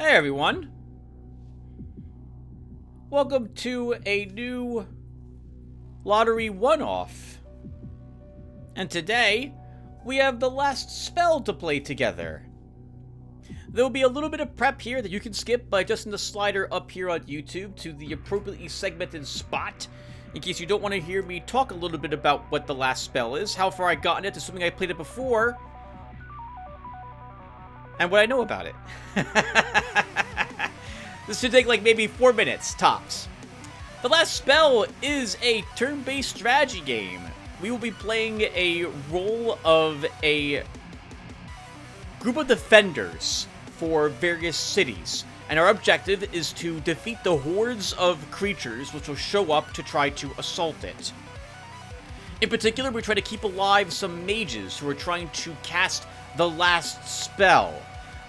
Hey everyone, welcome to a new lottery one-off, and today we have the last spell to play together. There will be a little bit of prep here that you can skip by adjusting the slider up here on YouTube to the appropriately segmented spot, in case you don't want to hear me talk a little bit about what the last spell is, how far I got in it, assuming I played it before, and what I know about it. This should take like maybe 4 minutes, tops. The last spell is a turn-based strategy game. We will be playing a role of a group of defenders for various cities. And our objective is to defeat the hordes of creatures which will show up to try to assault it. In particular, we try to keep alive some mages who are trying to cast the last spell,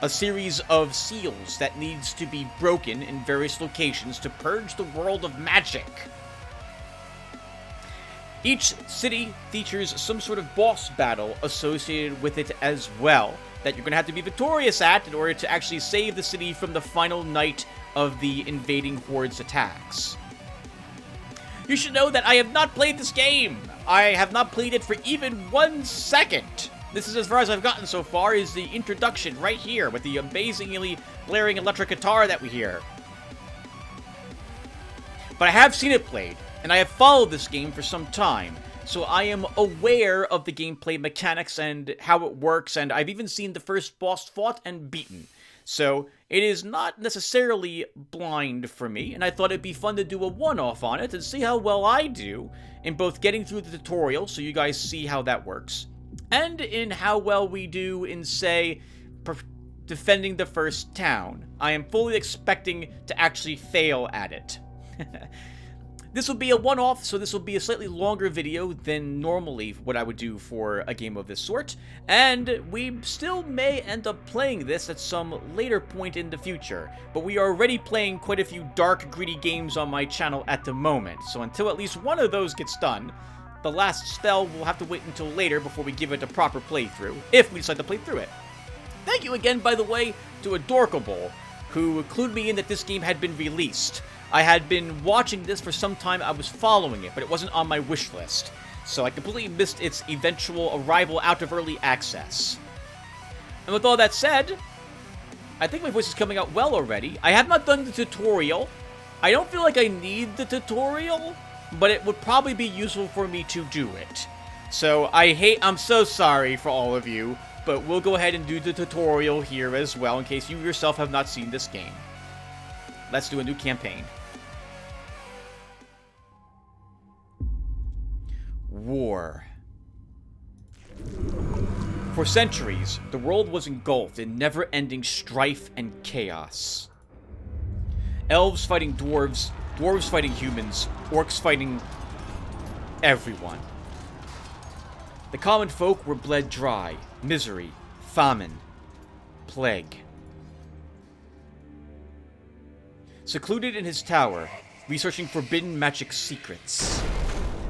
a series of seals that needs to be broken in various locations to purge the world of magic. Each city features some sort of boss battle associated with it as well, that you're going to have to be victorious at in order to actually save the city from the final night of the invading horde's attacks. You should know that I have not played this game. I have not played it for even 1 second. This is as far as I've gotten so far, is the introduction right here with the amazingly blaring electric guitar that we hear. But I have seen it played, and I have followed this game for some time, so I am aware of the gameplay mechanics and how it works, and I've even seen the first boss fought and beaten. So it is not necessarily blind for me, and I thought it'd be fun to do a one-off on it and see how well I do in both getting through the tutorial, so you guys see how that works, and in how well we do in, say, defending the first town. I am fully expecting to actually fail at it. This will be a one-off, so this will be a slightly longer video than normally what I would do for a game of this sort, and we still may end up playing this at some later point in the future, but we are already playing quite a few dark, greedy games on my channel at the moment, so until at least one of those gets done, the last spell will have to wait until later before we give it a proper playthrough, if we decide to play through it. Thank you again, by the way, to Adorkable, who clued me in that this game had been released. I had been watching this for some time, I was following it, but it wasn't on my wish list, so I completely missed its eventual arrival out of early access. And with all that said, I think my voice is coming out well already. I have not done the tutorial. I don't feel like I need the tutorial, but it would probably be useful for me to do it. So I'm so sorry for all of you, but we'll go ahead and do the tutorial here as well in case you yourself have not seen this game. Let's do a new campaign. War. For centuries, the world was engulfed in never-ending strife and chaos. Elves fighting dwarves, dwarves fighting humans, orcs fighting everyone. The common folk were bled dry, misery, famine, plague. Secluded in his tower, researching forbidden magic secrets,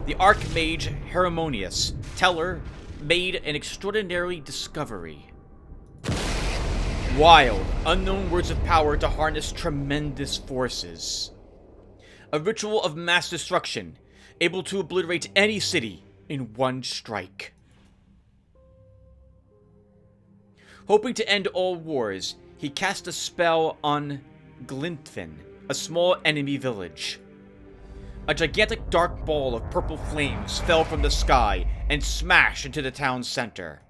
the Archmage Harmonious Teller made an extraordinary discovery. Wild, unknown words of power to harness tremendous forces. A ritual of mass destruction, able to obliterate any city in one strike. Hoping to end all wars, he cast a spell on Glintfin, a small enemy village. A gigantic dark ball of purple flames fell from the sky and smashed into the town's center,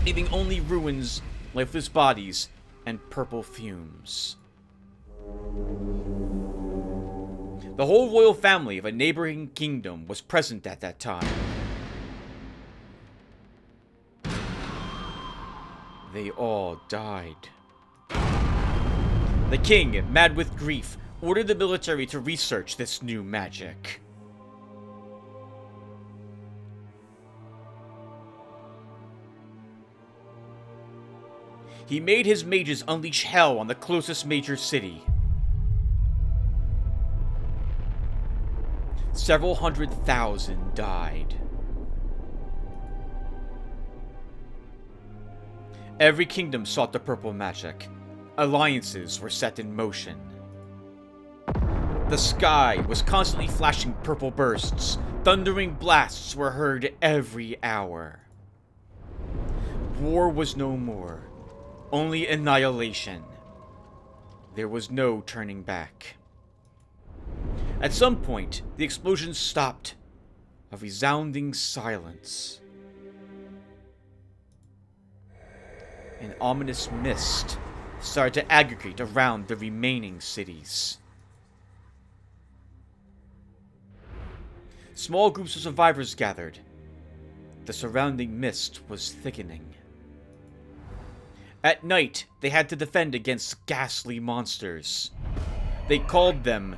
leaving only ruins, lifeless bodies, and purple fumes. The whole royal family of a neighboring kingdom was present at that time. They all died. The king, mad with grief, ordered the military to research this new magic. He made his mages unleash hell on the closest major city. Several 100,000 died. Every kingdom sought the purple magic, Alliances were set in motion. The sky was constantly flashing purple bursts. Thundering blasts were heard every hour. War was no more. Only annihilation. There was no turning back. At some point, the explosion stopped. A resounding silence. An ominous mist started to aggregate around the remaining cities. Small groups of survivors gathered. The surrounding mist was thickening. At night, they had to defend against ghastly monsters. They called them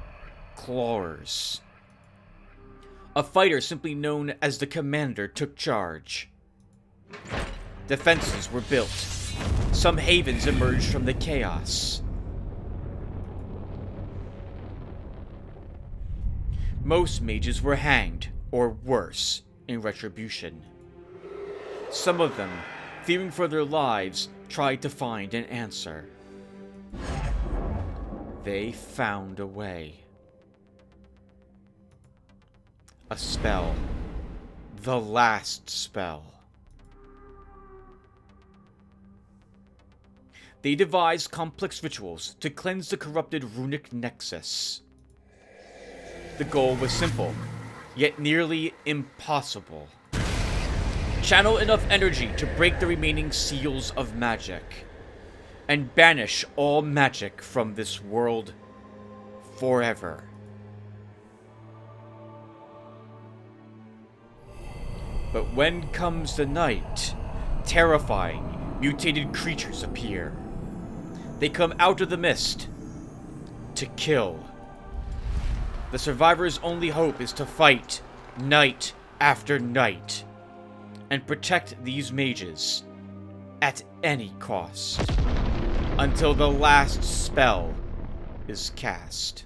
Clawers. A fighter simply known as the Commander took charge. Defenses were built. Some havens emerged from the chaos. Most mages were hanged, or worse, in retribution. Some of them, fearing for their lives, tried to find an answer. They found a way. A spell. The last spell. They devised complex rituals to cleanse the corrupted runic nexus. The goal was simple, yet nearly impossible. Channel enough energy to break the remaining seals of magic, and banish all magic from this world forever. But when comes the night, terrifying, mutated creatures appear. They come out of the mist to kill. The survivors' only hope is to fight night after night and protect these mages at any cost until the last spell is cast.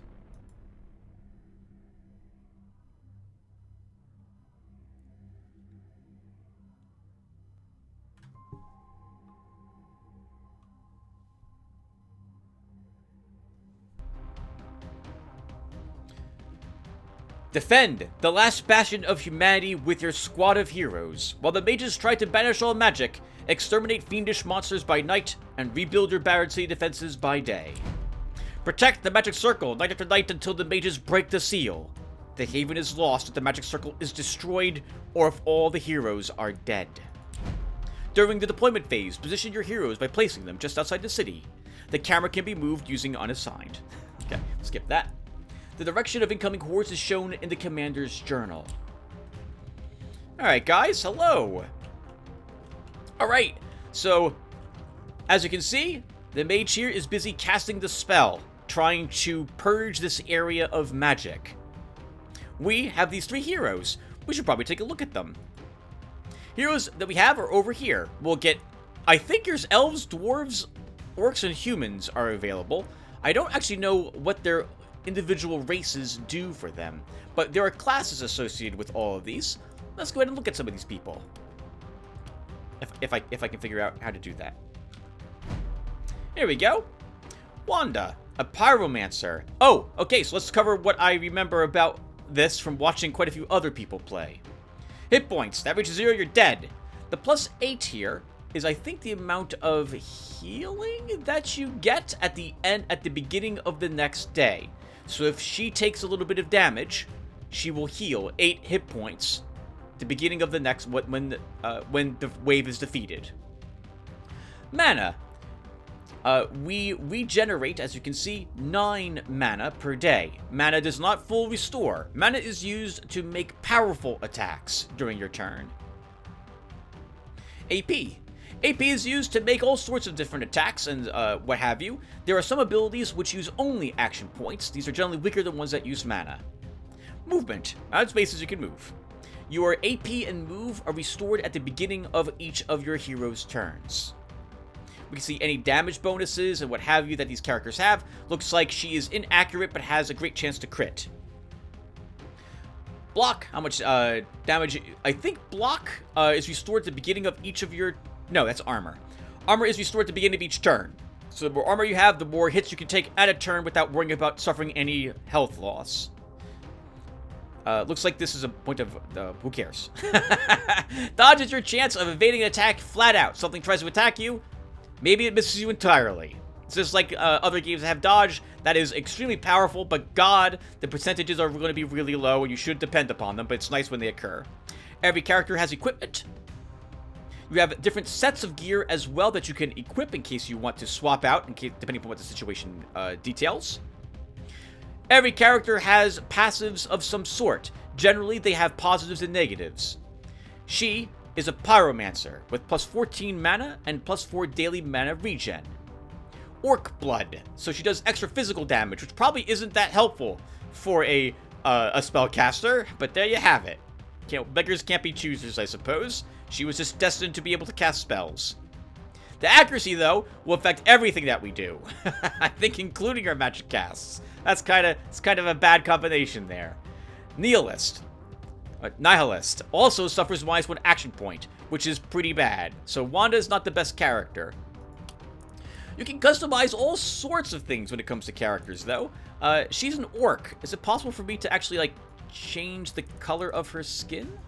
Defend the last bastion of humanity with your squad of heroes, while the mages try to banish all magic, exterminate fiendish monsters by night, and rebuild your battered city defenses by day. Protect the magic circle night after night until the mages break the seal. The haven is lost if the magic circle is destroyed or if all the heroes are dead. During the deployment phase, position your heroes by placing them just outside the city. The camera can be moved using unassigned. Okay, skip that. The direction of incoming hordes is shown in the commander's journal. Alright guys, hello! Alright, so as you can see, the mage here is busy casting the spell, trying to purge this area of magic. We have these three heroes. We should probably take a look at them. Heroes that we have are over here. We'll get, I think there's elves, dwarves, orcs, and humans are available. I don't actually know what their individual races do for them, but there are classes associated with all of these. Let's go ahead and look at some of these people. If I can figure out how to do that. Here we go. Wanda, a pyromancer. Oh, okay, so let's cover what I remember about this from watching quite a few other people play. Hit points. That reaches 0, you're dead. The +8 here is, I think, the amount of healing that you get at the beginning of the next day. So if she takes a little bit of damage, she will heal 8 hit points at the beginning of the next when the wave is defeated. Mana. We regenerate, as you can see, 9 mana per day. Mana does not full restore. Mana is used to make powerful attacks during your turn. AP. AP is used to make all sorts of different attacks and what have you. There are some abilities which use only action points. These are generally weaker than ones that use mana. Movement. Add spaces you can move. Your AP and move are restored at the beginning of each of your hero's turns. We can see any damage bonuses and what have you that these characters have. Looks like she is inaccurate but has a great chance to crit. Block. How much damage? I think block is restored at the beginning of each of your... No, that's armor. Armor is restored at the beginning of each turn. So the more armor you have, the more hits you can take at a turn without worrying about suffering any health loss. Looks like this is a point of... who cares? Dodge is your chance of evading an attack flat out. Something tries to attack you, maybe it misses you entirely. It's just like other games that have dodge. That is extremely powerful, but God, the percentages are going to be really low, and you should depend upon them, but it's nice when they occur. Every character has equipment. You have different sets of gear as well that you can equip in case you want to swap out, depending upon what the situation details. Every character has passives of some sort. Generally, they have positives and negatives. She is a pyromancer with plus 14 mana and plus 4 daily mana regen. Orc blood, so she does extra physical damage, which probably isn't that helpful for a spellcaster, but there you have it. Beggars can't be choosers, I suppose. She was just destined to be able to cast spells. The accuracy, though, will affect everything that we do. I think including our magic casts. It's kind of a bad combination there. Nihilist also suffers -1 action point, which is pretty bad. So Wanda is not the best character. You can customize all sorts of things when it comes to characters, though. She's an orc. Is it possible for me to actually, like, change the color of her skin?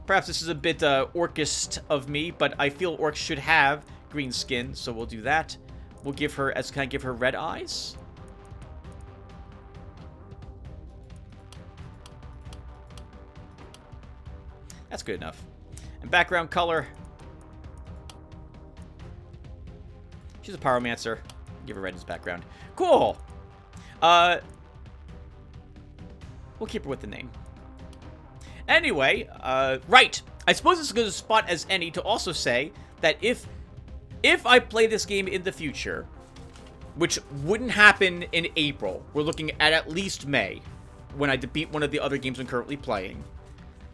Perhaps this is a bit orcist of me, but I feel orcs should have green skin, so we'll do that. We'll give her, can I give her red eyes? That's good enough. And background color. She's a pyromancer. Give her red as background. Cool! We'll keep her with the name. Anyway, right. I suppose it's a good spot as any to also say that if I play this game in the future, which wouldn't happen in April, we're looking at least May, when I beat one of the other games I'm currently playing.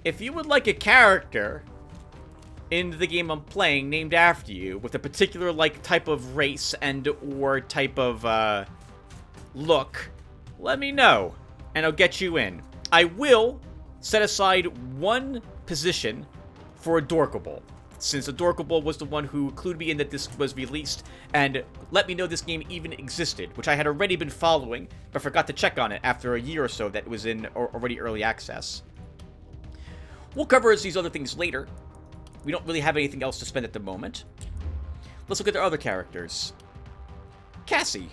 If you would like a character in the game I'm playing named after you, with a particular, like, type of race and or type of, look, let me know, and I'll get you in. I will set aside one position for Adorkable, since Adorkable was the one who clued me in that this was released and let me know this game even existed, which I had already been following, but forgot to check on it after a year or so that it was in already early access. We'll cover these other things later. We don't really have anything else to spend at the moment. Let's look at their other characters. Cassie.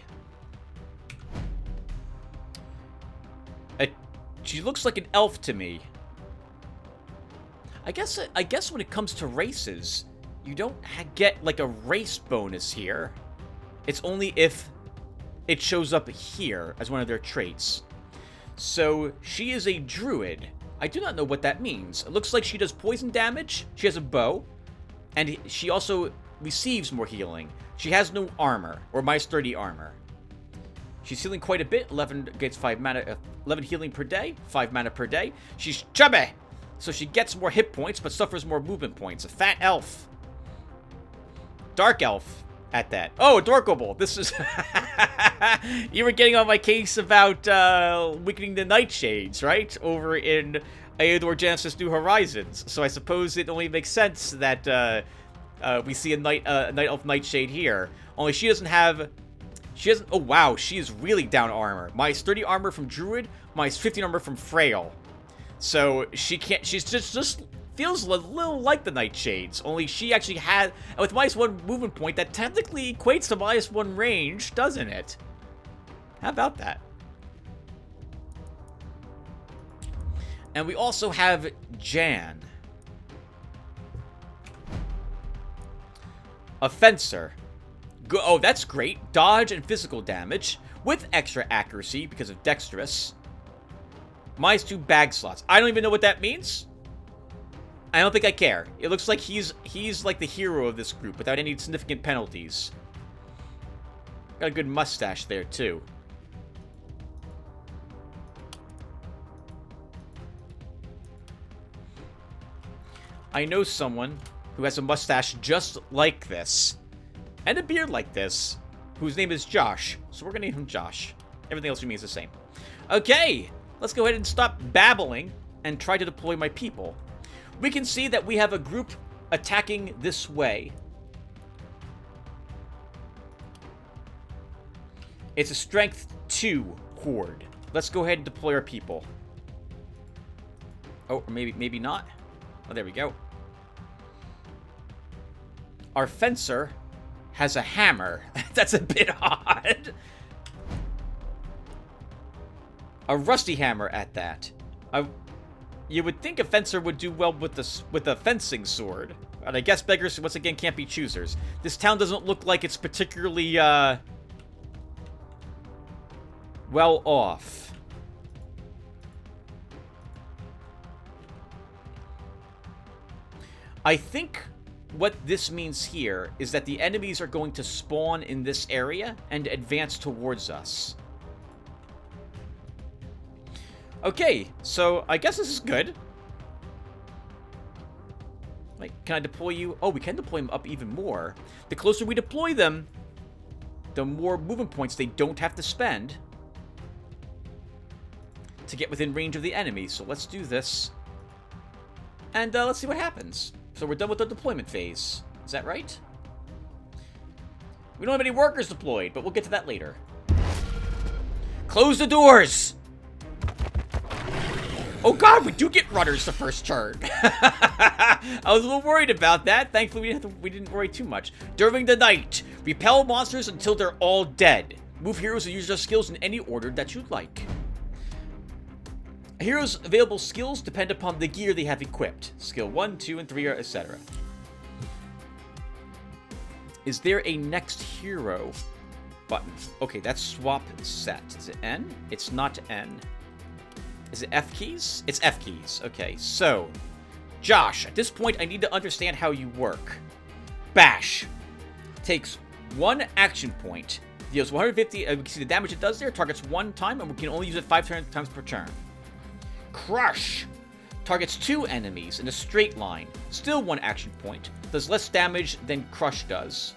She looks like an elf to me. I guess when it comes to races, you don't get like a race bonus here. It's only if it shows up here as one of their traits. So she is a druid. I do not know what that means. It looks like she does poison damage. She has a bow, and she also receives more healing. She has no armor or my sturdy armor. She's healing quite a bit. 11 gets 5 mana, 11 healing per day, 5 mana per day. She's chubby, so she gets more hit points but suffers more movement points. A fat elf. Dark elf at that. Oh, Adorkable. This is... You were getting on my case about weakening the nightshades, right? Over in Aeodor Genesis New Horizons. So I suppose it only makes sense that we see a night elf nightshade here. Only she doesn't have... Oh wow, she is really down armor. My sturdy armor from Druid, my 15 armor from Frail. So she can't, she's just feels a little like the Nightshades, only she actually had, with -1 movement point, that technically equates to -1 range, doesn't it? How about that? And we also have Jan. A fencer. Oh, that's great. Dodge and physical damage with extra accuracy because of dexterous. -2 bag slots. I don't even know what that means. I don't think I care. It looks like he's like the hero of this group without any significant penalties. Got a good mustache there too. I know someone who has a mustache just like this. And a beard like this, whose name is Josh. So we're gonna name him Josh. Everything else remains the same. Okay, let's go ahead and stop babbling and try to deploy my people. We can see that we have a group attacking this way. It's a strength 2 horde. Let's go ahead and deploy our people. Oh, or maybe not. Oh, there we go. Our fencer has a hammer. That's a bit odd. A rusty hammer at that. You would think a fencer would do well with a fencing sword. And I guess beggars, once again, can't be choosers. This town doesn't look like it's particularly, well off. I think what this means here is that the enemies are going to spawn in this area and advance towards us. Okay, so I guess this is good. Like, can I deploy you? Oh, we can deploy them up even more. The closer we deploy them, the more movement points they don't have to spend to get within range of the enemy. So let's do this. And let's see what happens. So we're done with the deployment phase. Is that right? We don't have any workers deployed, but we'll get to that later. Close the doors! Oh god, we do get runners the first turn. I was a little worried about that. Thankfully, we didn't worry too much. During the night, repel monsters until they're all dead. Move heroes and use their skills in any order that you'd like. A hero's available skills depend upon the gear they have equipped. Skill 1, 2, and 3, etc. Is there a next hero button? Okay, that's swap set. Is it N? It's not N. Is it F keys? It's F keys. Okay, so, Josh, at this point, I need to understand how you work. Bash takes 1 action point, deals 150. We can see the damage it does there. Targets 1 time, and we can only use it 5 times per turn. Crush targets 2 enemies in a straight line. Still 1 action point. Does less damage than Crush does.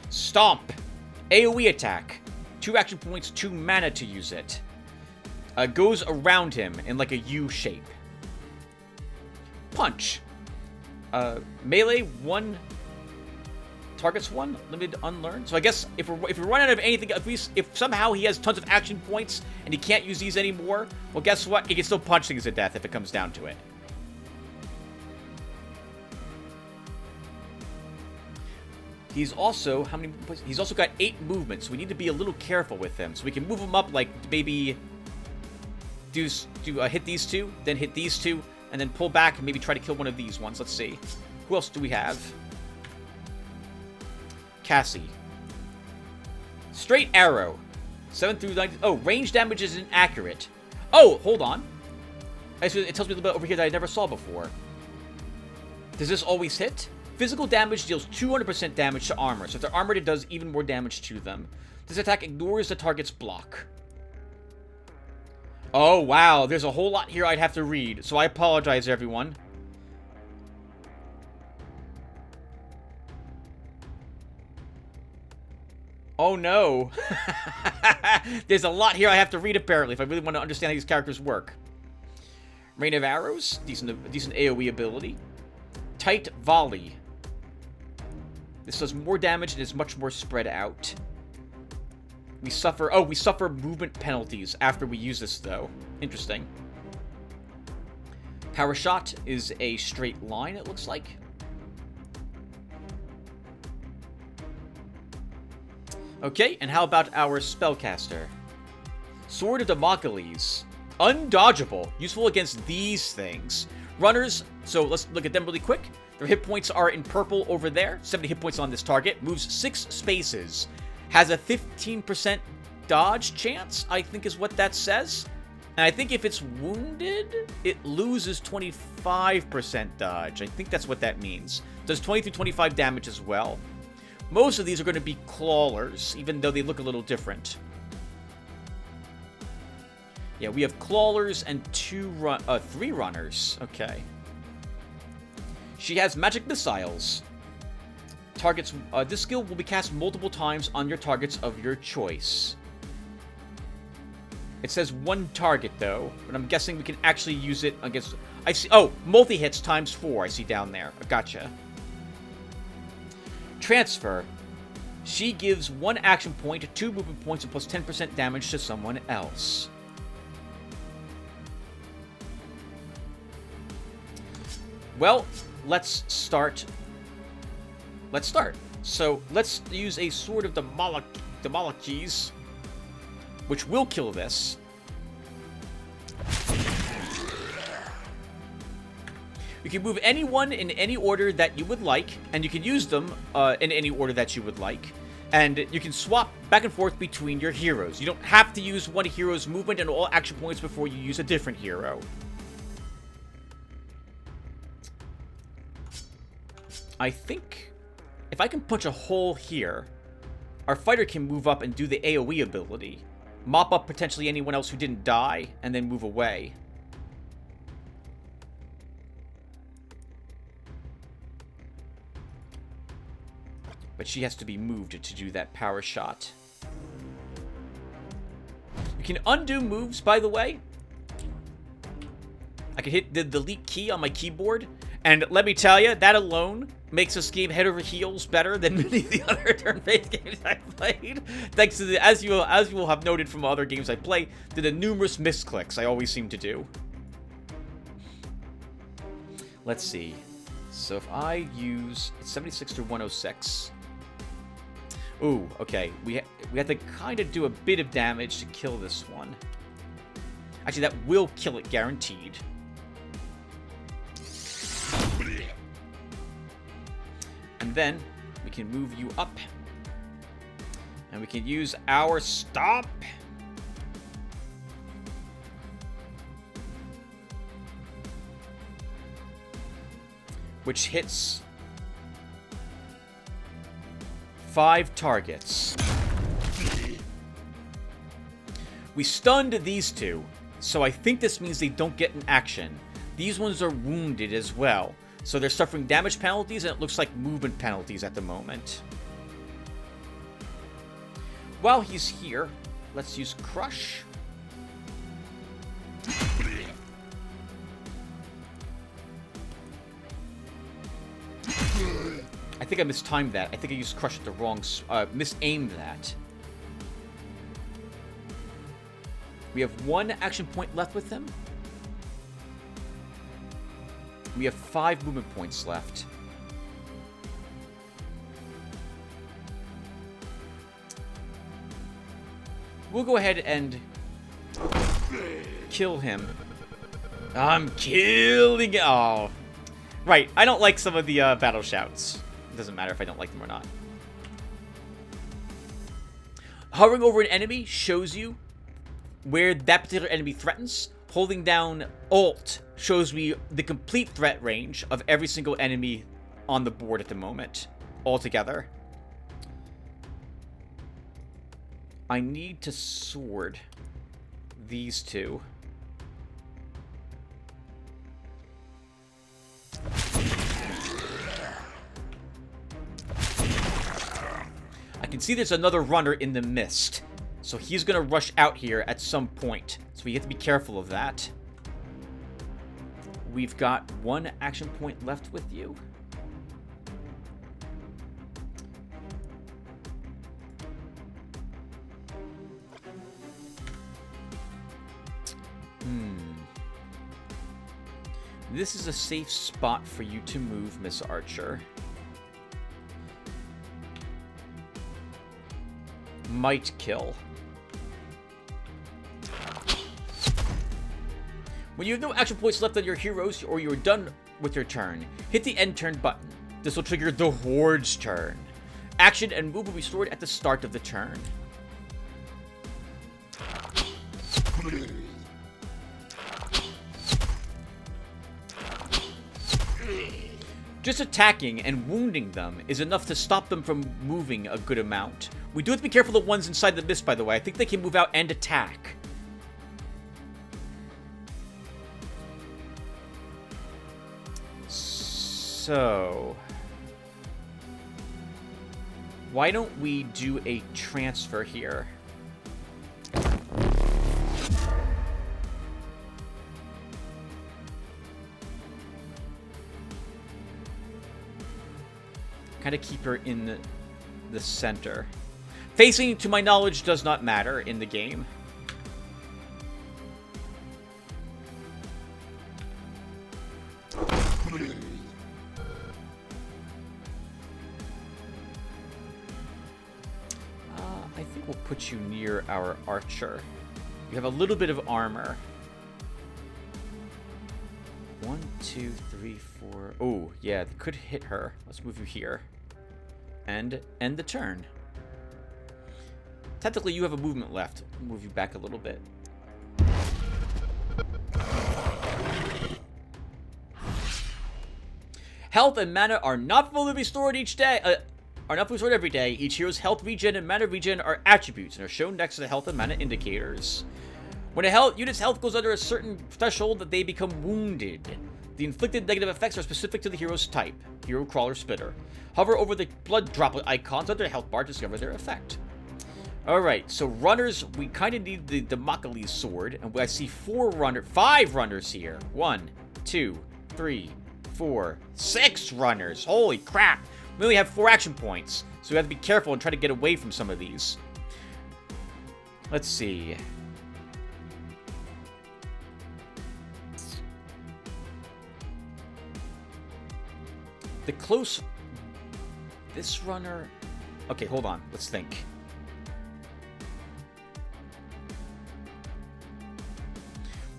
Stomp. AoE attack. 2 action points, 2 mana to use it. Goes around him in like a U shape. Punch. Melee 1 targets 1. Limited unlearn. So I guess if we run out of anything, if somehow he has tons of action points and he can't use these anymore, well, guess what? He can still punch things to death if it comes down to it. He's also, how many? He's also got 8 movements, so we need to be a little careful with him. So we can move him up, like maybe hit these 2, then hit these 2, and then pull back and maybe try to kill one of these ones. Let's see. Who else do we have? Cassie. Straight arrow. 7 through 9. Oh, range damage is inaccurate. Oh, hold on. Actually, it tells me a little bit over here that I never saw before. Does this always hit? Physical damage deals 200% damage to armor. So if they're armored, it does even more damage to them. This attack ignores the target's block. Oh, wow. There's a whole lot here I'd have to read. So I apologize, everyone. Oh, no. There's a lot here I have to read, apparently, if I really want to understand how these characters work. Rain of Arrows. Decent AoE ability. Tight Volley. This does more damage and is much more spread out. We suffer movement penalties after we use this, though. Interesting. Power Shot is a straight line, it looks like. Okay, and how about our Spellcaster? Sword of Damocles. Undodgeable. Useful against these things. Runners, so let's look at them really quick. Their hit points are in purple over there. 70 hit points on this target. Moves 6 spaces. Has a 15% dodge chance, I think is what that says. And I think if it's wounded, it loses 25% dodge. I think that's what that means. Does 20 through 25 damage as well. Most of these are going to be clawlers, even though they look a little different. Yeah, we have clawlers and 3 runners. Okay. She has magic missiles. Targets. This skill will be cast multiple times on your targets of your choice. It says 1 target though, but I'm guessing we can actually use it against. I see. Oh, multi-hits times 4. I see down there. Gotcha. Transfer. She gives 1 action point, 2 movement points, and plus 10% damage to someone else. Well, let's start. So, let's use a Sword of Damocles, which will kill this. You can move anyone in any order that you would like, and you can use them in any order that you would like. And you can swap back and forth between your heroes. You don't have to use one hero's movement and all action points before you use a different hero. I think if I can punch a hole here, our fighter can move up and do the AoE ability. Mop up potentially anyone else who didn't die, and then move away. But she has to be moved to do that power shot. You can undo moves, by the way. I can hit the delete key on my keyboard, and let me tell you, that alone makes this game head over heels better than many of the other turn-based games I've played. Thanks to the, as you will have noted from other games I play, to the numerous misclicks I always seem to do. Let's see. So if I use 76 to 106. Ooh, okay. We have to kind of do a bit of damage to kill this one. Actually, that will kill it, guaranteed. And then we can move you up. And we can use our stomp. Which hits 5 targets. We stunned these two, so I think this means they don't get an action. These ones are wounded as well, so they're suffering damage penalties, and it looks like movement penalties at the moment. While he's here, let's use Crush. I think I mistimed that. I think I used Crush at the wrong... misaimed that. We have 1 action point left with him. We have 5 movement points left. We'll go ahead and kill him. I'm killing it. Oh. Right, I don't like some of the battle shouts. It doesn't matter if I don't like them or not. Hovering over an enemy shows you where that particular enemy threatens. Holding down Alt shows me the complete threat range of every single enemy on the board at the moment, altogether. I need to sword these two. I can see there's another runner in the mist, so he's going to rush out here at some point. So we have to be careful of that. We've got 1 action point left with you. This is a safe spot for you to move, Miss Archer. Might kill. When you have no action points left on your heroes or you're done with your turn, hit the end turn button. This will trigger the Horde's turn. Action and move will be stored at the start of the turn. Just attacking and wounding them is enough to stop them from moving a good amount. We do have to be careful of the ones inside the mist, by the way. I think they can move out and attack. So, why don't we do a transfer here? Kind of keep her in the the center. Facing, to my knowledge, does not matter in the game. I think we'll put you near our archer. You have a little bit of armor. 1, 2, 3, 4. Oh, yeah, they could hit her. Let's move you here. And end the turn. Technically, you have a movement left. I'll move you back a little bit. Health and mana are not fully restored each day. Are not fully restored every day. Each hero's health regen and mana regen are attributes and are shown next to the health and mana indicators. When a unit's health goes under a certain threshold, that they become wounded. The inflicted negative effects are specific to the hero's type. Hero, Crawler, Spitter. Hover over the blood droplet icons under the health bar to discover their effect. Alright, so runners, we kind of need the Democles sword. And I see 5 runners here. 1, 2, 3, 4, 6 runners. Holy crap. We only have 4 action points. So we have to be careful and try to get away from some of these. Let's see. The close... This runner... Okay, hold on. Let's think.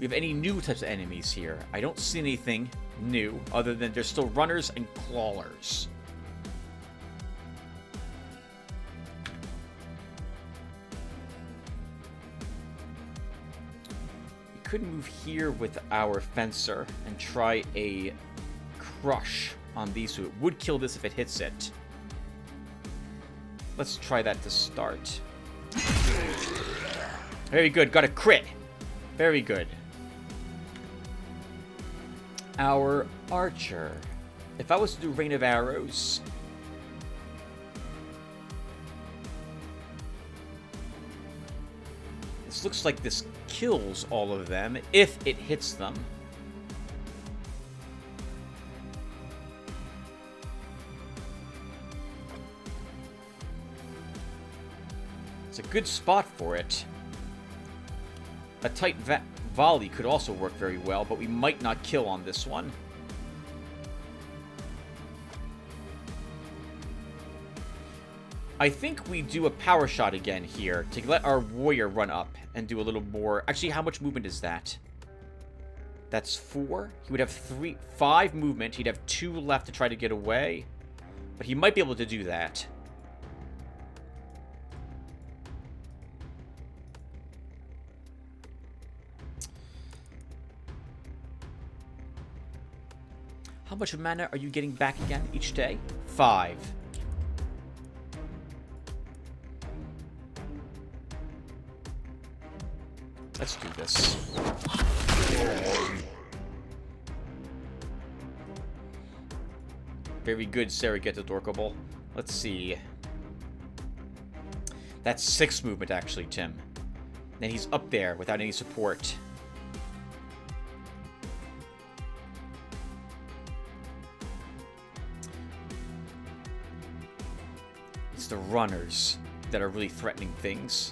We have any new types of enemies here? I don't see anything new, other than there's still runners and crawlers. We could move here with our fencer and try a crush on these, so it would kill this if it hits it. Let's try that to start. Very good, got a crit. Very good. Our archer. If I was to do rain of arrows, this looks like this kills all of them if it hits them. It's a good spot for it. A tight volley could also work very well, but we might not kill on this one. I think we do a power shot again here to let our warrior run up and do a little more. Actually, how much movement is that? That's 4. He would have 5 movement. He'd have 2 left to try to get away, but he might be able to do that. How much mana are you getting back again each day? 5. Let's do this. Very good, Sarah Get the Dorkable. Let's see. That's 6 movement, actually, Tim. And he's up there without any support. It's the runners that are really threatening things.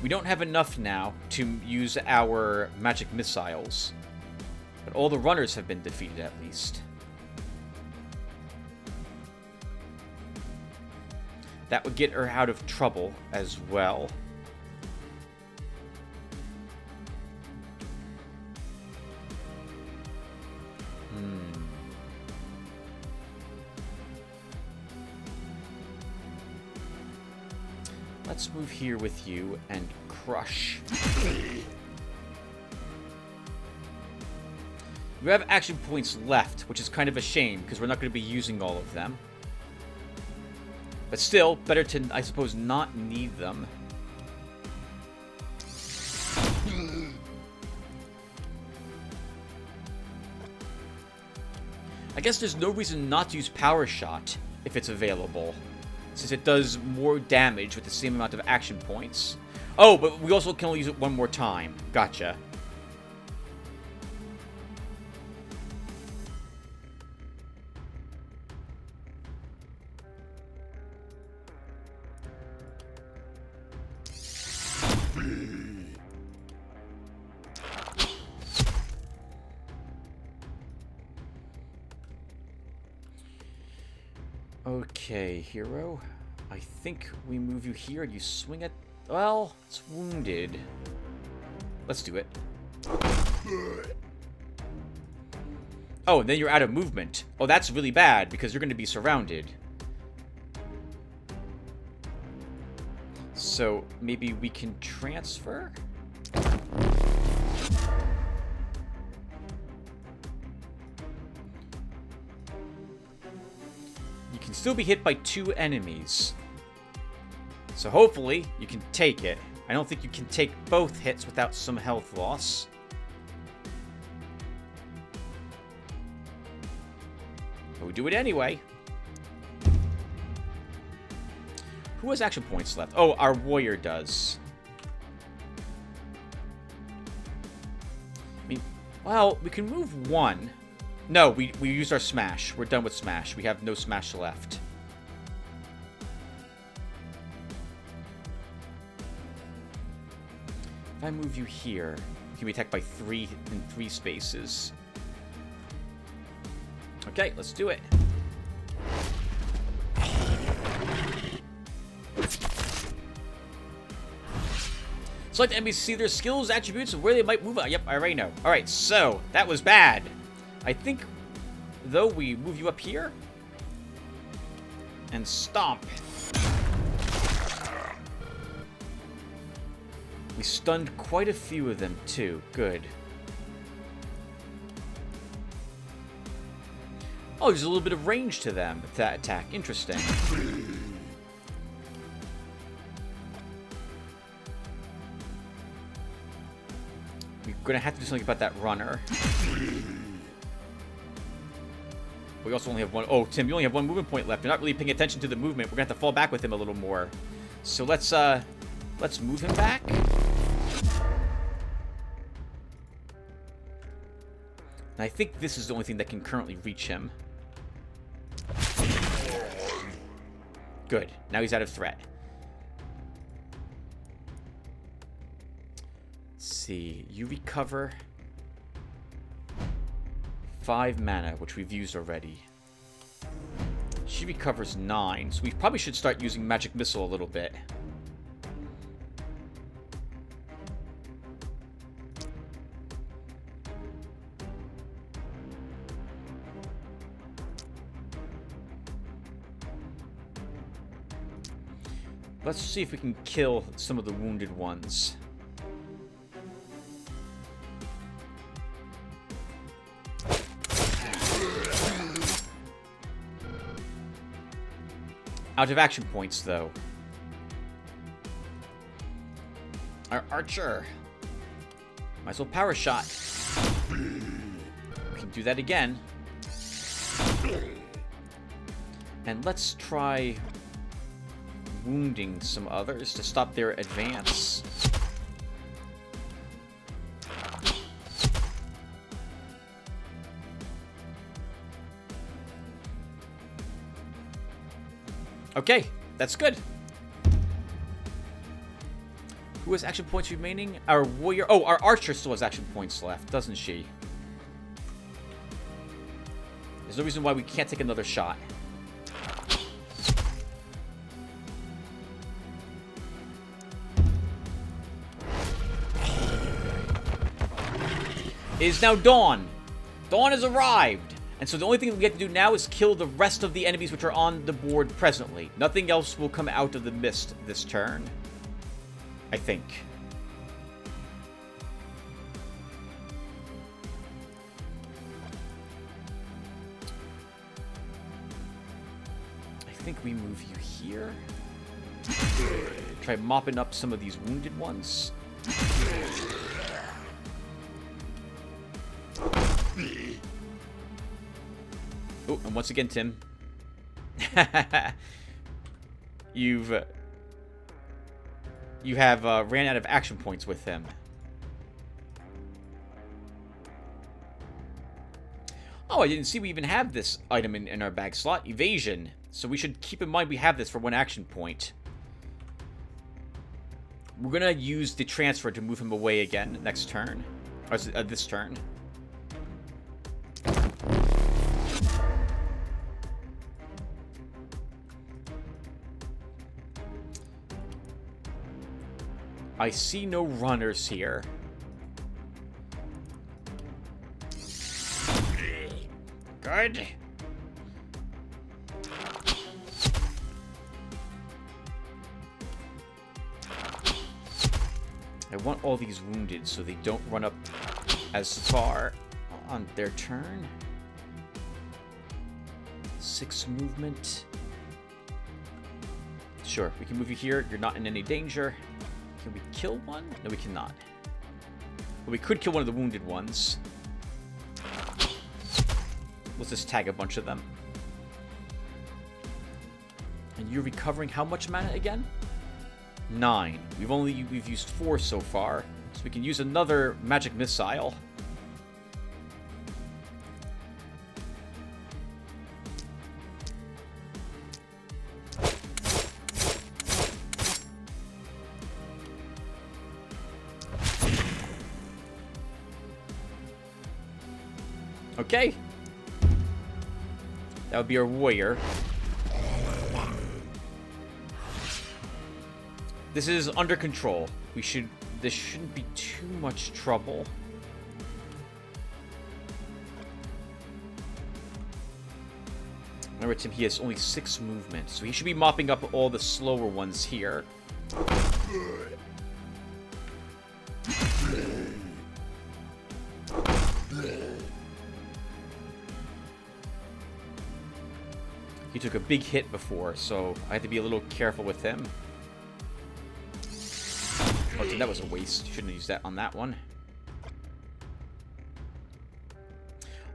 We don't have enough now to use our magic missiles, but all the runners have been defeated at least. That would get her out of trouble as well. Let's move here with you and crush. We have action points left, which is kind of a shame because we're not going to be using all of them. But still, better to, I suppose, not need them. I guess there's no reason not to use Power Shot if it's available, since it does more damage with the same amount of action points. Oh, but we also can only use it one more time. Gotcha. Okay, hero. I think we move you here and you swing at... Well, it's wounded. Let's do it. Oh, and then you're out of movement. Oh, that's really bad because you're going to be surrounded. So, maybe we can transfer? You can still be hit by 2 enemies. So hopefully, you can take it. I don't think you can take both hits without some health loss. But we do it anyway. Who has action points left? Oh, our warrior does. I mean, well, we can move 1. No, we used our smash. We're done with smash. We have no smash left. If I move you here, you can be attacked by 3 in 3 spaces. Okay, let's do it. Select enemies to see their skills, attributes, and where they might move out. Yep, I already know. Alright, so, that was bad. I think, though, we move you up here. And stomp. We stunned quite a few of them, too. Good. Oh, there's a little bit of range to them, that attack. Interesting. We're gonna have to do something about that runner. We also only have 1... Oh, Tim, you only have 1 movement point left. You're not really paying attention to the movement. We're gonna have to fall back with him a little more. So let's move him back. And I think this is the only thing that can currently reach him. Good. Now he's out of threat. Let's see. You recover 5 mana, which we've used already. She recovers 9, so we probably should start using Magic Missile a little bit. Let's see if we can kill some of the wounded ones. Out of action points, though. Our archer. Might as well power shot. We can do that again. And let's try wounding some others to stop their advance. Okay, that's good. Who has action points remaining? Our warrior. Oh, our archer still has action points left, doesn't she? There's no reason why we can't take another shot. It is now dawn. Dawn has arrived. And so the only thing we have to do now is kill the rest of the enemies which are on the board presently. Nothing else will come out of the mist this turn. I think. I think we move you here. Try mopping up some of these wounded ones. Oh, and once again, Tim. You have ran out of action points with him. Oh, I didn't see we even have this item in our bag slot. Evasion. So we should keep in mind we have this for 1 action point. We're going to use the transfer to move him away again next turn. Or this turn. I see no runners here. Good. I want all these wounded so they don't run up as far on their turn. 6 movement. Sure, we can move you here. You're not in any danger. Can we kill one? No, we cannot. But we could kill one of the wounded ones. Let's just tag a bunch of them. And you're recovering how much mana again? 9. We've used 4 so far. So we can use another magic missile. Okay. That would be our warrior. This is under control. This shouldn't be too much trouble. Remember, Tim, he has only 6 movement, so he should be mopping up all the slower ones here. He took a big hit before, so I had to be a little careful with him. Oh, that was a waste. Shouldn't have used that on that one.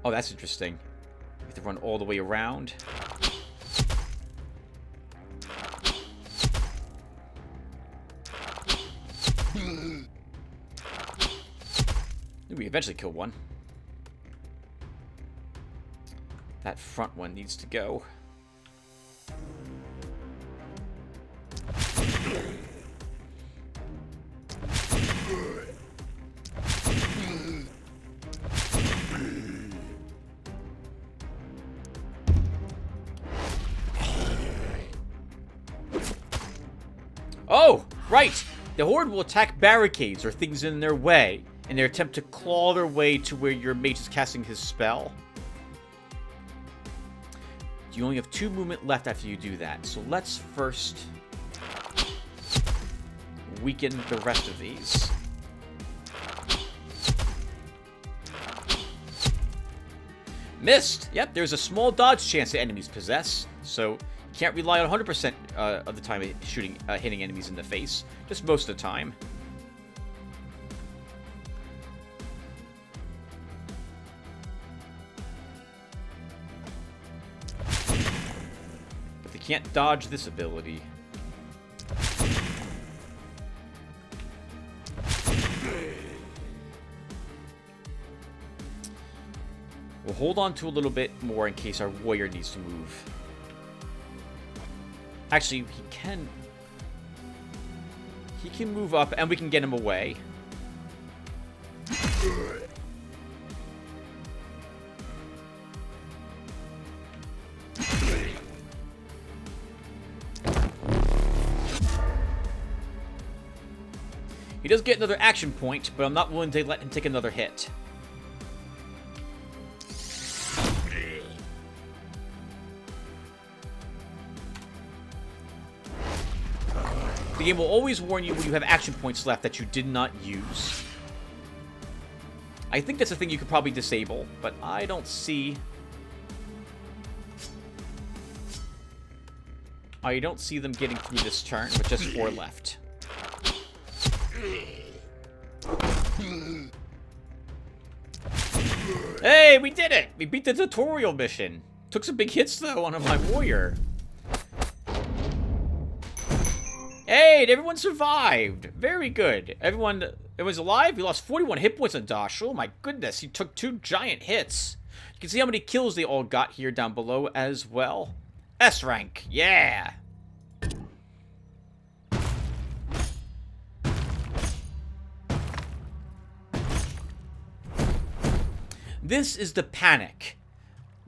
Oh, that's interesting. We have to run all the way around. We eventually kill one. That front one needs to go. Oh, right! The Horde will attack barricades or things in their way in their attempt to claw their way to where your mage is casting his spell. You only have 2 movement left after you do that, so let's first weaken the rest of these. Missed! Yep, there's a small dodge chance that enemies possess, so you can't rely on 100% of the time hitting enemies in the face, just most of the time. But they can't dodge this ability. We'll hold on to a little bit more in case our warrior needs to move. Actually, he can move up and we can get him away. He does get another action point, but I'm not willing to let him take another hit. The game will always warn you when you have action points left that you did not use. I think that's a thing you could probably disable, but I don't see... I don't see them getting through this turn with just 4 left. Hey, we did it! We beat the tutorial mission. Took some big hits, though, on my warrior. Hey, everyone survived. Very good. Everyone's alive. We lost 41 hit points on Dosh. Oh my goodness, he took 2 giant hits. You can see how many kills they all got here down below as well. S rank, yeah. This is the panic.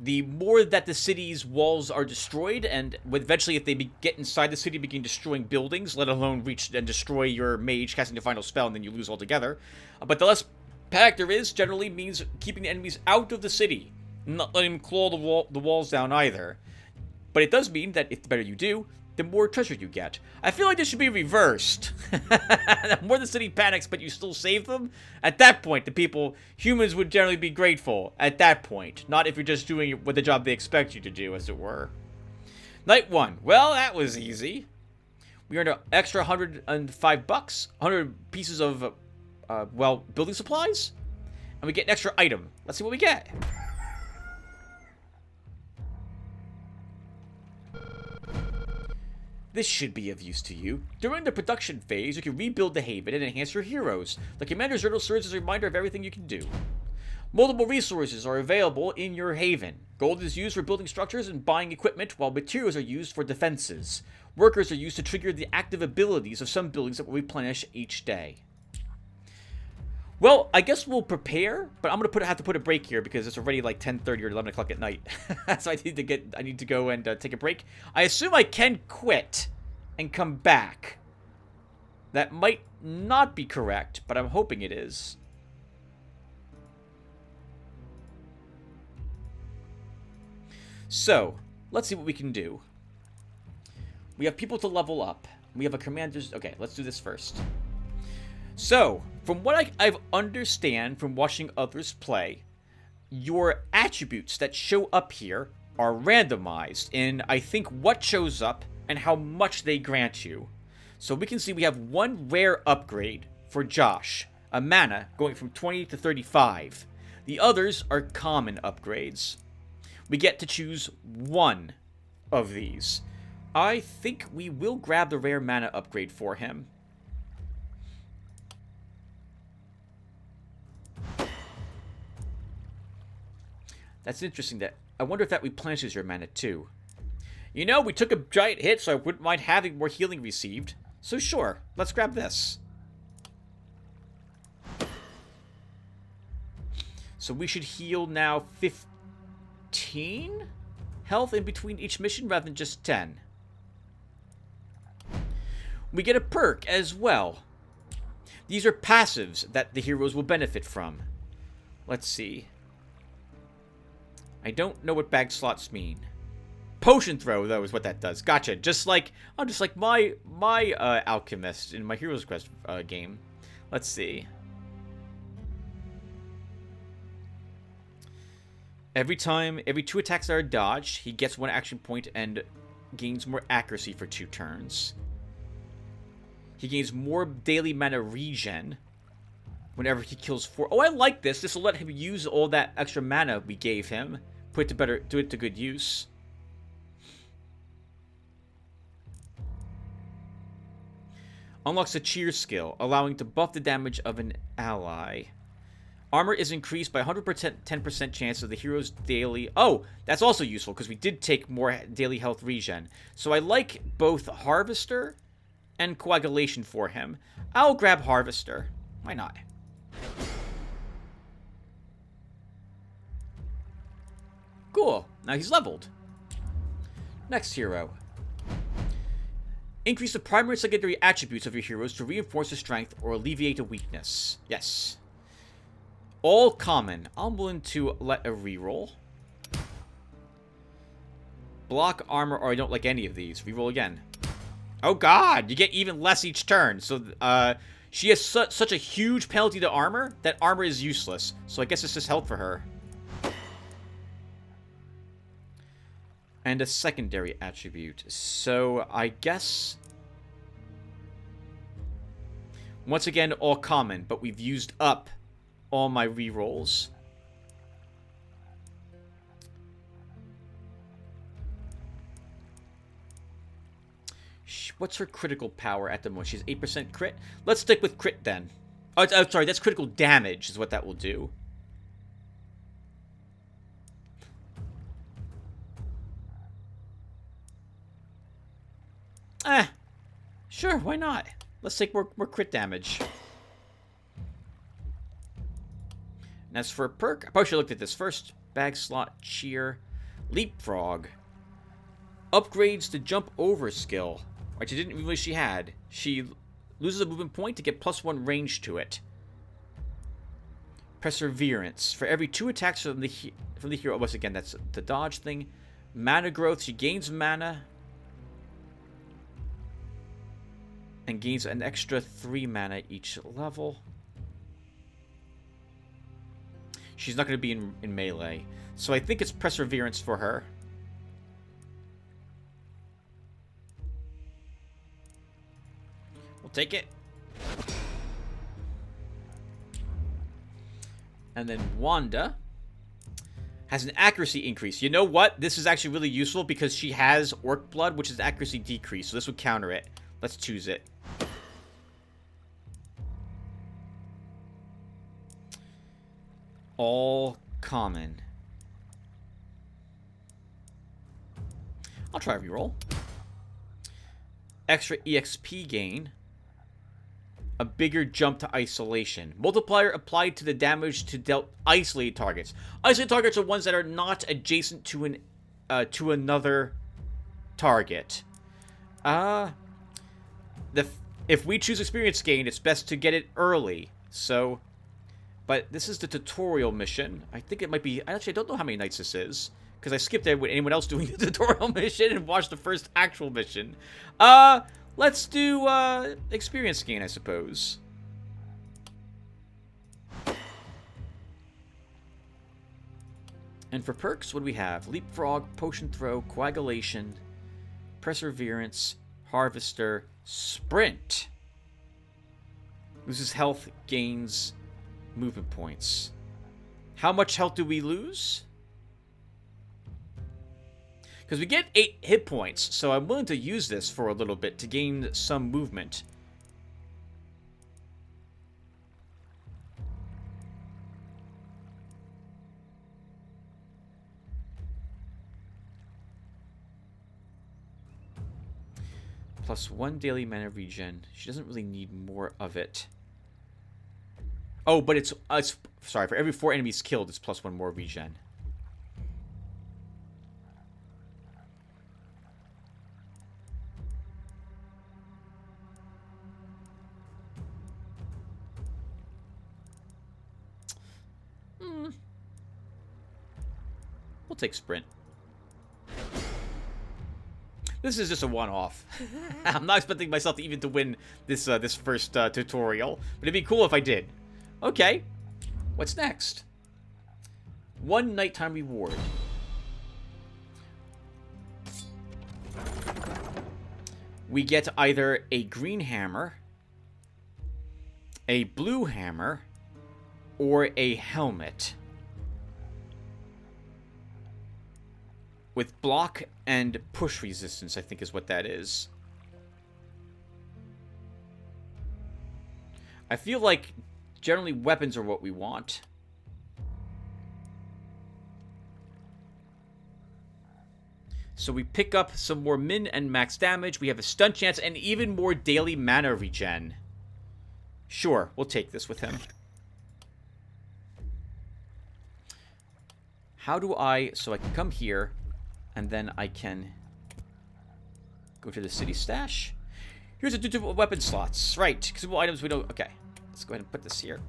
The more that the city's walls are destroyed, and eventually if they get inside the city, begin destroying buildings, let alone reach and destroy your mage, casting the final spell, and then you lose altogether. But the less panic there is, generally means keeping the enemies out of the city, not letting them claw the walls down either. But it does mean that if the better you do, the more treasure you get. I feel like this should be reversed. The more the city panics, but you still save them, at that point, humans would generally be grateful at that point. Not if you're just doing what the job they expect you to do, as it were. Night 1. Well, that was easy. We earned an extra $105, 100 pieces of, building supplies. And we get an extra item. Let's see what we get. This should be of use to you. During the production phase, you can rebuild the haven and enhance your heroes. The Commander's Journal serves as a reminder of everything you can do. Multiple resources are available in your haven. Gold is used for building structures and buying equipment, while materials are used for defenses. Workers are used to trigger the active abilities of some buildings that will replenish each day. Well, I guess we'll prepare, but I'm gonna have to put a break here because it's already like 10:30 or 11 o'clock at night. So I need to go and take a break. I assume I can quit and come back. That might not be correct, but I'm hoping it is. So, let's see what we can do. We have people to level up. We have a commander's... Okay, let's do this first. So, from what I understand from watching others play, your attributes that show up here are randomized in, I think, what shows up and how much they grant you. So we can see we have one rare upgrade for Josh, a mana going from 20 to 35. The others are common upgrades. We get to choose one of these. I think we will grab the rare mana upgrade for him. That's interesting. That I wonder if that replenishes your mana too. You know, we took a giant hit, so I wouldn't mind having more healing received. So sure, let's grab this. So we should heal now 15 health in between each mission rather than just 10. We get a perk as well. These are passives that the heroes will benefit from. Let's see. I don't know what bag slots mean. Potion throw, though, is what that does. Gotcha. Just like my alchemist in my Heroes Quest game. Let's see. Every 2 attacks are dodged, he gets 1 action point and gains more accuracy for 2 turns. He gains more daily mana regen whenever he kills 4. Oh, I like this. This will let him use all that extra mana we gave him. Put it to good use. Unlocks a cheer skill, allowing to buff the damage of an ally. Armor is increased by 10% chance of the hero's daily... Oh, that's also useful, because we did take more daily health regen. So I like both Harvester and Coagulation for him. I'll grab Harvester. Why not? Cool. Now he's leveled. Next hero. Increase the primary and secondary attributes of your heroes to reinforce a strength or alleviate a weakness. Yes. All common. I'm willing to let a reroll. Block, armor, or I don't like any of these. Reroll again. Oh god! You get even less each turn. So, she has such a huge penalty to armor that armor is useless. So I guess it's just health for her. And a secondary attribute. So, I guess... Once again, all common, but we've used up all my rerolls. What's her critical power at the moment? She's 8% crit. Let's stick with crit then. Oh, sorry, that's critical damage is what that will do. Sure, why not? Let's take more crit damage. And as for a perk, I probably should have looked at this first. Bag slot, cheer, leapfrog. Upgrades the jump over skill. Which I didn't realize she had. She loses a movement point to get +1 range to it. Perseverance. For every 2 attacks from the hero. Once again, that's the dodge thing. Mana growth. She gains mana. And gains an extra 3 mana each level. She's not going to be in melee. So I think it's Perseverance for her. We'll take it. And then Wanda has an accuracy increase. You know what? This is actually really useful because she has Orc Blood, which is accuracy decrease. So this would counter it. Let's choose it. All common. I'll try a reroll. Extra EXP gain. A bigger jump to isolation. Multiplier applied to the damage to dealt isolated targets. Isolated targets are ones that are not adjacent to an to another target. If we choose experience gain, it's best to get it early. So, but this is the tutorial mission. I think it might be. Actually, I don't know how many nights this is because I skipped it with anyone else doing the tutorial mission and watched the first actual mission. Let's do experience gain, I suppose. And for perks, what do we have? Leapfrog, Potion Throw, Coagulation, Perseverance, Harvester, Sprint. Loses health, gains movement points. How much health do we lose? Because we get 8 hit points, so I'm willing to use this for a little bit to gain some movement. +1 daily mana regen. She doesn't really need more of it. Oh, but it's sorry, for every 4 enemies killed, it's +1 more regen. We'll take Sprint. This is just a one-off. I'm not expecting myself to even win this this first tutorial, but it'd be cool if I did. Okay, what's next? 1 nighttime reward. We get either a green hammer, a blue hammer, or a helmet. With block and push resistance, I think is what that is. I feel like generally weapons are what we want. So we pick up some more min and max damage. We have a stun chance and even more daily mana regen. Sure, we'll take this with him. How do I... So I can come here... And then I can go to the city stash. Here's a two weapon slots. Right. Consumable items we don't... Okay. Let's go ahead and put this here.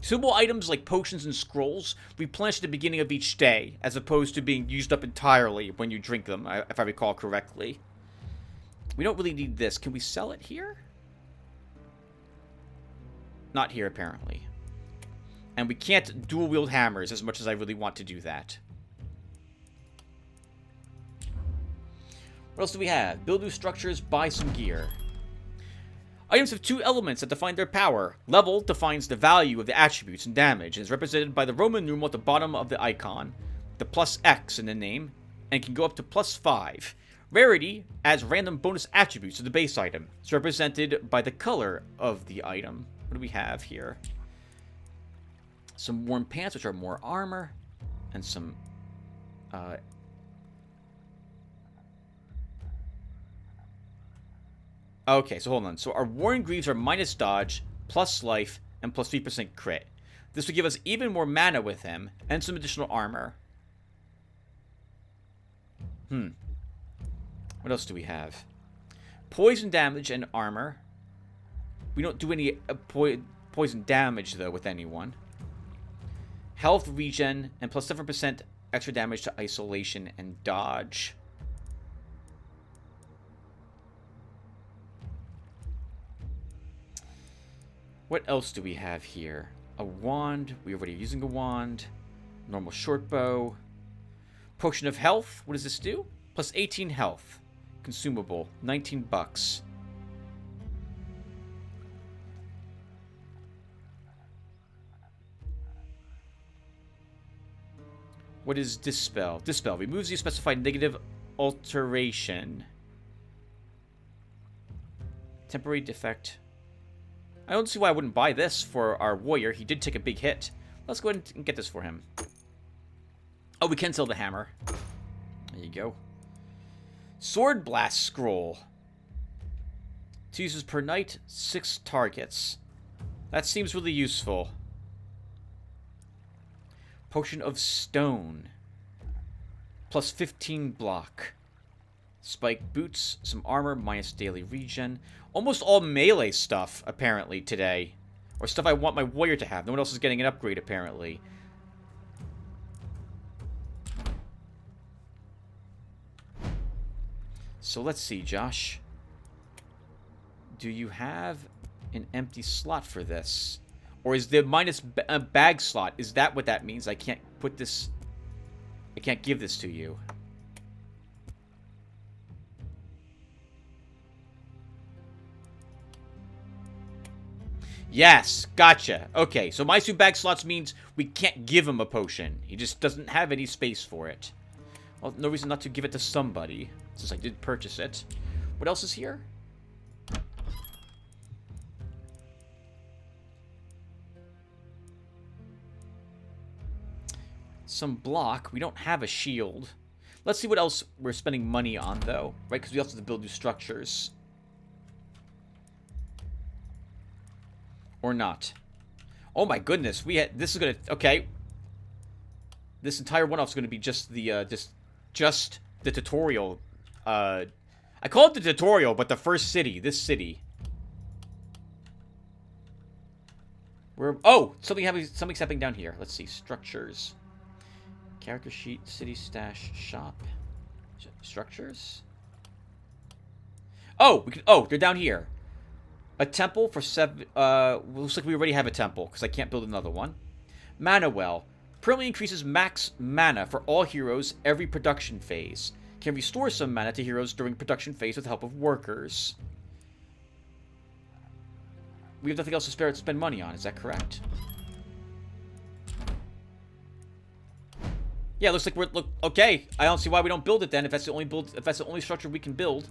Consumable items like potions and scrolls replenish at the beginning of each day, as opposed to being used up entirely when you drink them, if I recall correctly. We don't really need this. Can we sell it here? Not here, apparently. And we can't dual-wield hammers as much as I really want to do that. What else do we have? Build new structures, buy some gear. Items have 2 elements that define their power. Level defines the value of the attributes and damage, and is represented by the Roman numeral at the bottom of the icon, the +X in the name, and can go up to +5. Rarity adds random bonus attributes to the base item. It's represented by the color of the item. What do we have here? Some warm pants, which are more armor. And some... Okay, so hold on. So our Warren Greaves are minus dodge, plus life, and plus 3% crit. This would give us even more mana with him, and some additional armor. What else do we have? Poison damage and armor. We don't do any poison damage, though, with anyone. Health regen, and plus 7% extra damage to isolation and dodge. What else do we have here? A wand. We're already using a wand. Normal short bow. Potion of health. What does this do? Plus 18 health. Consumable. 19 bucks. What is Dispel? Dispel removes the specified negative alteration. Temporary defect. I don't see why I wouldn't buy this for our warrior. He did take a big hit. Let's go ahead and get this for him. Oh, we can sell the hammer. There you go. Sword Blast Scroll. 2 uses per night, 6 targets. That seems really useful. Potion of Stone. Plus 15 block. Spike boots, some armor, minus daily regen. Almost all melee stuff, apparently, today. Or stuff I want my warrior to have. No one else is getting an upgrade, apparently. So let's see, Josh. Do you have an empty slot for this? Or is the minus bag slot, is that what that means? I can't put this... I can't give this to you. Yes, gotcha. Okay, so minus 2 bag slots means we can't give him a potion. He just doesn't have any space for it. Well, no reason not to give it to somebody, since I did purchase it. What else is here? Some block. We don't have a shield. Let's see what else we're spending money on, though. Right, because we also have to build new structures. Or not. Oh my goodness, we had... This is gonna... Okay. This entire one-off is gonna be just the, just the tutorial. I call it the tutorial, but the first city. This city. We're... Oh! Something's happening down here. Let's see. Structures. Character sheet, city stash, shop. Structures? Oh! We can... Oh, they're down here. A temple for 7... looks like we already have a temple, because I can't build another one. Mana Well. Permanently increases max mana for all heroes every production phase. Can restore some mana to heroes during production phase with the help of workers. We have nothing else to spend money on, is that correct? Yeah, looks like we're... Look, okay, I don't see why we don't build it then, if that's the only structure we can build.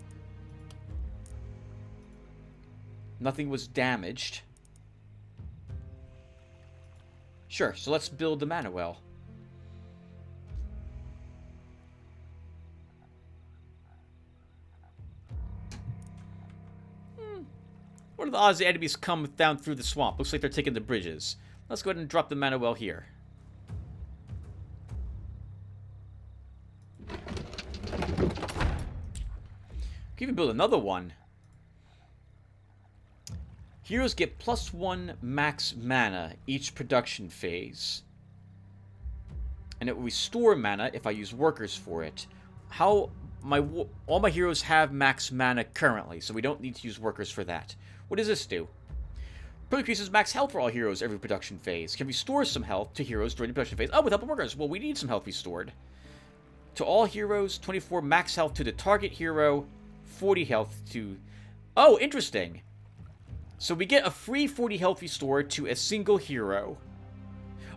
Nothing was damaged. Sure, so let's build the Mana Well. What are the odds the enemies come down through the swamp? Looks like they're taking the bridges. Let's go ahead and drop the Mana Well here. Can even build another one. Heroes get +1 max mana each production phase. And it will restore mana if I use workers for it. All my heroes have max mana currently, so we don't need to use workers for that. What does this do? Increases max health for all heroes every production phase. Can restore some health to heroes during the production phase. Oh, with help of workers. Well, we need some health restored. To all heroes, 24 max health to the target hero, 40 health to... Oh, interesting. So we get a free 40 health restored to a single hero.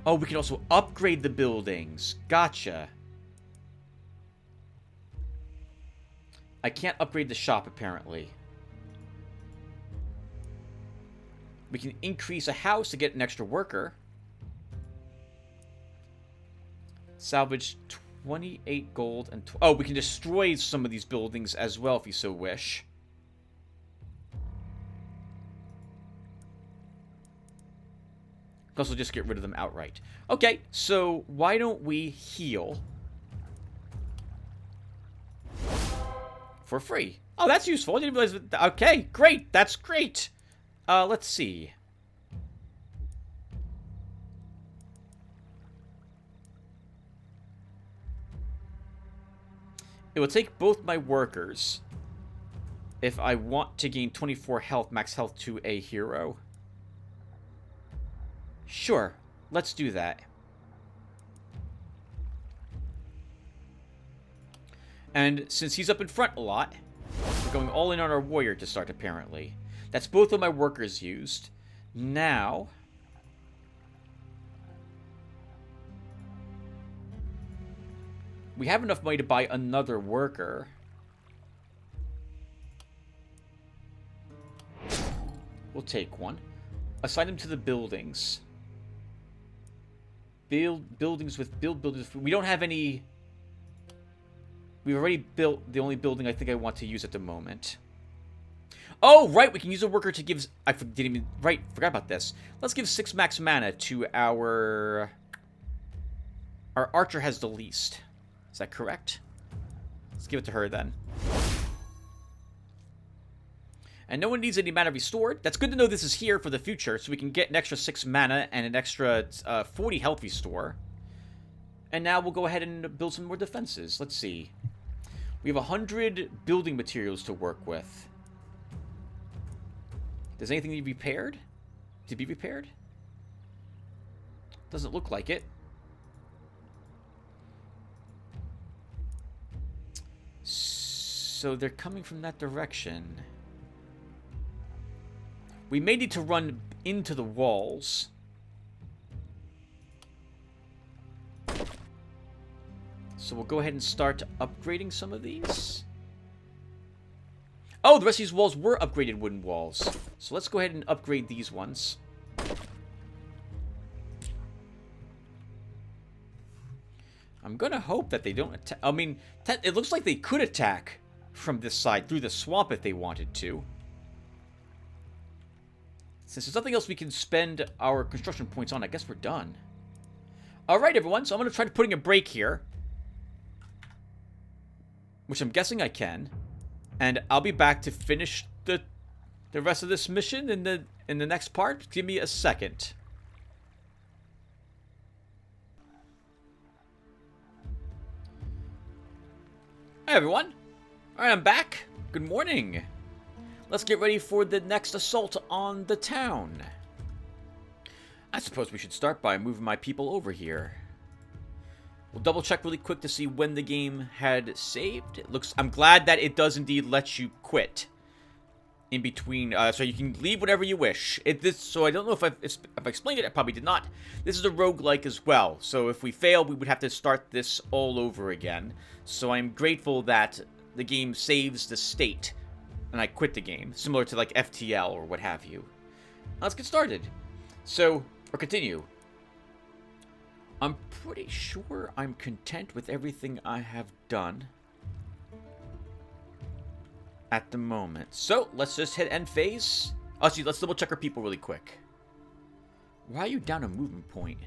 Oh, we can also upgrade the buildings. Gotcha. I can't upgrade the shop, apparently. We can increase a house to get an extra worker. Salvage 28 gold and... Oh, we can destroy some of these buildings as well if you so wish. Plus, we'll just get rid of them outright. Okay, so why don't we heal for free? Oh, that's useful. I didn't realize that. Okay, great. That's great. Let's see. It will take both my workers if I want to gain 24 health, max health to a hero. Sure, let's do that. And since he's up in front a lot, we're going all in on our warrior to start, apparently. That's both of my workers used. Now... we have enough money to buy another worker. We'll take one. Assign them to the buildings. Build buildings with buildings. We don't have any... We've already built the only building I think I want to use at the moment. Oh, right! We can use a worker to give... I didn't even... Right, forgot about this. Let's give 6 max mana to our... Our archer has the least. Is that correct? Let's give it to her then. And no one needs any mana restored. That's good to know this is here for the future, so we can get an extra 6 mana and an extra 40 health restore. And now we'll go ahead and build some more defenses. Let's see. We have 100 building materials to work with. Does anything need repaired? To be repaired? Doesn't look like it. So they're coming from that direction. We may need to run into the walls. So we'll go ahead and start upgrading some of these. Oh, the rest of these walls were upgraded wooden walls. So let's go ahead and upgrade these ones. I'm gonna hope that they don't attack. I mean, it looks like they could attack from this side through the swamp if they wanted to. Since there's nothing else we can spend our construction points on, I guess we're done. Alright, everyone, so I'm going to try putting a break here. Which I'm guessing I can. And I'll be back to finish the rest of this mission in the next part. Give me a second. Hey, everyone. Alright, I'm back. Good morning. Let's get ready for the next assault on the town. I suppose we should start by moving my people over here. We'll double check really quick to see when the game had saved. It looks... I'm glad that it does indeed let you quit in between, so you can leave whatever you wish. So I don't know if I explained it. I probably did not. This is a roguelike as well. So if we fail, we would have to start this all over again. So I'm grateful that the game saves the state and I quit the game, similar to like FTL or what have you. Now let's get started. So, or continue. I'm pretty sure I'm content with everything I have done at the moment. So, let's just hit end phase. Actually, let's double check our people really quick. Why are you down a movement point?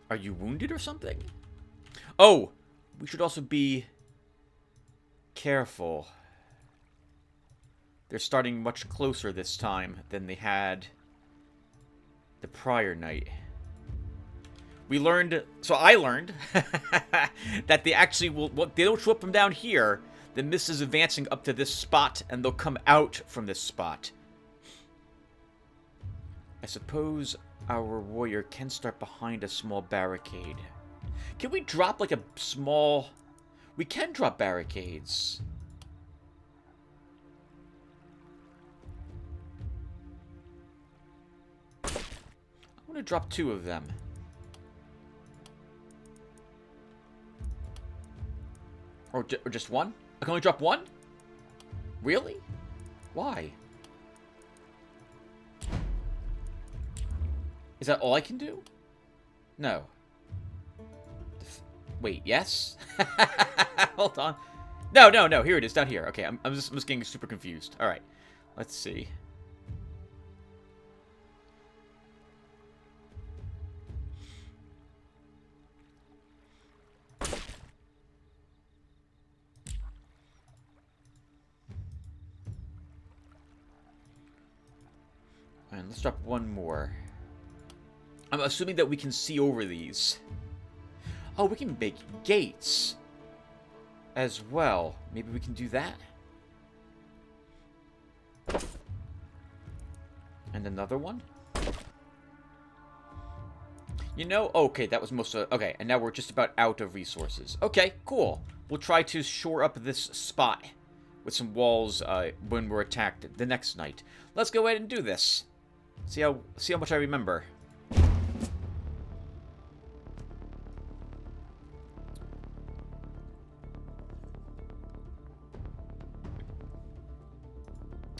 Are you wounded or something? Oh, we should also be careful. They're starting much closer this time than they had the prior night. We learned, so I learned, that they actually will, well, they don't show up from down here. The mist is advancing up to this spot, and they'll come out from this spot. I suppose our warrior can start behind a small barricade. Can we drop like a small... We can drop barricades. I'm going to drop 2 of them. Or just one? I can only drop one? Really? Why? Is that all I can do? No. Wait, yes? Hold on. No, no, no. Here it is, down here. Okay, I'm just getting super confused. All right, let's see. And let's drop one more. I'm assuming that we can see over these. Oh, we can make gates as well. Maybe we can do that. And another one. You know, okay, that was most of... Okay, and now we're just about out of resources. Okay, cool. We'll try to shore up this spot with some walls when we're attacked the next night. Let's go ahead and do this. See how much I remember.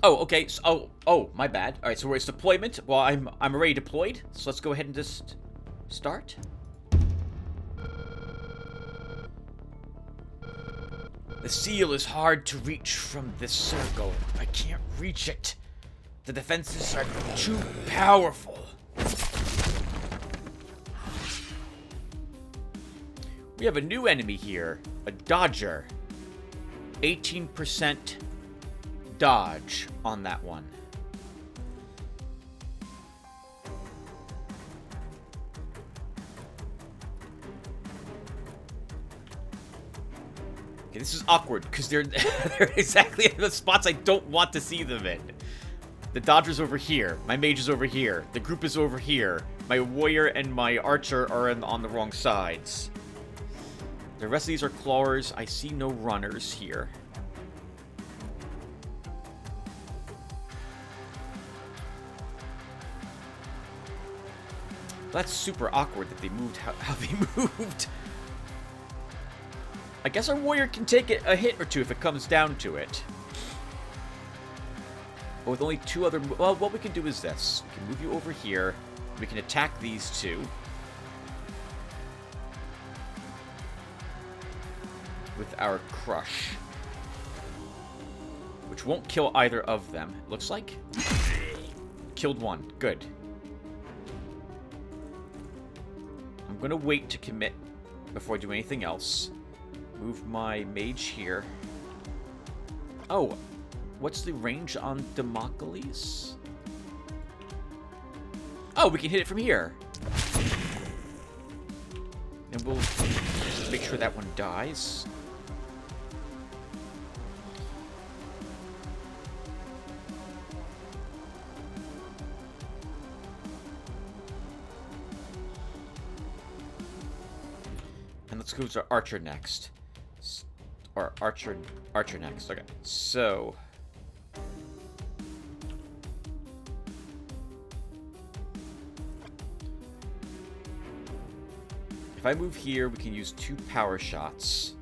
Oh, okay. So, oh, my bad. All right, so it's deployment. Well, I'm already deployed. So let's go ahead and just start. The seal is hard to reach from this circle. I can't reach it. The defenses are too powerful. We have a new enemy here. A dodger. 18% dodge on that one. Okay, this is awkward because they're exactly in the spots I don't want to see them in. The dodger's over here. My mage is over here. The group is over here. My warrior and my archer are on the wrong sides. The rest of these are clawers. I see no runners here. That's super awkward that they moved how they moved. I guess our warrior can take a hit or two if it comes down to it. But with only two other... Well, what we can do is this. We can move you over here. We can attack these two. With our crush. Which won't kill either of them, it looks like. Killed one. Good. I'm gonna wait to commit before I do anything else. Move my mage here. Oh, what's the range on Democles? Oh, we can hit it from here. And we'll make sure that one dies. And let's go to Archer next. Or Archer next. Okay, so... if I move here, we can use 2 power shots.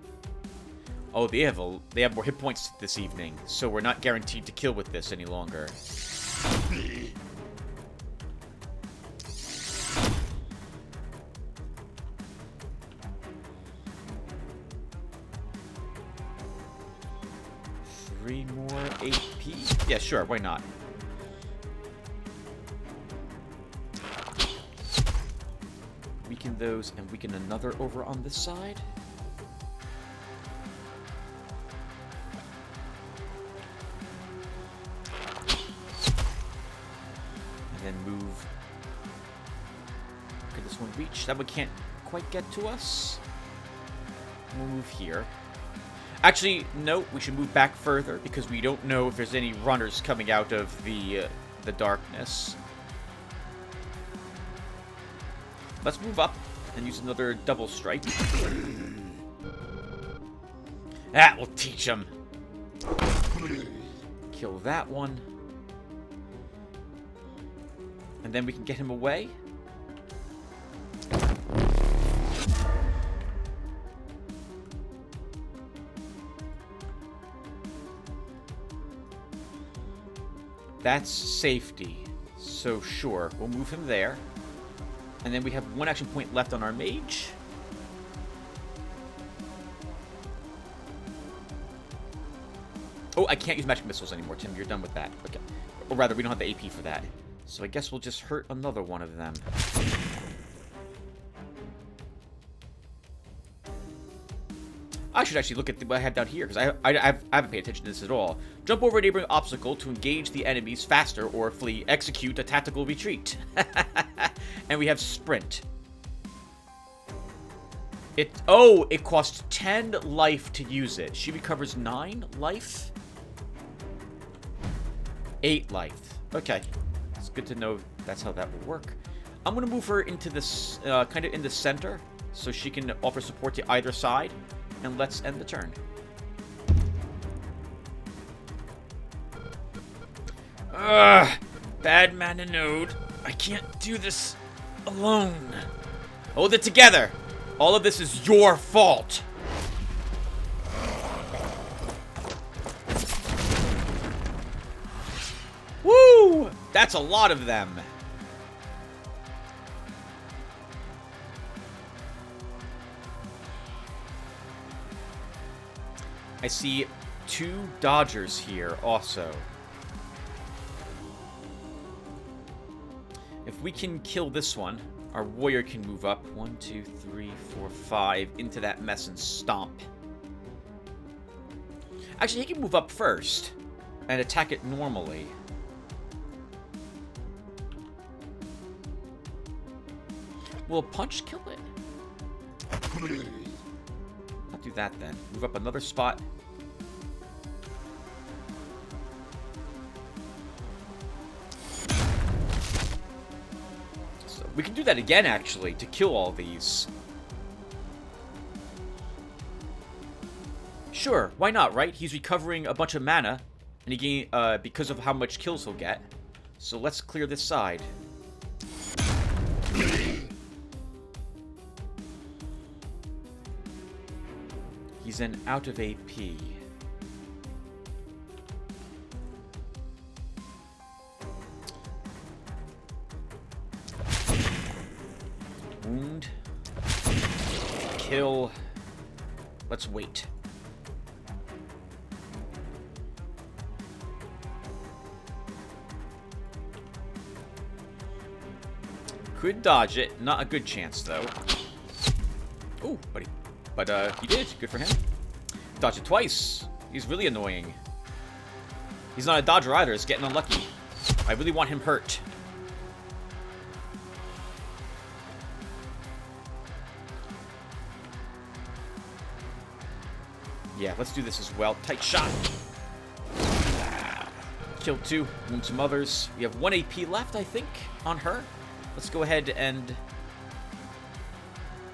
Oh, they have more hit points this evening, so we're not guaranteed to kill with this any longer. Three more AP? Yeah, sure, why not? Weaken those, and weaken another over on this side. And then move. Could this one reach? That one can't quite get to us. We'll move here. Actually, no, we should move back further because we don't know if there's any runners coming out of the darkness. Let's move up and use another double strike. That will teach him. Kill that one. And then we can get him away. That's safety. So sure, we'll move him there. And then we have 1 action point left on our mage. Oh, I can't use magic missiles anymore, Tim. You're done with that. Okay. Or rather, we don't have the AP for that. So I guess we'll just hurt another one of them. I should actually look at what I have down here, because I haven't paid attention to this at all. Jump over a neighboring obstacle to engage the enemies faster or flee. Execute a tactical retreat. And we have sprint. It costs 10 life to use it. She recovers 9 life? 8 life. Okay. It's good to know that's how that will work. I'm going to move her into this, kind of in the center, so she can offer support to either side. And let's end the turn. Ugh! Bad mana node. I can't do this alone. Hold it together! All of this is your fault! Woo! That's a lot of them. I see 2 dodgers here also. If we can kill this one, our warrior can move up 1, 2, 3, 4, 5 into that mess and stomp. Actually, he can move up first and attack it normally. Will a punch kill it? I'll do that then. Move up another spot. So we can do that again, actually, to kill all these. Sure, why not, right? He's recovering a bunch of mana, and he gain because of how much kills he'll get. So let's clear this side. He's an out of AP. Wound. Kill. Let's wait. Could dodge it. Not a good chance, though. Ooh, buddy. But, he did. Good for him. Dodged it twice. He's really annoying. He's not a dodger either. It's getting unlucky. I really want him hurt. Yeah, let's do this as well. Tight shot. Kill 2. Wound some others. We have 1 AP left, I think, on her. Let's go ahead and...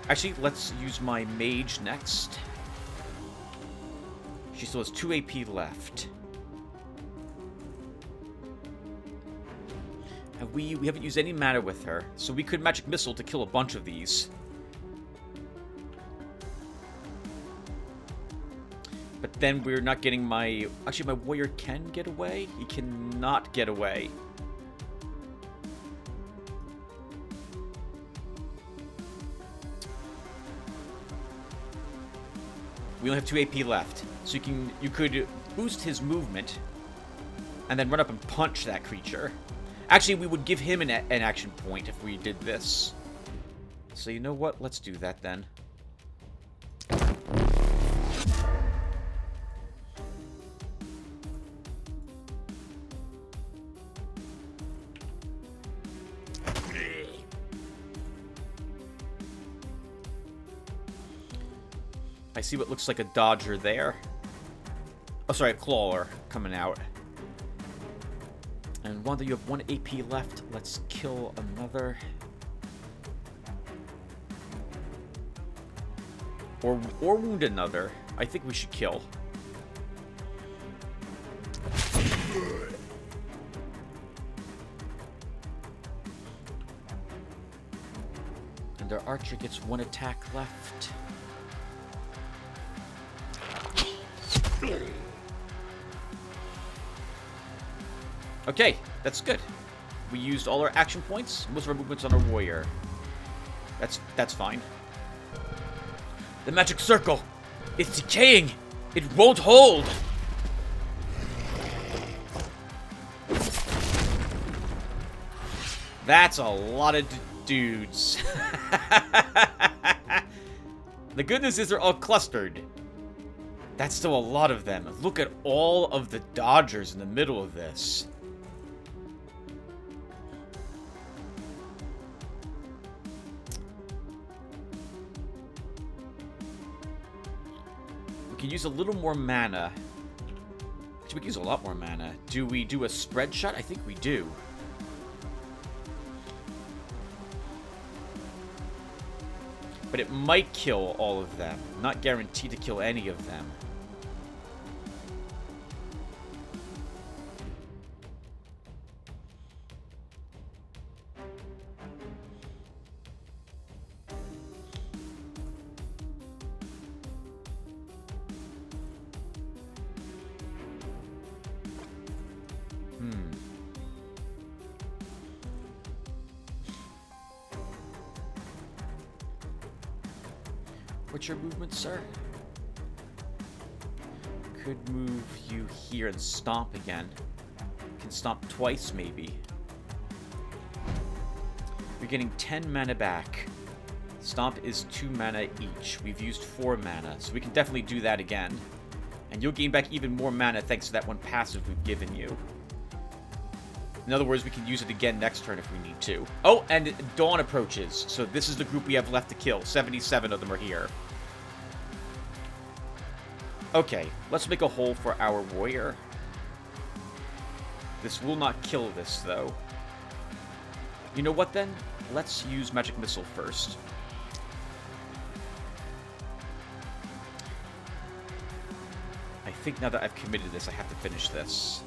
Actually, let's use my mage next. She still has 2 AP left. We haven't used any mana with her, so we could magic missile to kill a bunch of these. But then we're not getting my... Actually, my warrior can get away? He cannot get away. We only have 2 AP left, so you could boost his movement, and then run up and punch that creature. Actually, we would give him an action point if we did this. So you know what? Let's do that then. I see what looks like a dodger there. Oh, sorry, a clawer coming out. And Wanda, you have 1 AP left. Let's kill another. Or wound another. I think we should kill. And our archer gets 1 attack left. Okay, that's good. We used all our action points. Most of our movements on our warrior. That's fine. The magic circle! It's decaying! It won't hold! That's a lot of dudes. The good news is they're all clustered. That's still a lot of them. Look at all of the dodgers in the middle of this. We can use a little more mana. Actually, we can use a lot more mana. Do we do a spread shot? I think we do. But it might kill all of them. Not guaranteed to kill any of them. What's your movement, sir? Could move you here and stomp again. Can stomp twice, maybe. You're getting 10 mana back. Stomp is 2 mana each. We've used 4 mana, so we can definitely do that again. And you'll gain back even more mana thanks to that one passive we've given you. In other words, we can use it again next turn if we need to. Oh, and Dawn approaches. So this is the group we have left to kill. 77 of them are here. Okay, let's make a hole for our warrior. This will not kill this, though. You know what, then? Let's use Magic Missile first. I think now that I've committed this, I have to finish this.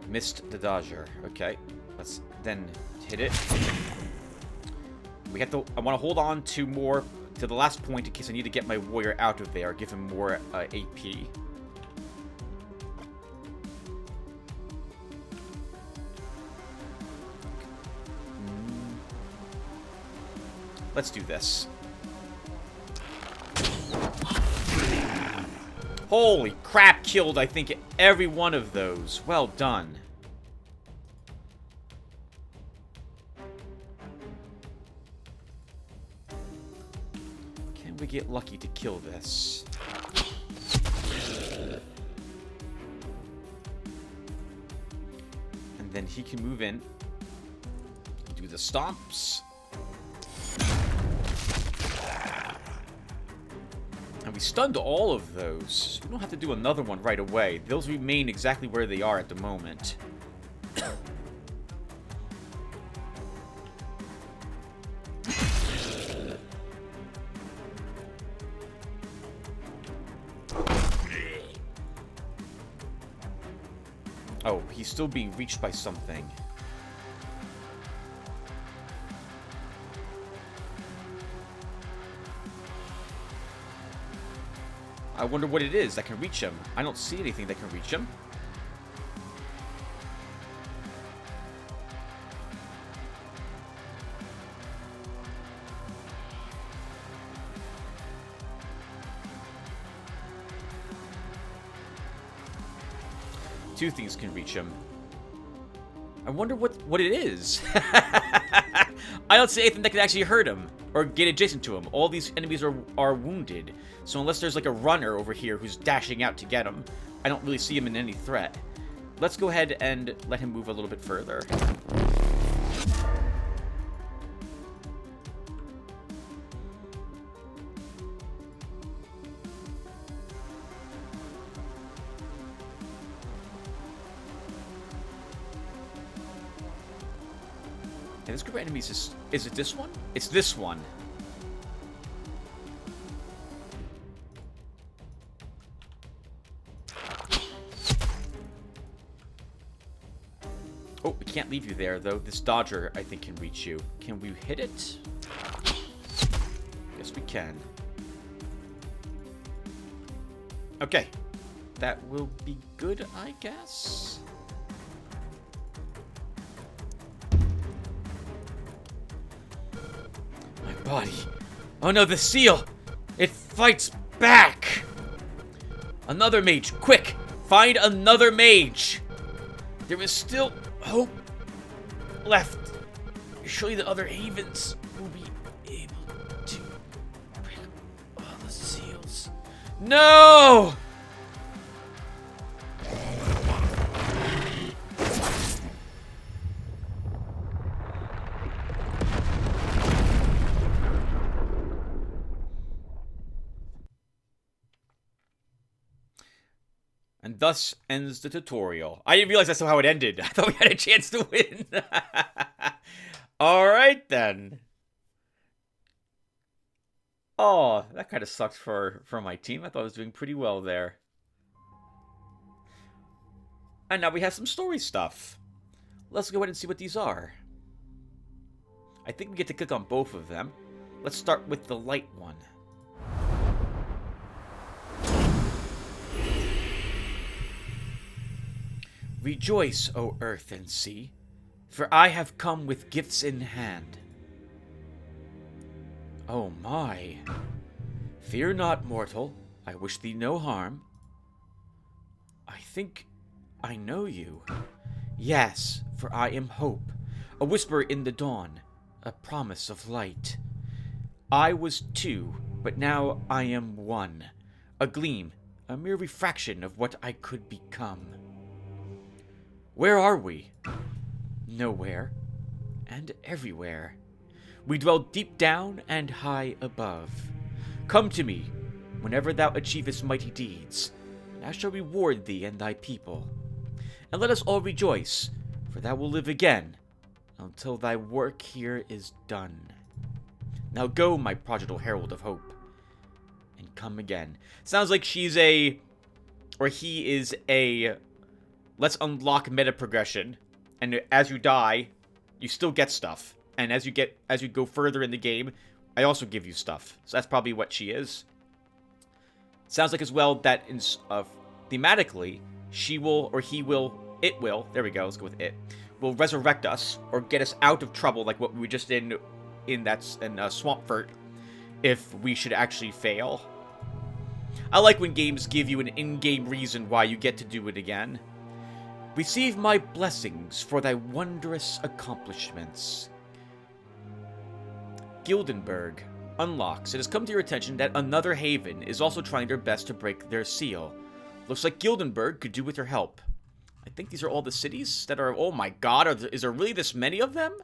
Missed the dodger. Okay, let's then hit it. We have to. I want to hold on to more to the last point in case I need to get my warrior out of there. Give him more AP. Let's do this. Holy crap, killed, I think, every one of those. Well done. Can we get lucky to kill this? And then he can move in. Do the stomps. And we stunned all of those. We don't have to do another one right away. Those remain exactly where they are at the moment. Oh, he's still being reached by something. I wonder what it is that can reach him. I don't see anything that can reach him. Two things can reach him. I wonder what it is. I don't see anything that can actually hurt him or get adjacent to him. All these enemies are wounded. So unless there's like a runner over here who's dashing out to get him, I don't really see him in any threat. Let's go ahead and let him move a little bit further. And this group of enemies is it this one? It's this one. Oh, we can't leave you there, though. This dodger, I think, can reach you. Can we hit it? we can. Okay. That will be good, I guess. My body. Oh no, the seal! It fights back! Another mage, quick! Find another mage! There is still hope left. Surely the other havens will be able to break all the seals. No! And thus ends the tutorial. I didn't realize that's how it ended. I thought we had a chance to win. Alright then. Oh, that kind of sucked for my team. I thought I was doing pretty well there. And now we have some story stuff. Let's go ahead and see what these are. I think we get to click on both of them. Let's start with the light one. Rejoice, O earth and sea, for I have come with gifts in hand. Oh my. Fear not, mortal. I wish thee no harm. I think I know you. Yes, for I am hope, a whisper in the dawn, a promise of light. I was two, but now I am one, a gleam, a mere refraction of what I could become. Where are we? Nowhere, and everywhere. We dwell deep down and high above. Come to me, whenever thou achievest mighty deeds, and I shall reward thee and thy people. And let us all rejoice, for thou wilt live again, until thy work here is done. Now go, my prodigal herald of hope, and come again. Sounds like she's a, or he is a, let's unlock meta progression, and as you die, you still get stuff. And as you go further in the game, I also give you stuff. So that's probably what she is. Sounds like as well that in thematically, she will, or he will, it will, there we go, let's go with it, will resurrect us, or get us out of trouble, like what we were just in Swampfurt, if we should actually fail. I like when games give you an in-game reason why you get to do it again. Receive my blessings for thy wondrous accomplishments. Gildenberg unlocks. It has come to your attention that another haven is also trying their best to break their seal. Looks like Gildenberg could do with your help. I think these are all the cities that are... Oh my god, is there really this many of them?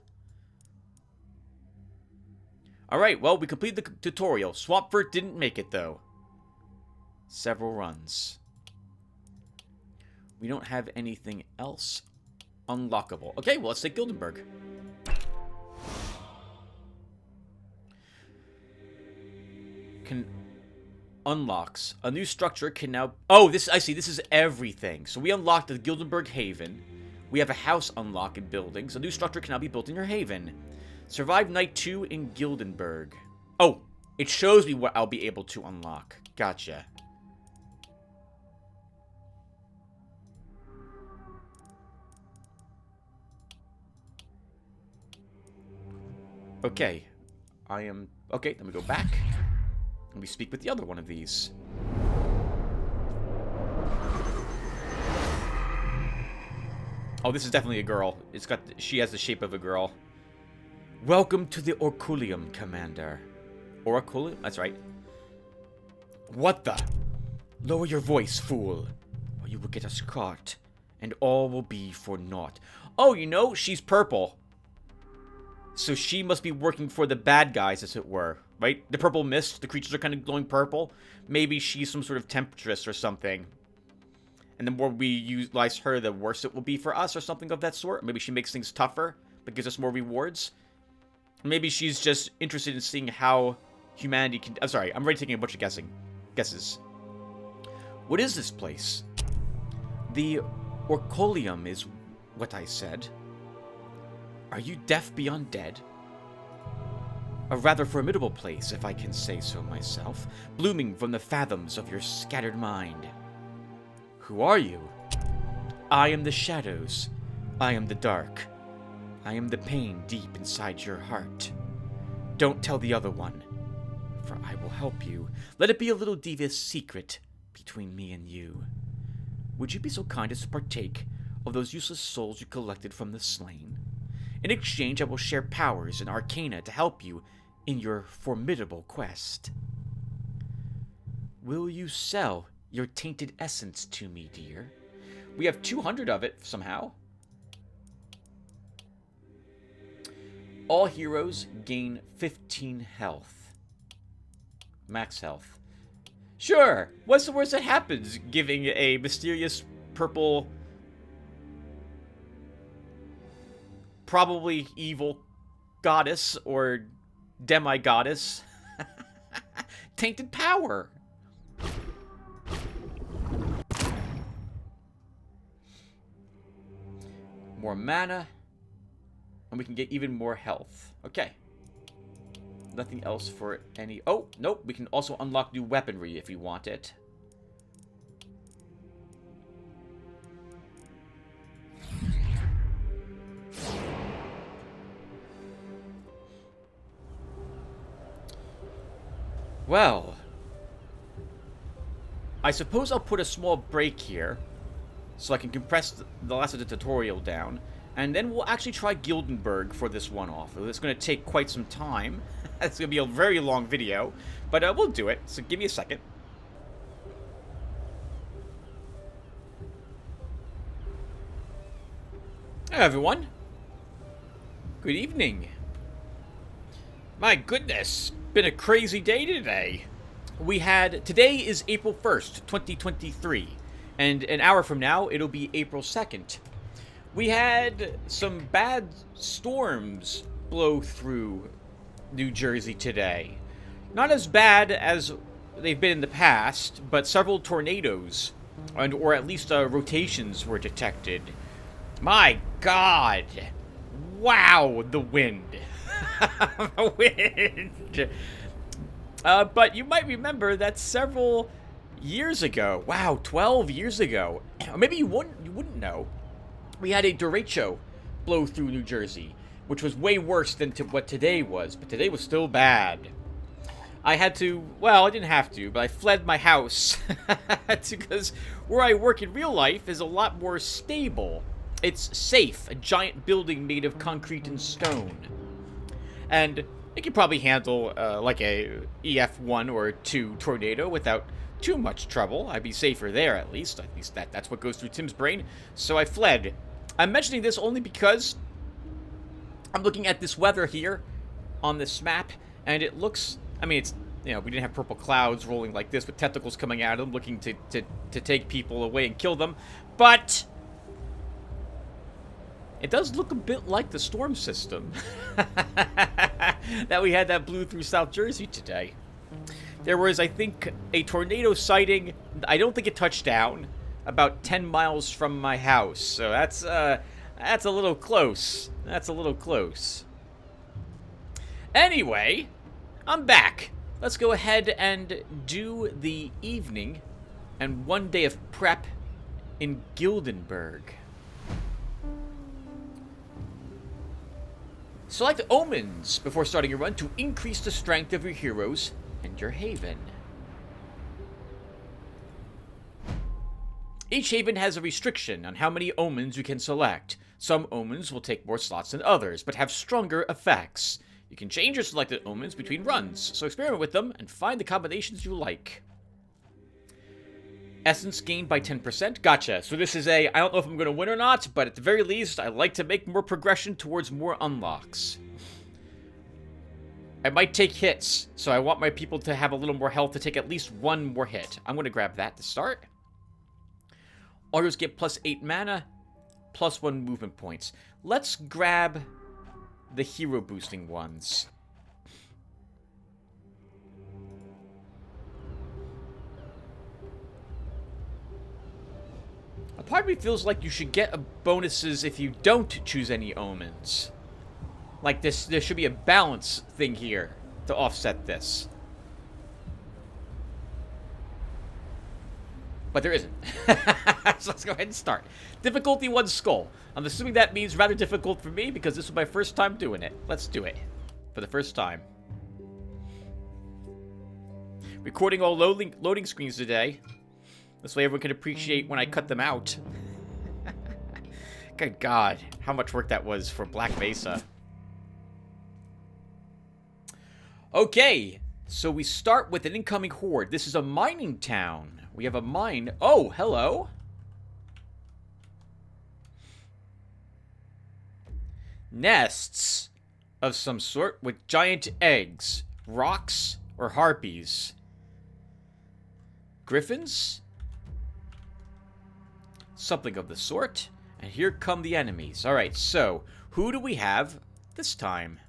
Alright, well, we completed the tutorial. Swampfurt didn't make it, though. Several runs. We don't have anything else unlockable. Okay, well, let's take Gildenberg. Unlocks. A new structure can now... Oh, this, I see. This is everything. So we unlocked the Gildenberg Haven. We have a house unlock in buildings. A new structure can now be built in your haven. Survive night 2 in Gildenberg. Oh, it shows me what I'll be able to unlock. Gotcha. Okay. Okay, then we go back. And we speak with the other one of these. Oh, this is definitely a girl. She has the shape of a girl. Welcome to the Orculium, Commander. Orculium? That's right. What the? Lower your voice, fool, or you will get us caught, and all will be for naught. Oh, you know, she's purple. So she must be working for the bad guys, as it were. Right? The purple mist, the creatures are kind of glowing purple. Maybe she's some sort of temptress or something. And the more we utilize her, the worse it will be for us or something of that sort. Maybe she makes things tougher, but gives us more rewards. Maybe she's just interested in seeing how humanity can... I'm sorry, I'm already taking a bunch of guesses. What is this place? The Orculium is what I said. Are you deaf beyond dead? A rather formidable place, if I can say so myself, blooming from the fathoms of your scattered mind. Who are you? I am the shadows. I am the dark. I am the pain deep inside your heart. Don't tell the other one, for I will help you. Let it be a little devious secret between me and you. Would you be so kind as to partake of those useless souls you collected from the slain? In exchange, I will share powers and arcana to help you in your formidable quest. Will you sell your tainted essence to me, dear? We have 200 of it, somehow. All heroes gain 15 health. Max health. Sure! What's the worst that happens? Giving a mysterious purple, probably evil goddess or demi-goddess tainted power. More mana, and we can get even more health. Okay. Nothing else for any... Oh, nope. We can also unlock new weaponry if we want it. Well, I suppose I'll put a small break here so I can compress the rest of the tutorial down, and then we'll actually try Gildenberg for this one-off. It's going to take quite some time. It's going to be a very long video, but we'll do it, so give me a second. Hello, everyone. Good evening. My goodness, been a crazy day today. Today is April 1st, 2023, and an hour from now, it'll be April 2nd. We had some bad storms blow through New Jersey today. Not as bad as they've been in the past, but several tornadoes, or at least rotations were detected. My God! Wow, the wind. The wind. But you might remember that several years ago, wow, 12 years ago, or maybe you wouldn't know, we had a derecho blow through New Jersey, which was way worse than what today was, but today was still bad. I had to, well, I didn't have to, but I fled my house because where I work in real life is a lot more stable. It's safe, a giant building made of concrete and stone. And it can probably handle like a EF1 or 2 tornado without too much trouble. I'd be safer there, at least. That's what goes through Tim's brain. So I fled. I'm mentioning this only because I'm looking at this weather here on this map, and it looks, I mean, it's, you know, we didn't have purple clouds rolling like this with tentacles coming out of them looking to take people away and kill them, but it does look a bit like the storm system that we had that blew through South Jersey today. There was, I think, a tornado sighting. I don't think it touched down, about 10 miles from my house. So that's a little close. That's a little close. Anyway, I'm back. Let's go ahead and do the evening and one day of prep in Gildenberg. Select omens before starting your run to increase the strength of your heroes and your haven. Each haven has a restriction on how many omens you can select. Some omens will take more slots than others, but have stronger effects. You can change your selected omens between runs, so experiment with them and find the combinations you like. Essence gained by 10%. Gotcha. So this is I don't know if I'm going to win or not, but at the very least, I like to make more progression towards more unlocks. I might take hits, so I want my people to have a little more health to take at least one more hit. I'm going to grab that to start. Autos get plus 8 mana, plus 1 movement points. Let's grab the hero boosting ones. A part of me feels like you should get bonuses if you don't choose any omens. Like this, there should be a balance thing here to offset this. But there isn't. So let's go ahead and start. Difficulty 1 skull. I'm assuming that means rather difficult for me because this was my first time doing it. Let's do it. For the first time. Recording all loading screens today. This way everyone can appreciate when I cut them out. Good God, how much work that was for Black Mesa. Okay, so we start with an incoming horde. This is a mining town. We have a mine. Oh, hello. Nests of some sort with giant eggs, rocks, or harpies. Griffins? Something of the sort. And here come the enemies. Alright, so who do we have this time?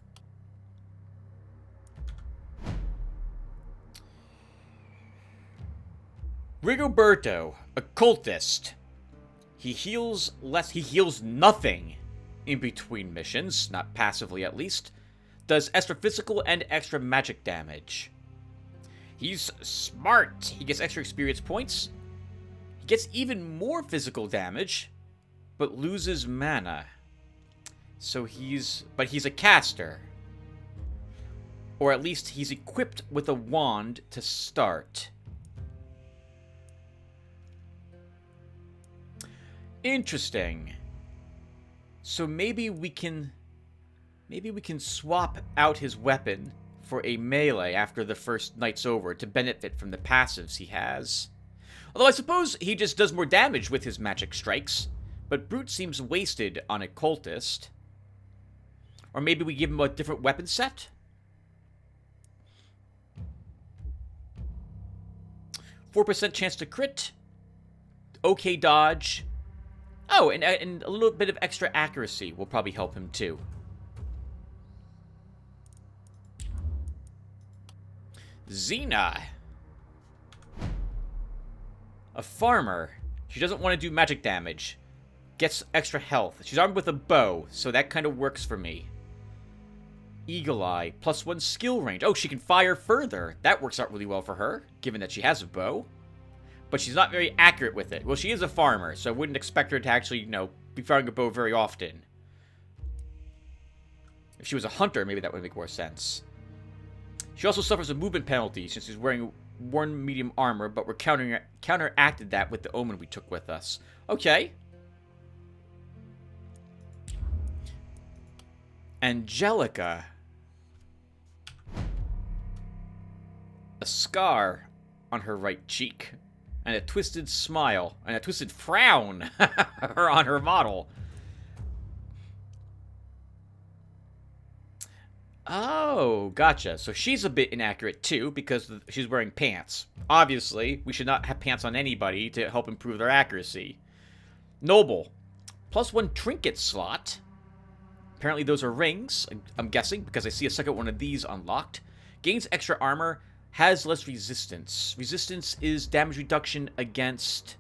Rigoberto, a cultist. He heals nothing in between missions, not passively at least. Does extra physical and extra magic damage. He's smart. He gets extra experience points. He gets even more physical damage, but loses mana. So he's a caster. Or at least he's equipped with a wand to start. Interesting. So maybe we can swap out his weapon for a melee after the first night's over to benefit from the passives he has. Although I suppose he just does more damage with his magic strikes, but Brute seems wasted on a cultist. Or maybe we give him a different weapon set? 4% chance to crit. Okay dodge. Oh, and a little bit of extra accuracy will probably help him too. Xena. A farmer. She doesn't want to do magic damage. Gets extra health. She's armed with a bow, so that kind of works for me. Eagle Eye. +1 skill range. Oh, she can fire further. That works out really well for her, given that she has a bow. But she's not very accurate with it. Well, she is a farmer, so I wouldn't expect her to actually, you know, be firing a bow very often. If she was a hunter, maybe that would make more sense. She also suffers a movement penalty since she's wearing worn medium armor, but we're counteracted that with the omen we took with us. Okay. Angelica. A scar on her right cheek. And a twisted smile. And a twisted frown on her model. Oh, gotcha. So she's a bit inaccurate too, because she's wearing pants. Obviously, we should not have pants on anybody to help improve their accuracy. Noble. +1 trinket slot. Apparently those are rings, I'm guessing, because I see a second one of these unlocked. Gains extra armor. Has less resistance. Resistance is damage reduction against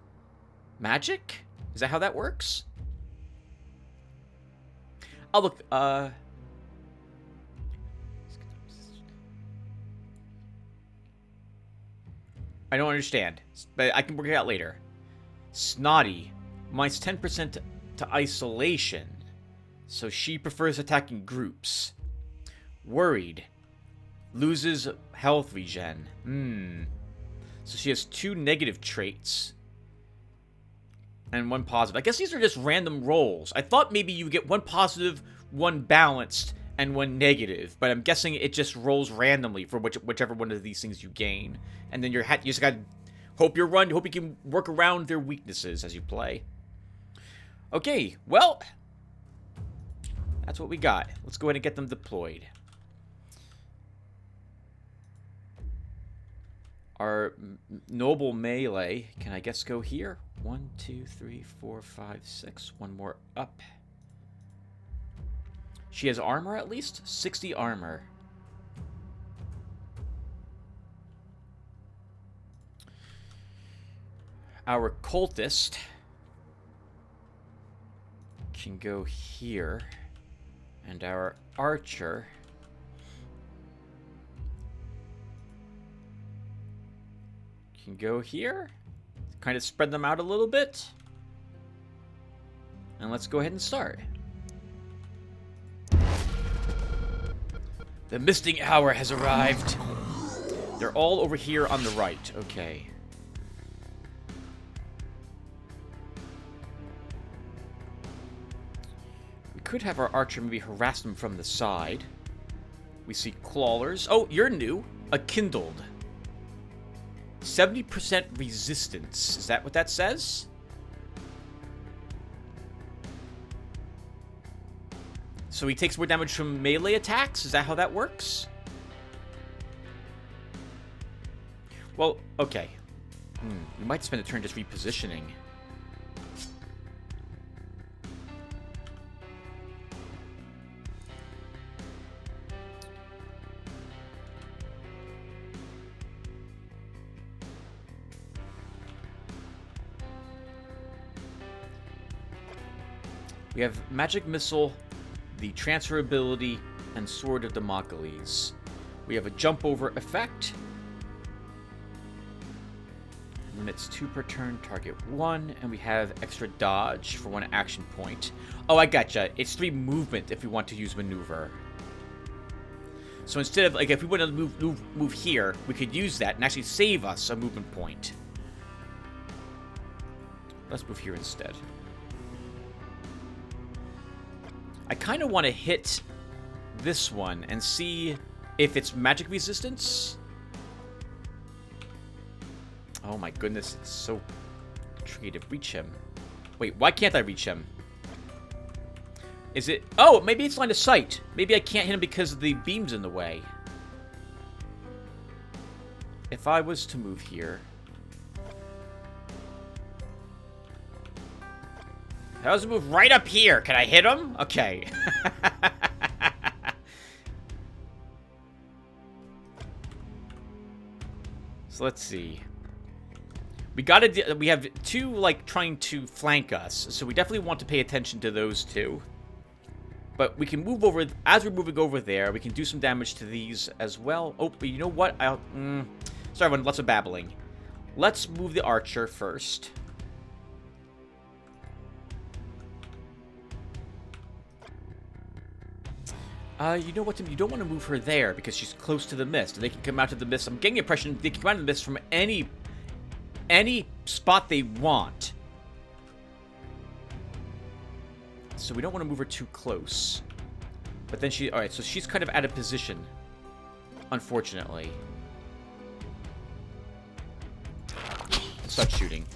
magic? Is that how that works? Oh, look, I don't understand, but I can work it out later. Snotty. Minus 10% to isolation. So she prefers attacking groups. Worried. Loses health regen. So she has 2 negative traits. And 1 positive. I guess these are just random rolls. I thought maybe you get 1 positive, 1 balanced, and 1 negative. But I'm guessing it just rolls randomly for whichever one of these things you gain. And then you just gotta hope you can work around their weaknesses as you play. Okay, well, that's what we got. Let's go ahead and get them deployed. Our noble melee can, I guess, go here. 1, 2, 3, 4, 5, 6. 1 more up. She has armor at least? 60 armor. Our cultist can go here. And our archer can go here. Kind of spread them out a little bit. And let's go ahead and start. The misting hour has arrived. They're all over here on the right. Okay. We could have our archer maybe harass them from the side. We see clawlers. Oh, you're new. A kindled. 70% resistance. Is that what that says? So he takes more damage from melee attacks? Is that how that works? Well, okay. We might spend a turn just repositioning. We have Magic Missile, the Transfer Ability, and Sword of Damocles. We have a Jump Over effect. Limits 2 per turn, target 1, and we have extra dodge for 1 action point. Oh, I gotcha. It's 3 movement if we want to use maneuver. So instead of, like, if we want to move here, we could use that and actually save us a movement point. Let's move here instead. I kind of want to hit this one and see if it's magic resistance. Oh my goodness, it's so tricky to reach him. Wait, why can't I reach him? Is it... Oh, maybe it's line of sight. Maybe I can't hit him because of the beams in the way. If I was to move here... I was to move right up here. Can I hit him? Okay. So let's see. We have 2, like, trying to flank us. So we definitely want to pay attention to those 2. But we can move over, as we're moving over there, we can do some damage to these as well. Oh, but you know what? Sorry, everyone, lots of babbling. Let's move the archer first. You know what, Tim? You don't want to move her there because she's close to the mist. And they can come out of the mist. I'm getting the impression they can come out of the mist from any spot they want. So we don't want to move her too close. But then she... Alright, so she's kind of out of position. Unfortunately. Start shooting.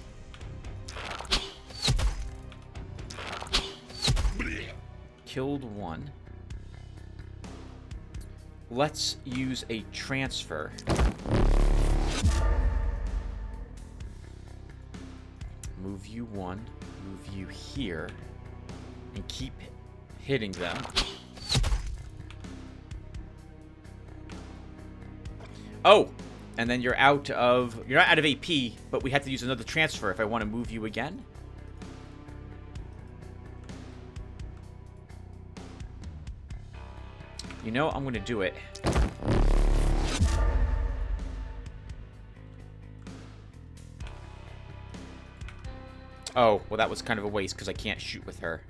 Killed 1. Let's use a transfer. Move you 1. Move you here. And keep hitting them. Oh! And then you're out of... You're not out of AP, but we have to use another transfer if I want to move you again. You know, I'm going to do it. Oh, well that was kind of a waste because I can't shoot with her.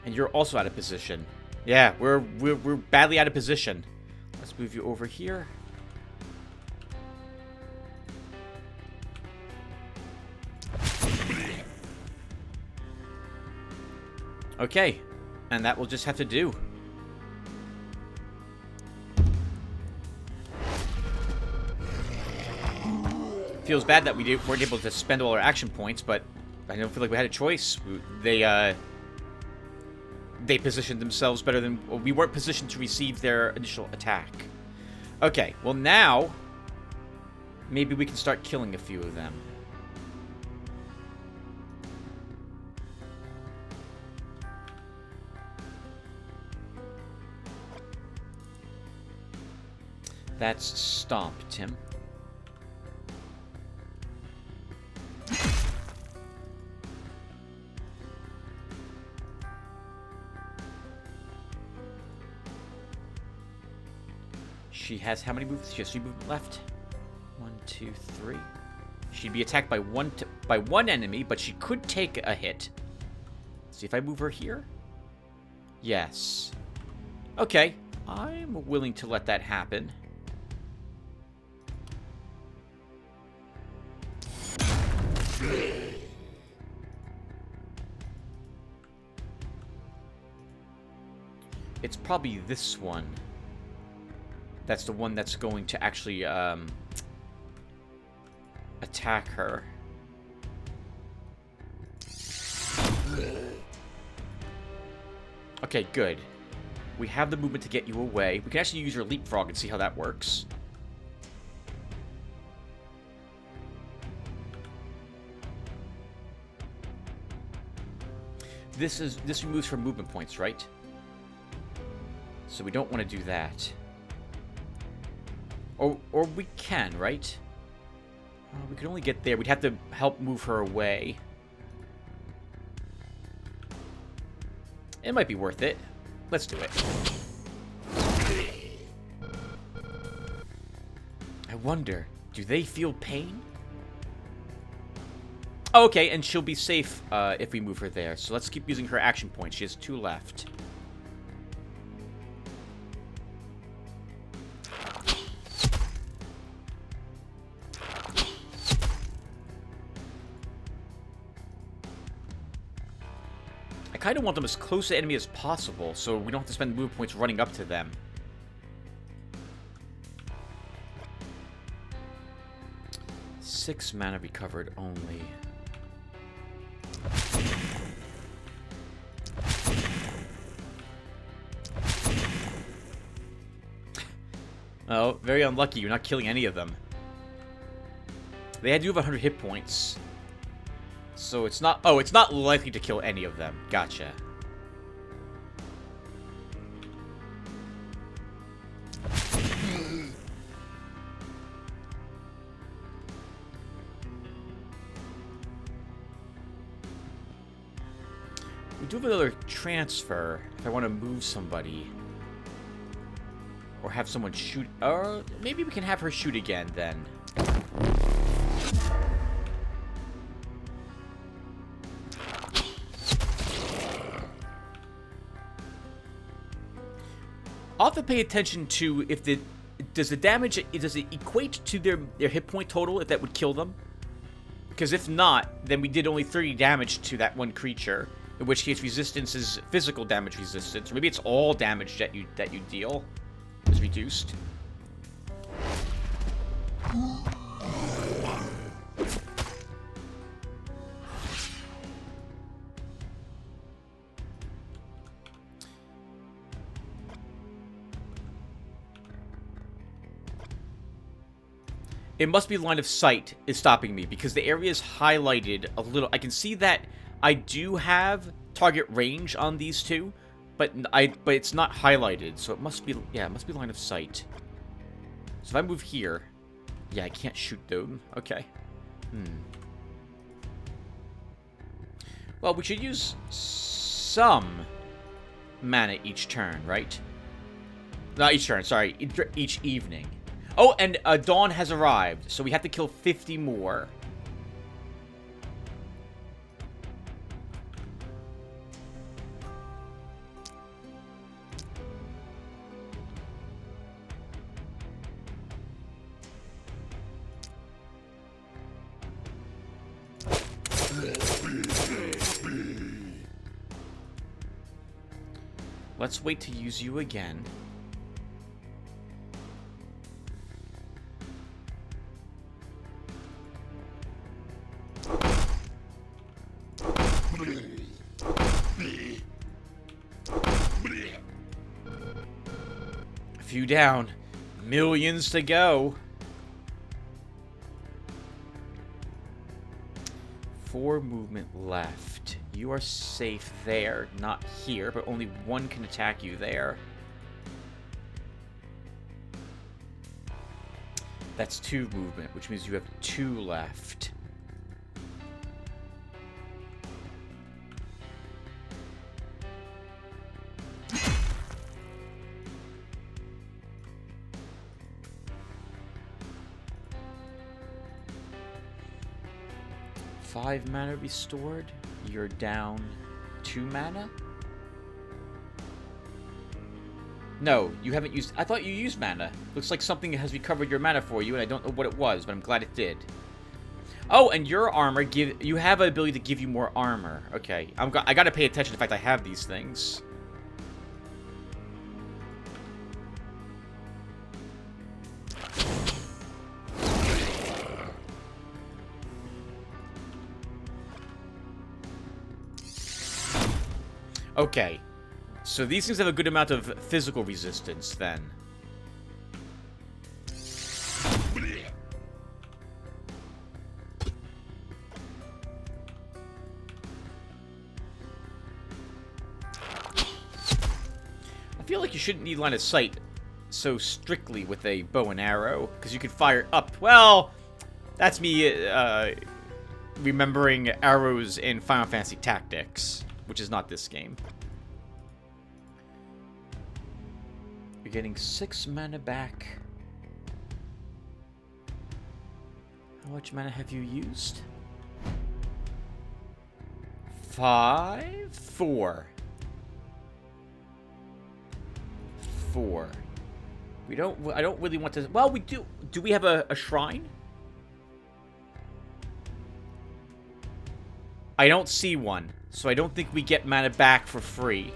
And you're also out of position. Yeah, we're badly out of position. Let's move you over here. Okay, and that will just have to do. Feels bad that we weren't able to spend all our action points, but I don't feel like we had a choice. They positioned themselves better than... Well, we weren't positioned to receive their initial attack. Okay, well now, maybe we can start killing a few of them. That's Stomp, Tim. She has how many moves? She has 3 movement left. 1, 2, 3. She'd be attacked by one enemy, but she could take a hit. See if I move her here? Yes. Okay. I'm willing to let that happen. It's probably this one. That's the one that's going to actually attack her. Okay, good. We have the movement to get you away. We can actually use your leapfrog and see how that works. This removes her movement points, right? So we don't want to do that. Or we can, right? We could only get there. We'd have to help move her away. It might be worth it. Let's do it. I wonder, do they feel pain? Oh, okay, and she'll be safe if we move her there. So let's keep using her action points. She has 2 left. I kind of want them as close to the enemy as possible, so we don't have to spend movement points running up to them. Six mana recovered only. Oh, very unlucky. You're not killing any of them. They do have 100 hit points. So it's not... Oh, it's not likely to kill any of them. Gotcha. We do have another transfer if I want to move somebody. Or have someone shoot... Or maybe we can have her shoot again, then. I'll have to pay attention to if the... Does the damage... Does it equate to their hit point total, if that would kill them? Because if not, then we did only 30 damage to that one creature. In which case, resistance is physical damage resistance. Or maybe it's all damage that you deal is reduced. It must be line of sight is stopping me, because the area is highlighted a little. I can see that I do have target range on these two, but it's not highlighted, so it must be, yeah, it must be line of sight. So if I move here, yeah, I can't shoot them. Okay. Well, we should use some mana each turn, right? Not each turn, sorry, each evening. Oh, and dawn has arrived, so we have to kill 50 more. Let's wait to use you again. A few down. Millions to go. 4 movement left. You are safe there, not here, but only one can attack you there. That's 2 movement, which means you have 2 left. 5 mana restored. You're down 2 mana? No, you haven't used... I thought you used mana. Looks like something has recovered your mana for you, and I don't know what it was, but I'm glad it did. Oh, and your armor you have an ability to give you more armor. Okay, I gotta pay attention to the fact I have these things. Okay, so these things have a good amount of physical resistance, then. I feel like you shouldn't need line of sight so strictly with a bow and arrow, because you can fire up. Well, that's me remembering arrows in Final Fantasy Tactics, which is not this game. You're getting 6 mana back. How much mana have you used? 5? 4. 4. I don't really want to... Well, we do. Do we have a shrine? I don't see one, so I don't think we get mana back for free.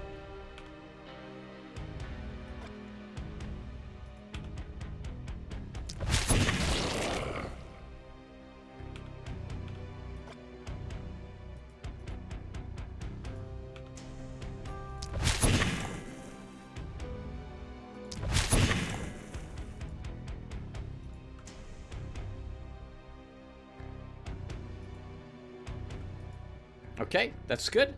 Okay, that's good.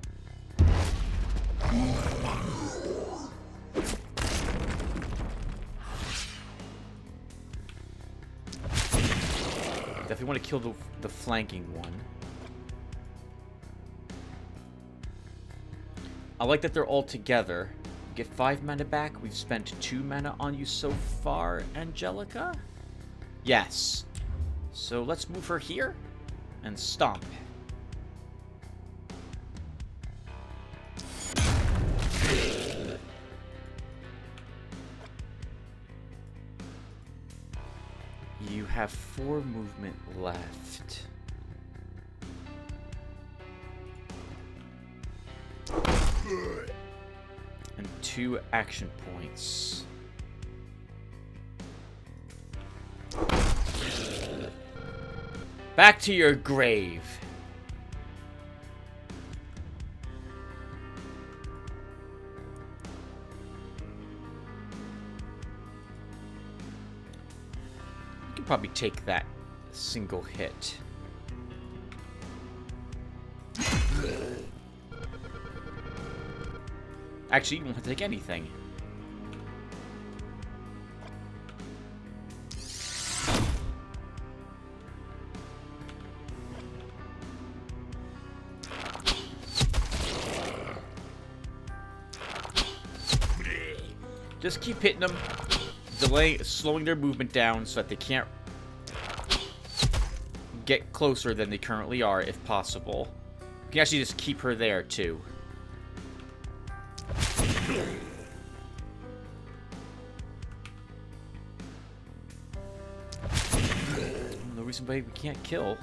Definitely want to kill the flanking one. I like that they're all together. Get 5 mana back. We've spent 2 mana on you so far, Angelica? Yes. So let's move her here and stomp. You have 4 movement left. And 2 action points. Back to your grave. Probably take that single hit. Actually, you won't have to take anything. Just keep hitting them, slowing their movement down so that they can't get closer than they currently are, if possible. You can actually just keep her there, too. No reason why we can't kill.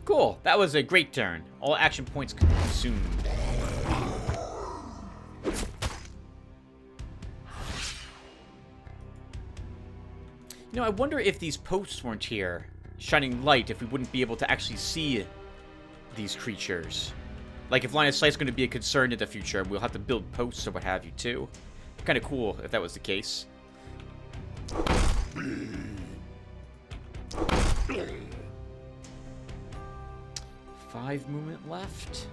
Cool. That was a great turn. All action points consumed. You know, I wonder if these posts weren't here, shining light, if we wouldn't be able to actually see these creatures. Like, if line of sight is going to be a concern in the future, we'll have to build posts or what have you, too. Kind of cool if that was the case. 5 movement left.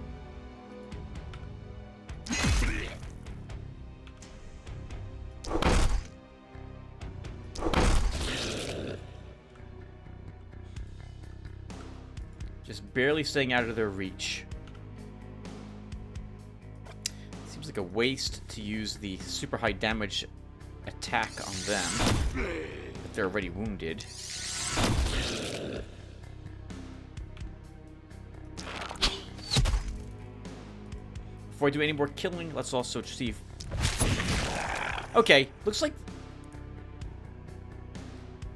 Just barely staying out of their reach. Seems like a waste to use the super high damage attack on them. But they're already wounded. Before I do any more killing, let's also see if... Okay, looks like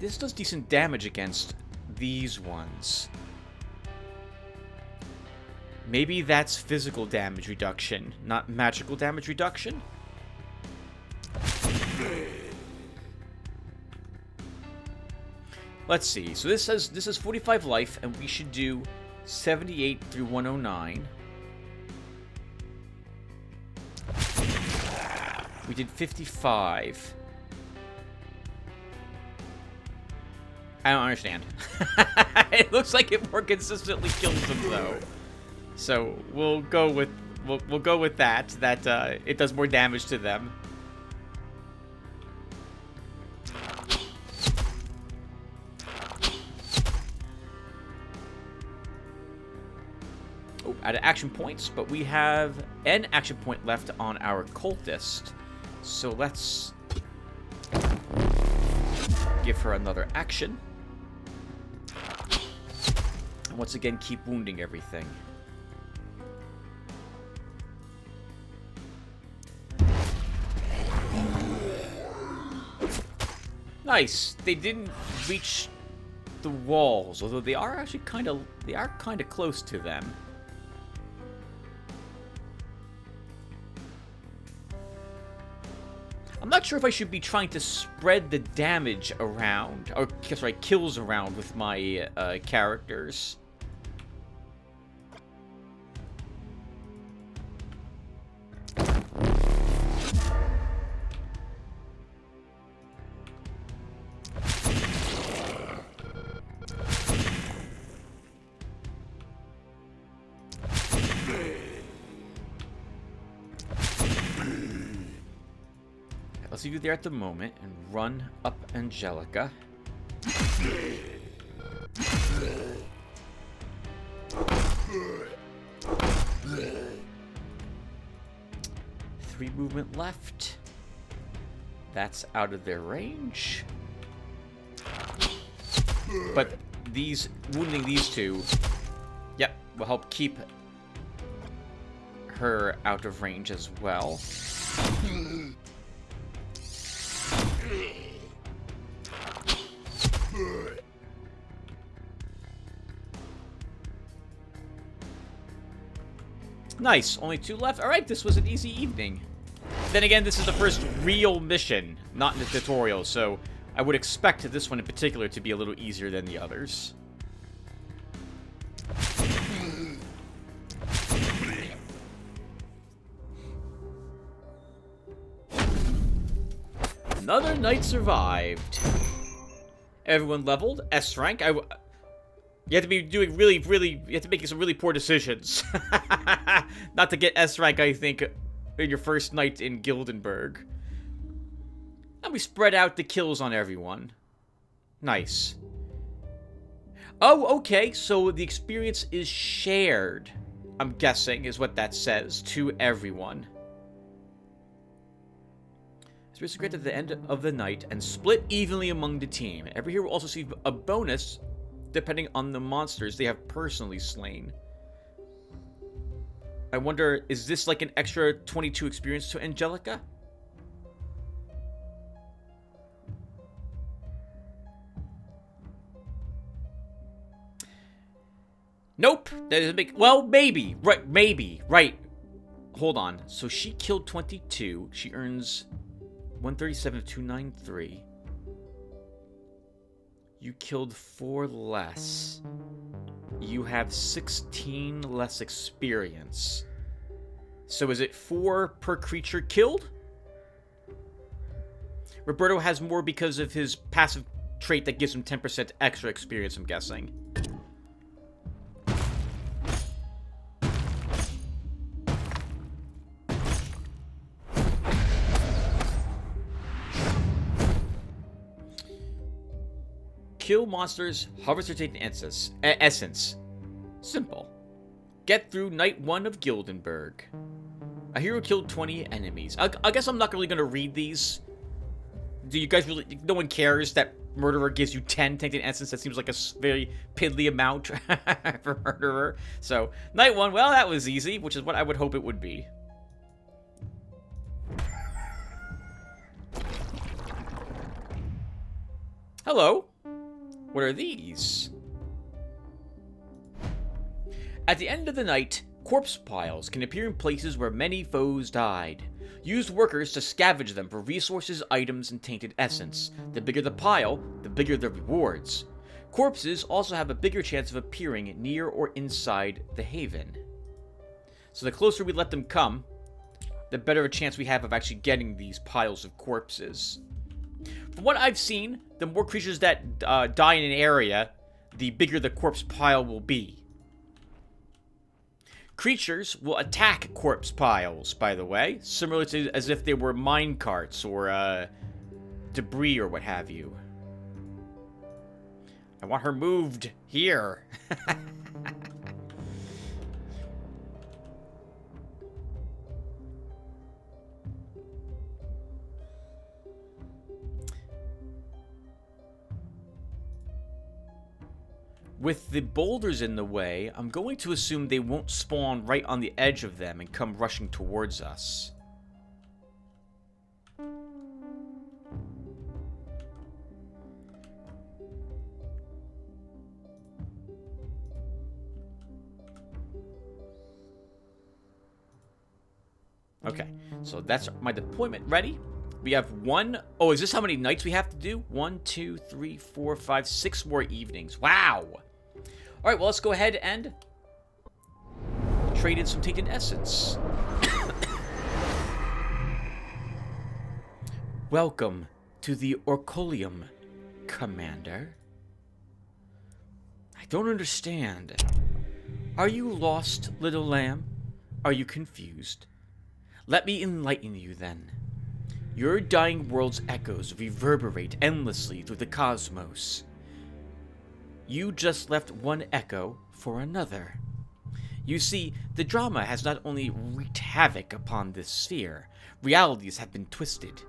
this does decent damage against these ones. Maybe that's physical damage reduction, not magical damage reduction? Let's see. So this is 45 life, and we should do 78 through 109. We did 55. I don't understand. It looks like it more consistently kills them though. So we'll go with that. That it does more damage to them. Oh, out of action points, but we have an action point left on our cultist. So let's give her another action. And once again, keep wounding everything. Nice. They didn't reach the walls, although they are actually kind of close to them. I'm not sure if I should be trying to spread the damage around, or sorry, kills around with my characters. Let's leave you there at the moment and run up Angelica. 3 movement left. That's out of their range. But wounding these two, yep, will help keep her out of range as well. Nice, only 2 left. Alright, this was an easy evening. Then again, this is the first real mission, not in the tutorial, so I would expect this one in particular to be a little easier than the others. Another night survived. Everyone leveled. S rank. You have to be doing you have to make some really poor decisions. Not to get S rank, I think, in your first night in Gildenberg. And we spread out the kills on everyone. Nice. Oh, okay, so the experience is shared, I'm guessing, is what that says, to everyone. Experience is granted at the end of the night and split evenly among the team. Every hero will also receive a bonus depending on the monsters they have personally slain. I wonder, is this like an extra 22 experience to Angelica? Nope. That doesn't make... Well, maybe. Right, maybe. Right. Hold on. So she killed 22. She earns 137 of 293. You killed 4 less. You have 16 less experience. So is it 4 per creature killed? Roberto has more because of his passive trait that gives him 10% extra experience, I'm guessing. Kill monsters, harvest or take an essence. Simple. Get through Night 1 of Gildenberg. A hero killed 20 enemies. I guess I'm not really going to read these. Do you guys really... No one cares that Murderer gives you 10 tainted essence? That seems like a very piddly amount for Murderer. So, Night 1, well, that was easy, which is what I would hope it would be. Hello. What are these? At the end of the night, corpse piles can appear in places where many foes died. Use workers to scavenge them for resources, items, and tainted essence. The bigger the pile, the bigger the rewards. Corpses also have a bigger chance of appearing near or inside the haven. So the closer we let them come, the better a chance we have of actually getting these piles of corpses. From what I've seen, the more creatures that die in an area, the bigger the corpse pile will be. Creatures will attack corpse piles, by the way, similar to as if they were mine carts or debris or what have you. I want her moved here. With the boulders in the way, I'm going to assume they won't spawn right on the edge of them and come rushing towards us. Okay, so that's my deployment ready. We have one... Oh, is this how many nights we have to do? 1, 2, 3, 4, 5, 6 more evenings. Wow! Alright, well, let's go ahead and trade in some tainted essence. Welcome to the Orcolium, Commander. I don't understand. Are you lost, little lamb? Are you confused? Let me enlighten you, then. Your dying world's echoes reverberate endlessly through the cosmos. You just left one echo for another. You see, the drama has not only wreaked havoc upon this sphere, realities have been twisted,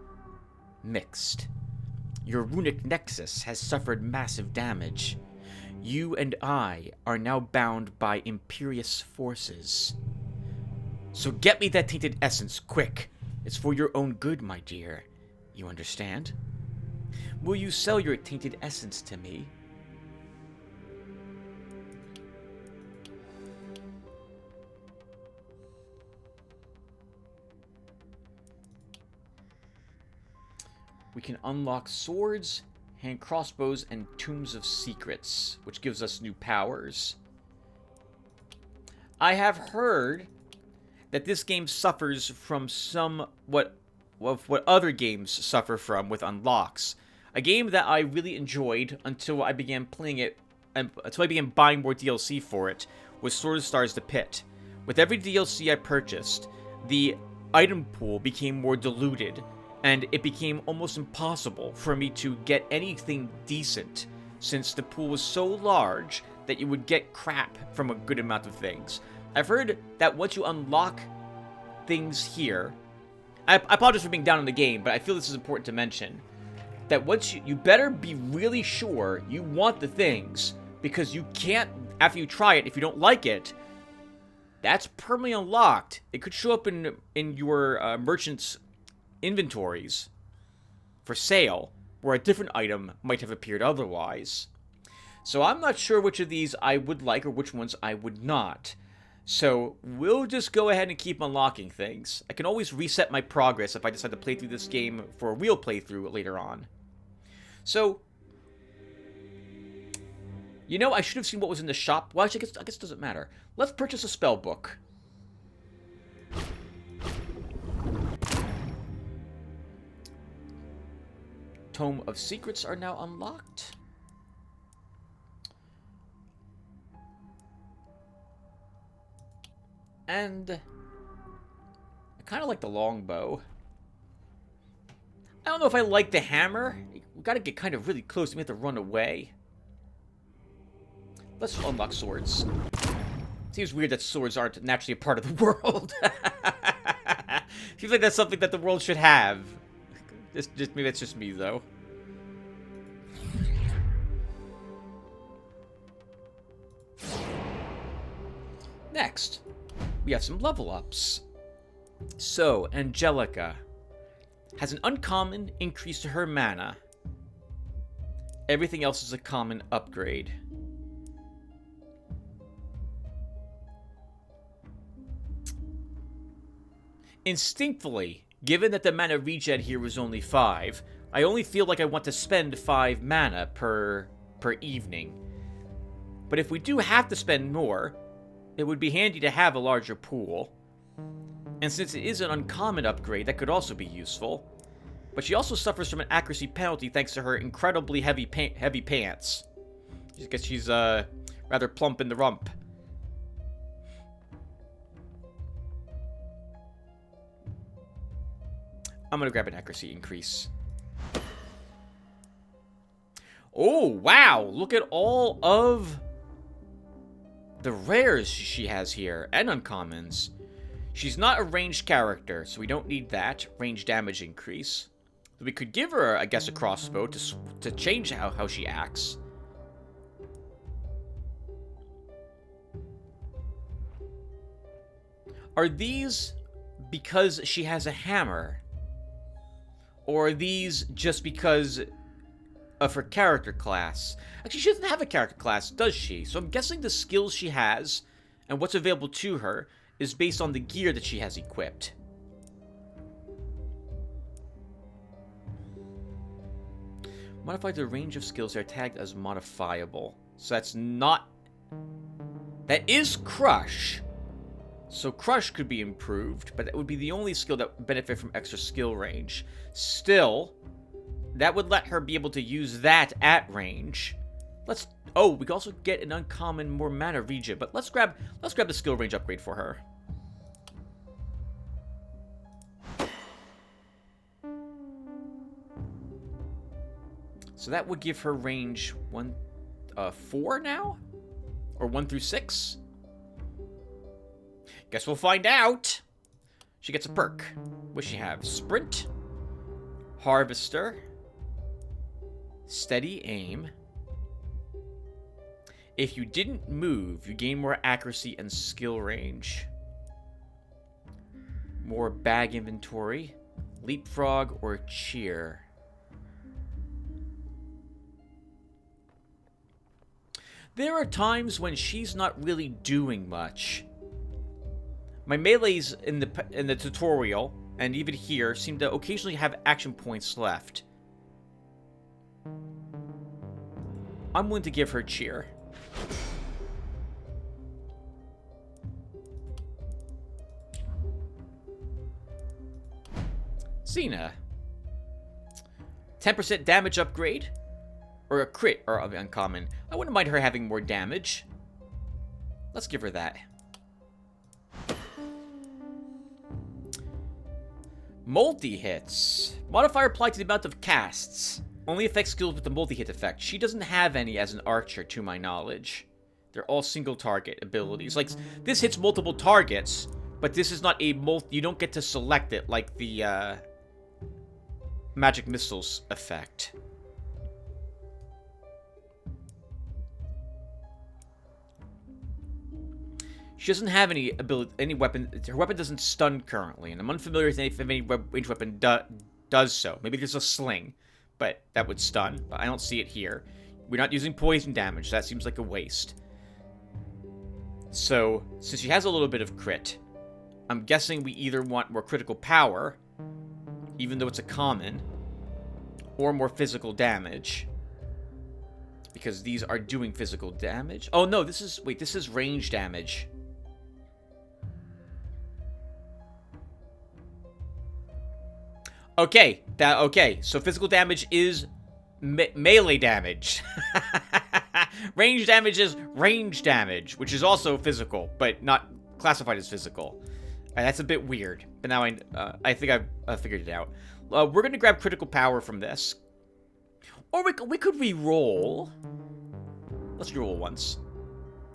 mixed. Your runic nexus has suffered massive damage. You and I are now bound by imperious forces. So get me that tainted essence, quick. It's for your own good, my dear. You understand? Will you sell your tainted essence to me? We can unlock swords, hand crossbows, and tombs of secrets, which gives us new powers. I have heard that this game suffers from what other games suffer from with unlocks. A game that I really enjoyed until I began playing it, until I began buying more DLC for it, was Sword of Stars: The Pit. With every DLC I purchased, the item pool became more diluted, and it became almost impossible for me to get anything decent, since the pool was so large that you would get crap from a good amount of things. I've heard that once you unlock things here, I apologize for being down in the game, but I feel this is important to mention, that once you better be really sure you want the things, because you can't, after you try it, if you don't like it, that's permanently unlocked. It could show up in your merchant's inventories for sale, where a different item might have appeared otherwise. So I'm not sure which of these I would like or which ones I would not. So we'll just go ahead and keep unlocking things. I can always reset my progress if I decide to play through this game for a real playthrough later on. So, you know, I should have seen what was in the shop. Well, actually, I guess it doesn't matter. Let's purchase a spell book. Tome of Secrets are now unlocked. And I kind of like the longbow. I don't know if I like the hammer. We gotta get kind of really close. We have to run away. Let's unlock swords. Seems weird that swords aren't naturally a part of the world. Seems like that's something that the world should have. Just maybe that's just me, though. Next, we have some level ups. So, Angelica has an uncommon increase to her mana. Everything else is a common upgrade. Instinctively, given that the mana regen here was only 5, I only feel like I want to spend 5 mana per evening. But if we do have to spend more, it would be handy to have a larger pool. And since it is an uncommon upgrade, that could also be useful. But she also suffers from an accuracy penalty thanks to her incredibly heavy pants. I guess she's rather plump in the rump. I'm gonna grab an accuracy increase. Oh, wow! Look at all of the rares she has here, and uncommons. She's not a ranged character, so we don't need that. Range damage increase. We could give her, I guess, a crossbow to change how she acts. Are these because she has a hammer? Or are these just because of her character class? Actually, she doesn't have a character class, does she? So I'm guessing the skills she has and what's available to her is based on the gear that she has equipped. Modify the range of skills that are tagged as modifiable. So that's not... That is Crush. So Crush could be improved, but that would be the only skill that would benefit from extra skill range. Still, that would let her be able to use that at range. Let's... Oh, we can also get an uncommon, more mana regen, but let's grab the skill range upgrade for her. So that would give her range 4 now? Or 1 through 6? Guess we'll find out. She gets a perk. What does she have? Sprint, Harvester, Steady Aim. If you didn't move, you gain more accuracy and skill range. More bag inventory, Leapfrog, or Cheer. There are times when she's not really doing much. My melees in the tutorial, and even here, seem to occasionally have action points left. I'm willing to give her Cheer. Xena. 10% damage upgrade. Or a crit, or uncommon. I wouldn't mind her having more damage. Let's give her that. Multi-hits. Modifier applied to the amount of casts. Only affects skills with the multi-hit effect. She doesn't have any as an archer, to my knowledge. They're all single-target abilities. Like, this hits multiple targets, but this is not a you don't get to select it like the, Magic Missiles effect. She doesn't have any ability, any weapon. Her weapon doesn't stun currently, and I'm unfamiliar with if any ranged weapon does so. Maybe there's a sling, but that would stun. But I don't see it here. We're not using poison damage. That seems like a waste. So, since she has a little bit of crit, I'm guessing we either want more critical power, even though it's a common, or more physical damage. Because these are doing physical damage. Oh no, this is range damage. Okay, so physical damage is melee damage. Range damage is range damage, which is also physical, but not classified as physical. That's a bit weird, but now I think I've figured it out. We're gonna grab critical power from this, or we could re-roll. Let's re-roll once.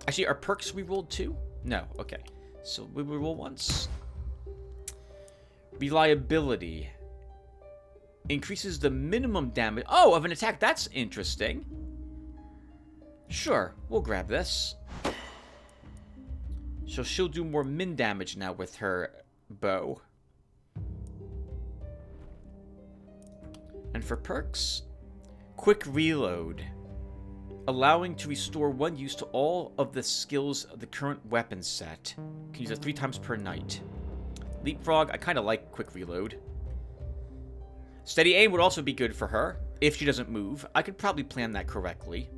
Actually, are perks re-rolled too? No, okay. So we roll once. Reliability. Increases the minimum damage. Oh, of an attack. That's interesting. Sure, we'll grab this. So she'll do more min damage now with her bow. And for perks, quick reload. Allowing to restore one use to all of the skills of the current weapon set. Can use it 3 times per night. Leapfrog, I kind of like quick reload. Steady aim would also be good for her, if she doesn't move. I could probably plan that correctly.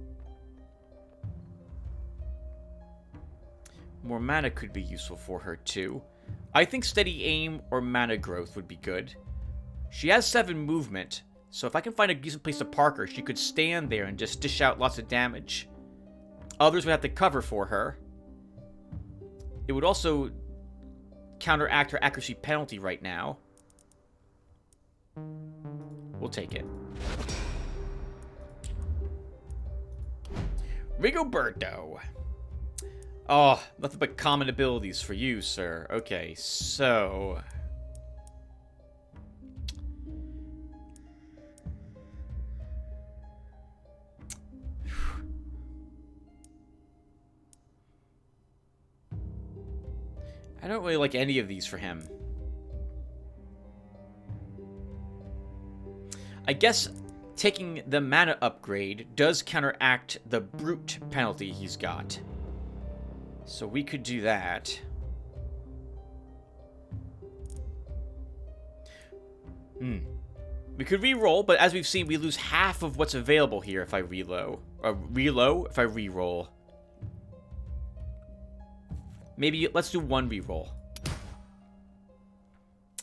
More mana could be useful for her too. I think steady aim or mana growth would be good. She has 7 movement, so if I can find a decent place to park her, she could stand there and just dish out lots of damage. Others would have to cover for her. It would also counteract her accuracy penalty right now. We'll take it. Rigoberto. Oh, nothing but common abilities for you, sir. Okay, so... I don't really like any of these for him. I guess taking the mana upgrade does counteract the brute penalty he's got. So we could do that. We could re-roll, but as we've seen, we lose half of what's available here if I reload. If I re-roll. Maybe let's do 1 re-roll.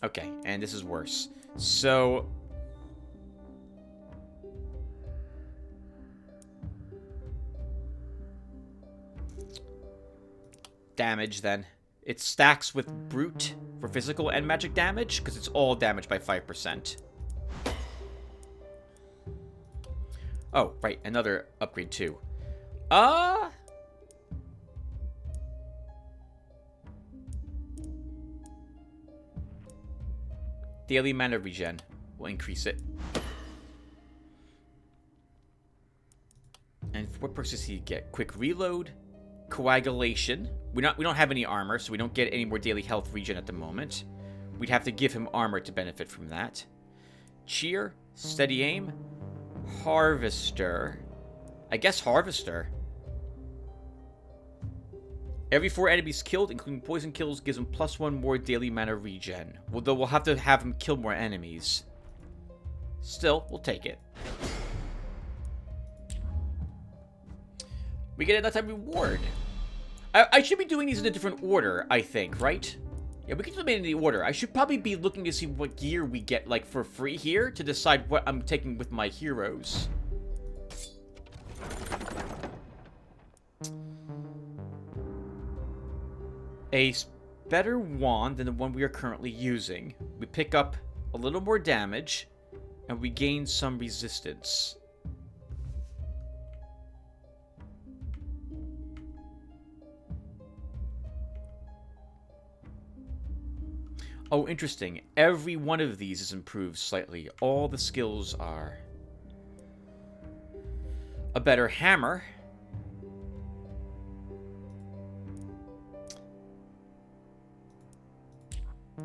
Okay, and this is worse. So... damage, then. It stacks with brute for physical and magic damage, because it's all damage by 5%. Oh, right, another upgrade too. Daily mana regen. We'll increase it. And what perks does he get? Quick reload, coagulation. We don't have any armor, so we don't get any more daily health regen at the moment. We'd have to give him armor to benefit from that. Cheer, steady aim, harvester. I guess harvester. Every 4 enemies killed, including poison kills, gives him +1 more daily mana regen. Well, though we'll have to have him kill more enemies. Still, we'll take it. We get a nighttime reward. I should be doing these in a different order, I think, right? Yeah, we can do them in the order. I should probably be looking to see what gear we get, like, for free here to decide what I'm taking with my heroes. A better wand than the one we are currently using. We pick up a little more damage, and we gain some resistance. Oh, interesting. Every one of these is improved slightly. All the skills are. A better hammer.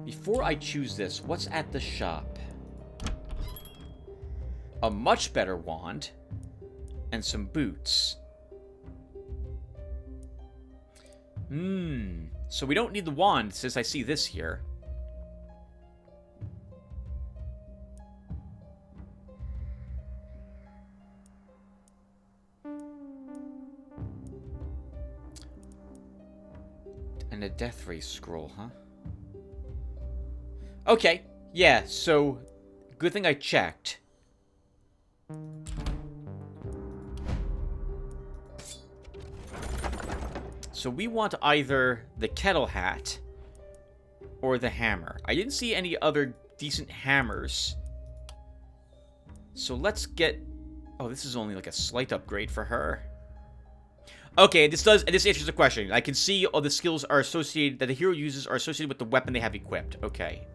Before I choose this, what's at the shop? A much better wand. And some boots. So we don't need the wand, since I see this here. And a death ray scroll, huh? Okay, yeah, so good thing I checked. So we want either the kettle hat or the hammer. I didn't see any other decent hammers. So let's get... Oh, this is only like a slight upgrade for her. Okay, this answers the question. I can see all the skills are associated, that the hero uses are associated with the weapon they have equipped. Okay.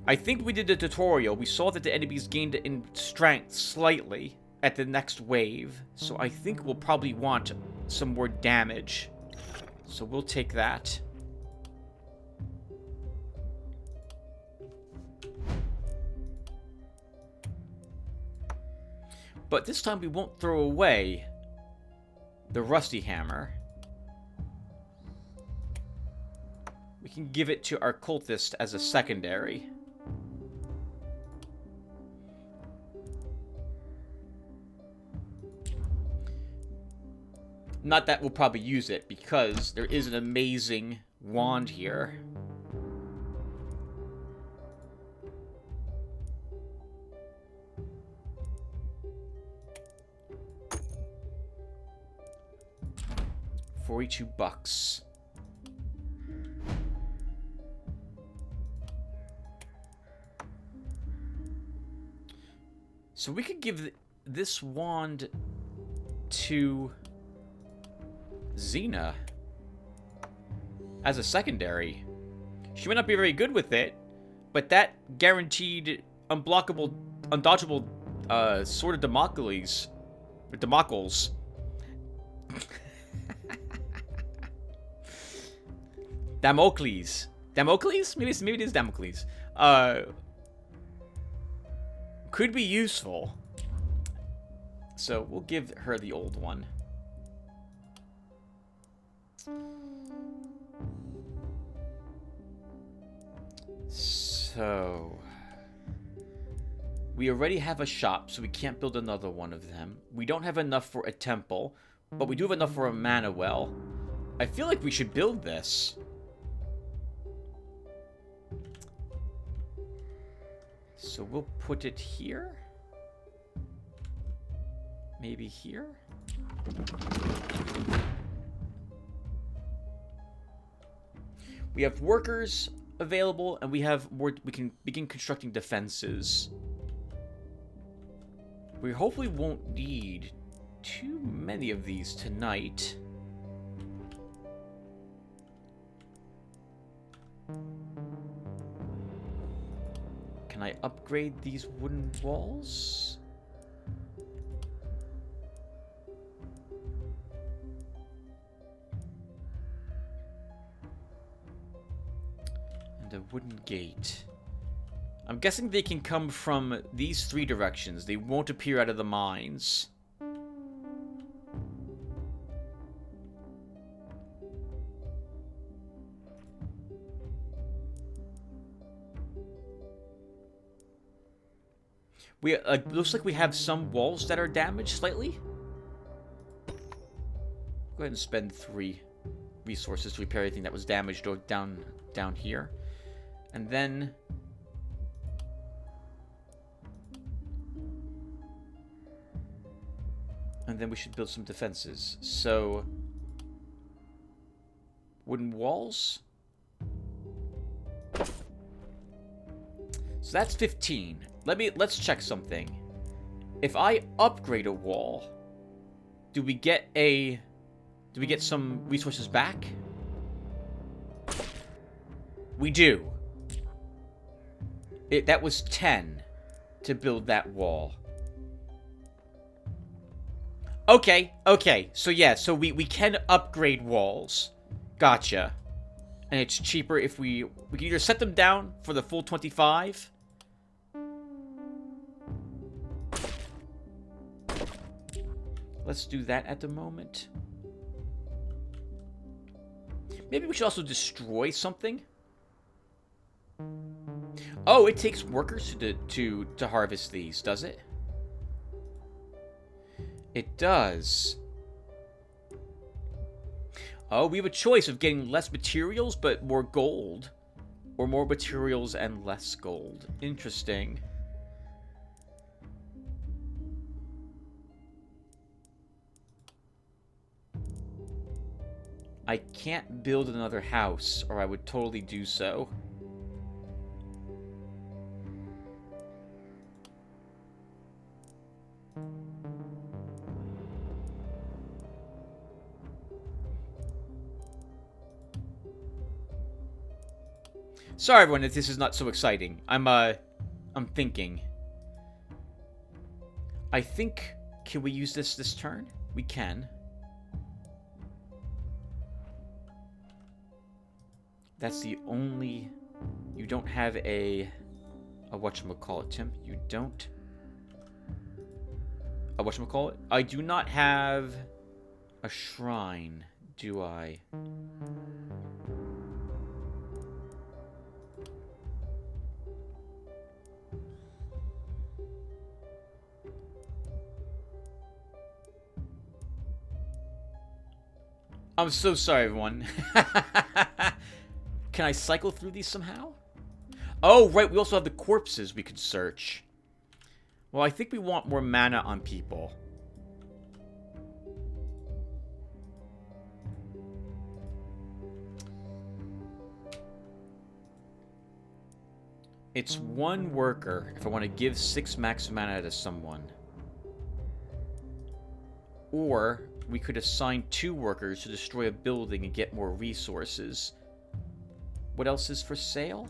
I think we did the tutorial. We saw that the enemies gained in strength slightly at the next wave. So I think we'll probably want some more damage. So we'll take that. But this time we won't throw away the rusty hammer. We can give it to our cultist as a secondary. Not that we'll probably use it, because there is an amazing wand here. $42. So we could give this wand to Xena as a secondary. She might not be very good with it, but that guaranteed unblockable, undodgeable sword of Damocles. Damocles. Damocles? Maybe it is Damocles. Could be useful. So we'll give her the old one. So we already have a shop, so we can't build another one of them. We don't have enough for a temple, but we do have enough for a mana well. I feel like we should build this. So we'll put it here. Maybe here. We have workers available, and we have more. We can begin constructing defenses. We hopefully won't need too many of these tonight. Can I upgrade these wooden walls? And a wooden gate. I'm guessing they can come from these three directions. They won't appear out of the mines. We looks like we have some walls that are damaged slightly. Go ahead and spend 3 resources to repair anything that was damaged or down here. And then we should build some defenses. So wooden walls. So that's 15. Let's check something. If I upgrade a wall, do we get some resources back? We do. That was 10 to build that wall. Okay. So yeah, so we can upgrade walls. Gotcha. And it's cheaper if we can either set them down for the full 25. Let's do that at the moment. Maybe we should also destroy something. Oh, it takes workers to harvest these, does it? It does. Oh, we have a choice of getting less materials but more gold. Or more materials and less gold. Interesting. I can't build another house, or I would totally do so. Sorry, everyone, if this is not so exciting. I'm thinking. I think... Can we use this turn? We can. That's the only... You don't have a whatchamacallit, Tim. You don't... A whatchamacallit? I do not have a shrine, do I? I'm so sorry, everyone. Can I cycle through these somehow? Oh, right, we also have the corpses we could search. Well, I think we want more mana on people. It's one worker if I want to give 6 max mana to someone. Or we could assign 2 workers to destroy a building and get more resources. What else is for sale?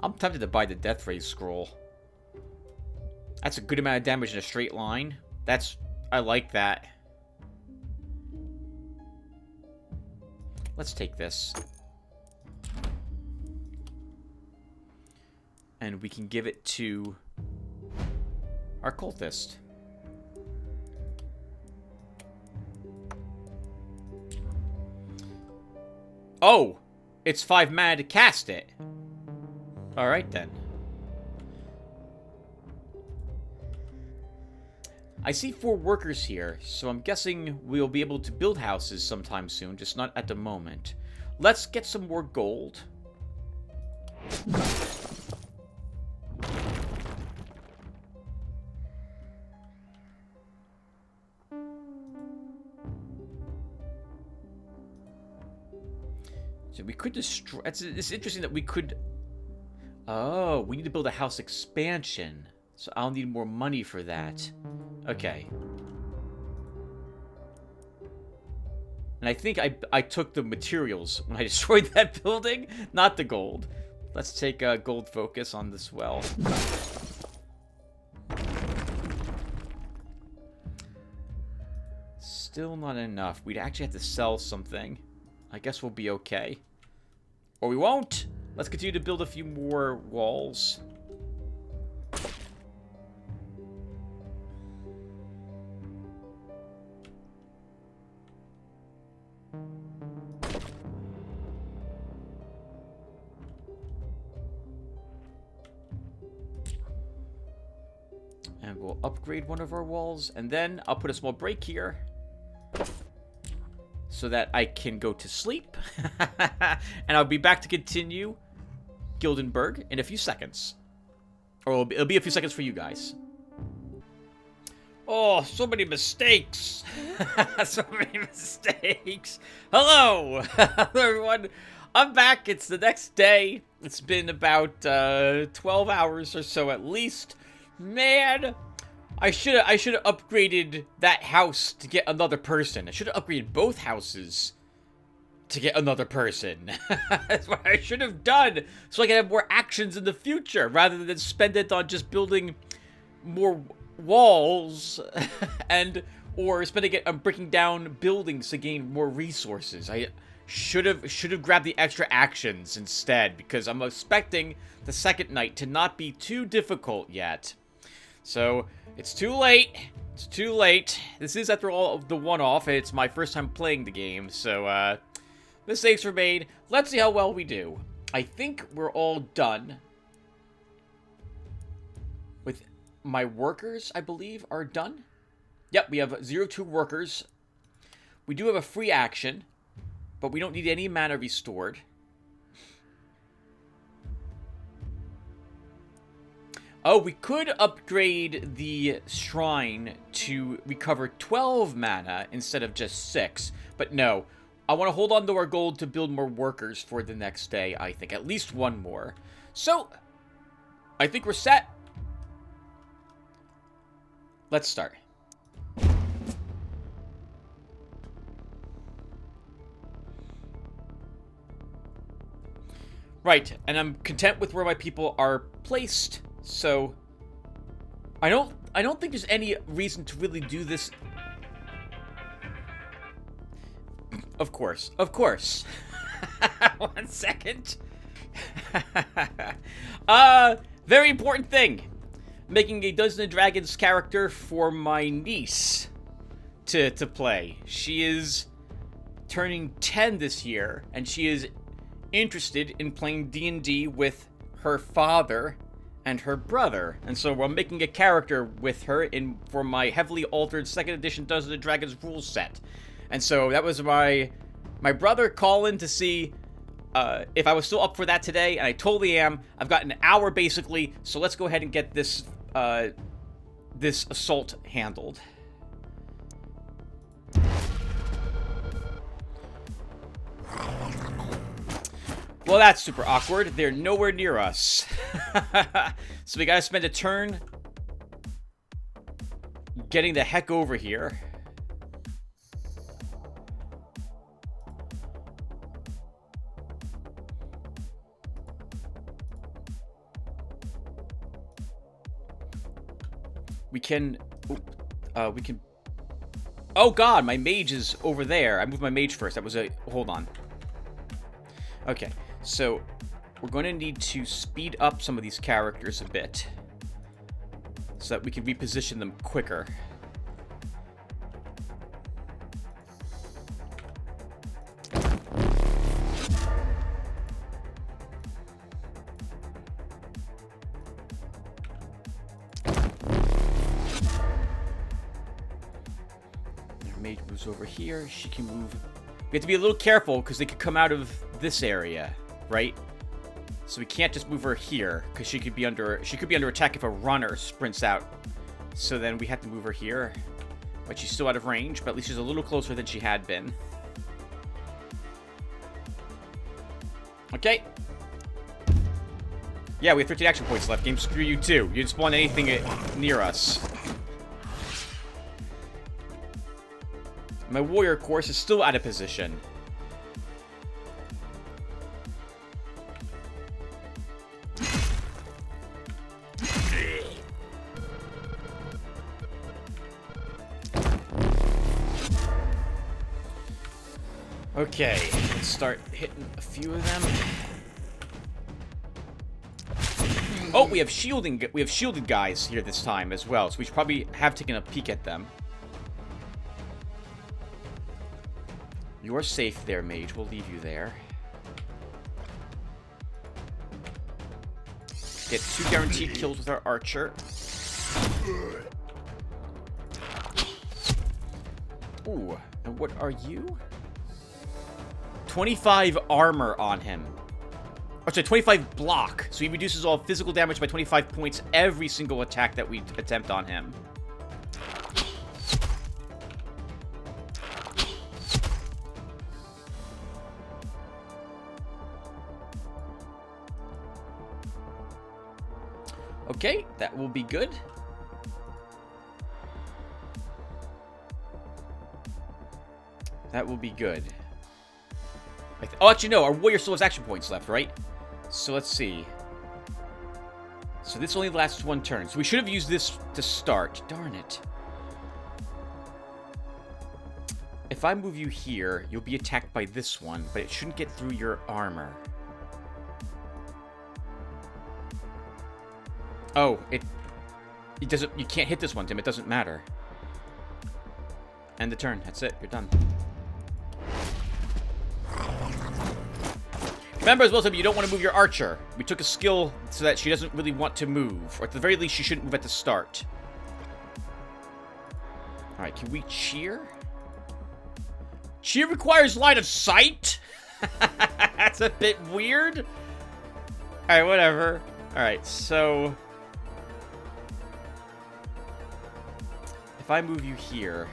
I'm tempted to buy the Death Ray Scroll. That's a good amount of damage in a straight line. I like that. Let's take this. And we can give it to our cultist. Oh! It's 5 mana to cast it. Alright then. I see 4 workers here, so I'm guessing we'll be able to build houses sometime soon, just not at the moment. Let's get some more gold. So we could destroy... It's interesting that we could... Oh, we need to build a house expansion. So I'll need more money for that. Okay. And I think I took the materials when I destroyed that building, not the gold. Let's take a gold focus on this well. Still not enough. We'd actually have to sell something. I guess we'll be okay. Or we won't. Let's continue to build a few more walls. And we'll upgrade one of our walls. And then I'll put a small break here, so that I can go to sleep. And I'll be back to continue Gildenberg in a few seconds. Or it'll be a few seconds for you guys. Oh, so many mistakes. So many mistakes. Hello. Hello, everyone. I'm back. It's the next day. It's been about 12 hours or so at least. Man, I should have upgraded that house to get another person. I should have upgraded both houses to get another person. That's what I should have done, so I can have more actions in the future rather than spend it on just building more walls or spending it on breaking down buildings to gain more resources. I should have grabbed the extra actions instead, because I'm expecting the second night to not be too difficult yet. So, it's too late. It's too late. This is, after all, the one-off. It's my first time playing the game, so, mistakes were made. Let's see how well we do. I think we're all done with my workers, I believe, are done. Yep, we have 02 workers. We do have a free action, but we don't need any mana restored. Oh, we could upgrade the shrine to recover 12 mana instead of just 6. But no, I want to hold on to our gold to build more workers for the next day, I think. At least one more. So, I think we're set. Let's start. Right, and I'm content with where my people are placed, so I don't think there's any reason to really do this. Of course. 1 second. Very important thing. Making a Dungeons and Dragons character for my niece to play. She is turning 10 this year, and she is interested in playing D&D with her father and her brother, and so we're making a character with her for my heavily altered 2nd edition Dungeons and Dragons rule set. And so that was my brother calling to see if I was still up for that today, and I totally am. I've got an hour basically, so let's go ahead and get this this assault handled. Well, that's super awkward. They're nowhere near us. So we gotta spend a turn getting the heck over here. We can... Oh god, my mage is over there. I moved my mage first. That was a... Hold on. Okay, so we're going to need to speed up some of these characters a bit so that we can reposition them quicker. Mage moves over here. She can move. We have to be a little careful because they could come out of this area, right? So we can't just move her here because she could be under attack if a runner sprints out. So then we have to move her here, but she's still out of range. But at least she's a little closer than she had been. Okay. Yeah, we have 13 action points left. Game, screw you too. You didn't spawn anything near us. My warrior, of course, is still out of position. Okay, let's start hitting a few of them. Oh, we have shielded guys here this time as well, so we should probably have taken a peek at them. You're safe there, mage. We'll leave you there. Get 2 guaranteed kills with our archer. Ooh, and what are you? 25 armor on him. Oh, sorry, 25 block. So he reduces all physical damage by 25 points every single attack that we attempt on him. Okay, that will be good. That will be good. Oh, actually, no. Our warrior still has action points left, right? So let's see. So this only lasts 1 turn. So we should have used this to start. Darn it. If I move you here, you'll be attacked by this one, but it shouldn't get through your armor. Oh, it doesn't... You can't hit this one, Tim. It doesn't matter. End the turn. That's it. You're done. Remember as well, Tim, you don't want to move your archer. We took a skill so that she doesn't really want to move. Or at the very least, she shouldn't move at the start. Alright, can we cheer? Cheer requires line of sight? That's a bit weird. Alright, whatever. Alright, so... if I move you here,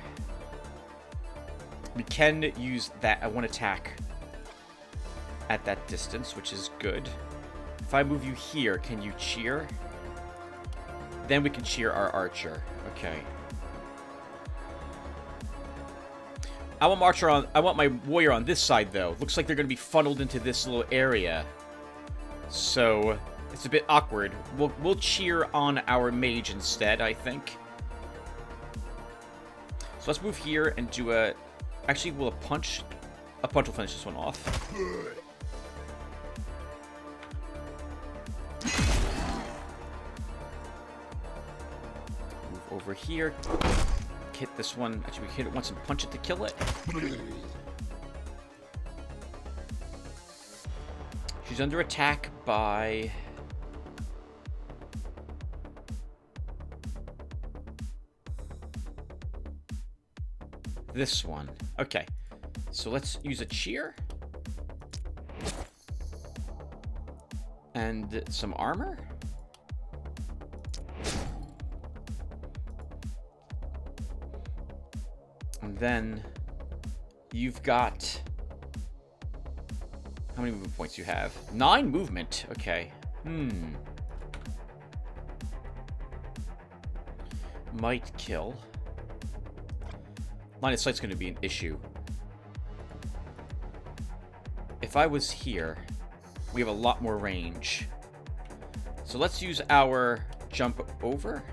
we can use that one attack at that distance, which is good. If I move you here, can you cheer? Then we can cheer our archer. Okay. I want my warrior on this side, though. Looks like they're going to be funneled into this little area. So, it's a bit awkward. We'll cheer on our mage instead, I think. So let's move here and do a... Actually, will a punch... A punch will finish this one off. Move over here. Hit this one. Actually, we hit it once and punch it to kill it. She's under attack by... this one. Okay. So let's use a cheer. And some armor. And then you've got... How many movement points do you have? 9 movement. Okay. Might kill. Line of sight's going to be an issue. If I was here, we have a lot more range. So let's use our jump over.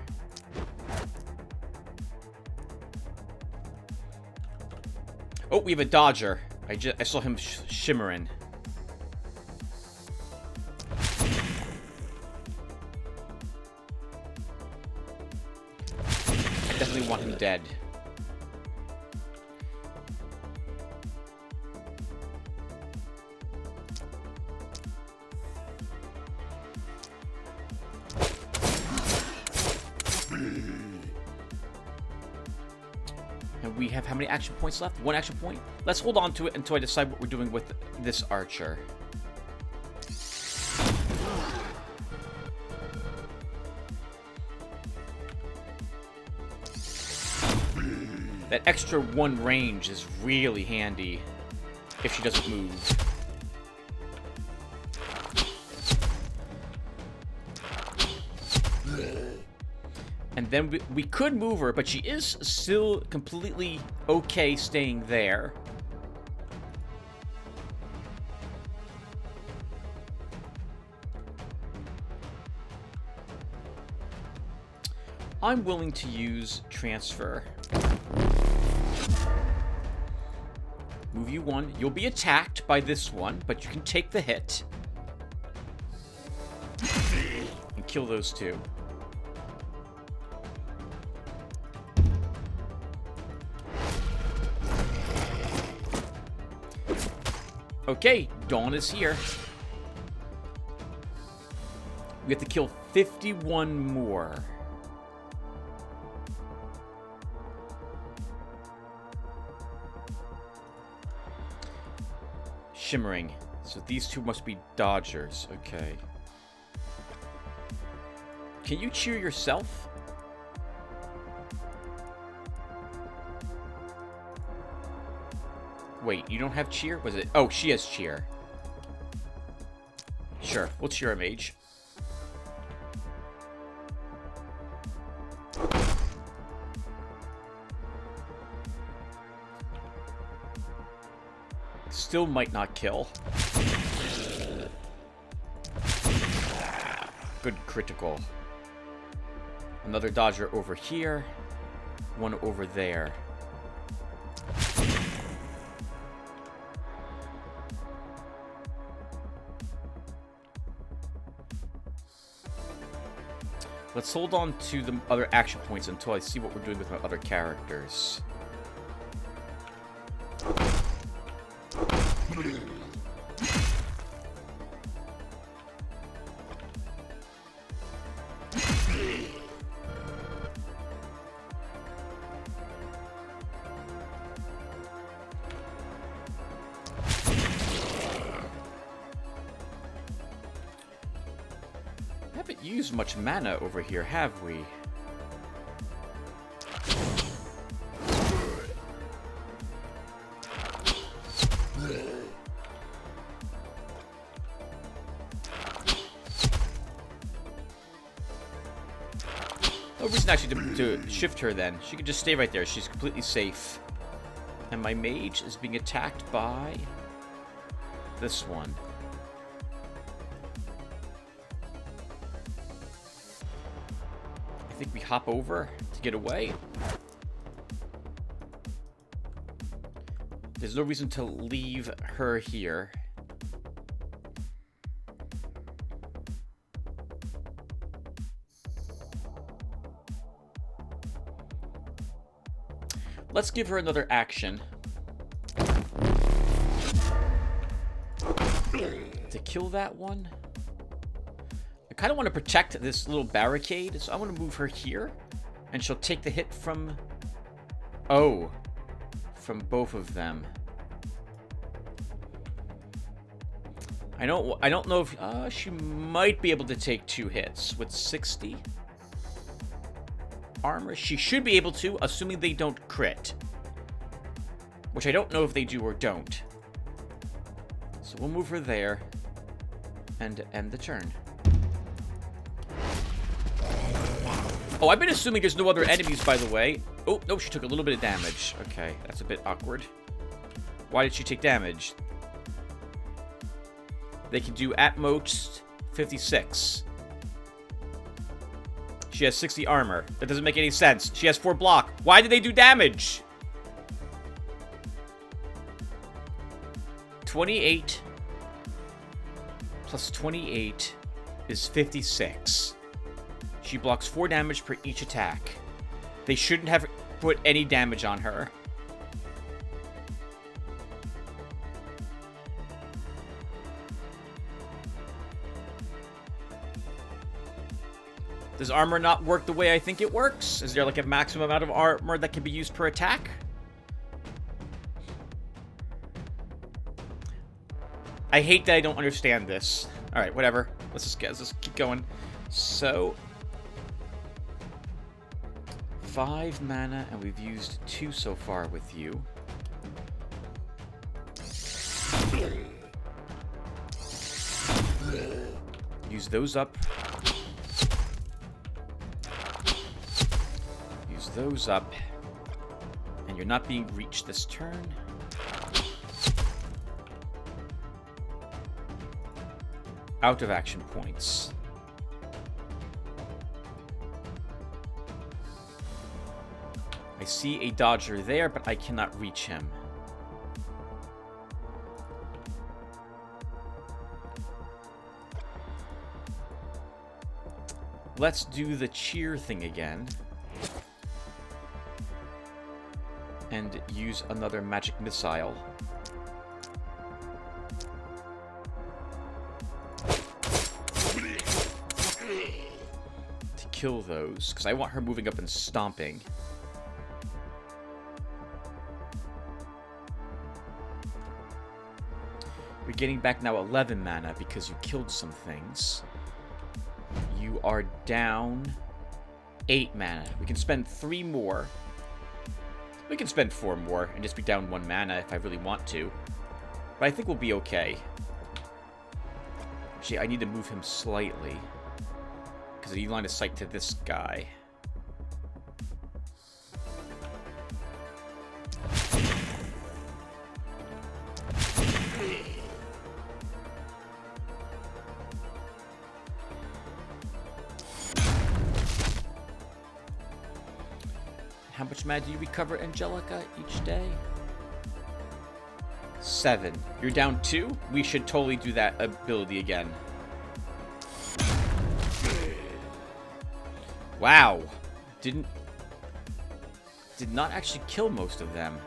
Oh, we have a dodger. I saw him shimmering. I definitely want him dead. And we have how many action points left? 1 action point? Let's hold on to it until I decide what we're doing with this archer. That extra 1 range is really handy if she doesn't move. And then we could move her, but she is still completely okay staying there. I'm willing to use transfer. Move you 1. You'll be attacked by this one, but you can take the hit. And kill those 2. Okay, Dawn is here. We have to kill 51 more. Shimmering. So these 2 must be dodgers. Okay. Can you cheer yourself? Wait, you don't have cheer? Was it? Oh, she has cheer. Sure, we'll cheer a mage. Still might not kill. Good critical. Another dodger over here. 1 over there. Let's hold on to the other action points until I see what we're doing with my other characters. Haven't used much mana over here, have we? No reason actually to shift her then. She can just stay right there. She's completely safe. And my mage is being attacked by this one. I think we hop over to get away. There's no reason to leave her here. Let's give her another action. To kill that one. I kind of want to protect this little barricade, so I want to move her here. And she'll take the hit from... Oh. From both of them. I don't know if... she might be able to take 2 hits with 60 armor. She should be able to, assuming they don't crit. Which I don't know if they do or don't. So we'll move her there. And end the turn. Oh, I've been assuming there's no other enemies, by the way. Oh, no, she took a little bit of damage. Okay, that's a bit awkward. Why did she take damage? They can do at most 56. She has 60 armor. That doesn't make any sense. She has 4 block. Why did they do damage? 28 plus 28 is 56. She blocks 4 damage per each attack. They shouldn't have put any damage on her. Does armor not work the way I think it works? Is there like a maximum amount of armor that can be used per attack? I hate that I don't understand this. Alright, whatever. Let's just keep going. So... 5 mana, and we've used 2 so far with you. Use those up. Use those up. And you're not being reached this turn. Out of action points. I see a dodger there, but I cannot reach him. Let's do the cheer thing again. And use another magic missile. To kill those, because I want her moving up and stomping. We're getting back now 11 mana because you killed some things. You are down 8 mana. We can spend 3 more. We can spend 4 more and just be down 1 mana if I really want to. But I think we'll be okay. Actually, I need to move him slightly. Because I need line of sight to this guy. How much mana do you recover, Angelica, each day? 7. You're down 2? We should totally do that ability again. Wow. Did not actually kill most of them.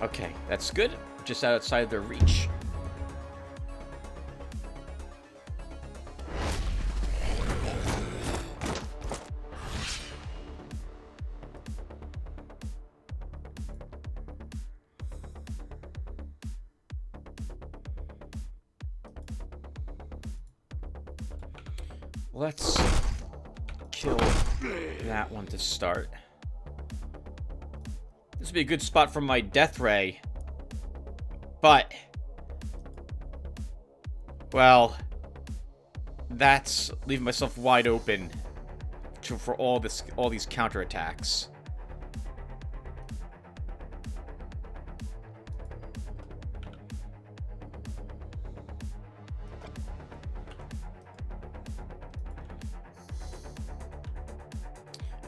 Okay, that's good. Just outside their reach. Let's kill that one to start. This would be a good spot for my death ray. But, well, that's leaving myself wide open for all these counterattacks.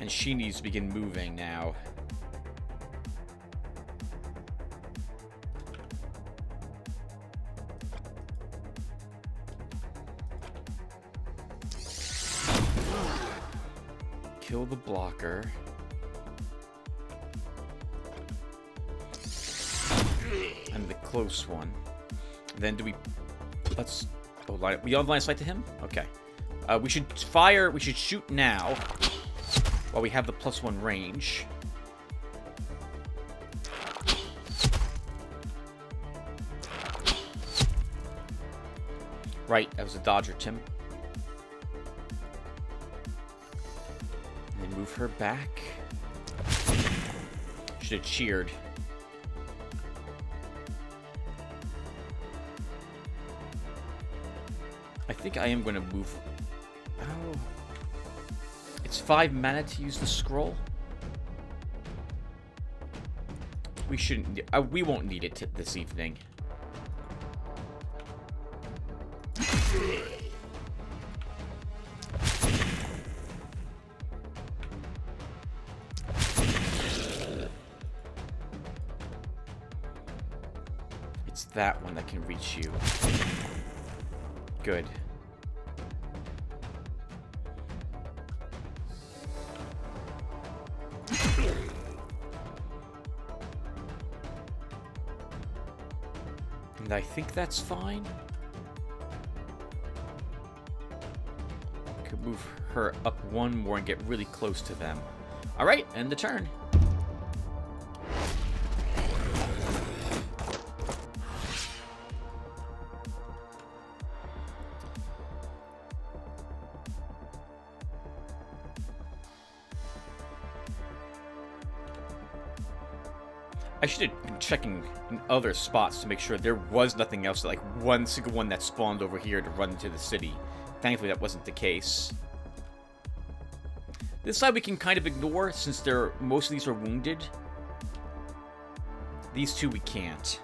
And she needs to begin moving now. Kill the blocker. And the close one. Then do we... Let's... Oh, we on line of sight to him? Okay. We should fire... We should shoot now. While we have the +1 range. Right, that was a dodger, Tim. And then move her back. Should have cheered. I think I am going to move... Oh... It's 5 mana to use the scroll. We shouldn't... we won't need it this evening. It's that one that can reach you. Good. And I think that's fine. Could move her up one more and get really close to them. Alright, end the turn. I should have been checking in other spots to make sure there was nothing else, like one single one that spawned over here to run into the city. Thankfully, that wasn't the case. This side we can kind of ignore since most of these are wounded. These two we can't.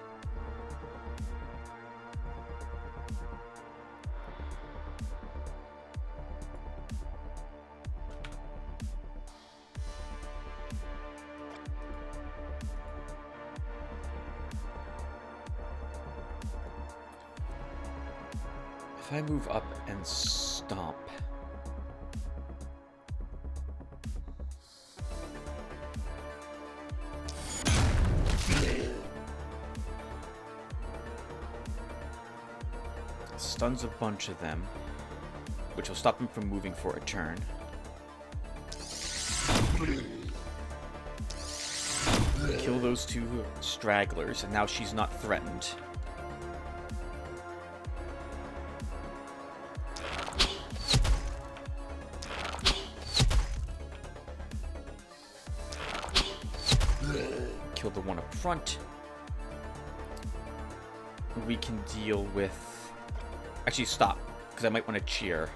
If I move up and stomp. Stuns a bunch of them, which will stop them from moving for a turn. Kill those two stragglers, and now she's not threatened. Kill the one up front. We can deal with... Actually, stop, because I might want to cheer.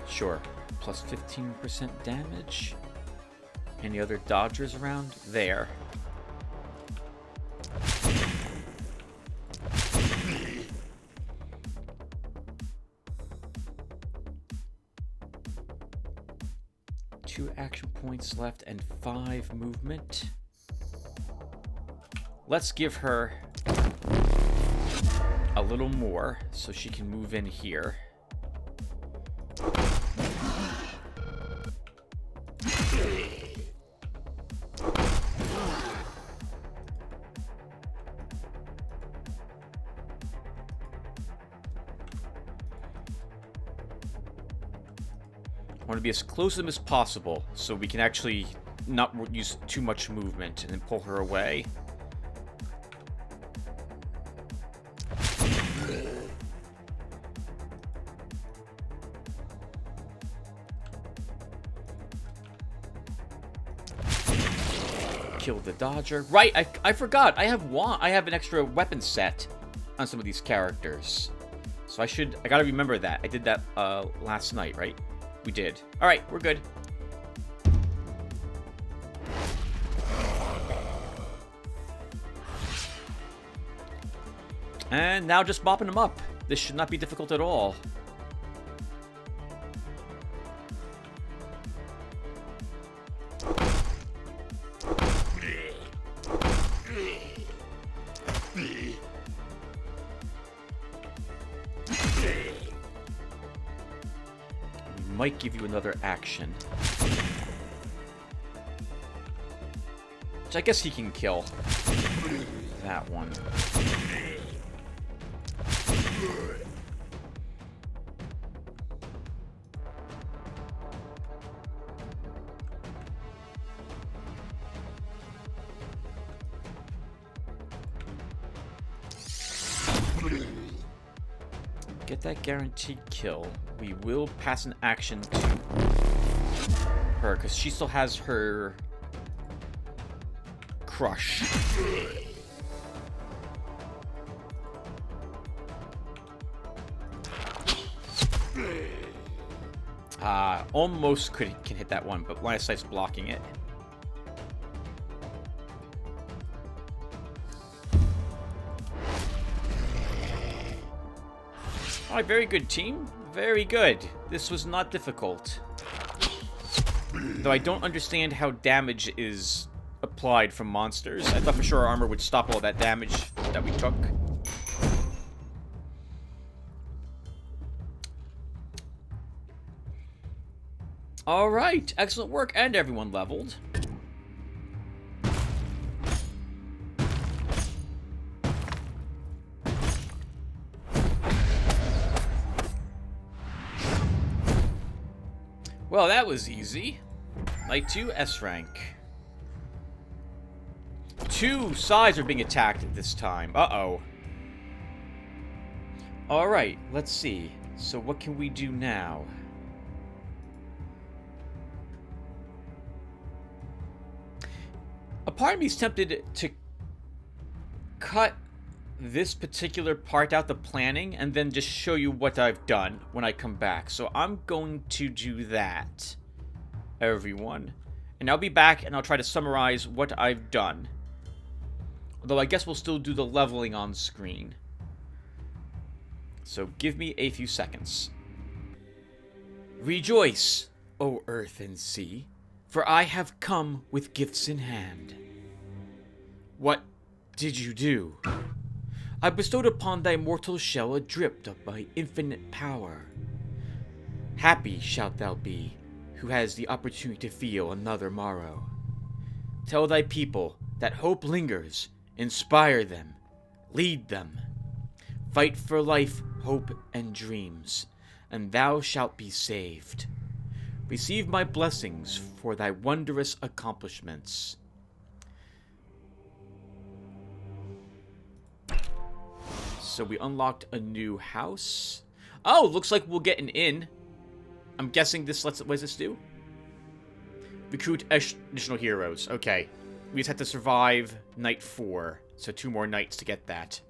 Sure. Plus 15% damage. Any other dodgers around? There. Two action points left and 5 movement. Let's give her a little more so she can move in here. I want to be as close to them as possible so we can actually not use too much movement and then pull her away. Kill the dodger. Right, I forgot. I have an extra weapon set on some of these characters. So I gotta remember that. I did that last night, right? We did. Alright, we're good. And now just bopping them up. This should not be difficult at all. Might give you another action. Which I guess he can kill. That one. Get that guaranteed kill. We will pass an action to her because she still has her crush. Almost can hit that one, but line of sight's blocking it. Alright, very good, team. Very good. This was not difficult. Though I don't understand how damage is applied from monsters. I thought for sure our armor would stop all that damage that we took. Alright, excellent work, and everyone leveled. Well, that was easy. Night 2, S rank. 2 sides are being attacked at this time. Uh-oh. Alright, let's see. So what can we do now? A part of me is tempted to cut this particular part out, the planning, and then just show you what I've done when I come back. So I'm going to do that, everyone. And I'll be back and I'll try to summarize what I've done. Although I guess we'll still do the leveling on screen. So give me a few seconds. Rejoice, O earth and sea, for I have come with gifts in hand. What did you do? I bestowed upon thy mortal shell a drip of my infinite power. Happy shalt thou be, who has the opportunity to feel another morrow. Tell thy people that hope lingers, inspire them, lead them. Fight for life, hope, and dreams, and thou shalt be saved. Receive my blessings for thy wondrous accomplishments. So we unlocked a new house. Oh, looks like we'll get an inn. I'm guessing this what does this do? Recruit additional heroes. Okay. We just had to survive night 4. So 2 more nights to get that.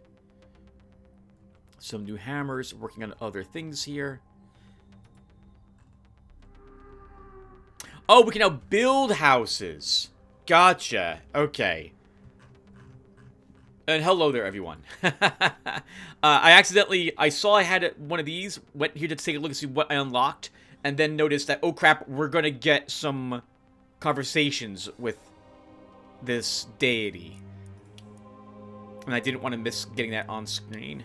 Some new hammers. Working on other things here. Oh, we can now build houses. Gotcha. Okay. And hello there, everyone. I saw I had one of these, went here to take a look and see what I unlocked, and then noticed that, oh crap, we're gonna get some conversations with this deity. And I didn't want to miss getting that on screen.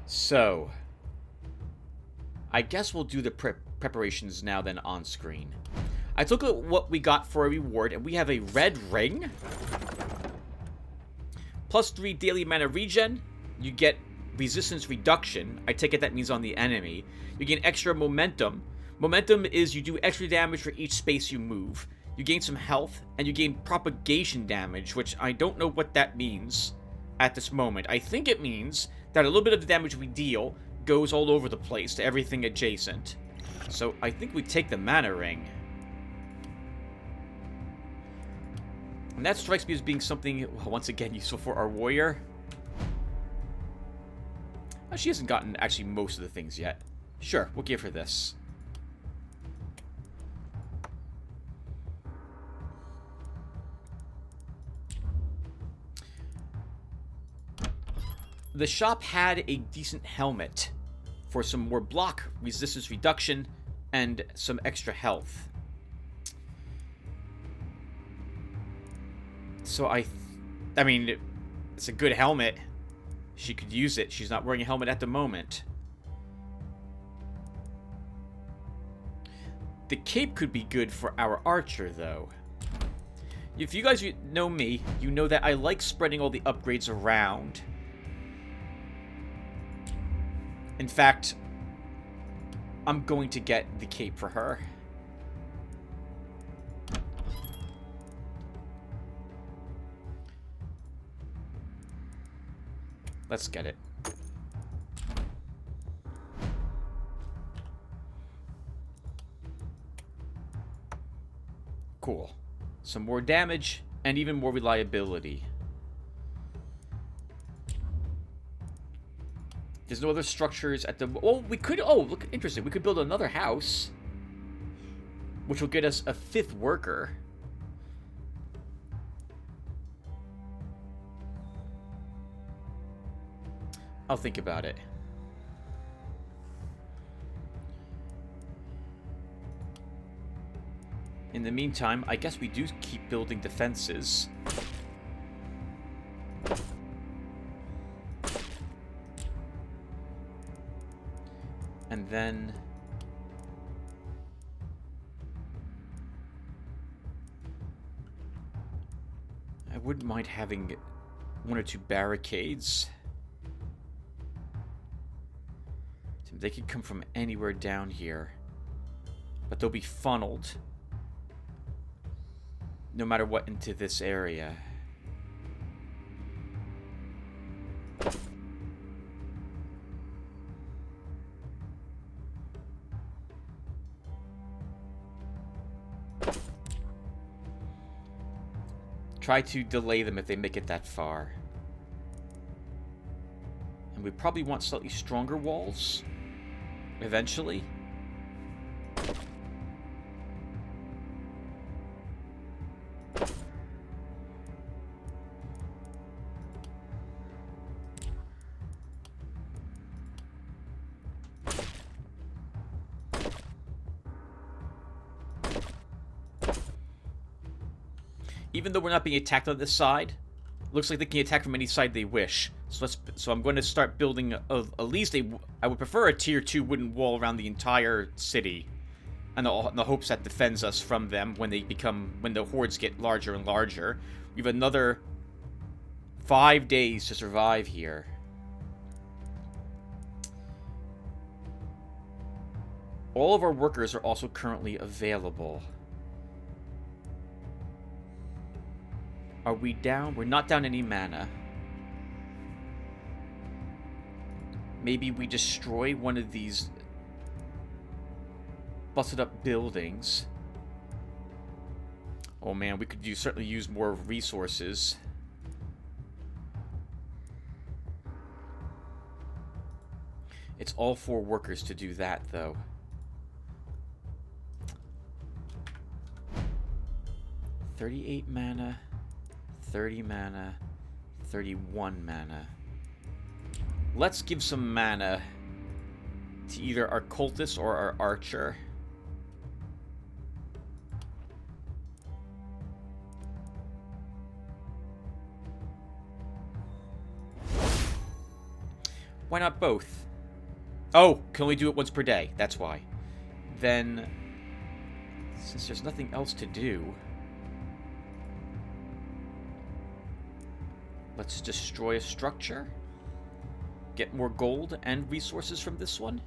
So, I guess we'll do the preparations now then on screen. I took a look at what we got for a reward, and we have a red ring. +3 daily mana regen. you get resistance reduction. I take it that means on the enemy. You gain extra momentum. Momentum is you do extra damage for each space you move. You gain some health, and you gain propagation damage, which I don't know what that means at this moment. I think it means that a little bit of the damage we deal goes all over the place to everything adjacent. So I think we take the mana ring. And that strikes me as being something, once again, useful for our warrior. She hasn't gotten actually most of the things yet. Sure, we'll give her this. The shop had a decent helmet for some more block resistance reduction and some extra health. So I mean, it's a good helmet. She could use it. She's not wearing a helmet at the moment. The cape could be good for our archer, though. If you guys know me, you know that I like spreading all the upgrades around. In fact, I'm going to get the cape for her. Let's get it. Cool. Some more damage and even more reliability. There's no other structures at the... Oh, we could... Oh, look, interesting. We could build another house, which will get us a 5th worker. I'll think about it. In the meantime, I guess we do keep building defenses. And then... I wouldn't mind having 1 or 2 barricades. They could come from anywhere down here, but they'll be funneled, no matter what, into this area. Try to delay them if they make it that far. And we probably want slightly stronger walls. Eventually. Even though we're not being attacked on this side, looks like they can attack from any side they wish. So I'm going to start building at least I would prefer a tier 2 wooden wall around the entire city, and the hopes that defends us from them when the hordes get larger and larger. We have another 5 days to survive here. All of our workers are also currently available. Are we down? We're not down any mana. Maybe we destroy one of these busted up buildings. Oh man, we could certainly use more resources. It's all 4 workers to do that, though. $38 mana, 30 mana, 31 mana. Let's give some mana to either our cultist or our archer. Why not both? Oh, can only do it once per day. That's why. Then, since there's nothing else to do, let's destroy a structure. get more gold and resources from this one.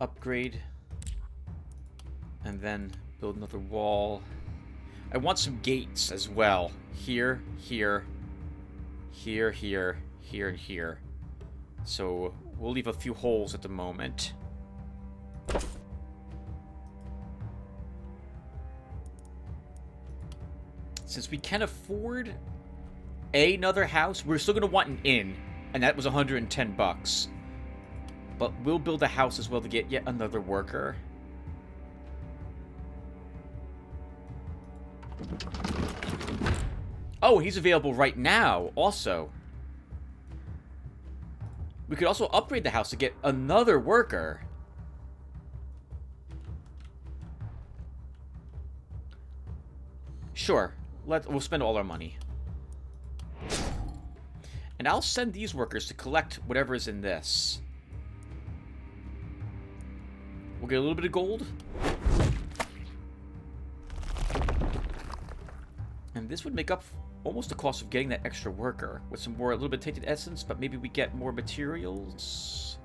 Upgrade. And then build another wall. I want some gates as well. Here, here, here, here, here, and here. So we'll leave a few holes at the moment. Since we can afford another house, we're still going to want an inn. And that was 110 bucks. But we'll build a house as well to get yet another worker. Oh, he's available right now, also. We could also upgrade the house to get another worker. Sure, we'll spend all our money. And I'll send these workers to collect whatever is in this. We'll get a little bit of gold. And this would make up almost the cost of getting that extra worker. With some more, a little bit of tainted essence, but maybe we get more materials.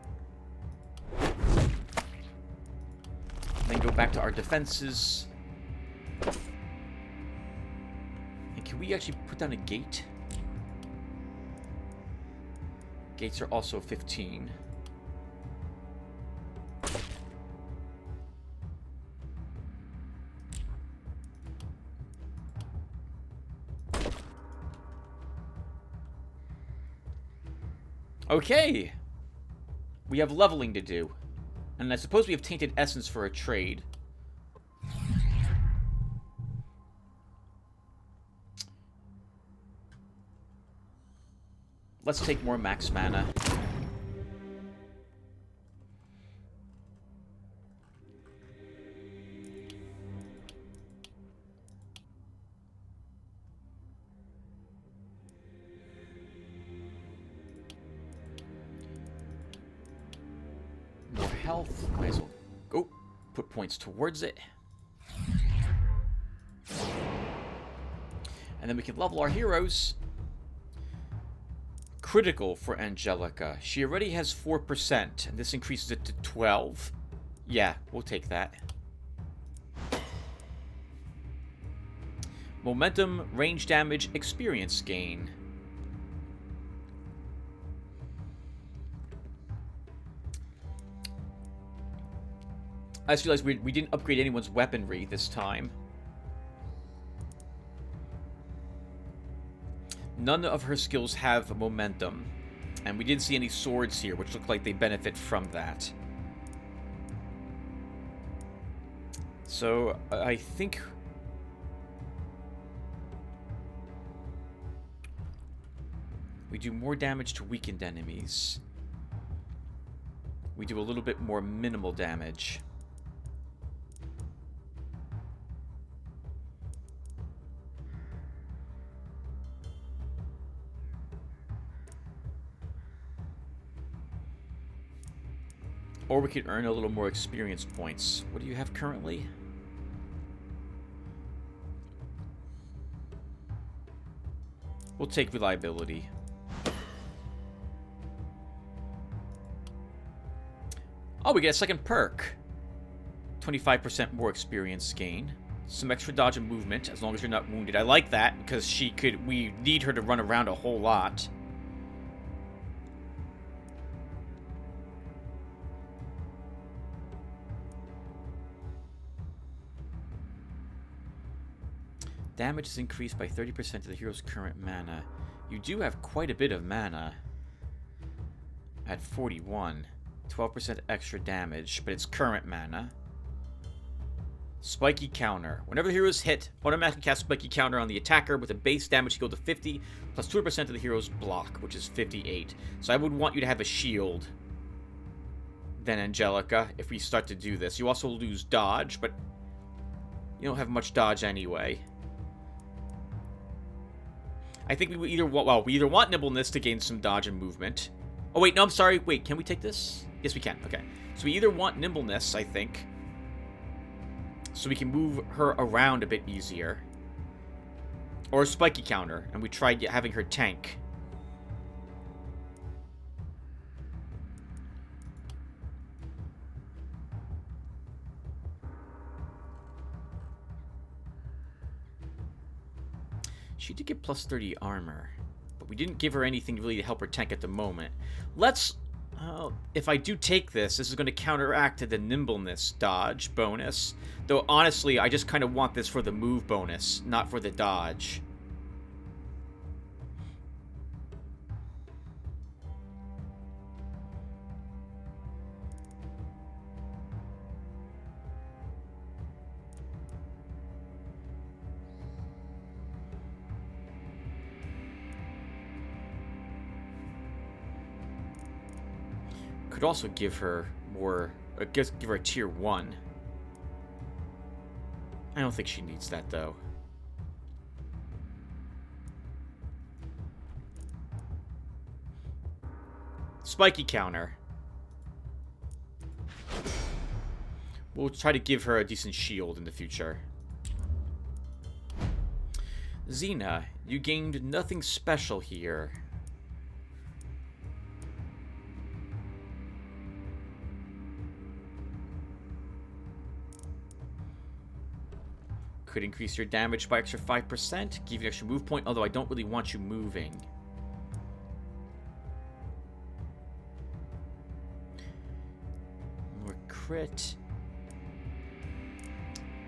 Then go back to our defenses. And can we actually put down a gate? Gates are also 15. Okay! We have leveling to do. And I suppose we have tainted essence for a trade. Let's take more max mana. Health. Might as well go put points towards it. And then we can level our heroes. Critical for Angelica. She already has 4%, and this increases it to 12. Yeah, we'll take that. Momentum, range damage, experience gain. I just realized we didn't upgrade anyone's weaponry this time. None of her skills have momentum. And we didn't see any swords here, which look like they benefit from that. So, I think... we do more damage to weakened enemies. We do a little bit more minimal damage. Or we could earn a little more experience points. What do you have currently? We'll take reliability. Oh, we get a second perk. 25% more experience gain. Some extra dodge and movement, as long as you're not wounded. I like that, because we need her to run around a whole lot. Damage is increased by 30% of the hero's current mana. You do have quite a bit of mana. At 41. 12% extra damage, but it's current mana. Spiky counter. Whenever the hero is hit, automatically cast spiky counter on the attacker with a base damage equal to 50, plus 2% of the hero's block, which is 58. So I would want you to have a shield then, Angelica, if we start to do this. You also lose dodge, but you don't have much dodge anyway. I think we either want, well, we either want nimbleness to gain some dodge and movement. Oh, wait, no, I'm sorry. Wait, can we take this? Yes, we can. Okay. So we either want nimbleness, I think, so we can move her around a bit easier, or a spiky counter, and we try having her tank. She did get plus 30 armor, but we didn't give her anything really to help her tank at the moment. Let's... if I do take this, this is going to counteract the nimbleness dodge bonus. Though, honestly, I just kind of want this for the move bonus, not for the dodge. Could also give her more, I guess give her a tier 1. I don't think she needs that though. Spiky counter. We'll try to give her a decent shield in the future. Xena, you gained nothing special here. Could increase your damage by extra 5%, give you an extra move point, although I don't really want you moving. More crit.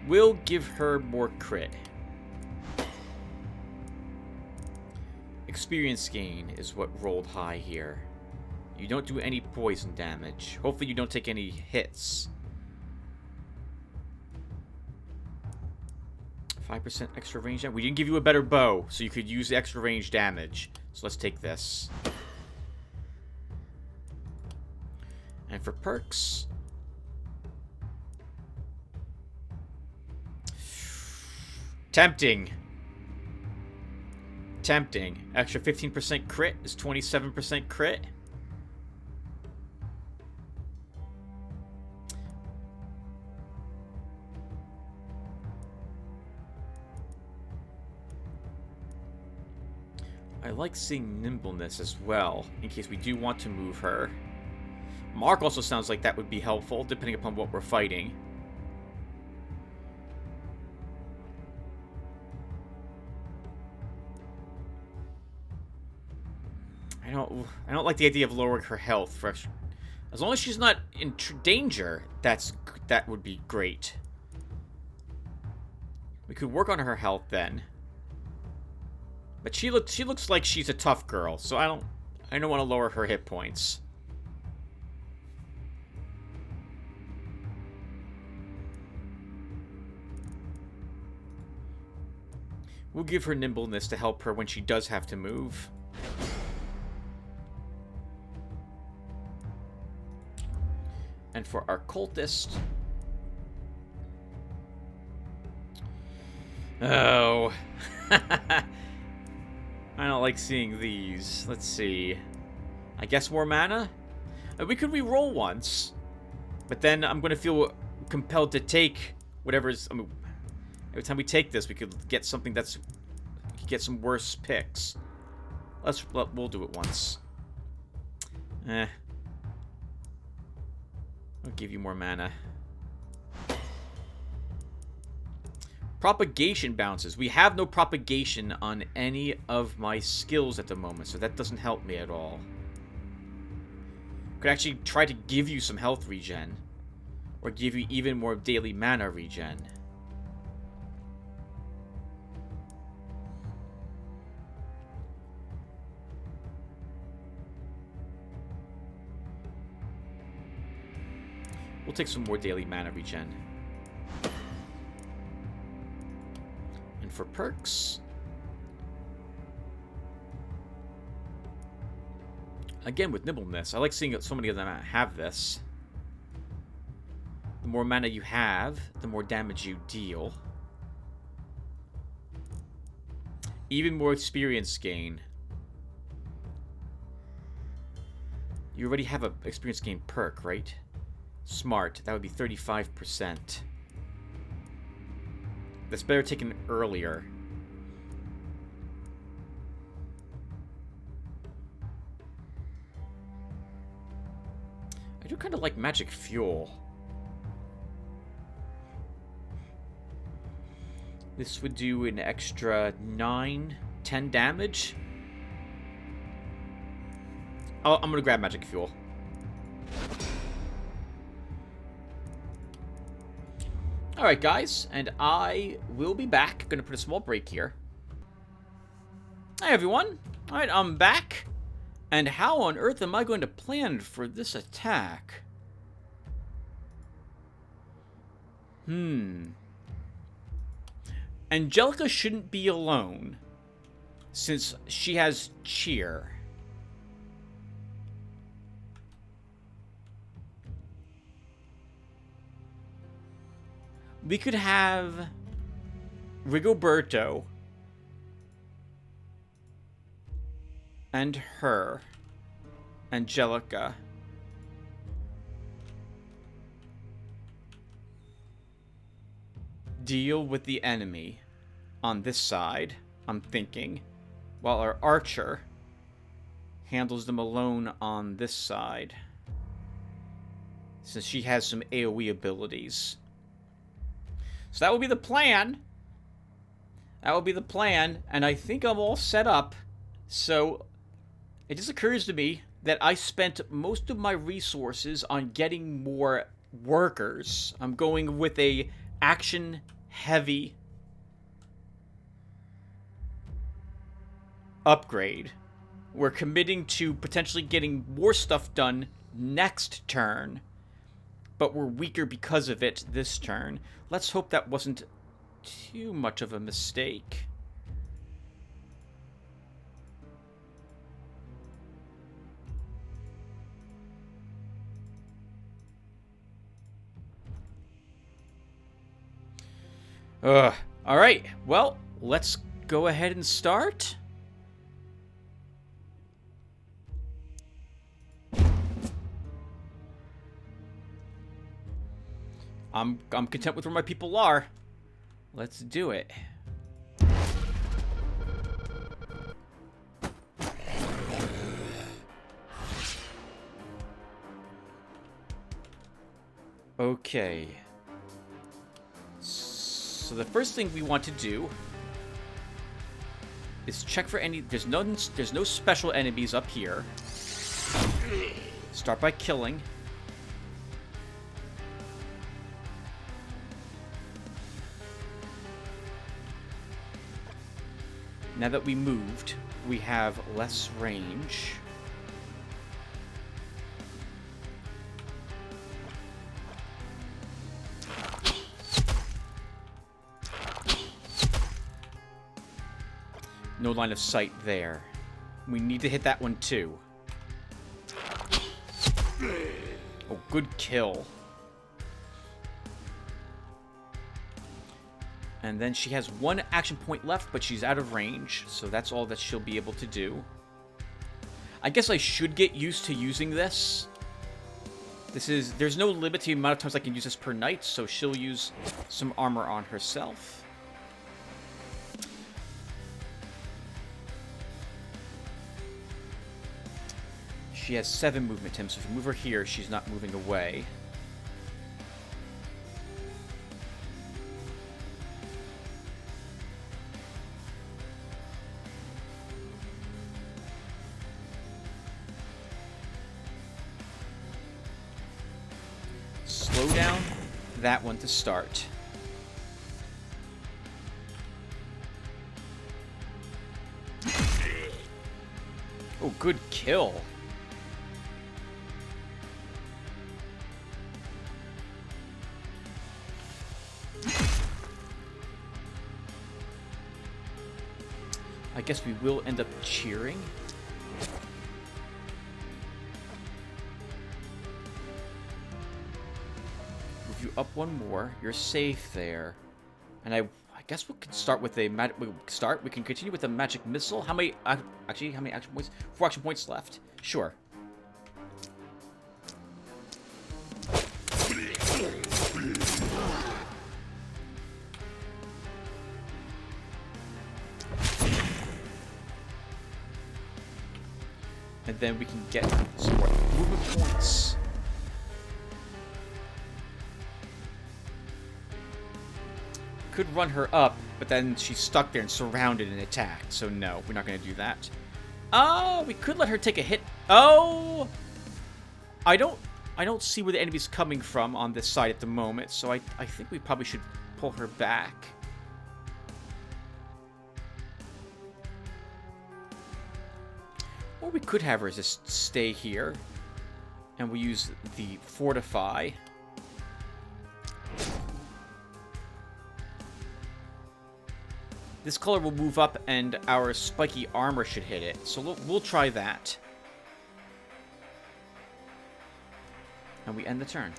We'll give her more crit. Experience gain is what rolled high here. You don't do any poison damage. Hopefully you don't take any hits. 5% extra range damage. We didn't give you a better bow, so you could use the extra range damage. So let's take this. And for perks... Tempting. Tempting. Extra 15% crit is 27% crit. I like seeing nimbleness as well, in case we do want to move her. Mark also sounds like that would be helpful, depending upon what we're fighting. I don't like the idea of lowering her health. As long as she's not in danger, that would be great. We could work on her health then. But she looks like she's a tough girl, so I don't want to lower her hit points. We'll give her nimbleness to help her when she does have to move. And for our cultist... Oh... I don't like seeing these. Let's see. I guess more mana? We could re-roll once. But then I'm going to feel compelled to take whatever's... I mean, every time we take this, we could get something that's... We could get some worse picks. We'll do it once. I'll give you more mana. Propagation bounces. We have no propagation on any of my skills at the moment, so that doesn't help me at all. Could actually try to give you some health regen, or give you even more daily mana regen. We'll take some more daily mana regen. For perks, again with nimbleness, I like seeing so many of them have this. The more mana you have, the more damage you deal. Even more experience gain. You already have an experience gain perk, right? Smart. That would be 35%. That's better taken earlier. I do kind of like magic fuel. This would do an extra 9, 10 damage. Oh, I'm gonna grab magic fuel. Alright, guys, and I will be back. Gonna put a small break here. Hi, everyone. Alright, I'm back. And how on earth am I going to plan for this attack? Angelica shouldn't be alone, since she has cheer. We could have Rigoberto and her, Angelica. Deal with the enemy on this side, I'm thinking, while our archer handles them alone on this side, since she has some AoE abilities. So that will be the plan. That will be the plan, and I think I'm all set up. So it just occurs to me that I spent most of my resources on getting more workers. I'm going with a action-heavy upgrade. We're committing to potentially getting more stuff done next turn, but we're weaker because of it this turn. Let's hope that wasn't too much of a mistake. Alright, well, let's go ahead and start. I'm content with where my people are. Let's do it. Okay. So the first thing we want to do is check for any... There's no special enemies up here. Start by killing. Now that we moved, we have less range. No line of sight there. We need to hit that one too. Oh, good kill. And then she has one action point left, but she's out of range, so that's all that she'll be able to do. I guess I should get used to using this. There's no limit to the amount of times I can use this per night, so she'll use some armor on herself. She has 7 movement, Tim, so if you move her here, she's not moving away. Slow down that one to start. Oh, good kill. I guess we will end up cheering. Move you up one more. You're safe there. And I guess we could start with a we can continue with a magic missile. How many? Actually, how many action points? 4 action points left. Sure. And then we can get some more movement points. Could run her up, but then she's stuck there and surrounded and attacked. So no, we're not going to do that. Oh, we could let her take a hit. Oh, I don't see where the enemy's coming from on this side at the moment. So I think we probably should pull her back. Or we could have her just stay here, and we use the fortify. This color will move up, and our spiky armor should hit it. So we'll try that. And we end the turn.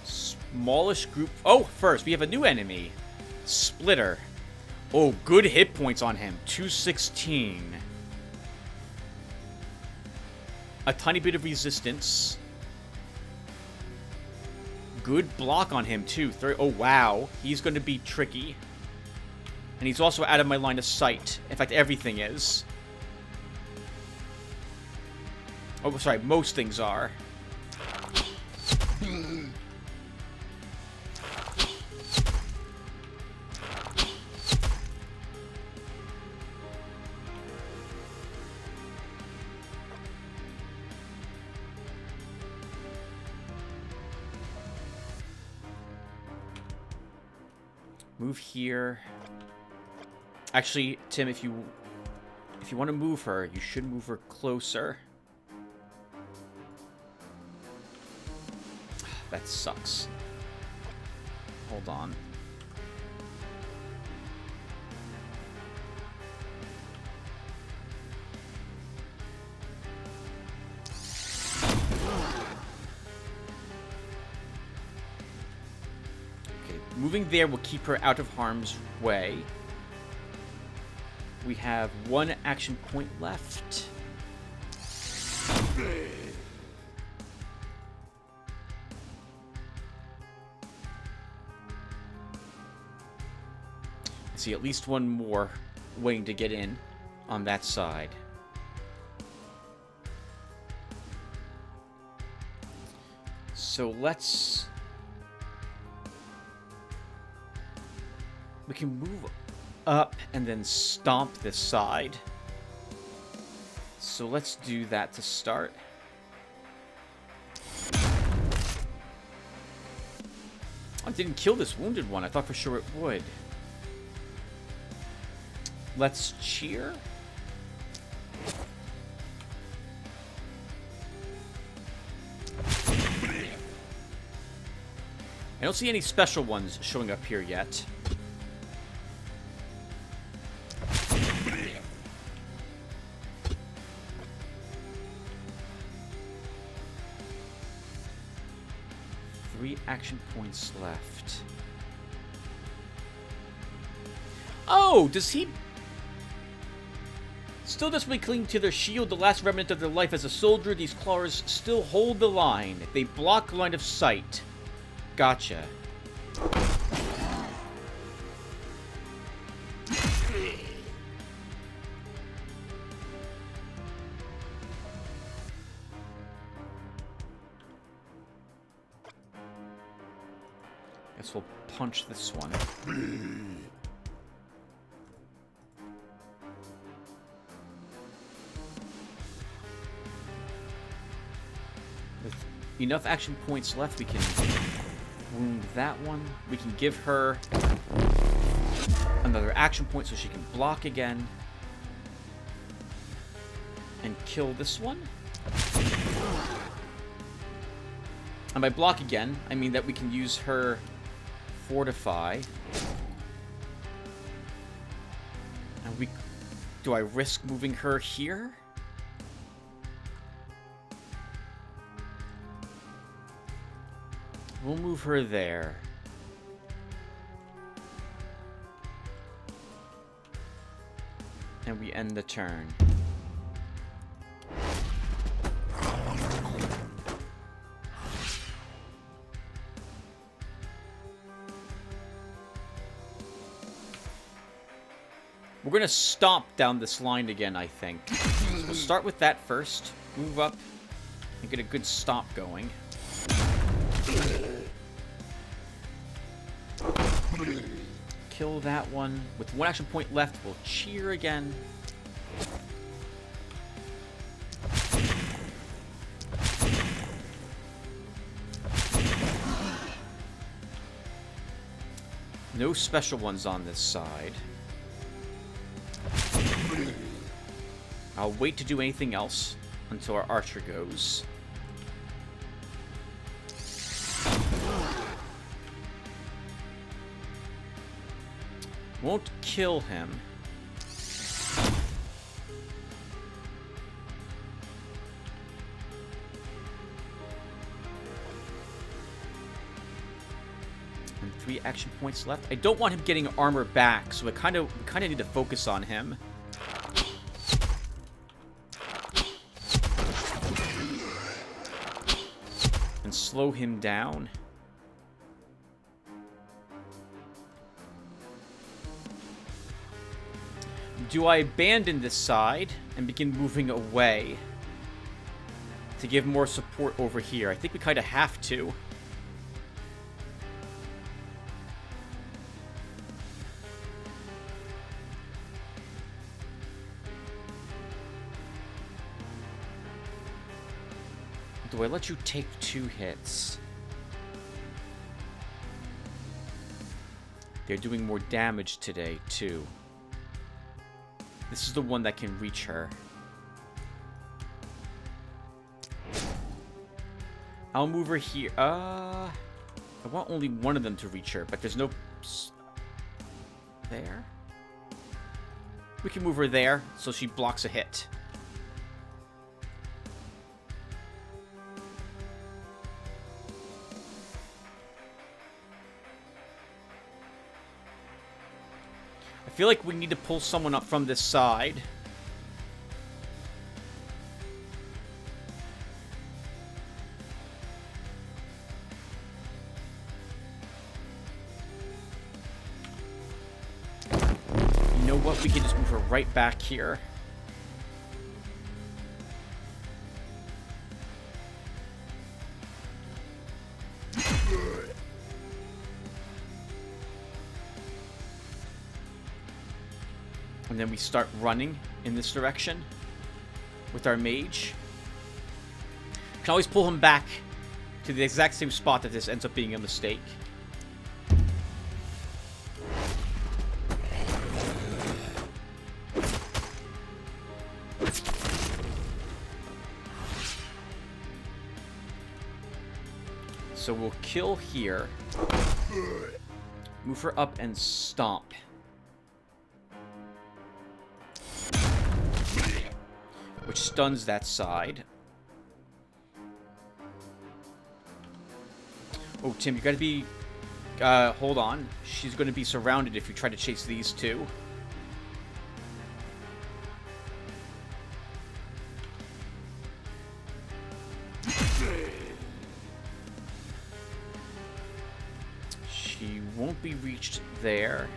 Smallish group. Oh, first, we have a new enemy. Splitter. Oh, good hit points on him. 216. A tiny bit of resistance. Good block on him, too. Oh, wow. He's going to be tricky. And he's also out of my line of sight. In fact, everything is. Oh, sorry. Most things are. Move here. Actually, Tim, if you want to move her, you should move her closer. That sucks. Hold on. Moving there will keep her out of harm's way. We have 1 action point left. I see at least one more waiting to get in on that side. So let's... We can move up and then stomp this side. So let's do that to start. I didn't kill this wounded one. I thought for sure it would. Let's cheer. I don't see any special ones showing up here yet. Action points left. Oh, does he still desperately cling to their shield, the last remnant of their life as a soldier? These claws still hold the line. They block line of sight. Gotcha. Guess we'll punch this one. With enough action points left, we can wound that one. We can give her another action point so she can block again. And kill this one. And by block again, I mean that we can use her fortify. And Do I risk moving her here? We'll move her there. And we end the turn. We're going to stomp down this line again, I think. So we'll start with that first. Move up and get a good stomp going. Kill that one. With 1 action point left, we'll cheer again. No special ones on this side. I'll wait to do anything else until our archer goes. Won't kill him. And 3 action points left. I don't want him getting armor back, so we kind of need to focus on him. And slow him down. Do I abandon this side and begin moving away to give more support over here? I think we kind of have to. Do I let you take 2 hits? They're doing more damage today, too. This is the one that can reach her. I'll move her here. I want only one of them to reach her, but there's no... There? We can move her there, so she blocks a hit. I feel like we need to pull someone up from this side. You know what? We can just move her right back here. And then we start running in this direction with our mage. Can always pull him back to the exact same spot that this ends up being a mistake. So we'll kill here. Move her up and stomp. Which stuns that side. Oh, Tim, you gotta be... hold on. She's gonna be surrounded if you try to chase these two. She won't be reached there.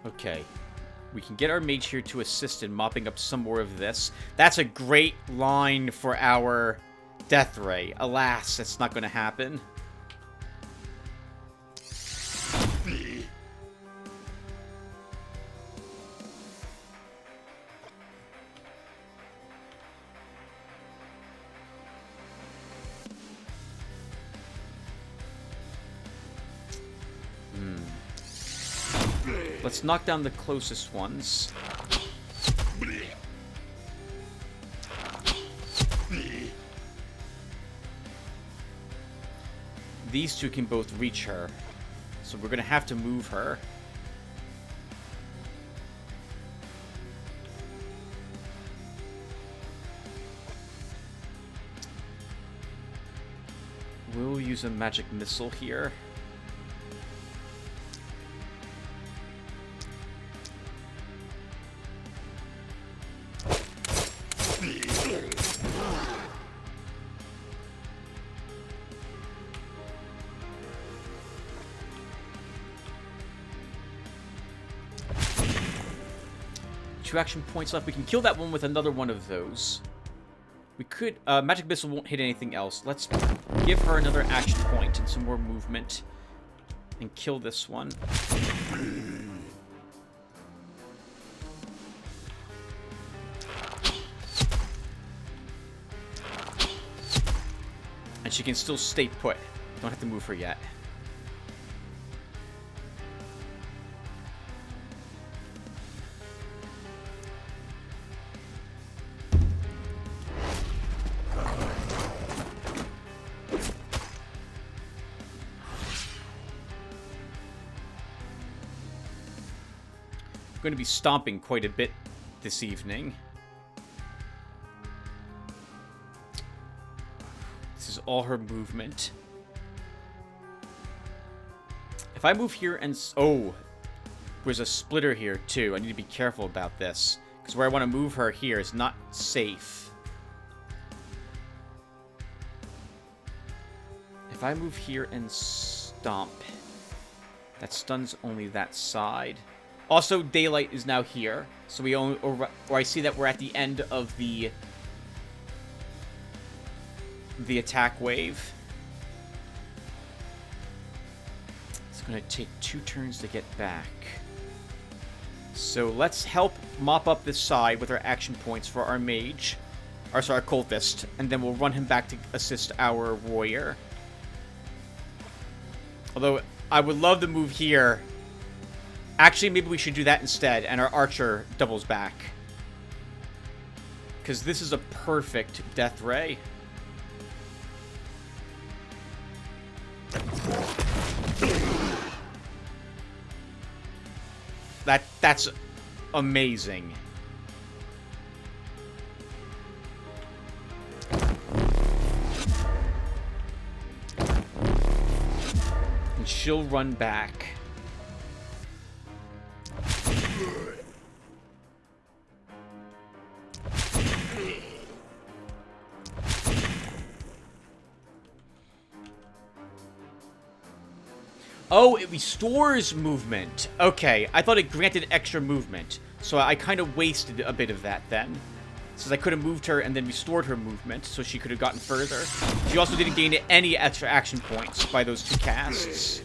Okay. We can get our mage here to assist in mopping up some more of this. That's a great line for our death ray. Alas, that's not going to happen. Let's knock down the closest ones. These two can both reach her, so we're gonna have to move her. We'll use a magic missile here. Two action points left. We can kill that one with another one of those. We could... Magic Missile won't hit anything else. Let's give her another action point and some more movement. And kill this one. And she can still stay put. Don't have to move her yet. I'm going to be stomping quite a bit this evening. This is all her movement. If I move here and... Oh, there's a splitter here too. I need to be careful about this. Because where I want to move her here is not safe. If I move here and stomp, that stuns only that side. Also, daylight is now here, so we only, or I see that we're at the end of the attack wave. It's gonna take 2 turns to get back. So let's help mop up this side with our action points for our mage, or sorry, our cultist, and then we'll run him back to assist our warrior. Although I would love to move here. Actually, maybe we should do that instead, and our archer doubles back. Because this is a perfect death ray. That's amazing. And she'll run back. Oh, it restores movement. Okay, I thought it granted extra movement. So I kind of wasted a bit of that then. Since I could have moved her and then restored her movement, so she could have gotten further. She also didn't gain any extra action points by those 2 casts.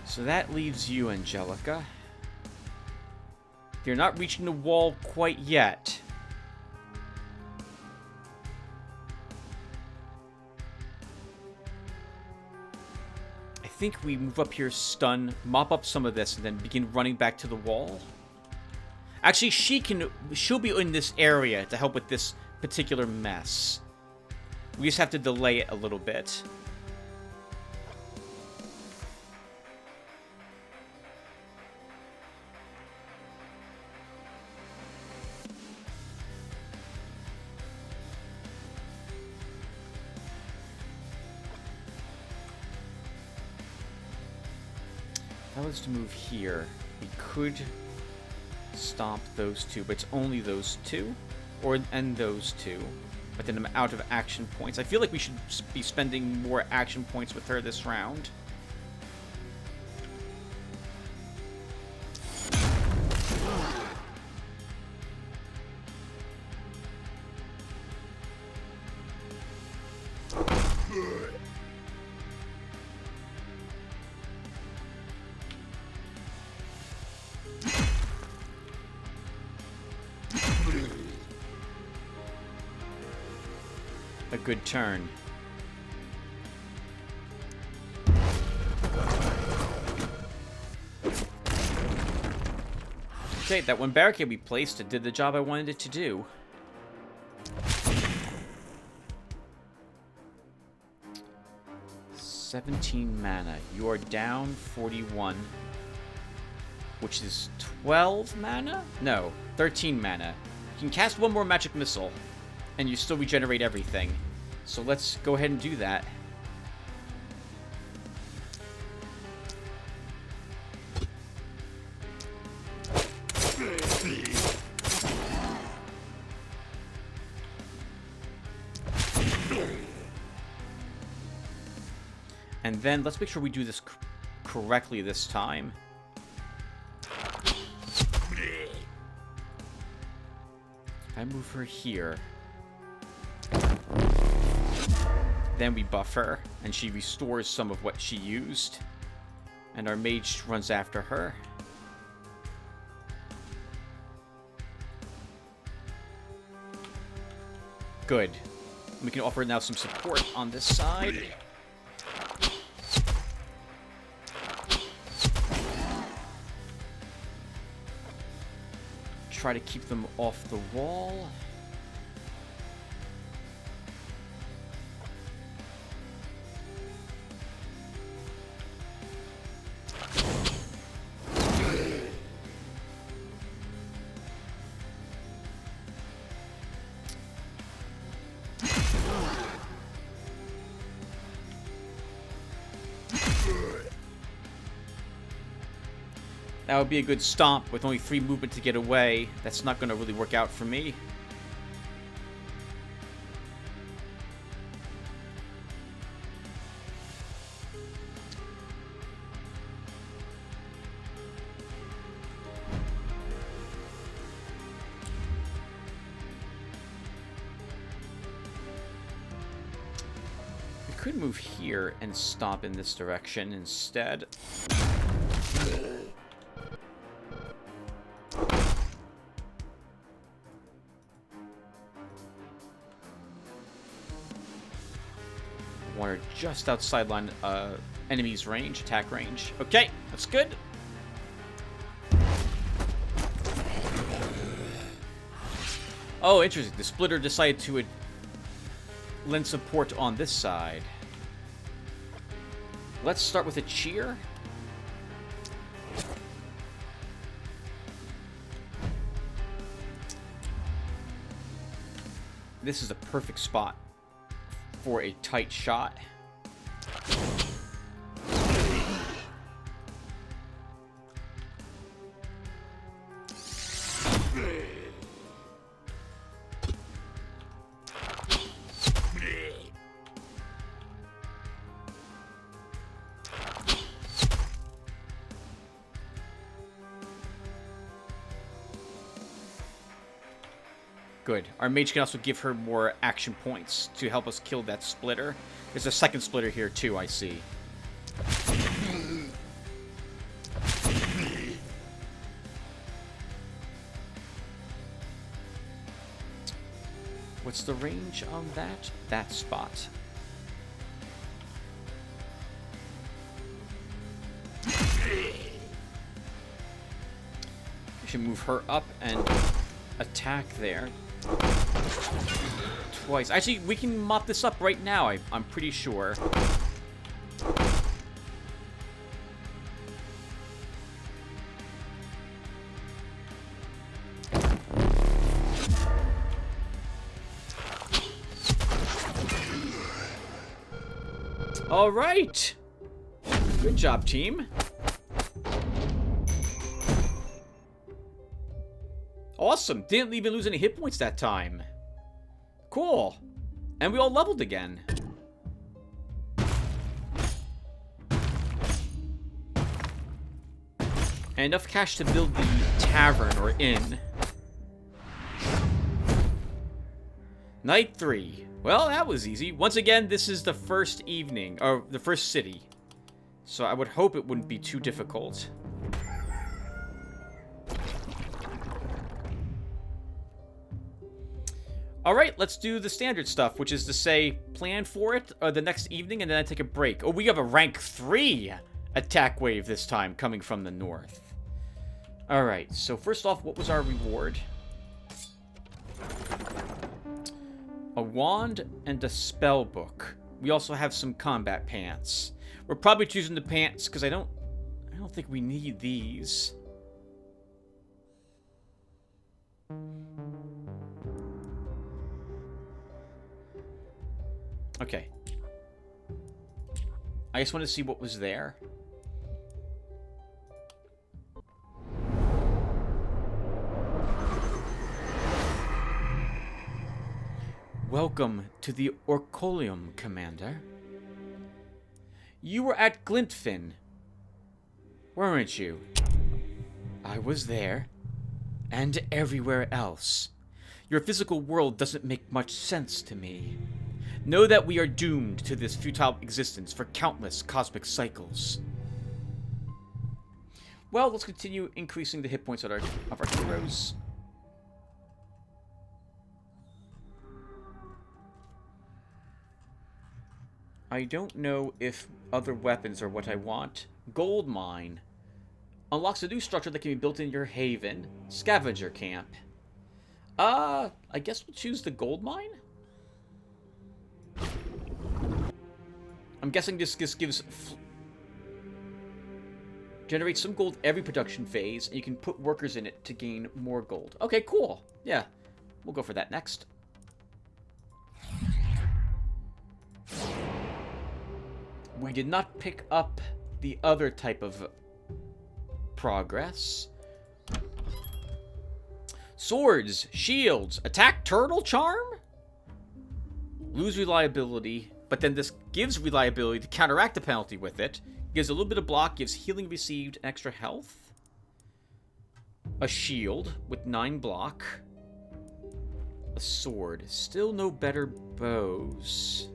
So that leaves you, Angelica. You're not reaching the wall quite yet. I think we move up here, stun, mop up some of this, and then begin running back to the wall. Actually, she'll be in this area to help with this particular mess. We just have to delay it a little bit. If I was to move here, we could stomp those 2, but it's only those 2, and those 2. But then I'm out of action points. I feel like we should be spending more action points with her this round. a good turn. Okay, that one barricade we placed, it did the job I wanted it to do. $17 mana. You are down 41. Which is 12 mana? No, 13 mana. You can cast one more magic missile, and you still regenerate everything. So let's go ahead and do that. And then let's make sure we do this correctly this time. I move her here. Then we buff her, and she restores some of what she used. And our mage runs after her. Good. We can offer now some support on this side. Try to keep them off the wall. That would be a good stomp with only 3 movement to get away. That's not going to really work out for me. We could move here and stomp in this direction instead. We're just outside line, enemy's range, attack range. Okay, that's good. Oh, interesting. The splitter decided to lend support on this side. Let's start with a cheer. This is a perfect spot for a tight shot. Good. Our mage can also give her more action points to help us kill that splitter. There's a second splitter here too, I see. What's the range on that? That spot. We should move her up and attack there. Twice. Actually, we can mop this up right now, I'm pretty sure. All right. Good job, team. Awesome. Didn't even lose any hit points that time. Cool. And we all leveled again. And enough cash to build the tavern or inn. Night 3. Well, that was easy. Once again, this is the first evening, or the first city. So I would hope it wouldn't be too difficult. Alright, let's do the standard stuff, which is to say, plan for it the next evening and then I take a break. Oh, we have a rank 3 attack wave this time coming from the north. Alright, so first off, what was our reward? A wand and a spell book. We also have some combat pants. We're probably choosing the pants because I don't think we need these. Okay. I just want to see what was there. Welcome to the Orcolium, Commander. You were at Glintfin, weren't you? I was there, and everywhere else. Your physical world doesn't make much sense to me. Know that we are doomed to this futile existence for countless cosmic cycles. Well, let's continue increasing the hit points of our heroes. I don't know if other weapons are what I want. Gold mine. Unlocks a new structure that can be built in your haven. Scavenger camp. I guess we'll choose the gold mine? I'm guessing this gives... generates some gold every production phase, and you can put workers in it to gain more gold. Okay, cool. Yeah, we'll go for that next. We did not pick up the other type of progress. Swords, shields, attack turtle charm? Lose reliability, but then this gives reliability to counteract the penalty with it. Gives a little bit of block, gives healing received, and extra health. A shield with 9 block. A sword. Still no better bows.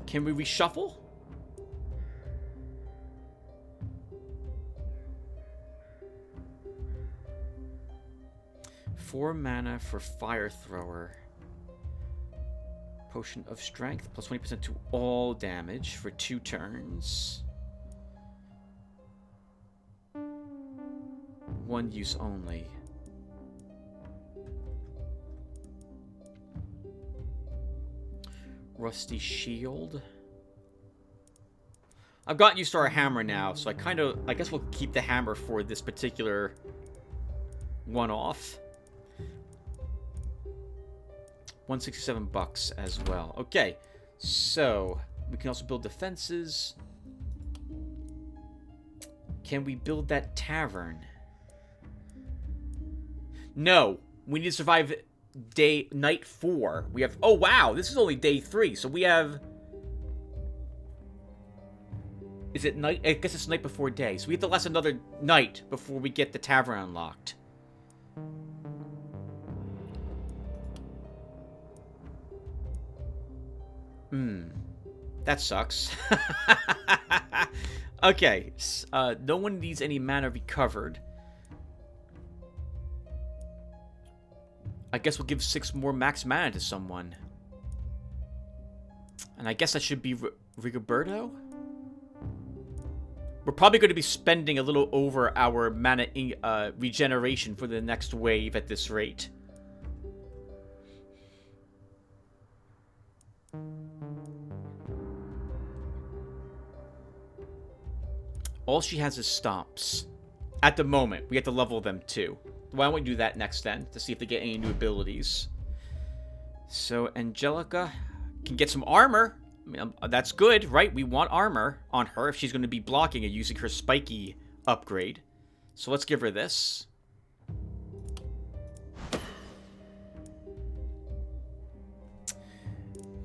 Can we reshuffle? Four mana for Fire Thrower. Potion of Strength, plus 20% to all damage for 2 turns. 1 use only. Rusty Shield. I've gotten used to our hammer now, so I guess we'll keep the hammer for this particular one-off. 167 bucks as well. Okay, so we can also build defenses. Can we build that tavern? No, we need to survive night 4. We have, oh wow, this is only day 3, so we have, is it night? I guess it's night before day, so we have to last another night before we get the tavern unlocked. That sucks. Okay, no one needs any mana recovered. I guess we'll give 6 more max mana to someone. And I guess that should be Rigoberto? We're probably going to be spending a little over our mana regeneration for the next wave at this rate. All she has is stomps. At the moment, we have to level them too. Why don't we do that next then, to see if they get any new abilities. So, Angelica can get some armor. I mean, that's good, right? We want armor on her if she's going to be blocking and using her spiky upgrade. So let's give her this.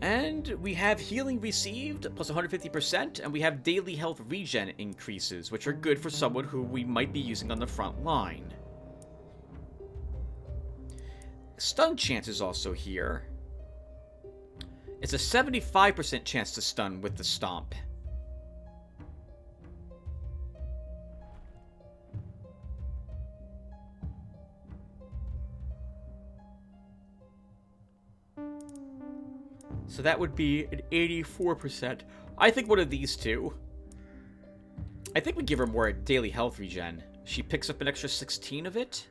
And we have healing received, plus 150%, and we have daily health regen increases, which are good for someone who we might be using on the front line. Stun chance is also here. It's a 75% chance to stun with the stomp. So that would be an 84%. I think one of these two. I think we give her more daily health regen. She picks up an extra 16 of it.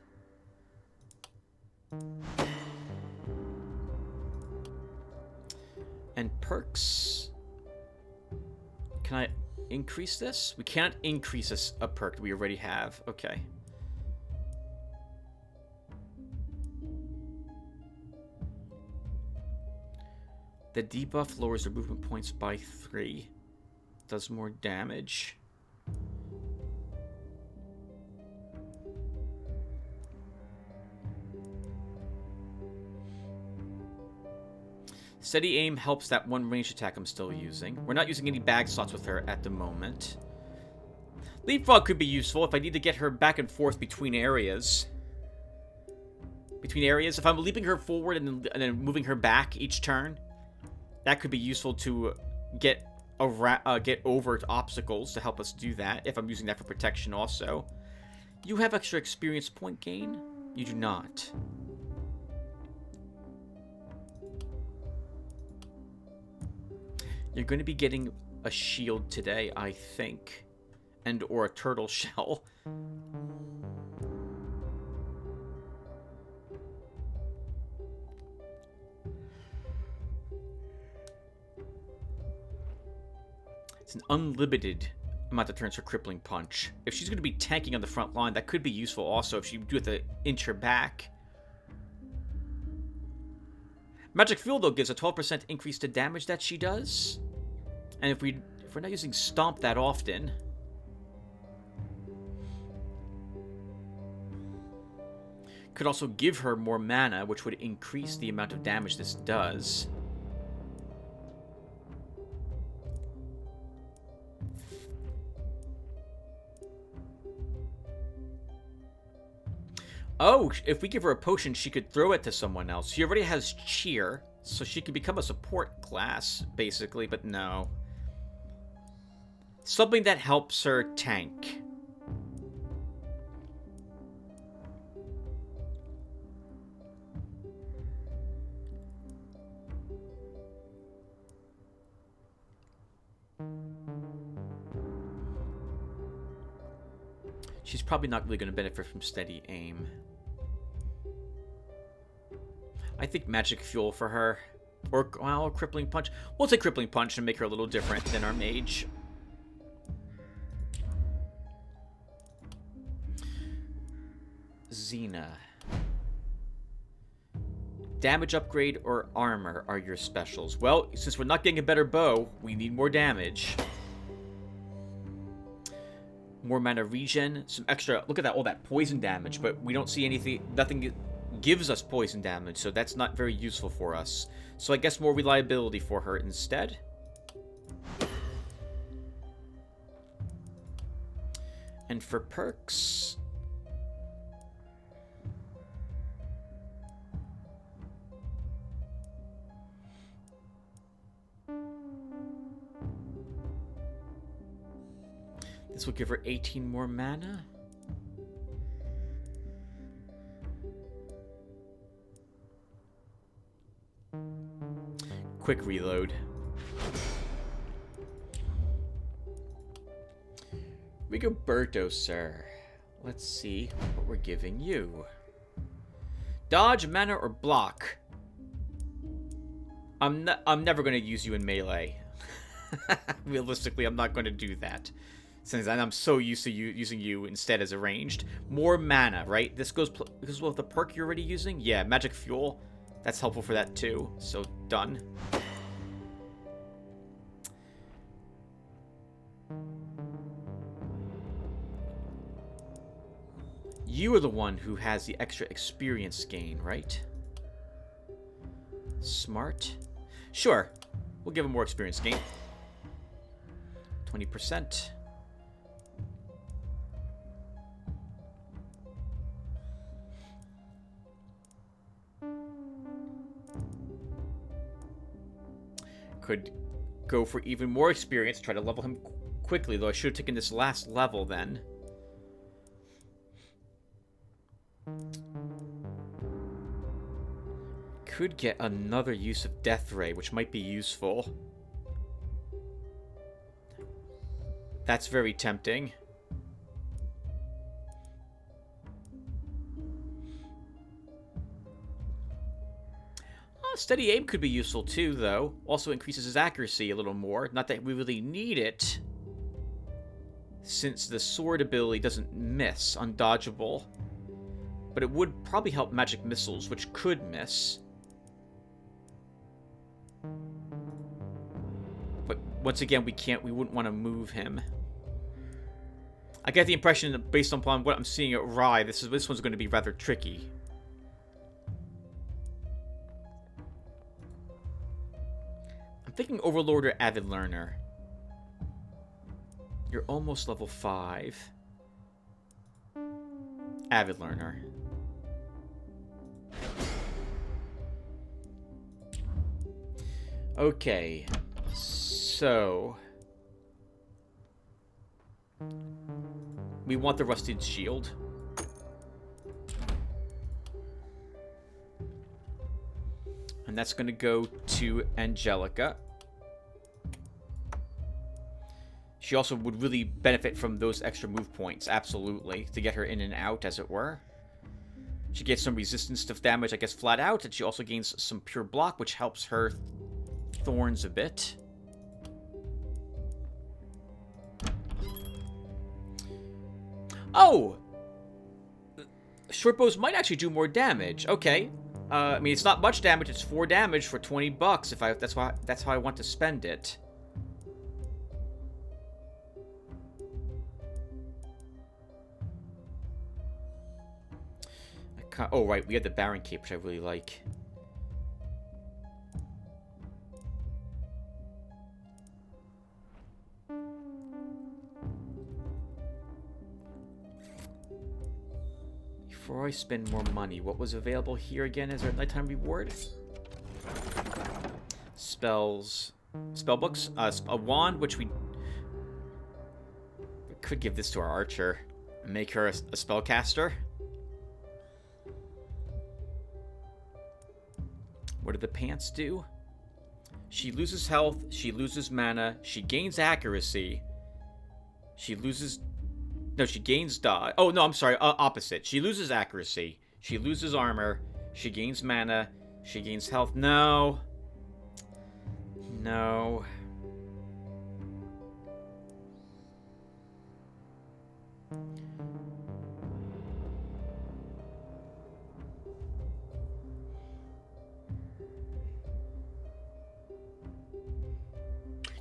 And perks. Can I increase this? We can't increase a perk that we already have. Okay. The debuff lowers their movement points by 3. Does more damage. Steady aim helps that one range attack I'm still using. We're not using any bag slots with her at the moment. Leapfrog could be useful if I need to get her back and forth between areas. If I'm leaping her forward and then moving her back each turn, that could be useful to get over obstacles to help us do that, if I'm using that for protection also. You have extra experience point gain? You do not. You're going to be getting a shield today, I think. And or a turtle shell. It's an unlimited amount of turns for Crippling Punch. If she's going to be tanking on the front line, that could be useful also if you do have to inch her back. Magic Fuel, though, gives a 12% increase to damage that she does. And if we're not using Stomp that often... could also give her more mana, which would increase the amount of damage this does. Oh, if we give her a potion, she could throw it to someone else. She already has Cheer, so she could become a support class, basically, but no. Something that helps her tank. She's probably not really going to benefit from steady aim. I think Magic Fuel for her. Or, well, Crippling Punch. We'll take Crippling Punch and make her a little different than our mage. Xena. Damage upgrade or armor are your specials. Well, since we're not getting a better bow, we need more damage. More mana regen, some extra, look at that, all that poison damage, but we don't see anything, nothing gives us poison damage, so that's not very useful for us. So I guess more reliability for her instead. And for perks... this will give her 18 more mana. Quick reload. Rigoberto, sir. Let's see what we're giving you. Dodge, mana, or block. I'm never going to use you in melee. Realistically, I'm not going to do that. Since I'm so used to using you instead as a ranged. More mana, right? This goes with the perk you're already using? Yeah, Magic Fuel. That's helpful for that too. So, done. You are the one who has the extra experience gain, right? Smart. Sure. We'll give him more experience gain. 20%. Could go for even more experience, try to level him quickly, though I should have taken this last level then. could get another use of Death Ray, which might be useful. That's very tempting. Steady aim could be useful too, though. Also increases his accuracy a little more. Not that we really need it, since the sword ability doesn't miss, undodgeable. But it would probably help magic missiles, which could miss. But once again, we wouldn't want to move him. I get the impression that based upon what I'm seeing at Rye, this one's going to be rather tricky. I'm thinking Overlord or Avid Learner. You're almost level 5. Avid Learner. Okay, so we want the Rusted Shield. And that's going to go to Angelica. She also would really benefit from those extra move points, absolutely, to get her in and out, as it were. She gets some resistance to damage, I guess, flat out, and she also gains some pure block, which helps her thorns a bit. Oh! Short bows might actually do more damage. Okay. I mean, it's not much damage. It's 4 damage for 20 bucks. That's how I want to spend it. Oh, right. We have the Baron Cape, which I really like. Before I spend more money, what was available here again as our nighttime reward? Spells. Spellbooks. A wand, which we could give this to our archer. And make her a spellcaster. What do the pants do? She loses health, she loses mana, she gains accuracy, she loses... No, she gains dodge. Oh, no, I'm sorry, opposite. She loses accuracy, she loses armor, she gains mana, she gains health. No. No.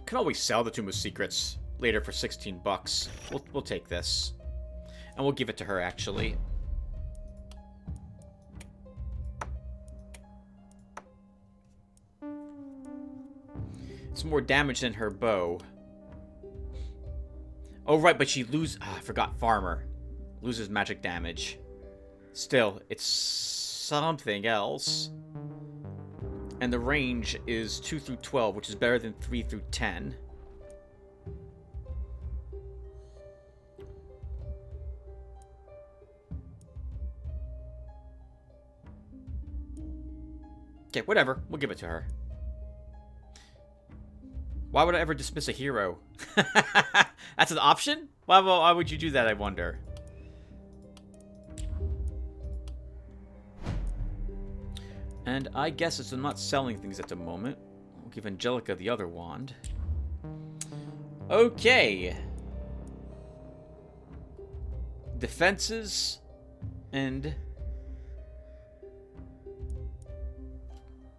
Can always sell the Tomb of Secrets later for 16 bucks. We'll take this. And we'll give it to her, actually. It's more damage than her bow. Oh, right, but she loses... I forgot Farmer. Loses magic damage. Still, it's something else. And the range is 2 through 12, which is better than 3 through 10. Okay, whatever. We'll give it to her. Why would I ever dismiss a hero? That's an option? Why would you do that, I wonder? And I guess as I'm not selling things at the moment, I'll give Angelica the other wand. Okay. Defenses and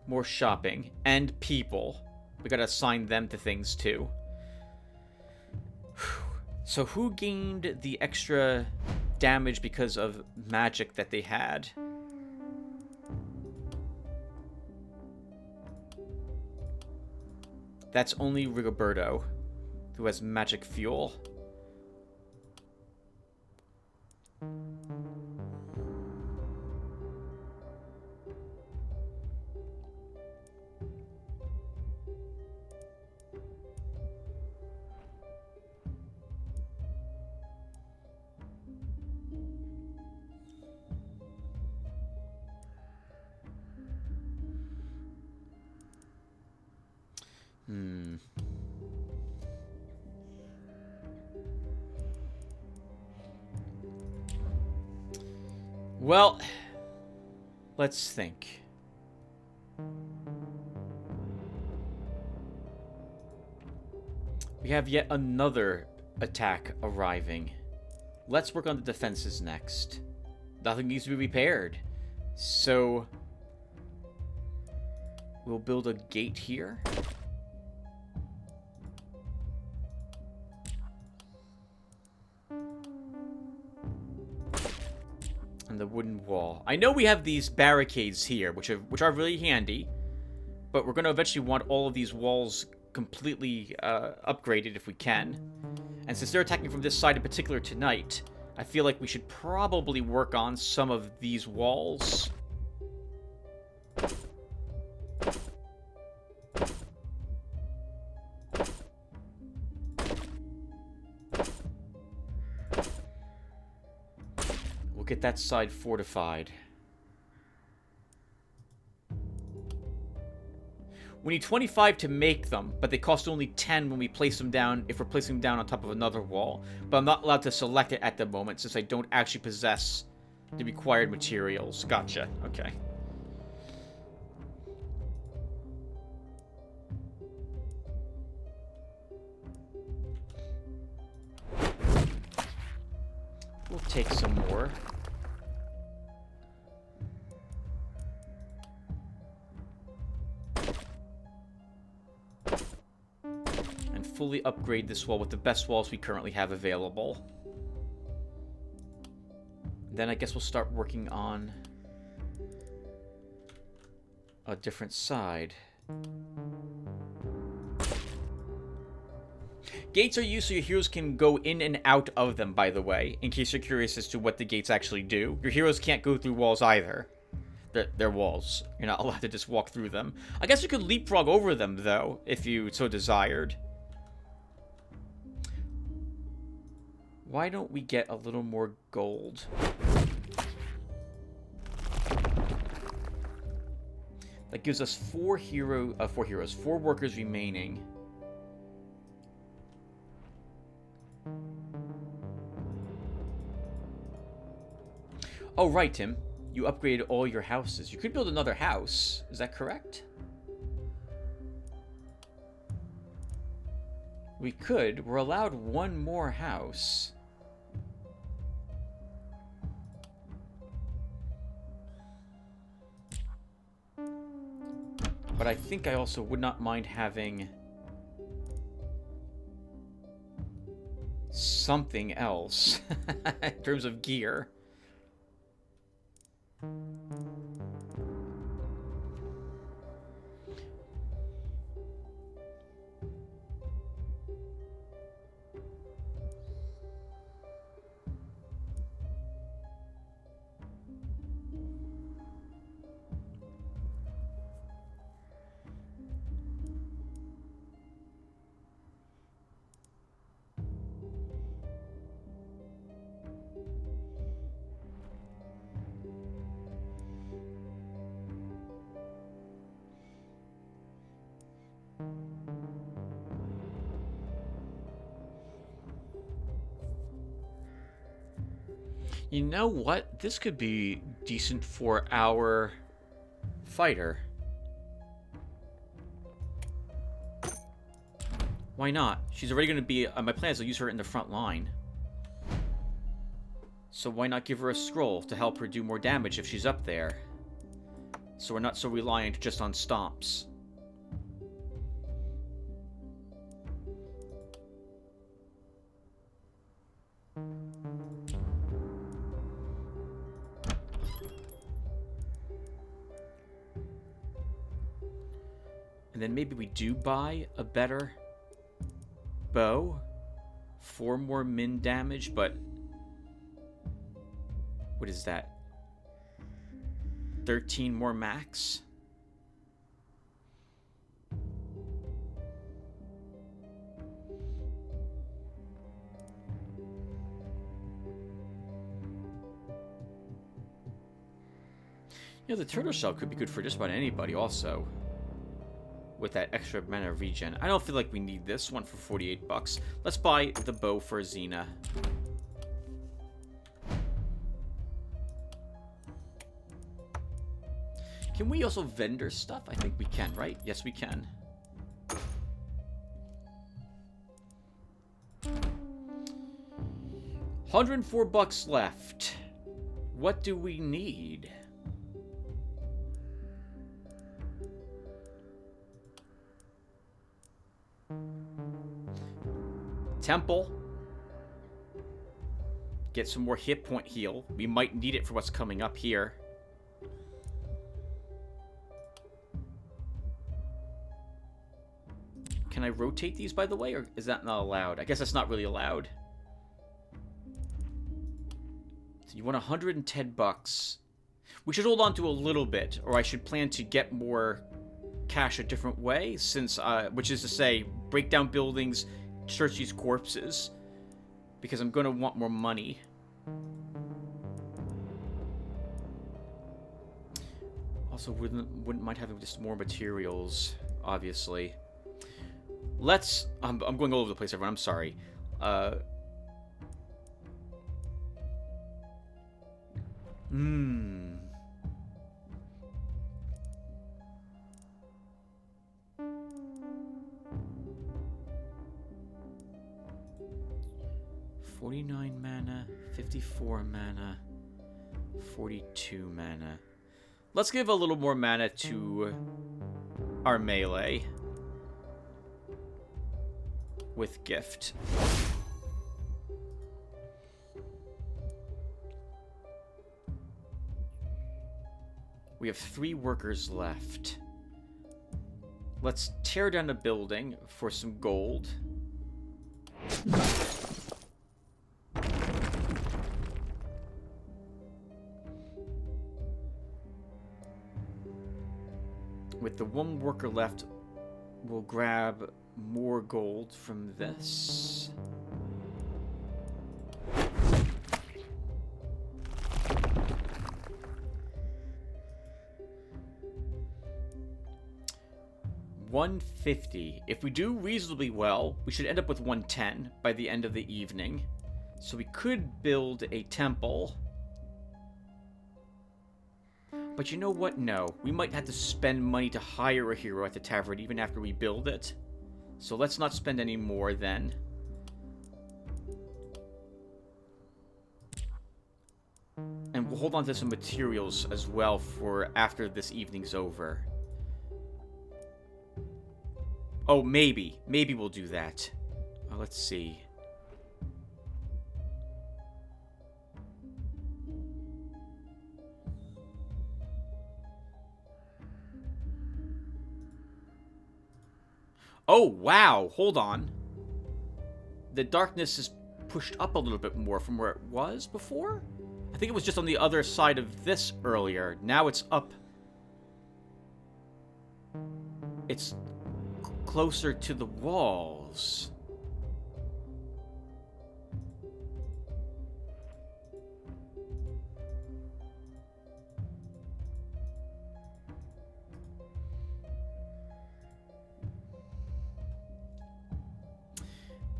more shopping and people. We gotta assign them to things too. So who gained the extra damage because of magic that they had? That's only Rigoberto, who has magic fuel. Hmm. Well, let's think. We have yet another attack arriving. Let's work on the defenses next. Nothing needs to be repaired. So, we'll build a gate here. And the wooden wall. I know we have these barricades here, which are really handy. But we're going to eventually want all of these walls completely upgraded if we can. And since they're attacking from this side in particular tonight, I feel like we should probably work on some of these walls. We'll get that side fortified. We need 25 to make them, but they cost only 10 when we place them down, if we're placing them down on top of another wall. But I'm not allowed to select it at the moment, since I don't actually possess the required materials. Gotcha. Okay. We'll take some more. Fully upgrade this wall with the best walls we currently have available. Then I guess we'll start working on a different side. Gates are used so your heroes can go in and out of them, by the way, in case you're curious as to what the gates actually do. Your heroes can't go through walls either. They're walls. You're not allowed to just walk through them. I guess you could leapfrog over them, though, if you so desired. Why don't we get a little more gold? That gives us four workers remaining. Oh, right, Tim. You upgraded all your houses. You could build another house. Is that correct? We could. We're allowed one more house. But I think I also would not mind having something else in terms of gear. You know what? This could be decent for our fighter. Why not? She's already going to be... my plan is to use her in the front line. So why not give her a scroll to help her do more damage if she's up there? So we're not so reliant just on stomps. And then maybe we do buy a better bow. 4 more min damage, but... what is that? 13 more max? You know, the turtle shell could be good for just about anybody also. with that extra mana regen. I don't feel like we need this one for 48 bucks. Let's buy the bow for Xena. Can we also vendor stuff? I think we can, right? Yes, we can. $104 left. What do we need? Temple. Get some more hit point heal. We might need it for what's coming up here. Can I rotate these, by the way, or is that not allowed? I guess that's not really allowed. So you want 110 bucks. We should hold on to a little bit, or I should plan to get more cash a different way, since, which is to say, break down buildings, search these corpses, because I'm going to want more money. Also, wouldn't mind having just more materials, obviously. Let's... I'm going all over the place, everyone. I'm sorry. $49 mana, 54 mana, 42 mana. Let's give a little more mana to our melee with gift. We have 3 workers left. Let's tear down a building for some gold. With the 1 worker left, we'll grab more gold from this. $150. If we do reasonably well, we should end up with 110 by the end of the evening. So we could build a temple. But you know what? No. We might have to spend money to hire a hero at the tavern even after we build it. So let's not spend any more then. And we'll hold on to some materials as well for after this evening's over. Oh, maybe. Maybe we'll do that. Let's see. Oh, wow. Hold on. The darkness is pushed up a little bit more from where it was before? I think it was just on the other side of this earlier. Now it's up. It's closer to the walls.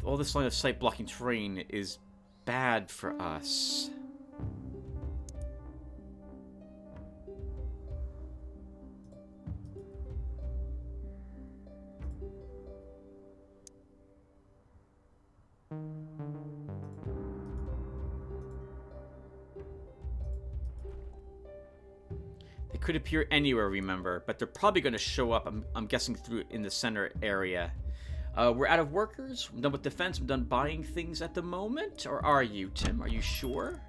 All this line of sight blocking terrain is bad for us. They could appear anywhere, remember, but they're probably going to show up, I'm guessing, through in the center area. We're out of workers. I'm done with defense. I'm done buying things at the moment. Or are you, Tim? Are you sure?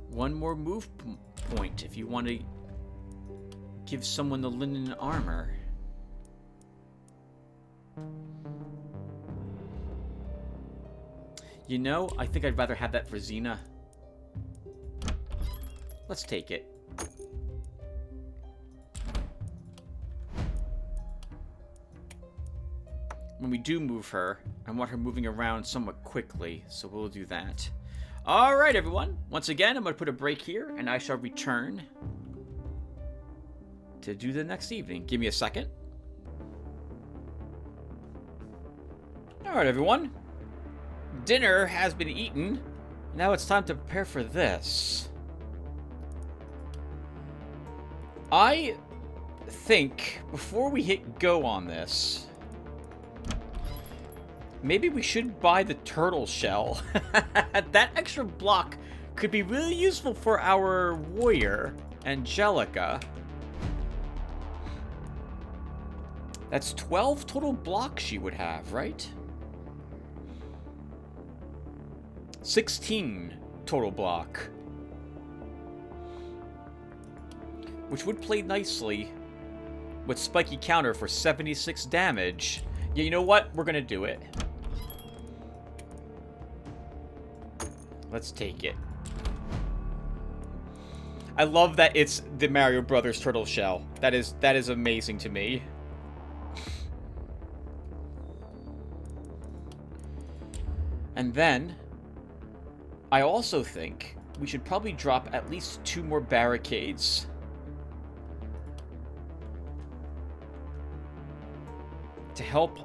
One more move point if you want to give someone the linen armor. You know, I think I'd rather have that for Xena. Let's take it. When we do move her, I want her moving around somewhat quickly, so we'll do that. Alright, everyone. Once again, I'm going to put a break here, and I shall return to do the next evening. Give me a second. Alright, everyone. Dinner has been eaten. Now it's time to prepare for this. I think, before we hit go on this, maybe we should buy the turtle shell. That extra block could be really useful for our warrior, Angelica. That's 12 total blocks she would have, right? 16 total block. Which would play nicely with spiky counter for 76 damage. Yeah, you know what? We're gonna do it. Let's take it. I love that it's the Mario Brothers turtle shell. That is amazing to me. And then I also think we should probably drop at least 2 more barricades. To help,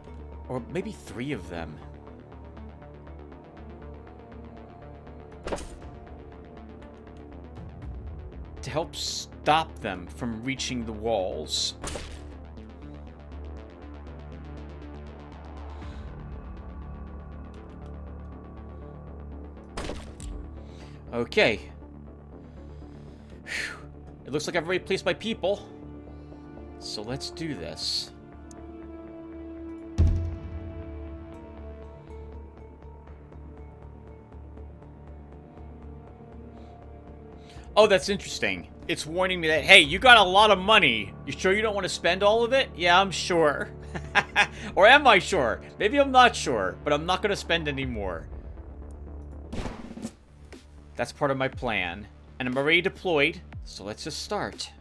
or maybe 3 of them. To help stop them from reaching the walls. Okay. Whew. It looks like I've already placed my people. So let's do this. Oh, that's interesting. It's warning me that, hey, you got a lot of money. You sure you don't want to spend all of it? Yeah, I'm sure. Or am I sure? Maybe I'm not sure, but I'm not going to spend any more. That's part of my plan. And I'm already deployed, so let's just start.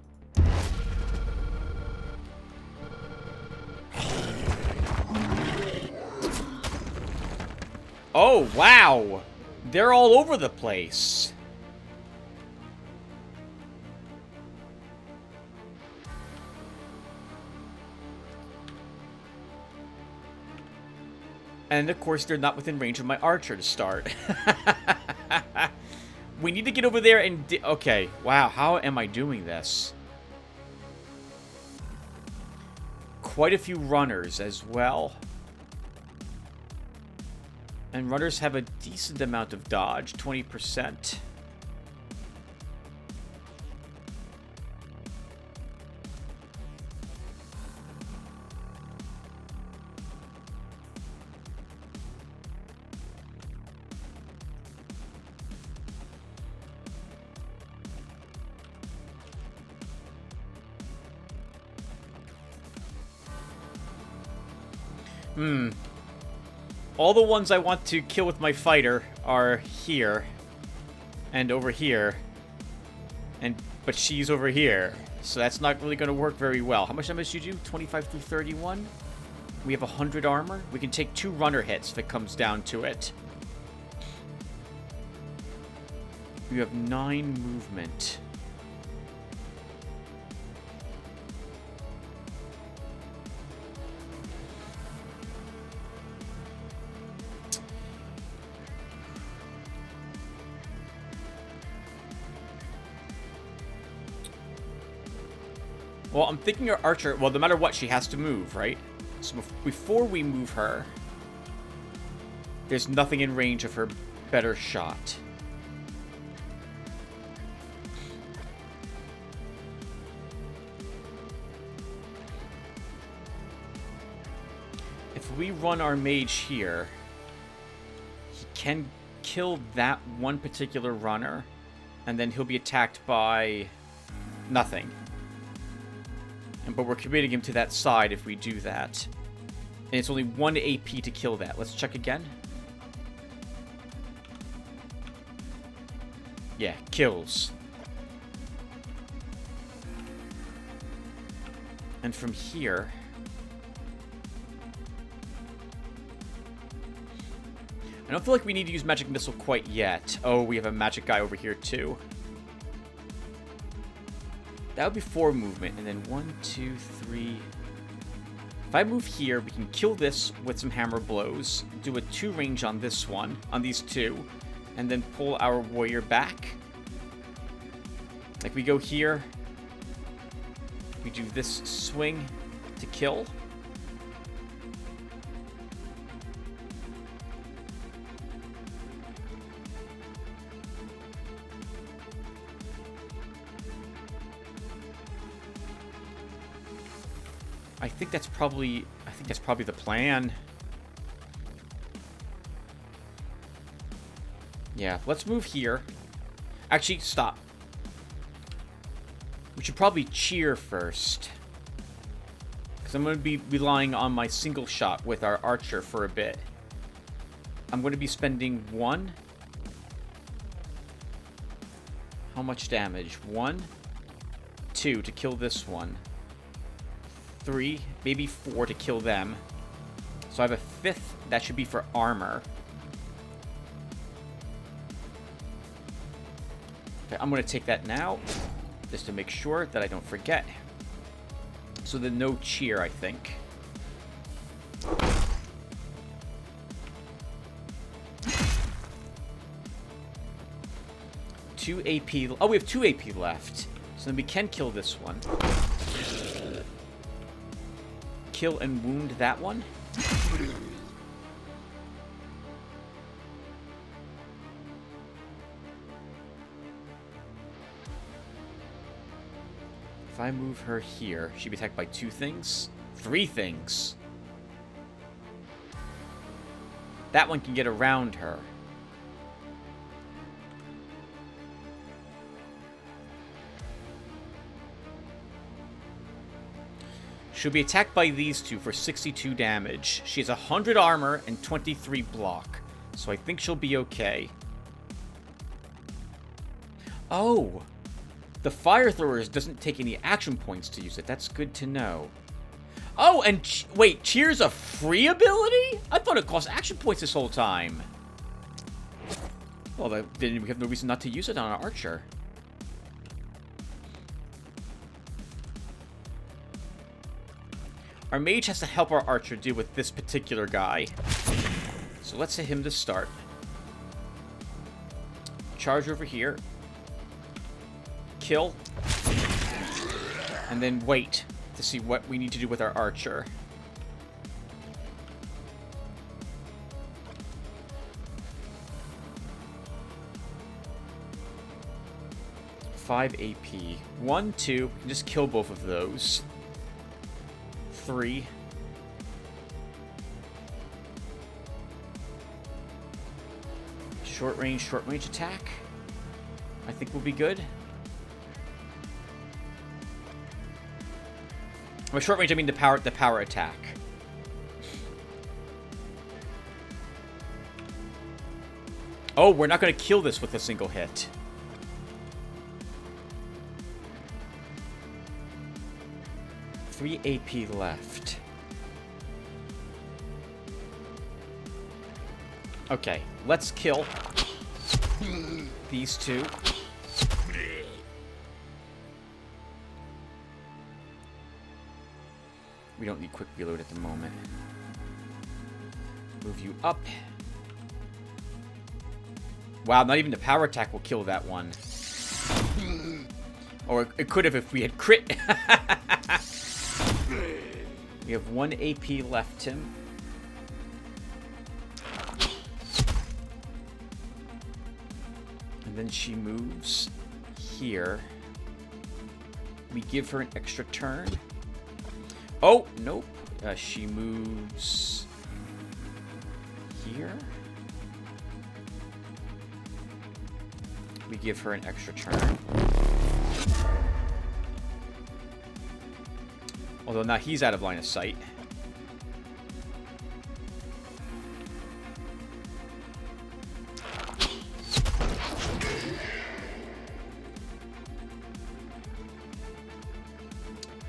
Oh, wow! They're all over the place. And of course, they're not within range of my archer to start. We need to get over there and... Okay, wow, how am I doing this? Quite a few runners as well. And runners have a decent amount of dodge, 20%. All the ones I want to kill with my fighter are here. And over here. But she's over here. So that's not really going to work very well. How much damage do you do? 25 through 31? We have 100 armor. We can take 2 runner hits if it comes down to it. You have 9 movement. Well, I'm thinking our archer... Well, no matter what, she has to move, right? So before we move her, there's nothing in range of her better shot. If we run our mage here, he can kill that one particular runner, and then he'll be attacked by nothing. But we're committing him to that side if we do that. And it's only 1 AP to kill that. Let's check again. Yeah, kills. And from here... I don't feel like we need to use magic missile quite yet. Oh, we have a magic guy over here too. That would be 4 movement, and then 1, 2, 3. If I move here, we can kill this with some hammer blows, do a 2 range on this one, on these 2, and then pull our warrior back. Like we go here, we do this swing to kill. I think that's probably the plan. Yeah, let's move here. Actually, stop. We should probably cheer first. Because I'm going to be relying on my single shot with our archer for a bit. I'm going to be spending 1. How much damage? 1, 2 to kill this one. 3, maybe 4 to kill them. So I have a 5th. That should be for armor. Okay, I'm going to take that now, just to make sure that I don't forget. So then no cheer, I think. Two AP. Oh, we have 2 AP left. So then we can kill this one. Kill and wound that one. If I move her here, she'd be attacked by 2 things? 3 things. That one can get around her. She'll be attacked by these 2 for 62 damage. She has 100 armor and 23 block. So I think she'll be okay. Oh! The fire throwers doesn't take any action points to use it. That's good to know. Oh, and wait, cheer's a free ability? I thought it cost action points this whole time. Well, then we have no reason not to use it on an archer. Our mage has to help our archer deal with this particular guy. So let's hit him to start. Charge over here. Kill. And then wait to see what we need to do with our archer. Five AP. 1, 2. We can just kill both of those. 3. Short range attack. I think we'll be good. By short range, I mean the power attack. Oh, we're not going to kill this with a single hit. Three AP left. Okay, let's kill these 2. We don't need quick reload at the moment. Move you up. Wow, not even the power attack will kill that one. Or it could have if we had crit. We have 1 AP left, Tim. And then she moves here. We give her an extra turn. Oh, nope. She moves here. We give her an extra turn. Although now he's out of line of sight.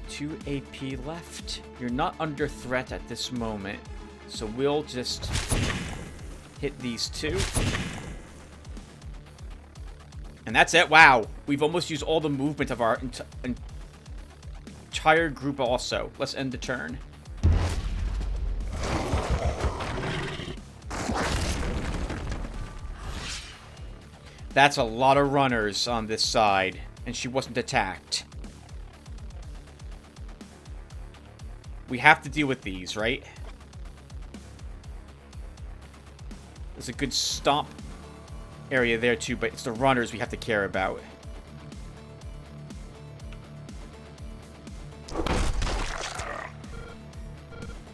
Two AP left. You're not under threat at this moment, so we'll just Hit these two. And that's it. Wow. We've almost used all the movement of our entire group also. Let's end the turn. That's a lot of runners on this side. And she wasn't attacked. We have to deal with these, right? There's a good stomp area there too, but it's the runners we have to care about.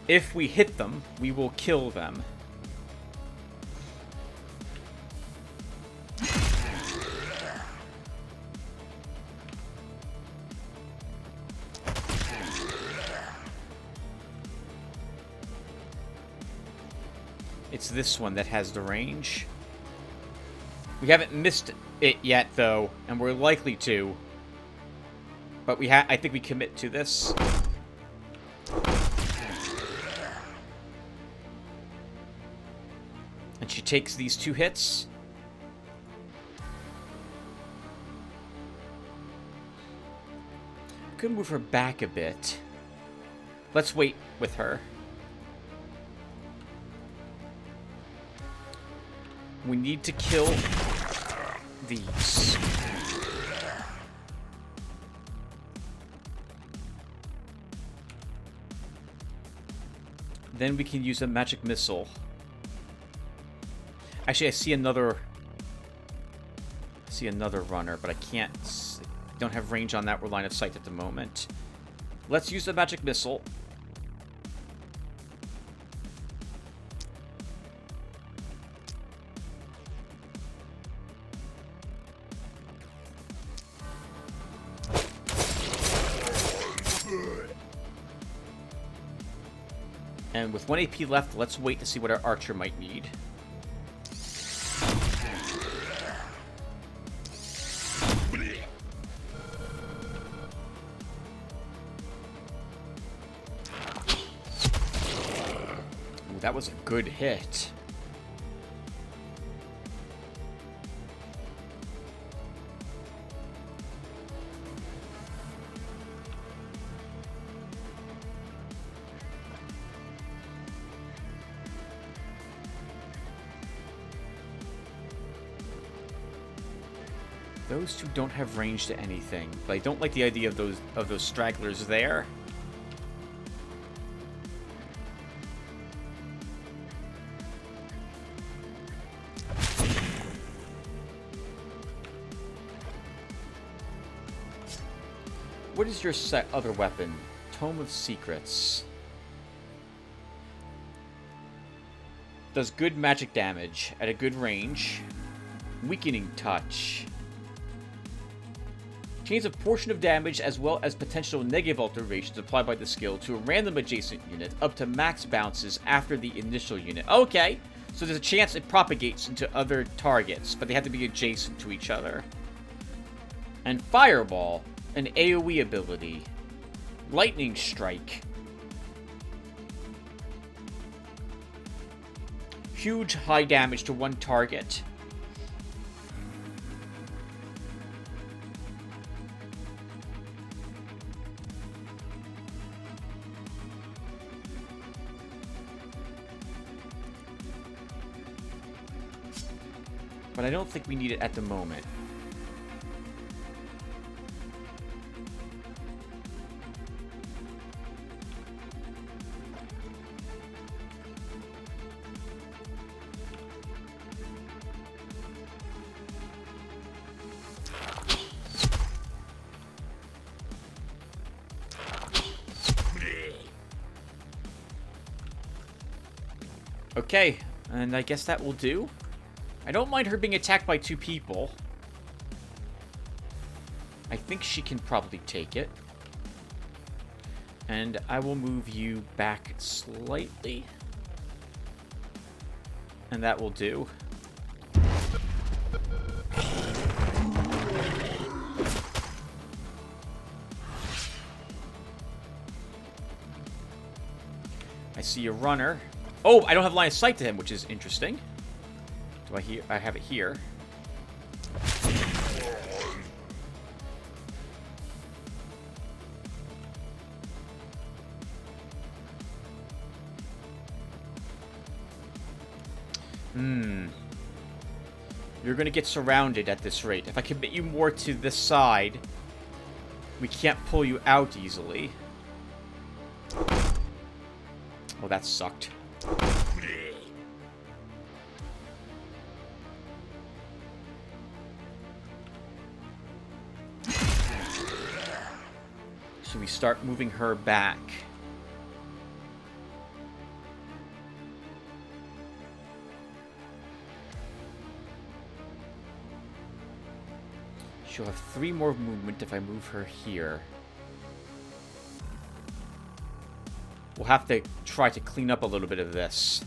If we hit them, we will kill them. It's this one that has the range. We haven't missed it yet, though, and we're likely to. But I think we commit to this. And she takes these 2 hits. Could move her back a bit. Let's wait with her. We need to kill these. Then we can use a magic missile. Actually, I see another runner, but I can't. Don't have range on that or line of sight at the moment. Let's use the magic missile. And with 1 AP left, let's wait to see what our archer might need. Ooh, that was a good hit. Those 2 don't have range to anything, but I don't like the idea of those stragglers there. What is your other weapon? Tome of Secrets. Does good magic damage at a good range. Weakening touch. Change a portion of damage as well as potential negative alterations applied by the skill to a random adjacent unit up to max bounces after the initial unit. Okay, so there's a chance it propagates into other targets, but they have to be adjacent to each other. And Fireball, an AoE ability. Lightning Strike. Huge high damage to one target. But I don't think we need it at the moment. Okay, and I guess that will do. I don't mind her being attacked by 2 people. I think she can probably take it. And I will move you back slightly. And that will do. I see a runner. Oh, I don't have line of sight to him, which is interesting. I have it here. You're gonna get surrounded at this rate. If I commit you more to this side, we can't pull you out easily. Oh, that sucked. So we start moving her back. She'll have 3 more movement if I move her here. We'll have to try to clean up a little bit of this.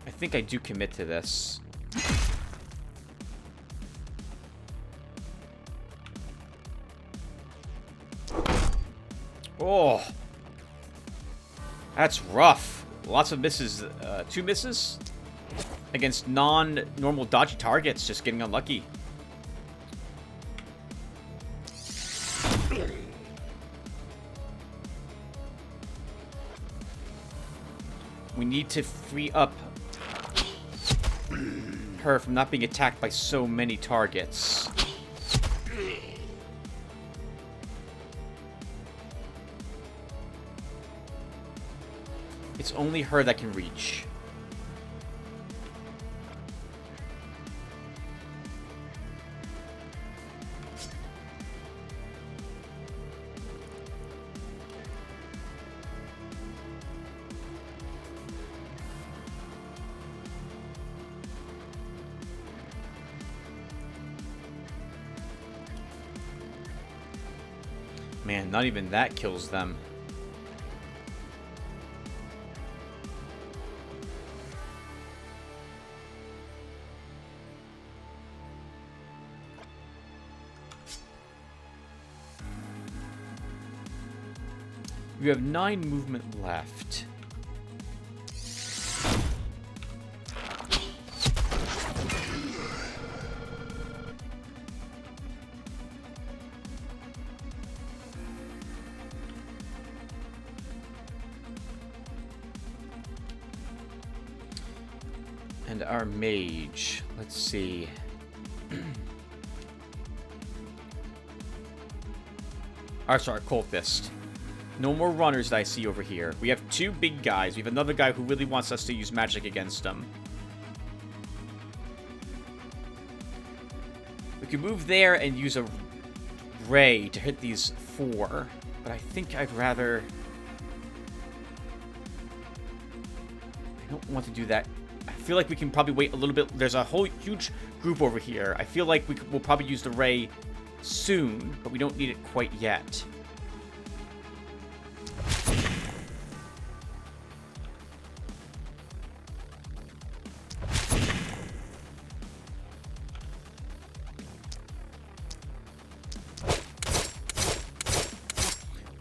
I think I do commit to this. Oh, that's rough. Lots of misses. 2 misses against non-normal dodgy targets. Just getting unlucky. We need to free up her from not being attacked by so many targets. It's only her that can reach. Man, not even that kills them. You have 9 movement left. And our mage, let's see. Sorry, cultist. No more runners that I see over here. We have 2 big guys. We have another guy who really wants us to use magic against them. We could move there and use a ray to hit these 4. But I think I'd rather... I don't want to do that. I feel like we can probably wait a little bit. There's a whole huge group over here. I feel like we'll probably use the ray soon, but we don't need it quite yet.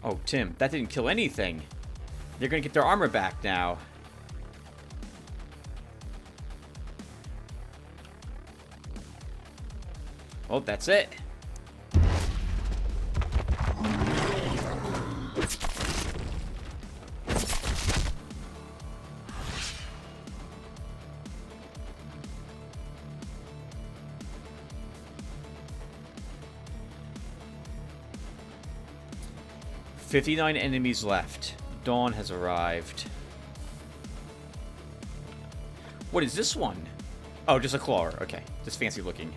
Oh, Tim, that didn't kill anything. They're gonna get their armor back now. Oh, that's it. "59 enemies left. Dawn has arrived." What is this one? Oh, just a clawer. Okay, just fancy looking.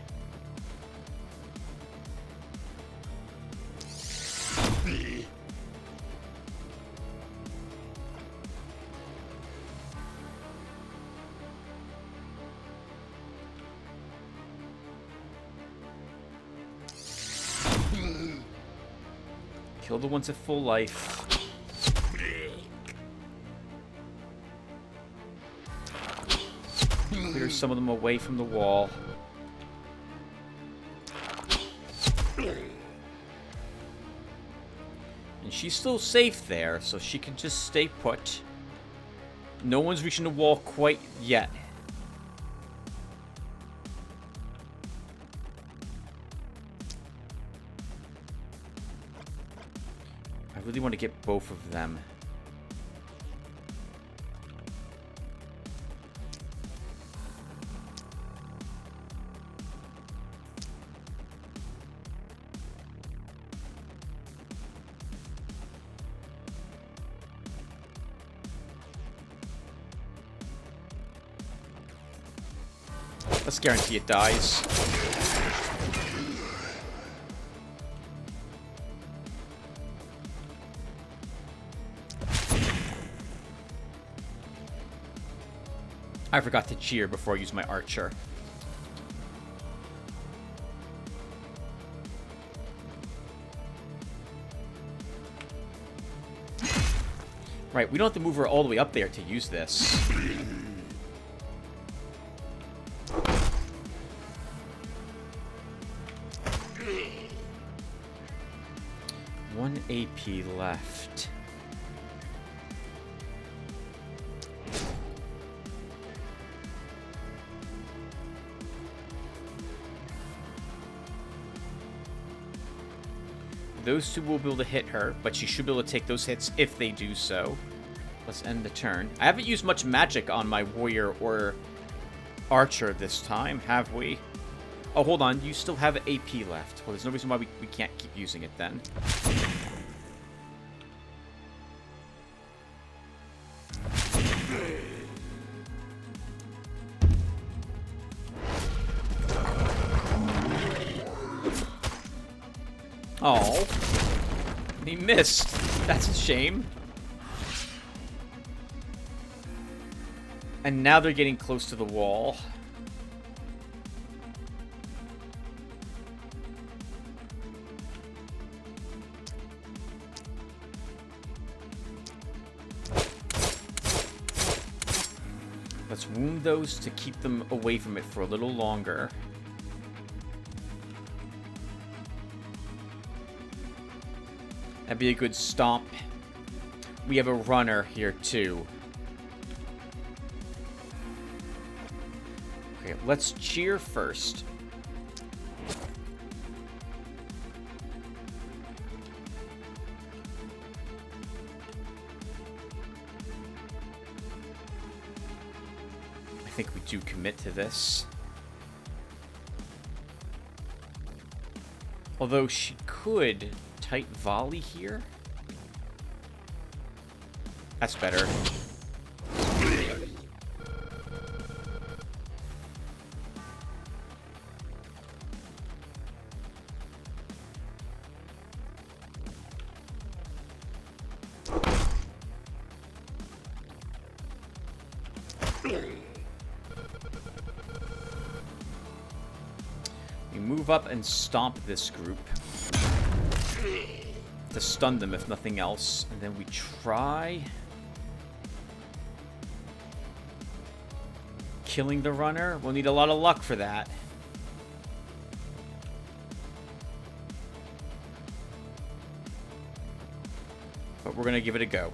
Kill the ones at full life. Clear some of them away from the wall. And she's still safe there, so she can just stay put. No one's reaching the wall quite yet. I really want to get both of them. Let's guarantee it dies. I forgot to cheer before I use my archer. Right, we don't have to move her all the way up there to use this. 1 AP left. Those two will be able to hit her, but she should be able to take those hits if they do so. Let's end the turn. I haven't used much magic on my warrior or archer this time, have we? Oh, hold on. You still have AP left. Well, there's no reason why we can't keep using it then. Oh, he missed. That's a shame. And now they're getting close to the wall. Let's wound those to keep them away from it for a little longer. That'd be a good stomp. We have a runner here, too. Okay, let's cheer first. I think we do commit to this. Although she could tight volley here. That's better. We move up and stomp this group to stun them, if nothing else. And then we try killing the runner. We'll need a lot of luck for that. But we're going to give it a go.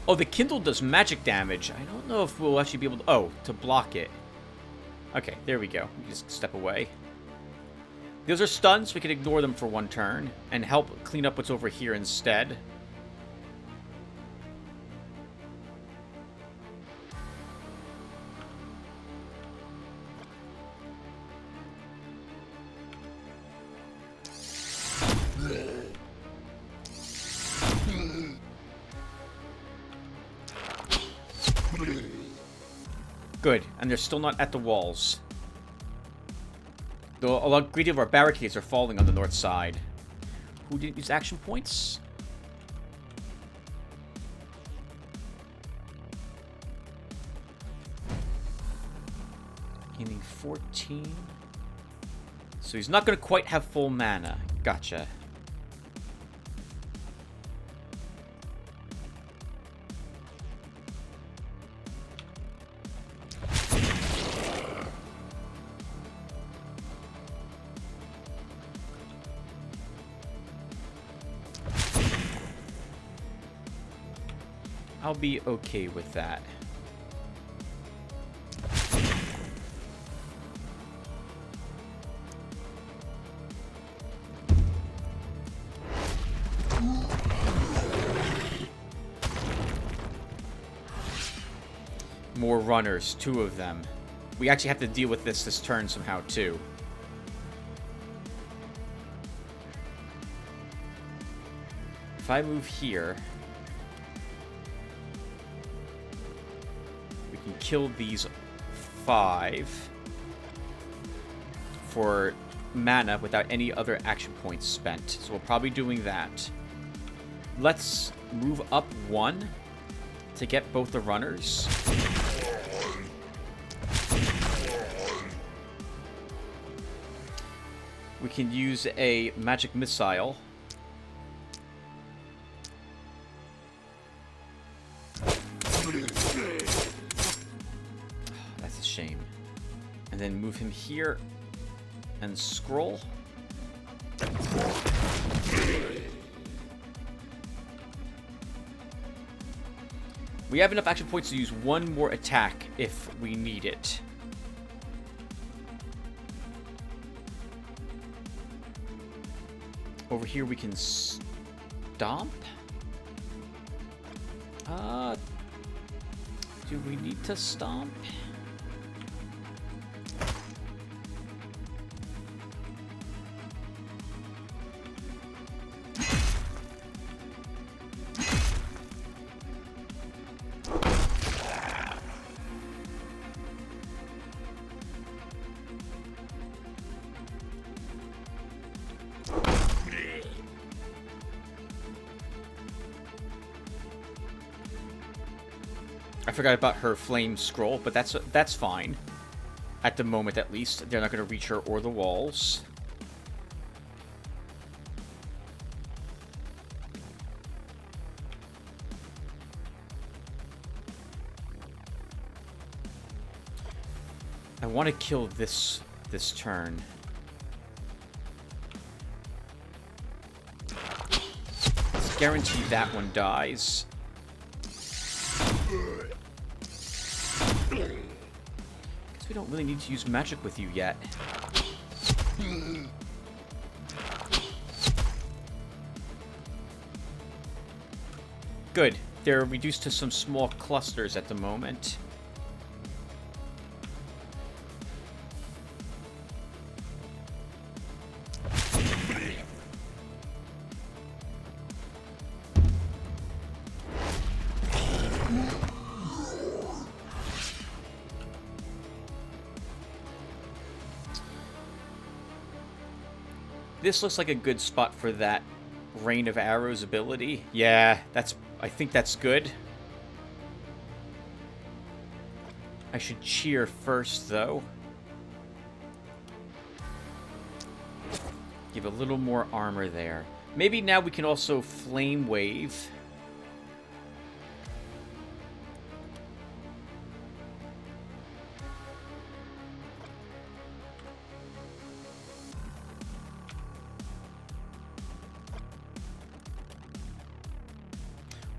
Oh, the Kindle does magic damage. I don't know if we'll actually be able to... Oh, to block it. Okay, there we go. We just step away. Those are stuns. We can ignore them for one turn and help clean up what's over here instead. Good, and they're still not at the walls. Though a lot of our barricades are falling on the north side. Who didn't use action points? Gaining 14. So he's not going to quite have full mana. Gotcha. I'll be okay with that. More runners, 2 of them. We actually have to deal with this turn somehow, too. If I move here, we can kill these 5 for mana without any other action points spent. So we're probably doing that. Let's move up 1 to get both the runners. We can use a magic missile. That's a shame. And then move him here and scroll. We have enough action points to use 1 more attack if we need it. Over here we can stomp. Do we need to stomp? I forgot about her flame scroll, but that's fine. At the moment, at least. They're not going to reach her or the walls. I want to kill this turn. Let's guarantee that one dies. Guess we don't really need to use magic with you yet. Good. They're reduced to some small clusters at the moment. This looks like a good spot for that Rain of Arrows ability. Yeah, I think that's good. I should cheer first, though. Give a little more armor there. Maybe now we can also Flame Wave.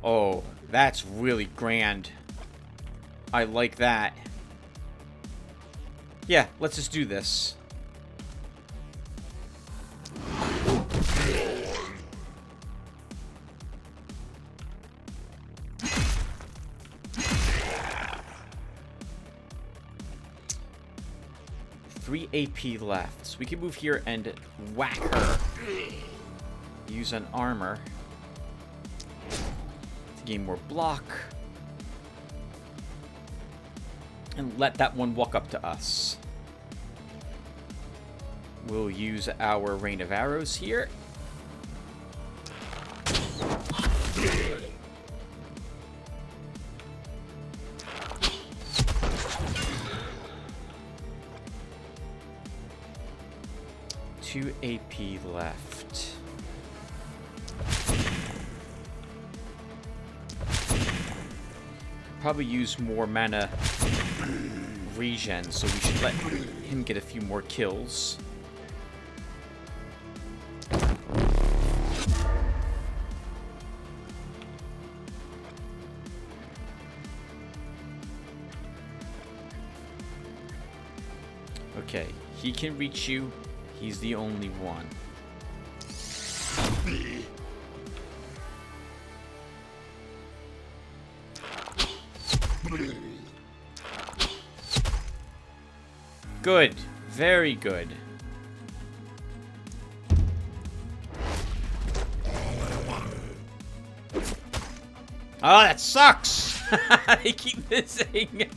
Oh, that's really grand. I like that. Yeah, let's just do this. Three AP left. So we can move here and whack her. Use an armor. Gain more block. And let that one walk up to us. We'll use our Rain of Arrows here. Two AP left. Probably use more mana regen, so we should let him get a few more kills. Okay, he can reach you. He's the only one. Good. Very good. Oh, that sucks! They keep missing.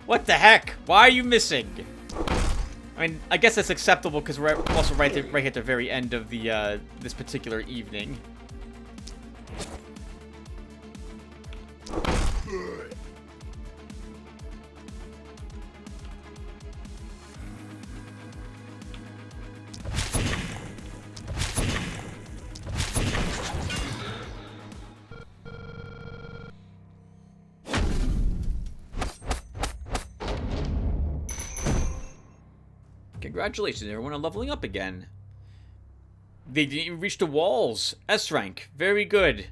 What the heck? Why are you missing? I mean, I guess that's acceptable because we're also right at the very end of the this particular evening. Congratulations, everyone, on leveling up again. They didn't even reach the walls. S rank. Very good.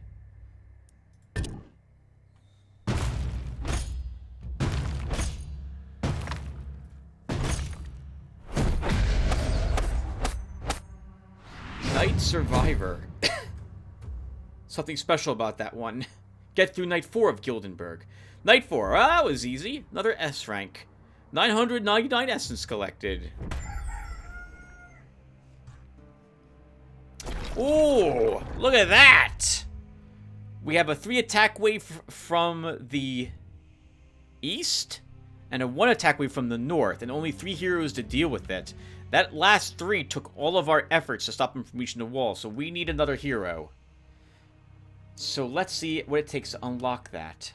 Night Survivor. Something special about that one. Get through Night 4 of Gildenberg. Night 4. Ah, that was easy. Another S rank. 999 essence collected. Ooh, look at that! We have a 3 attack wave from the east, and a 1 attack wave from the north, and only 3 heroes to deal with it. That last 3 took all of our efforts to stop them from reaching the wall, so we need another hero. So let's see what it takes to unlock that.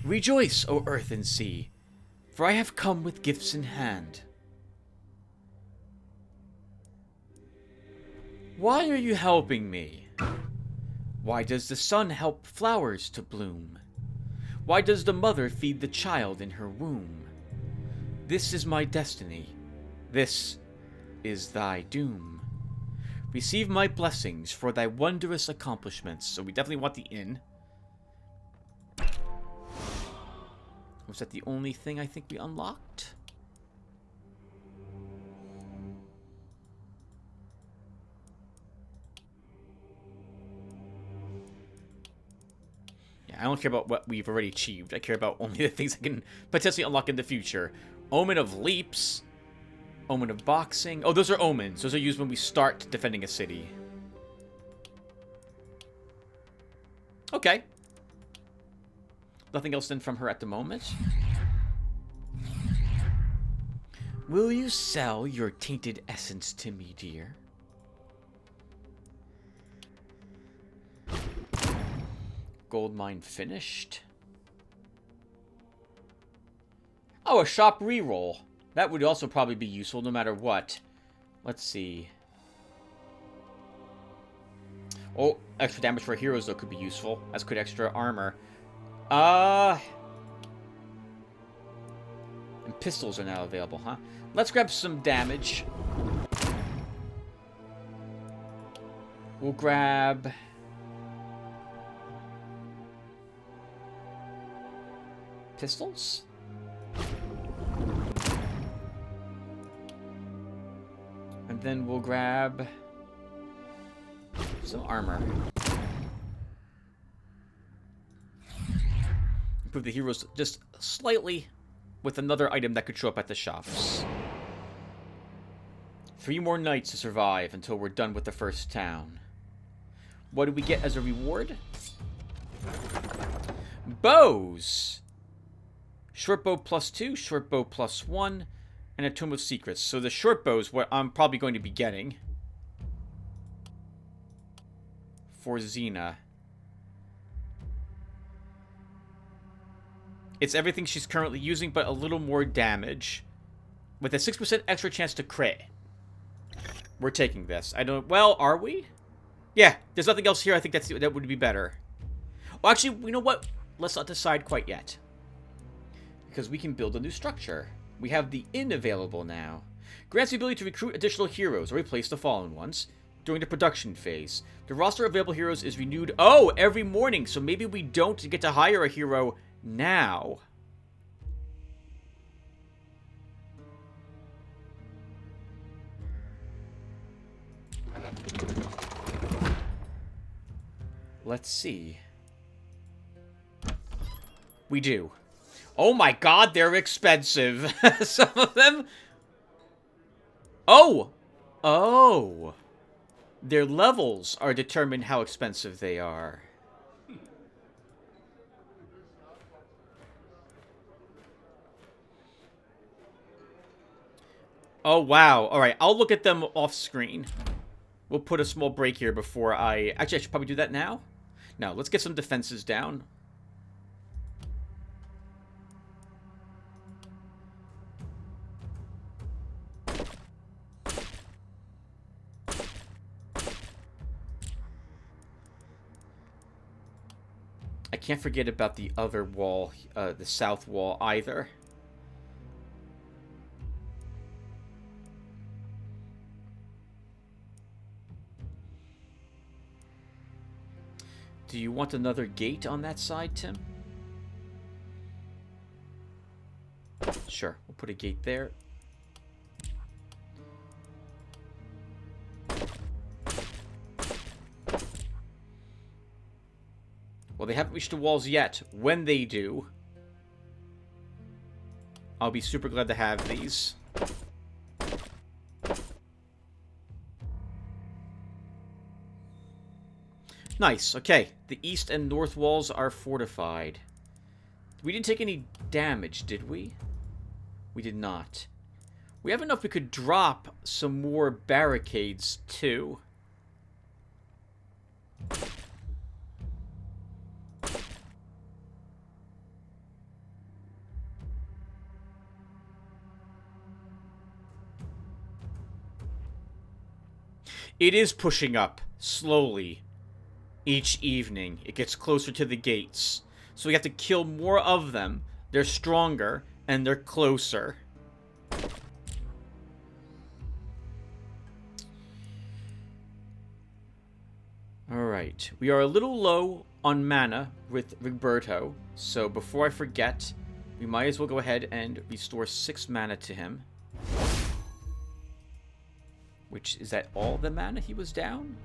Rejoice, O earth and sea, for I have come with gifts in hand. Why are you helping me? Why does the sun help flowers to bloom? Why does the mother feed the child in her womb? This is my destiny. This is thy doom. Receive my blessings for thy wondrous accomplishments. So we definitely want the inn. Was that the only thing I think we unlocked? Yeah, I don't care about what we've already achieved. I care about only the things I can potentially unlock in the future. Omen of Leaps. Omen of Boxing. Oh, those are omens. Those are used when we start defending a city. Okay. Nothing else then from her at the moment. Will you sell your tainted essence to me, dear? Gold mine finished. Oh, a shop reroll. That would also probably be useful no matter what. Let's see. Oh, extra damage for heroes, though, could be useful. As could extra armor. And pistols are now available, huh? Let's grab some damage. We'll grab... pistols? And then we'll grab... some armor. Improve the heroes just slightly with another item that could show up at the shops. 3 more nights to survive until we're done with the first town. What do we get as a reward? Bows! Short bow +2, short bow +1, and a Tome of Secrets. So the short bow is what I'm probably going to be getting. For Xena. It's everything she's currently using, but a little more damage. With a 6% extra chance to crit. We're taking this. I don't... Well, are we? Yeah, there's nothing else here. I think that would be better. Well, actually, you know what? Let's not decide quite yet. Because we can build a new structure. We have the inn available now. Grants the ability to recruit additional heroes or replace the fallen ones. during the production phase. The roster of available heroes is renewed, oh, every morning, so maybe we don't get to hire a hero now. Let's see. We do. Oh my god, they're expensive. Some of them... Oh! Oh! Their levels are determined how expensive they are. Oh, wow. Alright, I'll look at them off screen. We'll put a small break here before I... Actually, I should probably do that now. Now, let's get some defenses down. I can't forget about the other wall, the south wall, either. Do you want another gate on that side, Tim? Sure, we'll put a gate there. Well, they haven't reached the walls yet. When they do, I'll be super glad to have these. Nice, okay. The east and north walls are fortified. We didn't take any damage, did we? We did not. We have enough we could drop some more barricades, too. It is pushing up, slowly. Each evening, it gets closer to the gates. So we have to kill more of them. They're stronger, and they're closer. Alright, we are a little low on mana with Roberto. So before I forget, we might as well go ahead and restore 6 mana to him. Which, is that all the mana he was down?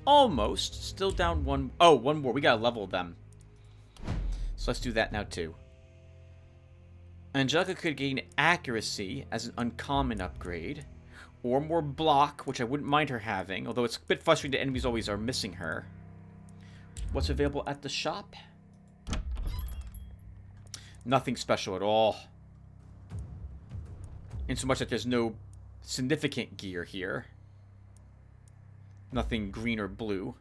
Almost. Still down one. Oh, one more. We gotta level them. So let's do that now, too. Angelica could gain accuracy as an uncommon upgrade. Or more block, which I wouldn't mind her having. Although it's a bit frustrating that enemies always are missing her. What's available at the shop? Nothing special at all. In so much that there's no significant gear here. Nothing green or blue.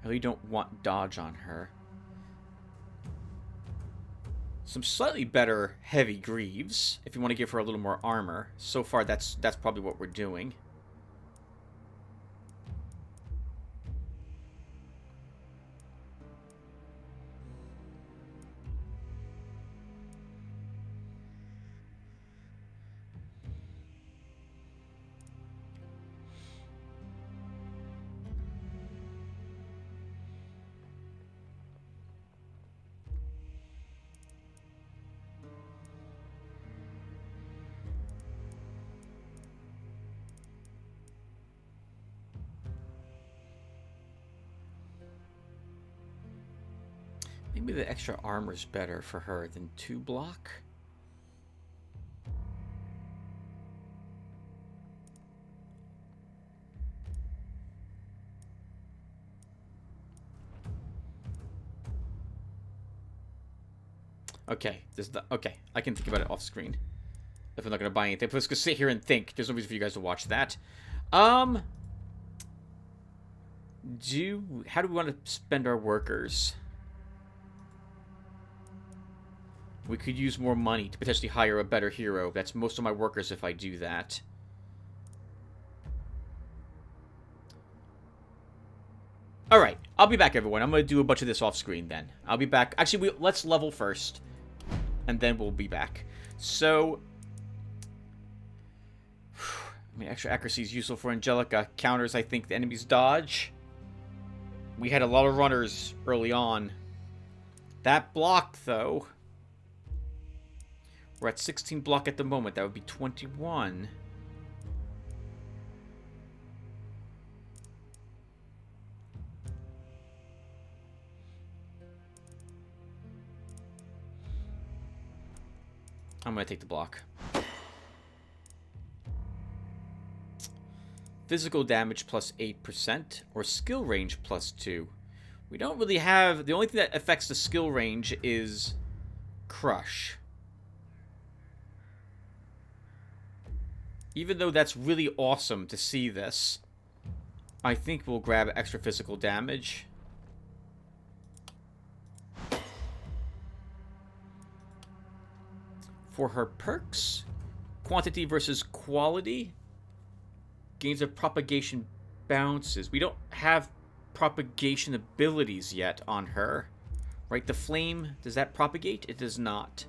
I really don't want dodge on her. Some slightly better heavy greaves, if you want to give her a little more armor. So far, that's probably what we're doing. Maybe the extra armor's better for her than 2 block. Okay, okay, I can think about it off screen. If I'm not gonna buy anything, if I was gonna sit here and think, there's no reason for you guys to watch that. How do we want to spend our workers? We could use more money to potentially hire a better hero. That's most of my workers if I do that. Alright, I'll be back, everyone. I'm going to do a bunch of this off screen then. I'll be back. Actually, let's level first. and then we'll be back. So, I mean, extra accuracy is useful for Angelica. Counters, I think, the enemy's dodge. We had a lot of runners early on. That block, though. We're at 16 block at the moment. That would be 21. I'm going to take the block. Physical damage plus 8%, or skill range plus 2. We don't really have... The only thing that affects the skill range is Crush. Even though that's really awesome to see this, I think we'll grab extra physical damage. For her perks, quantity versus quality, gains of propagation bounces. We don't have propagation abilities yet on her. Right, the flame, does that propagate? It does not.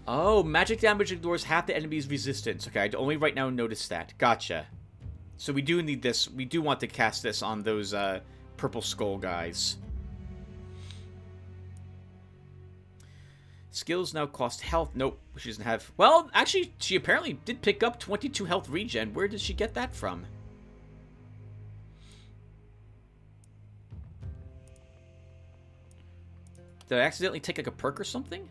Oh, magic damage ignores half the enemy's resistance. Okay, I only right now noticed that. Gotcha. So we do need this. We do want to cast this on those purple skull guys. Skills now cost health. Nope, she doesn't have... Well, actually, she apparently did pick up 22 health regen. Where did she get that from? Did I accidentally take like a perk or something?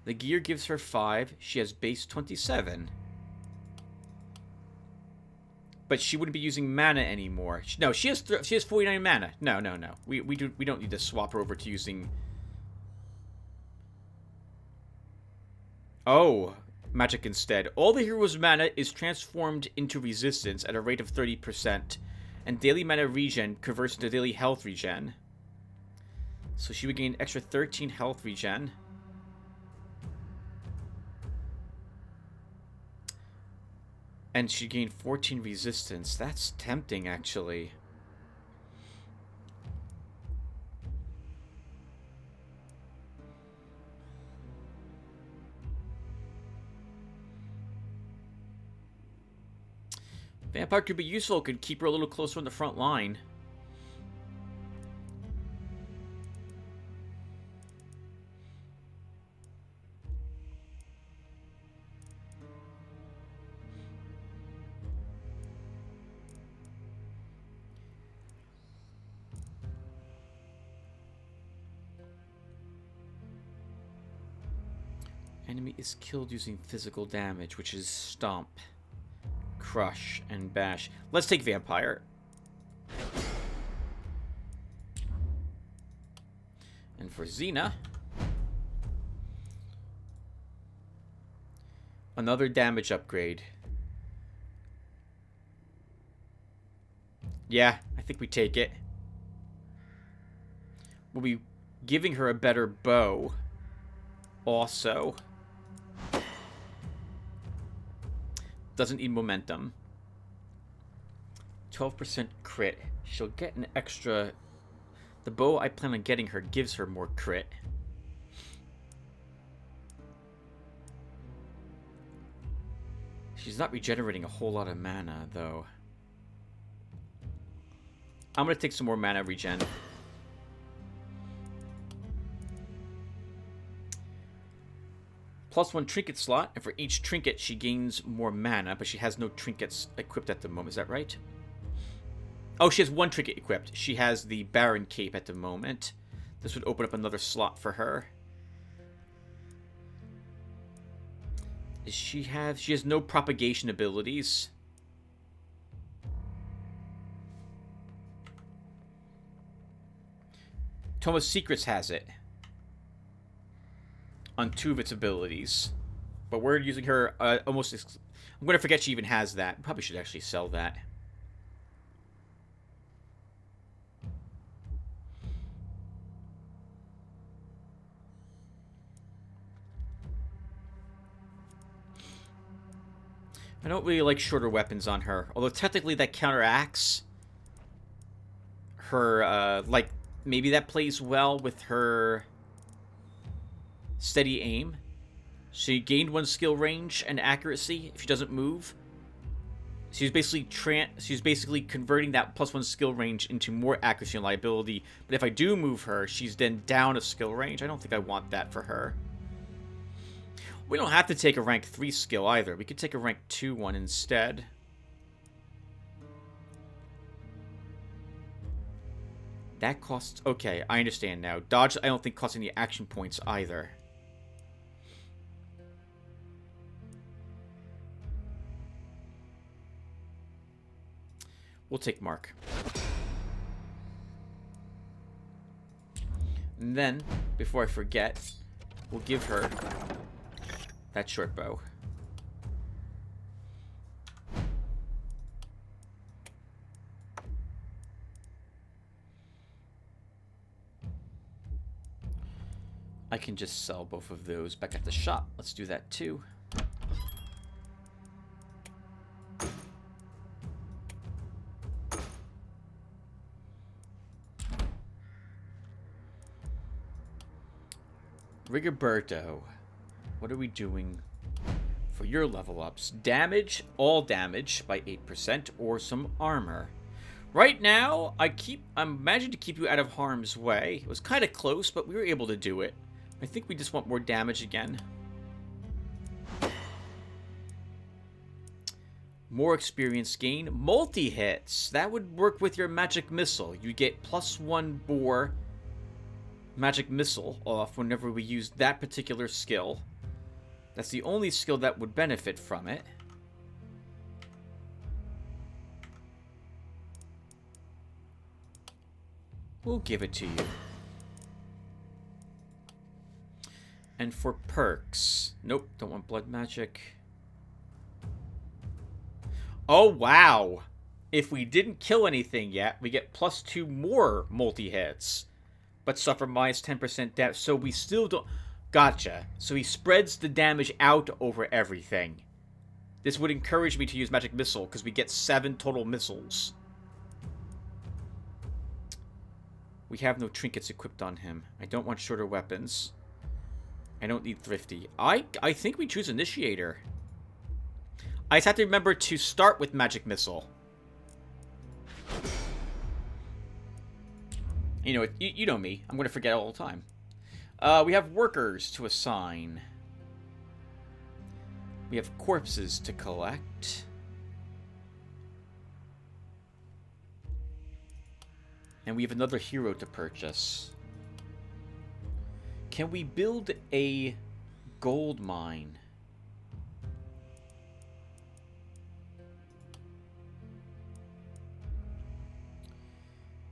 The gear gives her 5. She has base 27. But she wouldn't be using mana anymore. No, she has 49 mana. No. We don't need to swap her over to using... Oh, magic instead. All the hero's mana is transformed into resistance at a rate of 30%. And daily mana regen converts into daily health regen. So she would gain extra 13 health regen. And she gained 14 resistance. That's tempting, actually. Vampire could be useful. Could keep her a little closer on the front line. Enemy is killed using physical damage, which is Stomp, Crush, and Bash. Let's take Vampire. And for Xena, another damage upgrade. Yeah, I think we take it. We'll be giving her a better bow also. Doesn't need momentum. 12% crit. She'll get an extra... The bow I plan on getting her gives her more crit. She's not regenerating a whole lot of mana, though. I'm going to take some more mana regen. +1 trinket slot, and for each trinket she gains more mana, but she has no trinkets equipped at the moment. Is that right? Oh, she has 1 trinket equipped. She has the Baron Cape at the moment. This would open up another slot for her. Does she have... She has no propagation abilities. Toma's Secrets has it. On 2 of its abilities. But we're using her almost... I'm going to forget she even has that. Probably should actually sell that. I don't really like shorter weapons on her. Although technically that counteracts her, like, Maybe that plays well with her steady aim. She gained 1 skill range and accuracy if she doesn't move. She's basically converting that +1 skill range into more accuracy and liability. But if I do move her, she's then down a skill range. I don't think I want that for her. We don't have to take a rank 3 skill either. We could take a rank 2 one instead. That costs... Okay, I understand now. Dodge, I don't think costs any action points either. We'll take Mark. And then, before I forget, we'll give her that short bow. I can just sell both of those back at the shop. Let's do that too. Rigoberto, what are we doing for your level ups? Damage, all damage by 8%, or some armor. Right now, I'm managing to keep you out of harm's way. It was kind of close, but we were able to do it. I think we just want more damage again. More experience gain. Multi-hits. That would work with your magic missile. You get +1 bore magic missile off whenever we use that particular skill. That's the only skill that would benefit from it. We'll give it to you. And for perks... Nope, don't want blood magic. Oh, wow! If we didn't kill anything yet, we get +2 more multi-hits. But suffer -10% damage. So we still don't... Gotcha. So he spreads the damage out over everything. This would encourage me to use Magic Missile, because we get 7 total missiles. We have no trinkets equipped on him. I don't want shorter weapons. I don't need Thrifty. I think we choose Initiator. I just have to remember to start with Magic Missile. You know, you know me. I'm going to forget all the time. We have workers to assign. We have corpses to collect. And we have another hero to purchase. Can we build a gold mine?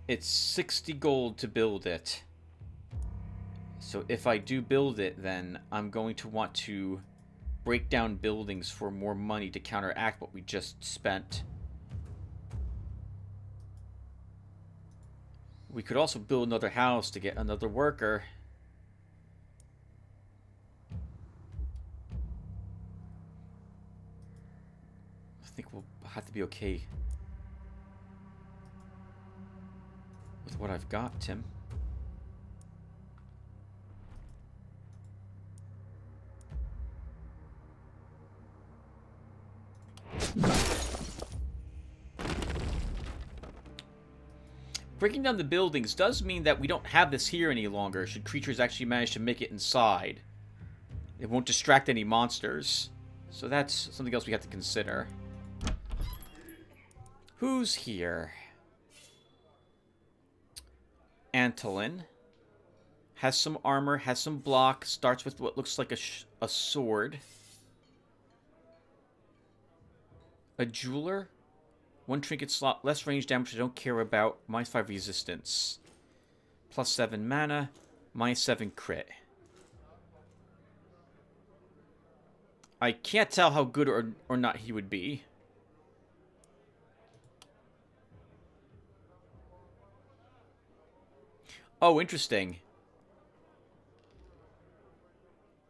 It's 60 gold to build it. So if I do build it, then I'm going to want to break down buildings for more money to counteract what we just spent. We could also build another house to get another worker. I think we'll have to be okay with what I've got, Tim. Breaking down the buildings does mean that we don't have this here any longer, should creatures actually manage to make it inside. It won't distract any monsters. So that's something else we have to consider. Who's here? Antolin. Has some armor, has some block, starts with what looks like a sword. A jeweler. 1 trinket slot, less range damage I don't care about. -5 resistance. +7 mana. -7 crit. I can't tell how good or not he would be. Oh, interesting.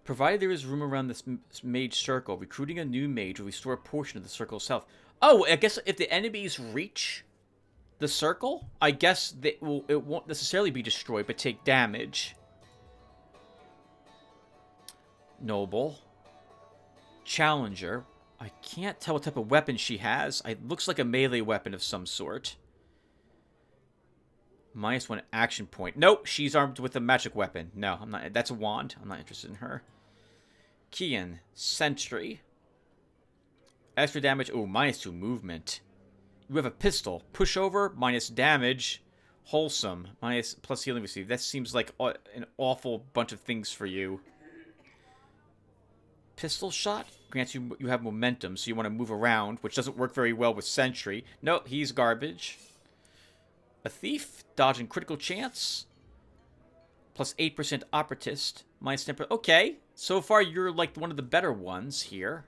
Provided there is room around this mage circle, recruiting a new mage will restore a portion of the circle's health. Oh, I guess if the enemies reach The circle? I guess it won't necessarily be destroyed, but take damage. Noble. Challenger. I can't tell what type of weapon she has. It looks like a melee weapon of some sort. -1 action point. Nope, she's armed with a magic weapon. No, I'm not. That's a wand. I'm not interested in her. Kian. Sentry. Extra damage. Oh, -2 movement. You have a pistol. Pushover, minus damage. Wholesome. Plus healing received. That seems like an awful bunch of things for you. Pistol shot grants you have momentum, so you want to move around, which doesn't work very well with Sentry. No, he's garbage. A thief, dodge and critical chance. Plus 8% operatist. Minus 10%. Okay, so far you're like one of the better ones here.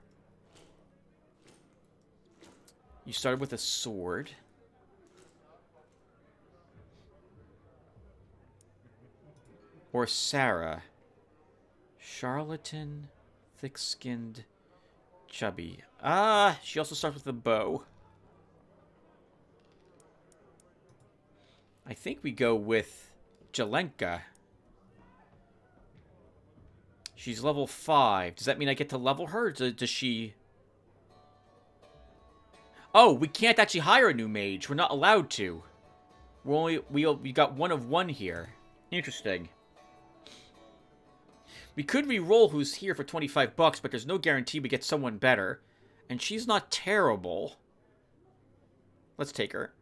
You started with a sword. Or Sarah. Charlatan, thick-skinned, chubby. She also starts with a bow. I think we go with Jelenka. She's level 5. Does that mean I get to level her? Or does she... Oh, we can't actually hire a new mage. We're not allowed to. We got one of one here. Interesting. We could re-roll who's here for 25 bucks, but there's no guarantee we get someone better. And she's not terrible. Let's take her.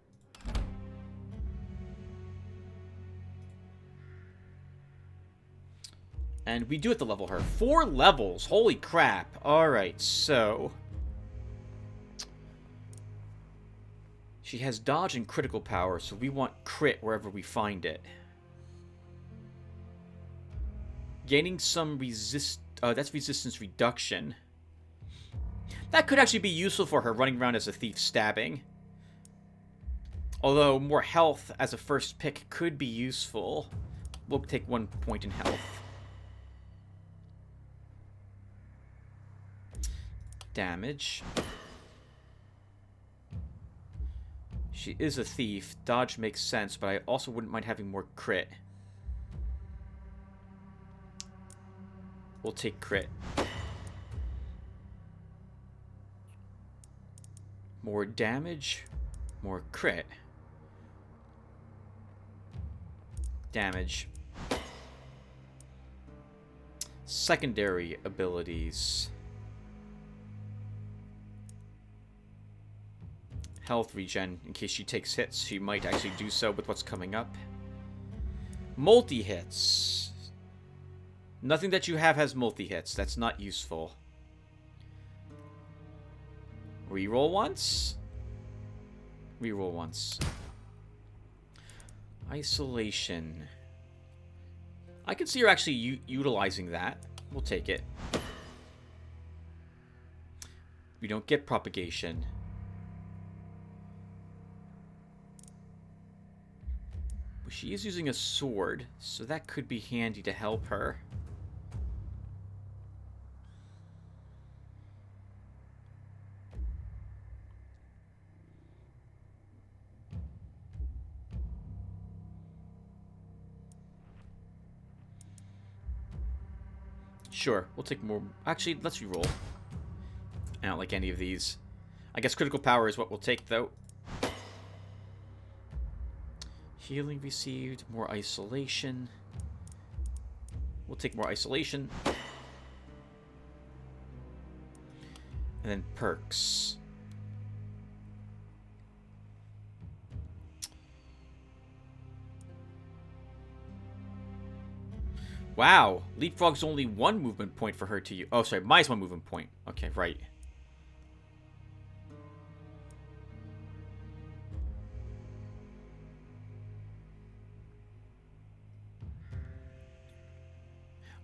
And we do have to level her. 4 levels. Holy crap. Alright, so... She has dodge and critical power, so we want crit wherever we find it. Gaining some that's resistance reduction. That could actually be useful for her, running around as a thief stabbing. Although more health as a first pick could be useful. We'll take 1 point in health. Damage. She is a thief. Dodge makes sense, but I also wouldn't mind having more crit. We'll take crit. More damage. More crit. Damage. Secondary abilities. Health regen, in case she takes hits. She might actually do so with what's coming up. Multi-hits. Nothing that you have has multi-hits. That's not useful. Reroll once. Reroll once. Isolation. I can see her actually utilizing that. We'll take it. We don't get propagation. She is using a sword, so that could be handy to help her. Sure, we'll take more. Actually, let's reroll. I don't like any of these. I guess critical power is what we'll take, though. Healing received, more isolation. We'll take more isolation. And then perks. Wow, Leapfrog's only 1 movement point for her to use. Oh, sorry, -1 movement point. Okay, right.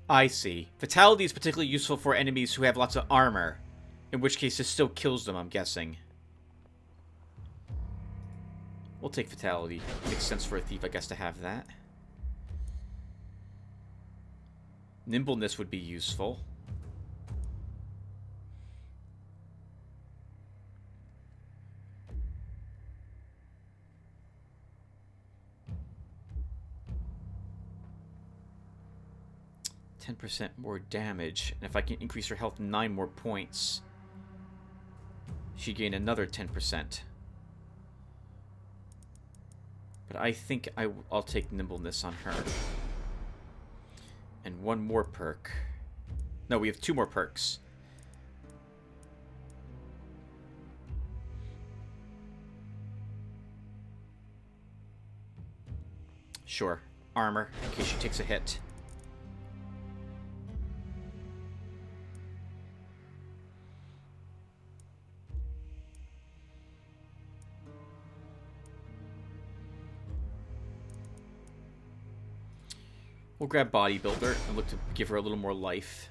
I see. Fatality is particularly useful for enemies who have lots of armor. In which case, this still kills them, I'm guessing. We'll take Fatality. Makes sense for a thief, I guess, to have that. Nimbleness would be useful. 10% more damage. And if I can increase her health 9 more points, she gained another 10%. But I think I'll take nimbleness on her. And 1 more perk. No, we have 2 more perks. Sure. Armor, in case she takes a hit. We'll grab Bodybuilder and look to give her a little more life.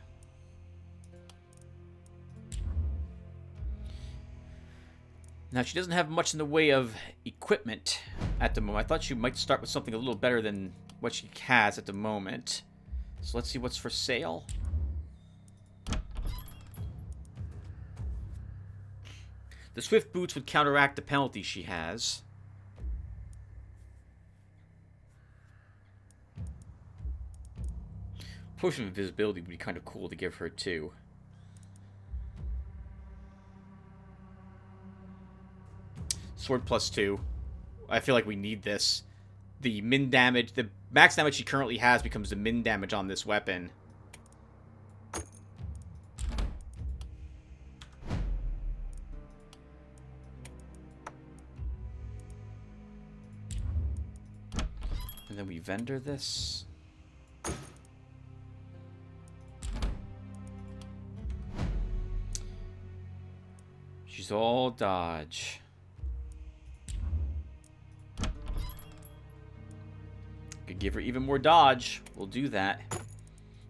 Now, she doesn't have much in the way of equipment at the moment. I thought she might start with something a little better than what she has at the moment. So let's see what's for sale. The Swift Boots would counteract the penalty she has. Potion of Invisibility would be kind of cool to give her, too. Sword +2. I feel like we need this. The min damage, the max damage she currently has becomes the min damage on this weapon. And then we vendor this. She's all dodge. Could give her even more dodge. We'll do that.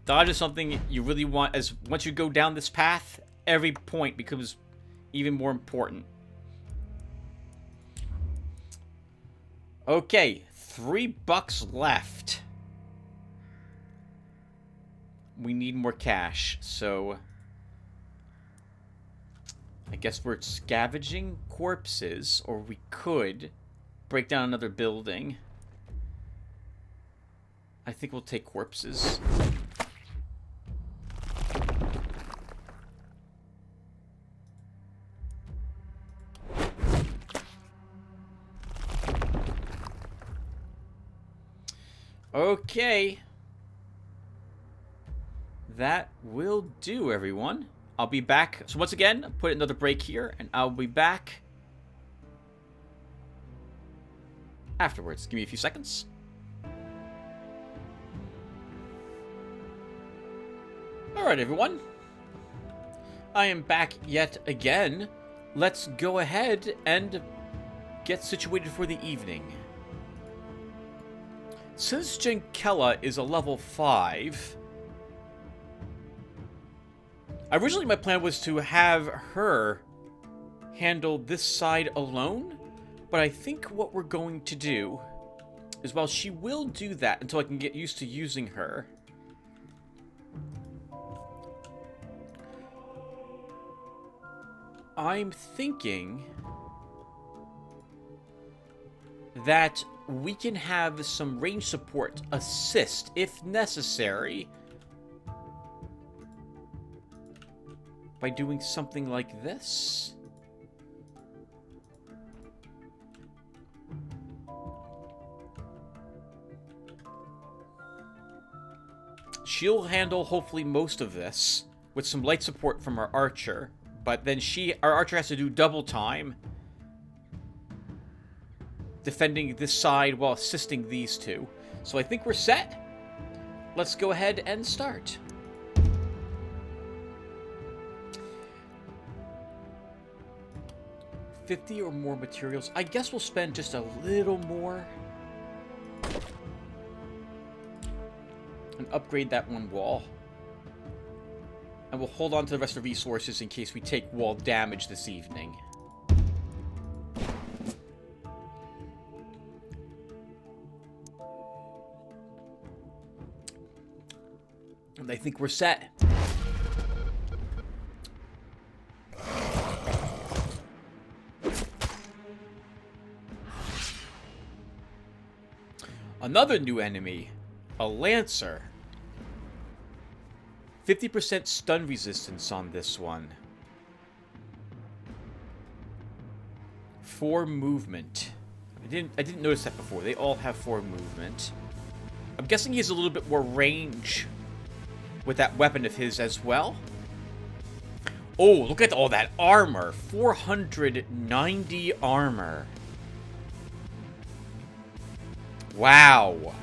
Dodge is something you really want. As once you go down this path, every point becomes even more important. Okay, $3 left. We need more cash, so I guess we're scavenging corpses, or we could break down another building. I think we'll take corpses. Okay. That will do, everyone. I'll be back. So once again, put another break here, and I'll be back afterwards. Give me a few seconds. Alright, everyone. I am back yet again. Let's go ahead and get situated for the evening. Since Genkella is a level 5... Originally, my plan was to have her handle this side alone, but I think what we're going to do is, while she will do that until I can get used to using her, I'm thinking that we can have some range support assist, if necessary, by doing something like this. She'll handle, hopefully, most of this with some light support from our archer, but then our archer has to do double time defending this side while assisting these two. So I think we're set. Let's go ahead and start. $50 or more materials. I guess we'll spend just a little more and upgrade that one wall. And we'll hold on to the rest of the resources in case we take wall damage this evening. And I think we're set. Another new enemy, a Lancer. 50% stun resistance on this one. 4 movement. I didn't notice that before. They all have 4 movement. I'm guessing he has a little bit more range with that weapon of his as well. Oh, look at all that armor. 490 armor. Wow.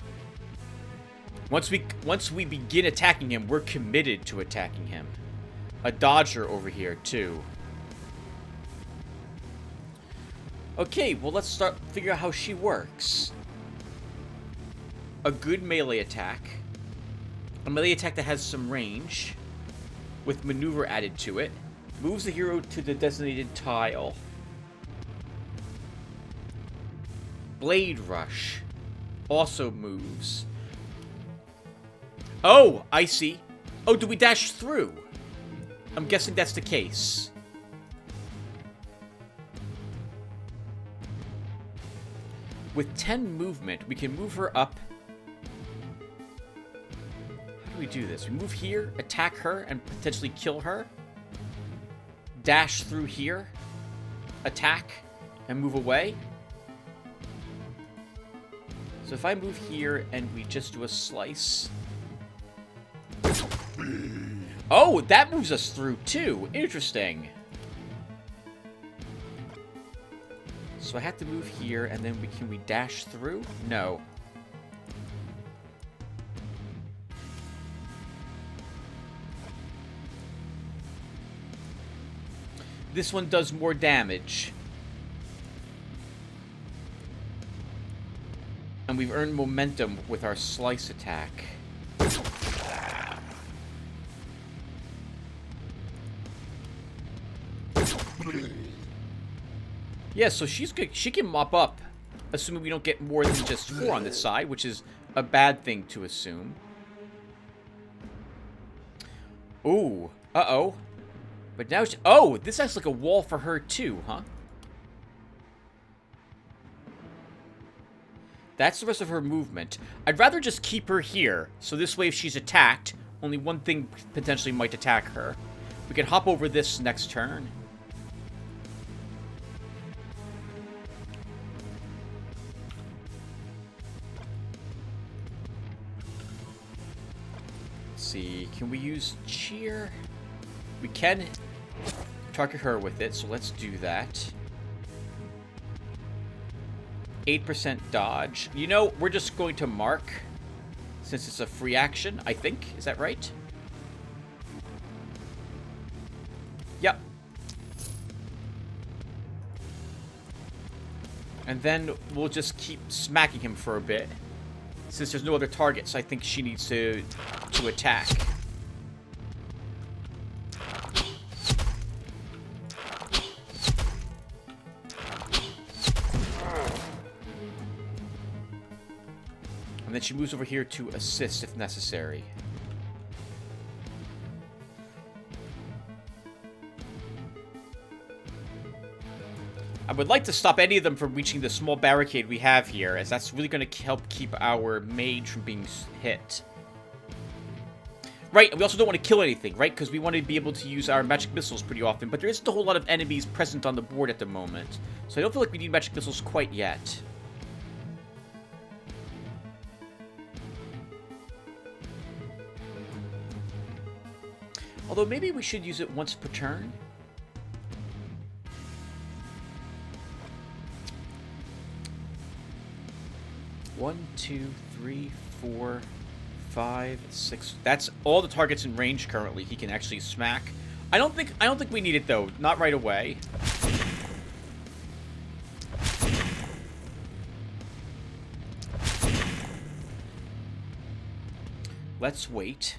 Once we begin attacking him, we're committed to attacking him. A dodger over here too. Okay, well let's start figure out how she works. A good melee attack. A melee attack that has some range, with maneuver added to it. Moves the hero to the designated tile. Blade Rush also moves. Oh, I see. Oh, do we dash through? I'm guessing that's the case. With 10 movement, we can move her up. How do we do this? We move here, attack her, and potentially kill her. Dash through here, attack, and move away. So if I move here and we just do a slice... Oh, that moves us through too. Interesting. So I have to move here, and then can we dash through? No. This one does more damage. And we've earned momentum with our slice attack. Yeah, so she can mop up, assuming we don't get more than just 4 on this side, which is a bad thing to assume. Ooh, uh-oh. But now oh, this acts like a wall for her too, huh? That's the rest of her movement. I'd rather just keep her here, so this way if she's attacked, only one thing potentially might attack her. We can hop over this next turn. See, can we use cheer? We can target her with it, so let's do that. 8% dodge. You know, we're just going to mark, since it's a free action, I think. Is that right? Yep. And then we'll just keep smacking him for a bit. Since there's no other targets, I think she needs to attack. And then she moves over here to assist if necessary. I would like to stop any of them from reaching the small barricade we have here, as that's really going to help keep our mage from being hit. Right, and we also don't want to kill anything, right? Because we want to be able to use our magic missiles pretty often, but there isn't a whole lot of enemies present on the board at the moment. So I don't feel like we need magic missiles quite yet. Although maybe we should use it once per turn. One, 2, 3, 4, 5, 6. That's all the targets in range currently he can actually smack. I don't think we need it though. Not right away. Let's wait.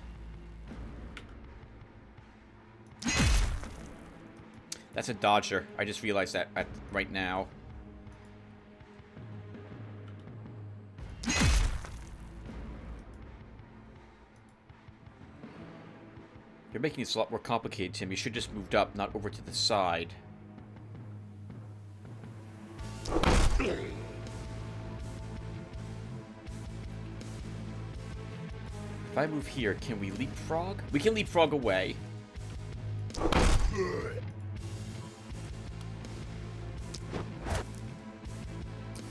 That's a dodger. I just realized that right now. You're making this a lot more complicated, Tim. You should just moved up, not over to the side. If I move here, can we leapfrog? We can leapfrog away.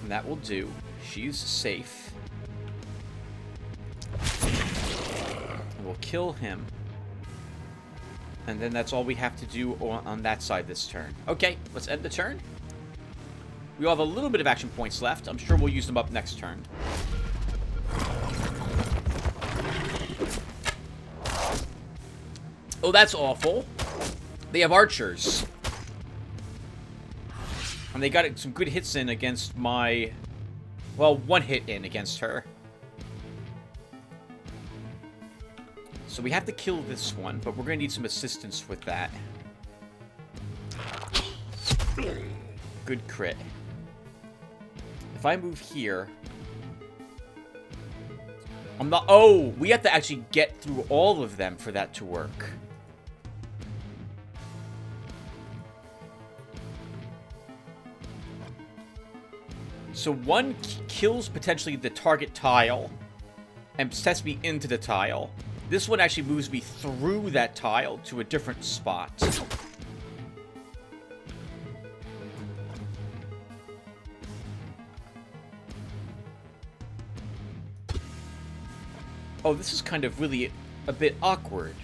And that will do. She's safe. And we'll kill him. And then that's all we have to do on that side this turn. Okay, let's end the turn. We all have a little bit of action points left. I'm sure we'll use them up next turn. Oh, that's awful. They have archers. And they got some good hits in against my... Well, one hit in against her. So we have to kill this one, but we're going to need some assistance with that. Good crit. If I move here... I'm not... Oh, we have to actually get through all of them for that to work. So one kills potentially the target tile and sets me into the tile. This one actually moves me through that tile to a different spot. Oh, this is kind of really a bit awkward.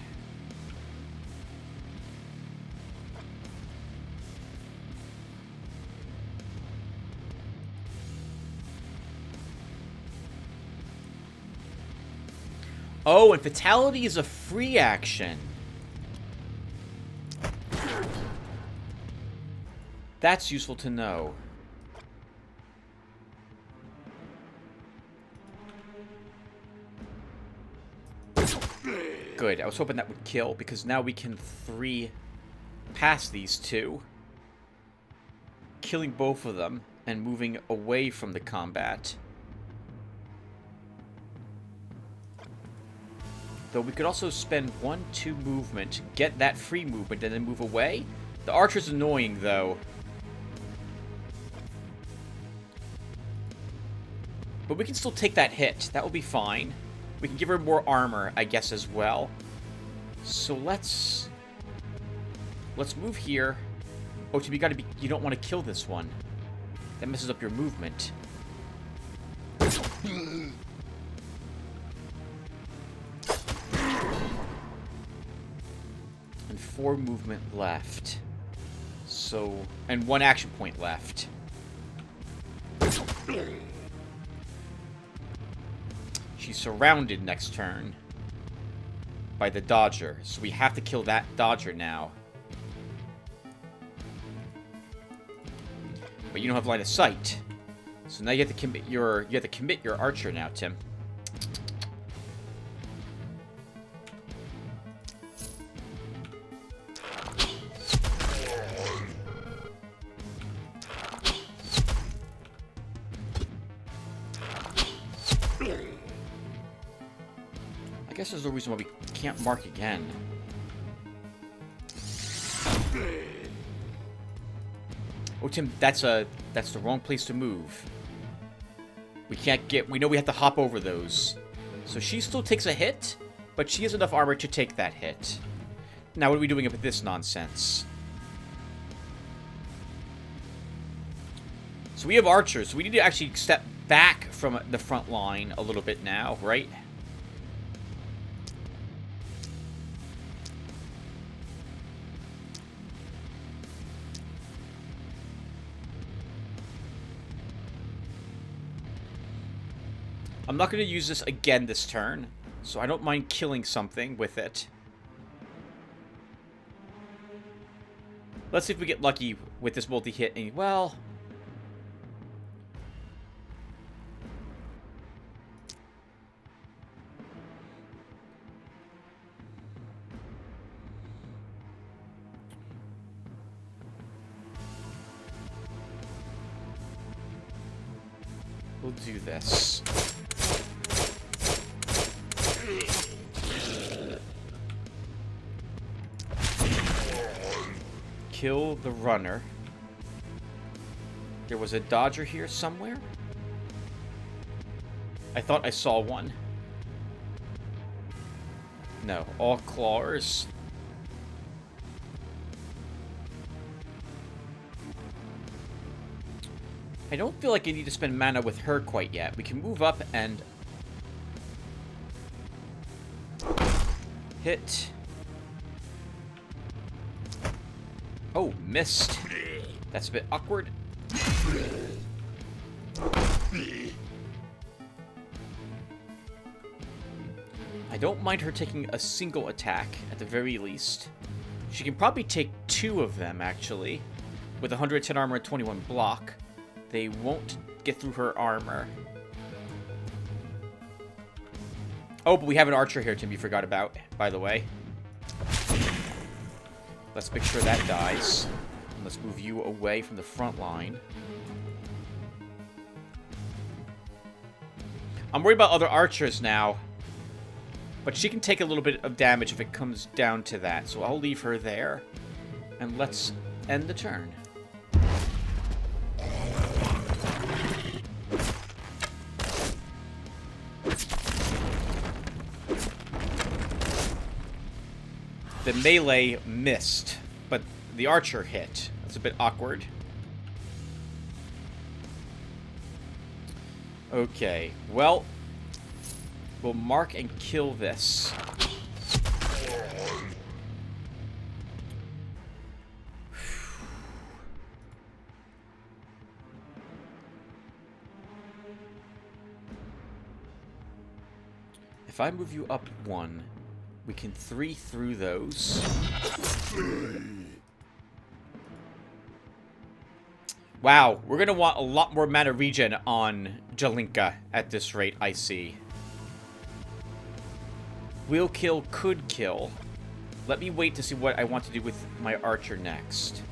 Oh, and Fatality is a free action. That's useful to know. Good. I was hoping that would kill, because now we can 3 past these two. Killing both of them and moving away from the combat. Though we could also spend 1-2 movement, get that free movement, and then move away. The archer's annoying, though. But we can still take that hit. That will be fine. We can give her more armor, I guess, as well. So let's move here. Oh, Tim, you don't want to kill this one. That messes up your movement. And 4 movement left. So, and 1 action point left. She's surrounded next turn by the Dodger, so we have to kill that Dodger now. But you don't have line of sight, so now you have to commit your archer now, Tim. I guess there's no reason why we can't mark again. Oh, Tim, that's the wrong place to move. We know we have to hop over those. So she still takes a hit, but she has enough armor to take that hit. Now what are we doing with this nonsense? So we have archers, so we need to actually step back from the front line a little bit now, right? I'm not going to use this again this turn, so I don't mind killing something with it. Let's see if we get lucky with this multi-hit. And, well... we'll do this. Kill the runner. There was a Dodger here somewhere? I thought I saw one. No, all claws. I don't feel like I need to spend mana with her quite yet. We can move up and hit. Oh, missed. That's a bit awkward. I don't mind her taking a single attack, at the very least. She can probably take 2 of them, actually. With 110 armor and 21 block. They won't get through her armor. Oh, but we have an archer here, Tim, you forgot about, by the way. Let's make sure that dies. And let's move you away from the front line. I'm worried about other archers now. But she can take a little bit of damage if it comes down to that. So I'll leave her there. And let's end the turn. The melee missed, but the archer hit. That's a bit awkward. Okay, well, we'll mark and kill this. If I move you up 1, we can 3 through those. Wow, we're gonna want a lot more mana regen on Jalinka at this rate, I see. Will kill, could kill. Let me wait to see what I want to do with my archer next.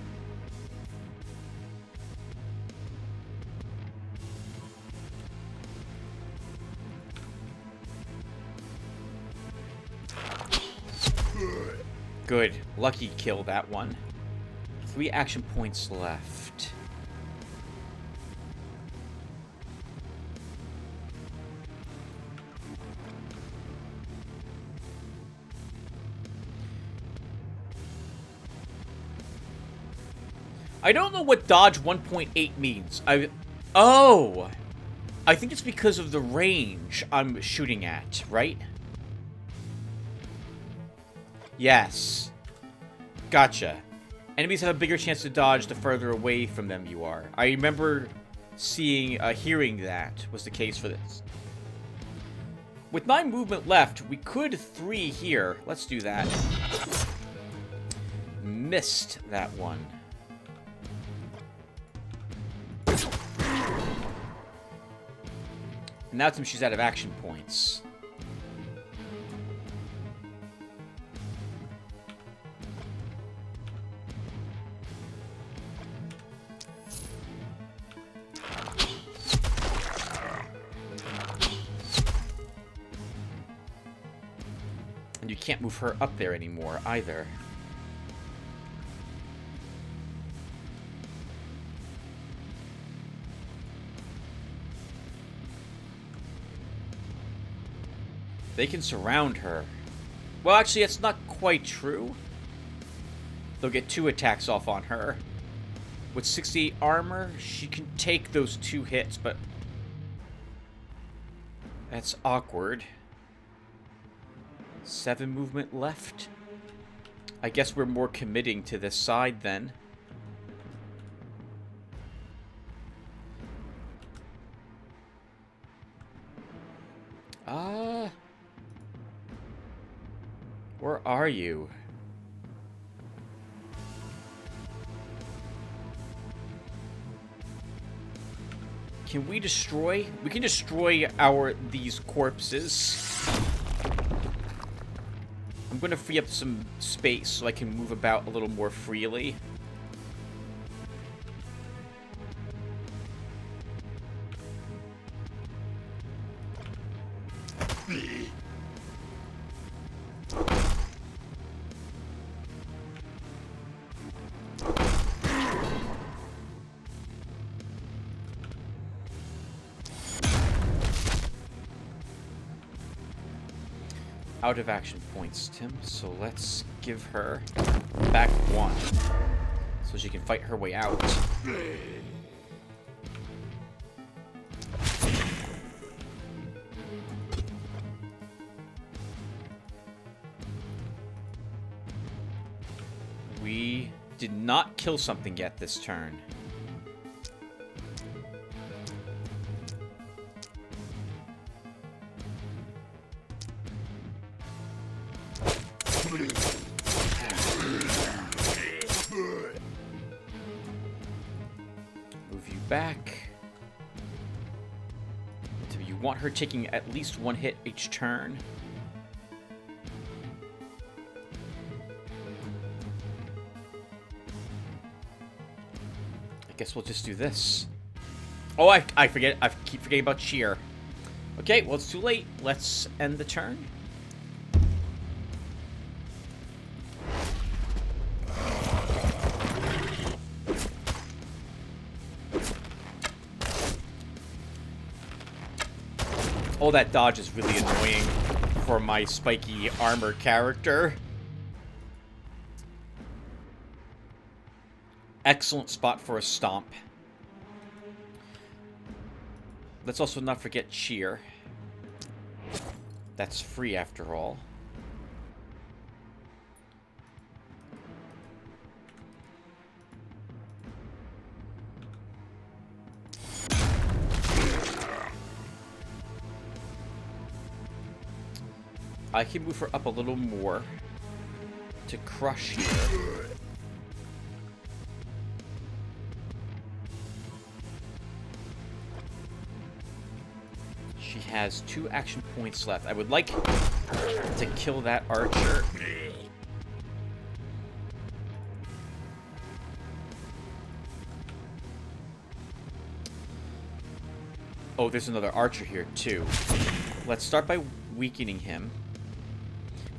Good. Lucky kill that one. 3 action points left. I don't know what dodge 1.8 means. Oh! I think it's because of the range I'm shooting at, right? Yes. Gotcha. Enemies have a bigger chance to dodge the further away from them you are. I remember hearing that was the case for this. With 9 movement left, we could 3 here. Let's do that. Missed that one. And now she's out of action points. And you can't move her up there anymore either. They can surround her. Well, actually, that's not quite true. They'll get 2 attacks off on her. With 68 armor, she can take those 2 hits, but that's awkward. 7 movement left. I guess we're more committing to this side then. Where are you? Can we destroy? We can destroy these corpses. I'm going to free up some space so I can move about a little more freely. out of action points, Tim. So let's give her back 1. So she can fight her way out. We did not kill something yet this turn. Move you back. So you want her taking at least 1 hit each turn. I guess we'll just do this. Oh, I forget. I keep forgetting about cheer. Okay, well, it's too late. Let's end the turn. Oh, that dodge is really annoying for my spiky armor character. Excellent spot for a stomp. Let's also not forget cheer. That's free after all. I can move her up a little more to crush here. She has 2 action points left. I would like to kill that archer. Oh, there's another archer here too. Let's start by weakening him.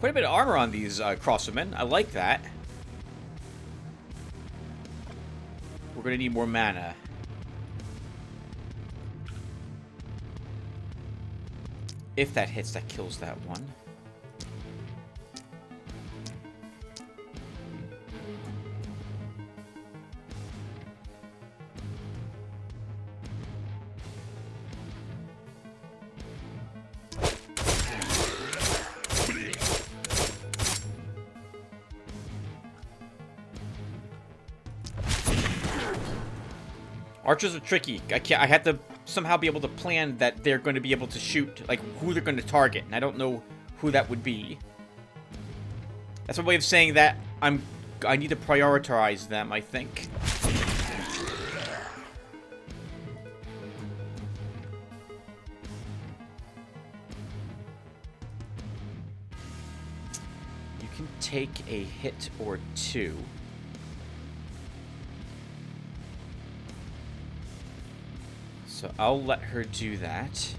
Quite a bit of armor on these crossbowmen. I like that. We're going to need more mana. If that hits, that kills that one. Archers are tricky. I have to somehow be able to plan that they're going to be able to shoot, like, who they're going to target. And I don't know who that would be. That's a way of saying that I need to prioritize them, I think. You can take a hit or 2. So I'll let her do that.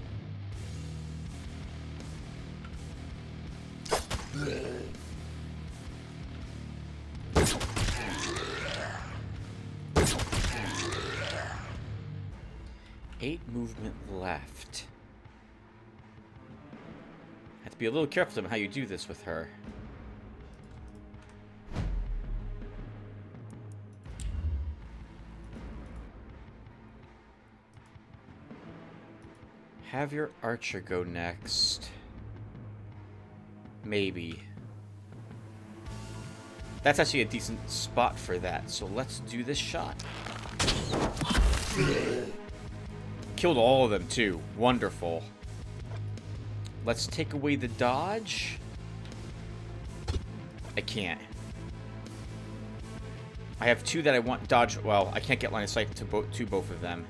Eight movement left. Have to be a little careful on how you do this with her. Have your archer go next. Maybe. That's actually a decent spot for that, so let's do this shot. Killed all of them, too. Wonderful. Let's take away the dodge. I can't. I have 2 that I want dodge. Well, I can't get line of sight to both of them.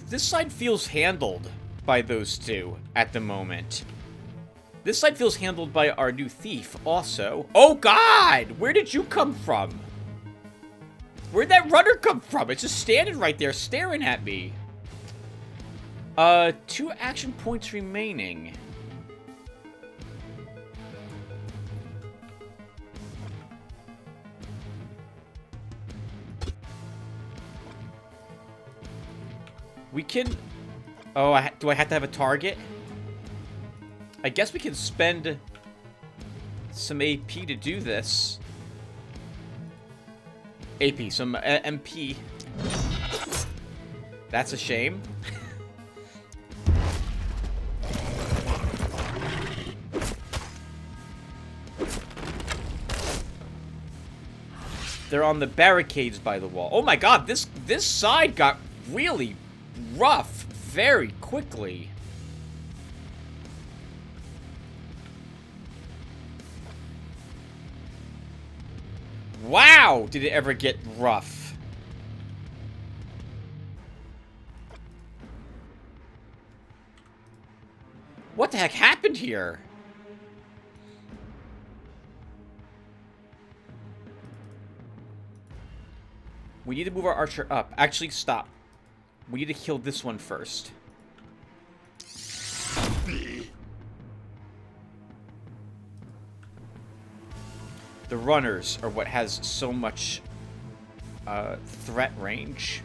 This side feels handled by those 2 at the moment. This side feels handled by our new thief also. Oh God! Where did you come from? Where'd that runner come from? It's just standing right there staring at me. 2 action points remaining. We can... Oh, do I have to have a target? I guess we can spend some AP to do this. AP, some MP. That's a shame. They're on the barricades by the wall. Oh my god, this side got really rough very quickly. Wow, did it ever get rough. What the heck happened here? We need to move our archer up. Actually, stop. We need to kill this one first. The runners are what has so much threat range.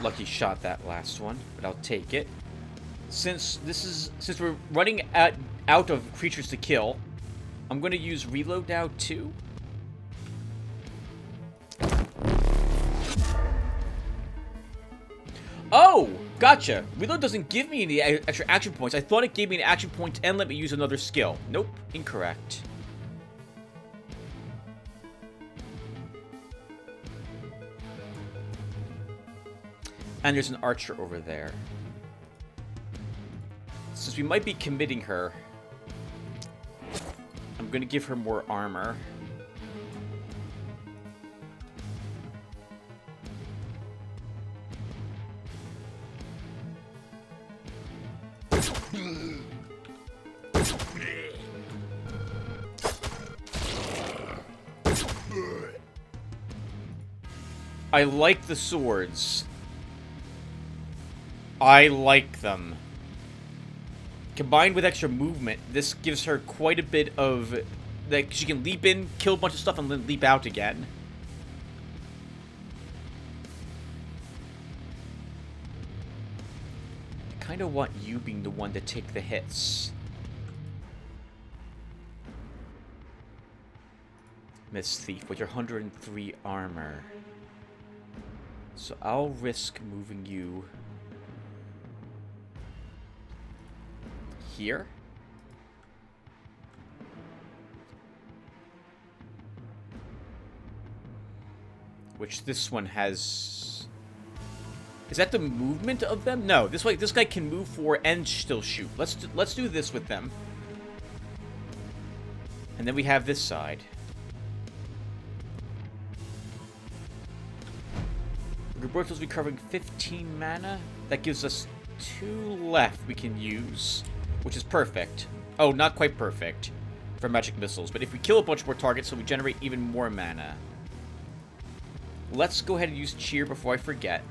Lucky shot that last one, but I'll take it. Since we're running out of creatures to kill, I'm going to use reload now too. Oh, gotcha. Reload doesn't give me any extra action points. I thought it gave me an action point and let me use another skill. Nope, incorrect. And there's an archer over there. Since we might be committing her, I'm going to give her more armor. I like the swords. I like them. Combined with extra movement, this gives her quite a bit of... Like, she can leap in, kill a bunch of stuff, and then leap out again. I kind of want you being the one to take the hits. Miss Thief, with your 103 armor. So I'll risk moving you... here. Which this one has... Is that the movement of them? No, this guy can move forward and still shoot. Let's do this with them. And then we have this side. Roberto's recovering 15 mana. That gives us 2 left we can use. Which is perfect. Oh, not quite perfect for magic missiles. But if we kill a bunch more targets, so we generate even more mana. Let's go ahead and use cheer before I forget.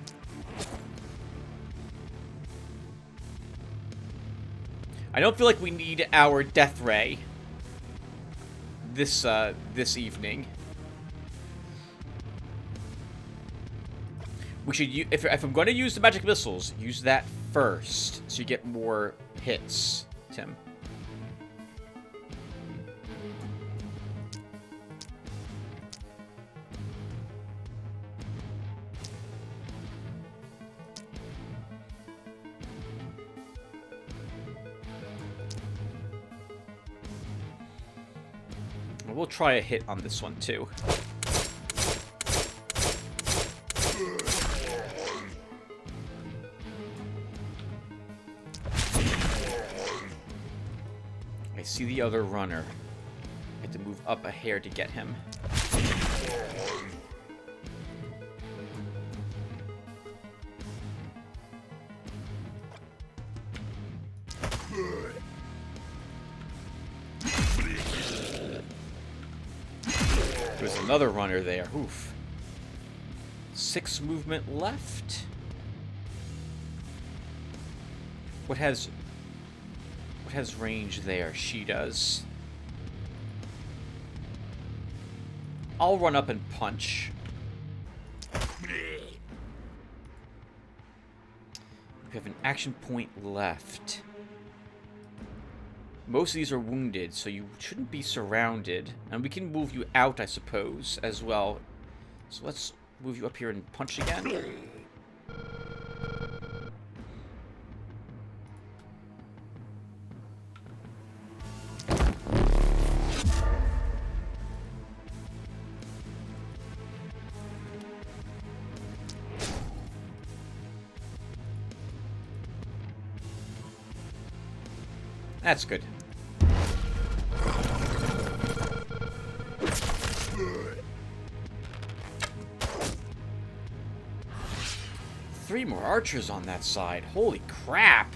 I don't feel like we need our death ray this evening. We should if I'm going to use the magic missiles, use that first so you get more hits, Tim. We'll try a hit on this one too. see the other runner. I have to move up a hair to get him. There's another runner there. Oof. 6 movement left. What has range there? She does. I'll run up and punch. We have an action point left. Most of these are wounded, so you shouldn't be surrounded. And we can move you out, I suppose, as well. So let's move you up here and punch again. That's good. Three more archers on that side. Holy crap.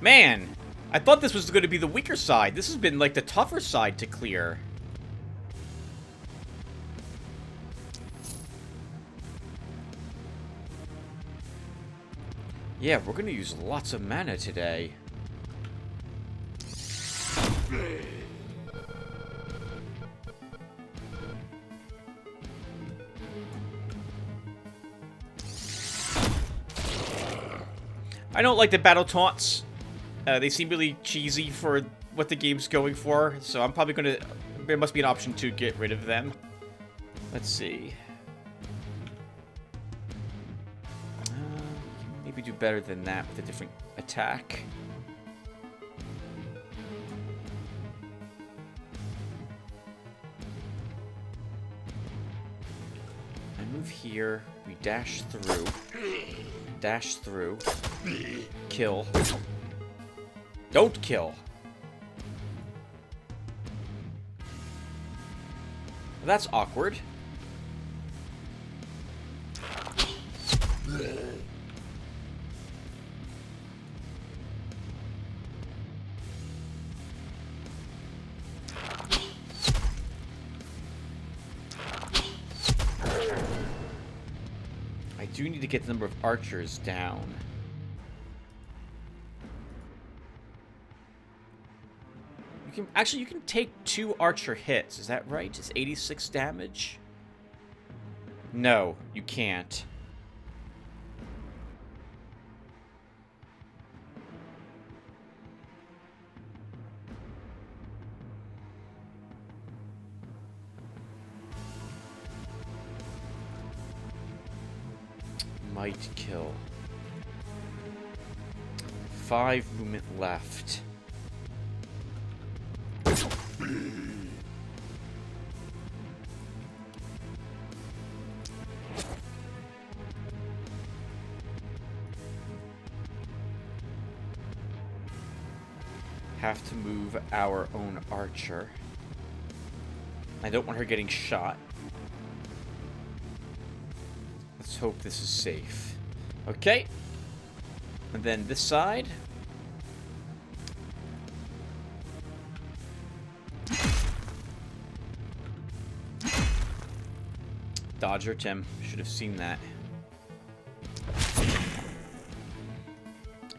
Man, I thought this was going to be the weaker side. This has been like the tougher side to clear. Yeah, we're going to use lots of mana today. I don't like the battle taunts. They seem really cheesy for what the game's going for, so I'm probably going to... There must be an option to get rid of them. Let's see. Maybe do better than that with a different attack. I move here. We dash through. Dash through. Kill. Don't kill. That's awkward. I do need to get the number of archers down. You can take 2 archer hits. Is that right? It's 86 damage? No, you can't. Might kill. 5 movement left. Have to move our own archer. I don't want her getting shot. Let's hope this is safe. Okay. And then this side. Dodger, Tim. Should have seen that.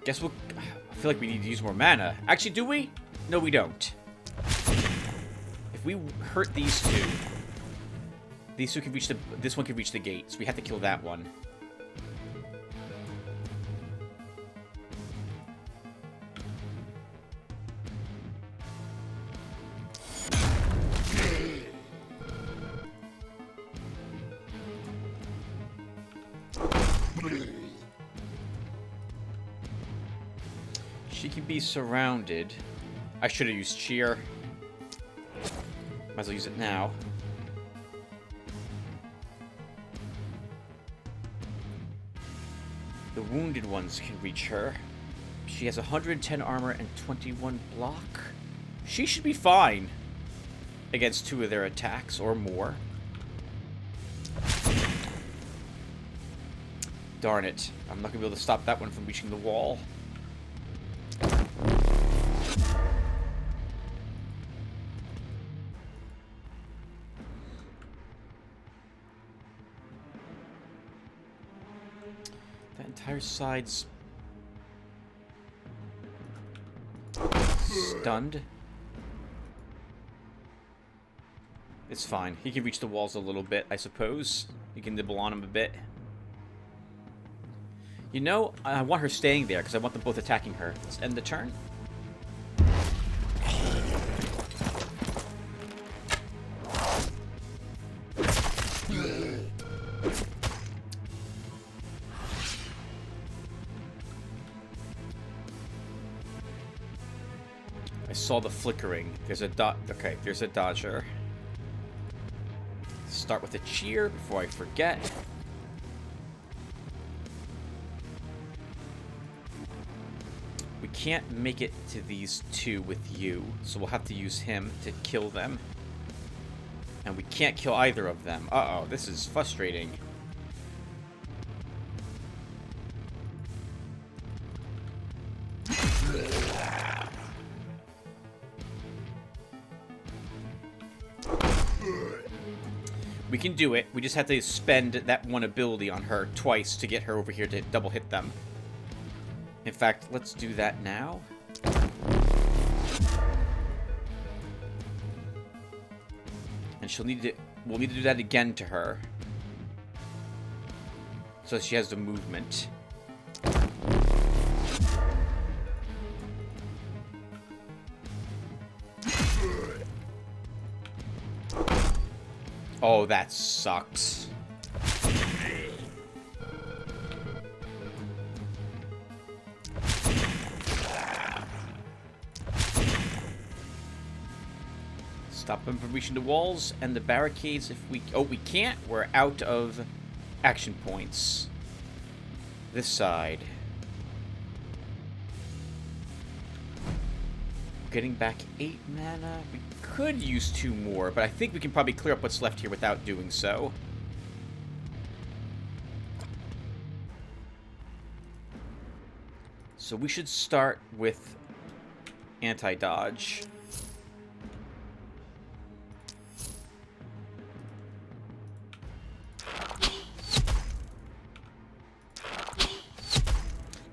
Guess we'll... I feel like we need to use more mana. Actually, do we? No, we don't. If we hurt these two can reach the... This one can reach the gate, so we have to kill that one. She can be surrounded. I should have used cheer. Might as well use it now. The wounded ones can reach her. She has 110 armor and 21 block. She should be fine against 2 of their attacks or more. Darn it. I'm not going to be able to stop that one from reaching the wall. That entire side's stunned. It's fine. He can reach the walls a little bit, I suppose. You can nibble on him a bit. You know, I want her staying there because I want them both attacking her. Let's end the turn. I saw the flickering. There's a dot. Okay, there's a dodger. Start with a cheer before I forget. We can't make it to these 2 with you, so we'll have to use him to kill them. And we can't kill either of them. Uh-oh, this is frustrating. We can do it. We just have to spend that one ability on her twice to get her over here to double hit them. In fact, let's do that now. And she'll need to... We'll need to do that again to her. So she has the movement. Oh, that sucks. Stop them from reaching the walls and the barricades if we... Oh, we can't. We're out of action points. This side. Getting back 8 mana. We could use 2 more, but I think we can probably clear up what's left here without doing so. So we should start with anti-dodge.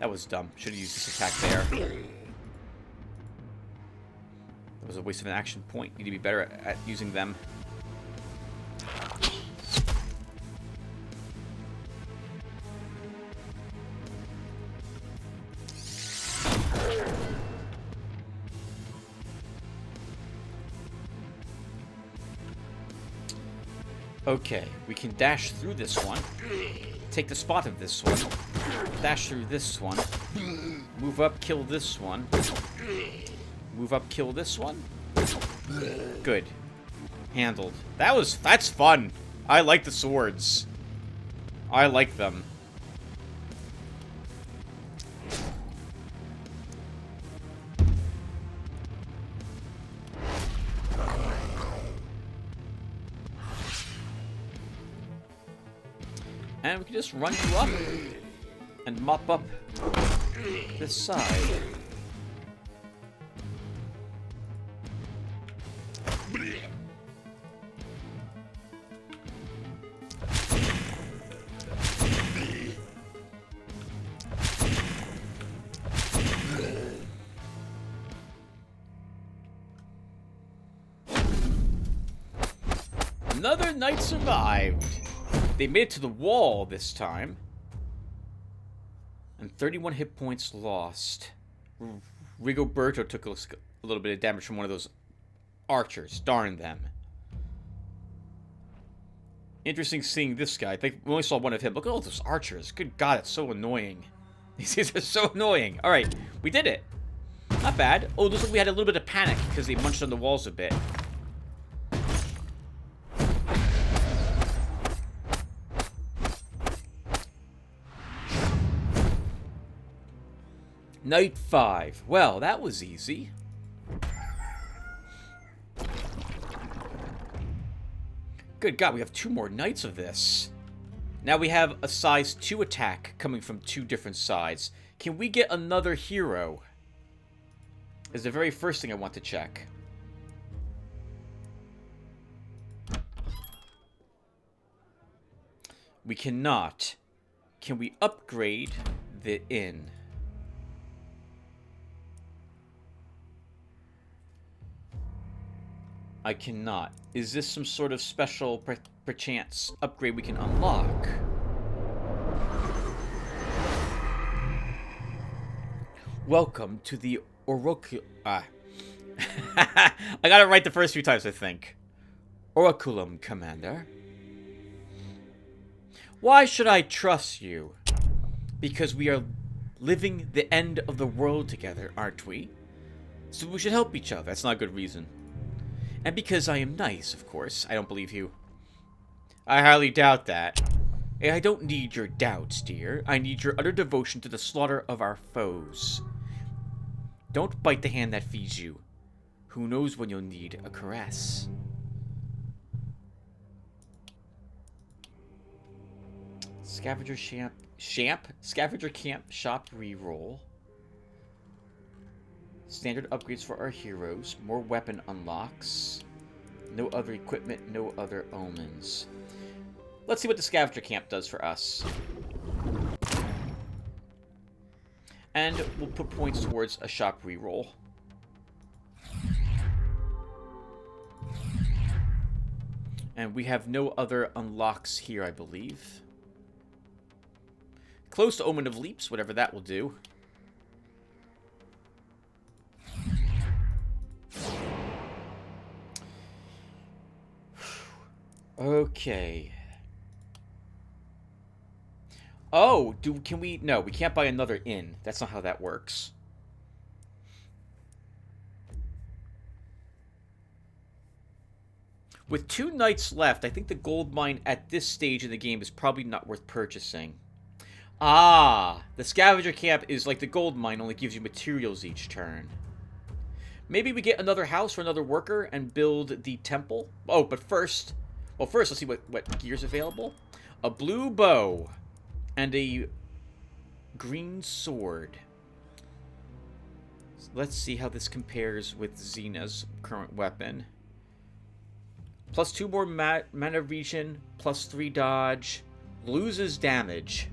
That was dumb. Should have used this attack there. That was a waste of an action point. Need to be better at using them. Okay, we can dash through this one. Take the spot of this one. Dash through this one. Move up, kill this one. Move up, kill this one. Good. Handled. That's fun. I like the swords. I like them. And we can just run you up and mop up this side. Another knight survived. They made it to the wall this time. And 31 hit points lost. Rigoberto took a little bit of damage from one of those archers. Darn them. Interesting seeing this guy. I think we only saw one of him. Look at all those archers. Good God, it's so annoying. These are so annoying. Alright, we did it. Not bad. Oh, looks like we had a little bit of panic because they munched on the walls a bit. Night 5. Well, that was easy. Good God, we have 2 more nights of this. Now we have a size 2 attack coming from 2 different sides. Can we get another hero? Is the very first thing I want to check. We cannot. Can we upgrade the inn? I cannot. Is this some sort of special, perchance, upgrade we can unlock? Welcome to the I got it right the first few times, I think. Oraculum, Commander. Why should I trust you? Because we are living the end of the world together, aren't we? So we should help each other. That's not a good reason. And because I am nice, of course. I don't believe you. I highly doubt that. I don't need your doubts, dear. I need your utter devotion to the slaughter of our foes. Don't bite the hand that feeds you. Who knows when you'll need a caress. Scavenger Scavenger Camp Shop reroll. Standard upgrades for our heroes. More weapon unlocks. No other equipment, no other omens. Let's see what the Scavenger Camp does for us. And we'll put points towards a shop reroll. And we have no other unlocks here, I believe. Close to Omen of Leaps, whatever that will do. Okay. Oh, can we... No, we can't buy another inn. That's not how that works. With 2 nights left, I think the gold mine at this stage in the game is probably not worth purchasing. Ah, the scavenger camp is like the gold mine, only gives you materials each turn. Maybe we get another house for another worker and build the temple. Oh, but first... Well, first, let's see what gear's available. A blue bow and a green sword. So let's see how this compares with Xena's current weapon. Plus 2 more mana regen, plus 3 dodge, loses damage.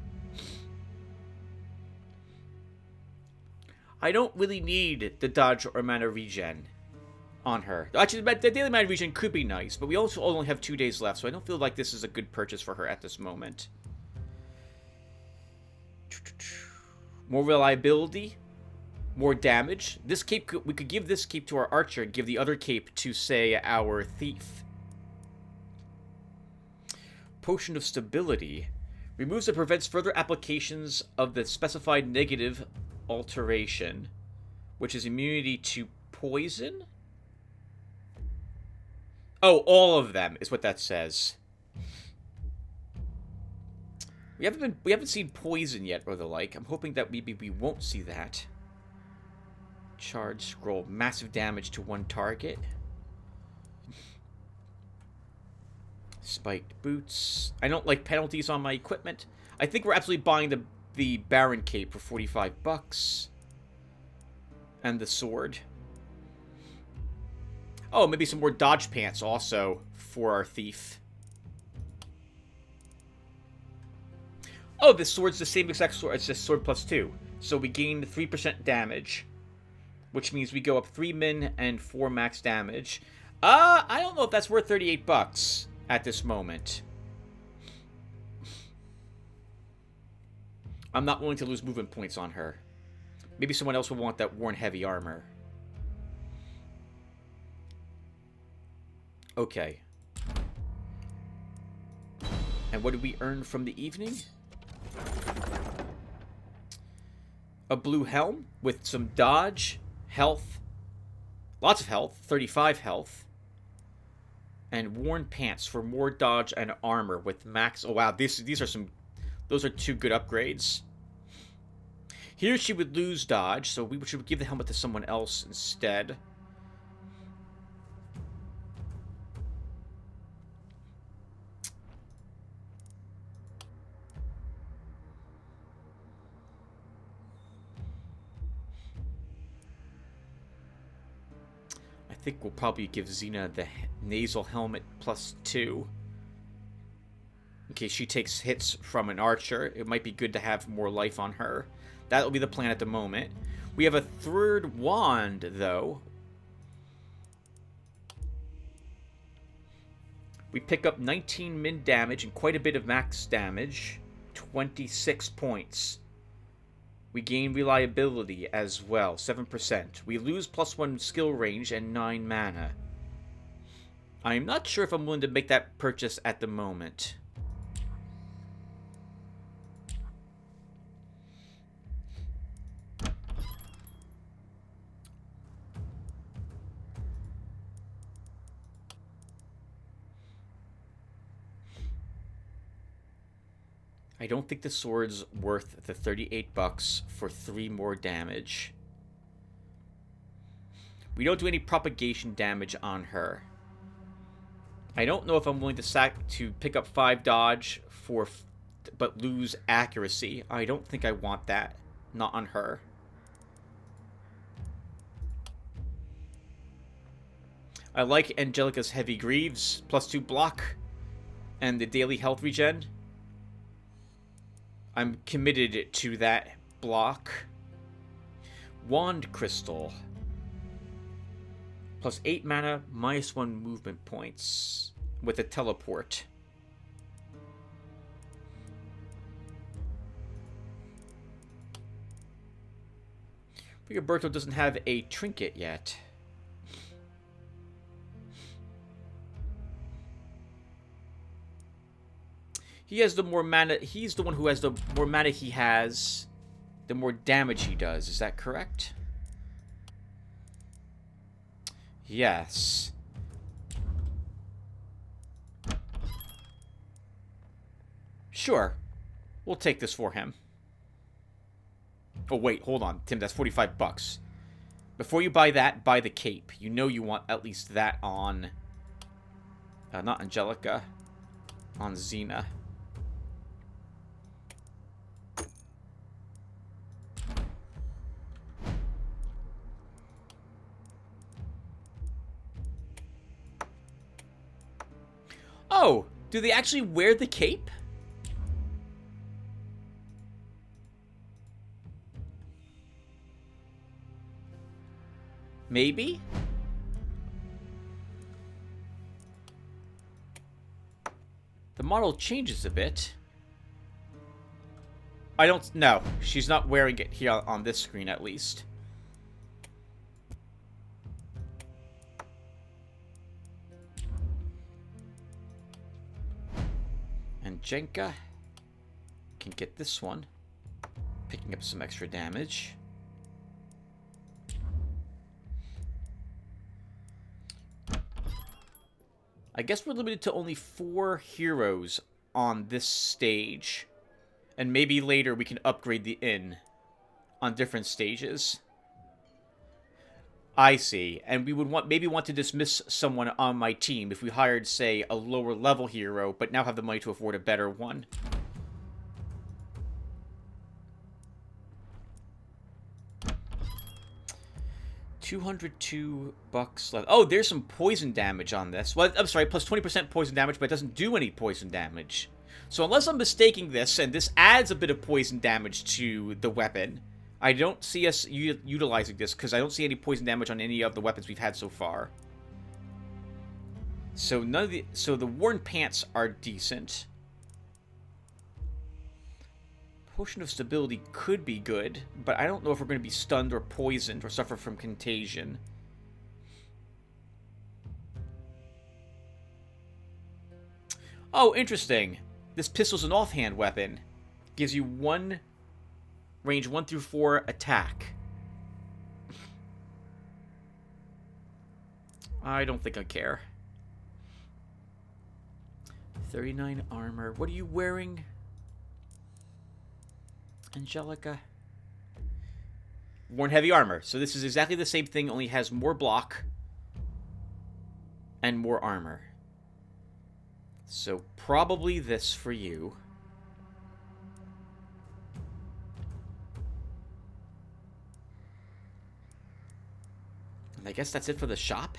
I don't really need the dodge or mana regen on her. Actually, the daily mana regen could be nice, but we also only have 2 days left, so I don't feel like this is a good purchase for her at this moment. More reliability, more damage. This cape, we could give this cape to our archer and give the other cape to, say, our thief. Potion of Stability. Removes and prevents further applications of the specified negative alteration, which is immunity to poison? Oh, all of them is what that says. We haven't seen poison yet or the like. I'm hoping that maybe we won't see that. Charge scroll, massive damage to 1 target. Spiked boots. I don't like penalties on my equipment. I think we're absolutely buying the Baron cape for 45 bucks. And the sword. Oh, maybe some more dodge pants also for our thief. Oh, this sword's the same exact sword. It's just sword plus 2. So we gain 3% damage. Which means we go up 3 min and 4 max damage. I don't know if that's worth 38 bucks at this moment. I'm not willing to lose movement points on her. Maybe someone else will want that worn heavy armor. Okay. And what did we earn from the evening? A blue helm with some dodge, health, lots of health, 35 health, and worn pants for more dodge and armor with max. Oh wow, these are some. Those are 2 good upgrades. Here she would lose dodge, so we should give the helmet to someone else instead. I think we'll probably give Xena the nasal helmet +2. In case she takes hits from an archer. It might be good to have more life on her. That'll be the plan at the moment. We have a third wand, though. We pick up 19 min damage and quite a bit of max damage. 26 points. We gain reliability as well, 7%. We lose +1 skill range and 9 mana. I'm not sure if I'm willing to make that purchase at the moment. I don't think the sword's worth the 38 bucks for 3 more damage. We don't do any propagation damage on her. I don't know if I'm willing to pick up 5 dodge but lose accuracy. I don't think I want that. Not on her. I like Angelica's Heavy Greaves, +2 block, and the daily health regen. I'm committed to that block. Wand Crystal. +8 mana, -1 movement points. With a teleport. Rigoberto doesn't have a trinket yet. He has the more mana. He's the one who has the more mana he has, the more damage he does. Is that correct? Yes. Sure. We'll take this for him. Oh, wait. Hold on. Tim, that's 45 bucks. Before you buy that, buy the cape. You know you want at least that on... not Angelica. On Xena. Oh, do they actually wear the cape? Maybe? The model changes a bit. I don't know. She's not wearing it here on this screen, at least. And Jenka can get this one, picking up some extra damage. I guess we're limited to only 4 heroes on this stage. And maybe later we can upgrade the inn on different stages. I see. And we would maybe want to dismiss someone on my team if we hired, say, a lower level hero, but now have the money to afford a better one. $202 left. Oh, there's some poison damage on this. Well, I'm sorry, plus 20% poison damage, but it doesn't do any poison damage. So unless I'm mistaking this, and this adds a bit of poison damage to the weapon, I don't see us utilizing this, because I don't see any poison damage on any of the weapons we've had so far. So the worn pants are decent. Potion of Stability could be good, but I don't know if we're going to be stunned or poisoned or suffer from contagion. Oh, interesting. This pistol's an offhand weapon. Gives you range 1 through 4 attack. I don't think I care. 39 armor. What are you wearing, Angelica? Worn heavy armor. So this is exactly the same thing, only has more block and more armor. So probably this for you. And I guess that's it for the shop.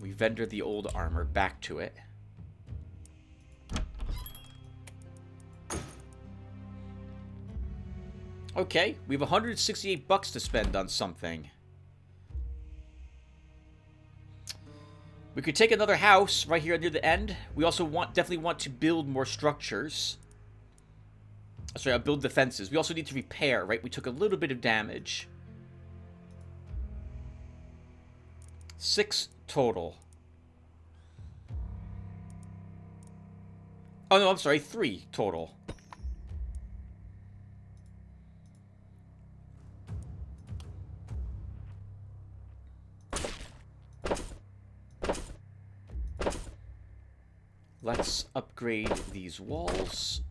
We vendor the old armor back to it. Okay, we have 168 bucks to spend on something. We could take another house right here near the end. We also definitely want to build more structures. Sorry, I'll build defenses. We also need to repair, right? We took a little bit of damage. 6 total. Oh, no, I'm sorry. 3 total. Let's upgrade these walls.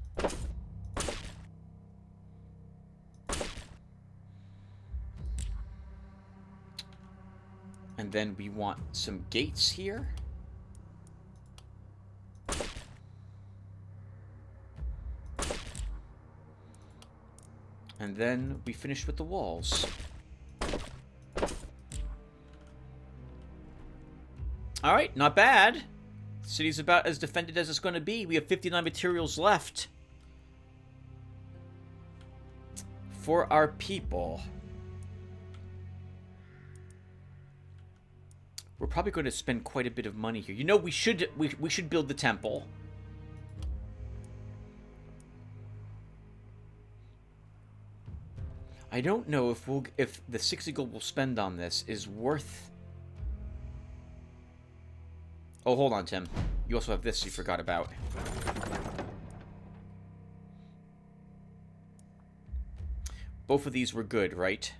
And then we want some gates here. And then we finish with the walls. Alright, not bad. City's about as defended as it's going to be. We have 59 materials left for our people. We're probably going to spend quite a bit of money here. You know, we should build the temple. I don't know if the 60 gold we'll spend on this is worth. Oh, hold on, Tim. You also have this you forgot about. Both of these were good, right?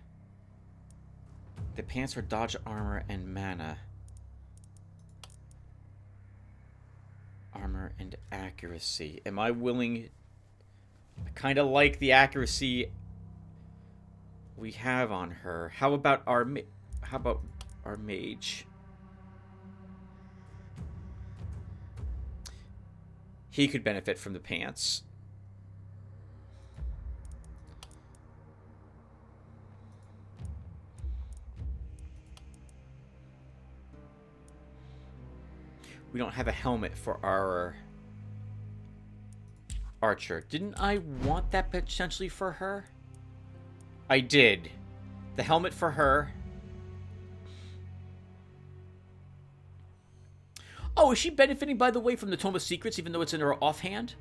The pants are dodge armor and mana. Armor and accuracy. Am I willing? I kind of like the accuracy we have on her. How about our mage? He could benefit from the pants. We don't have a helmet for our archer. Didn't I want that potentially for her? I did. The helmet for her. Oh, is she benefiting, by the way, from the Tome of Secrets, even though it's in her offhand?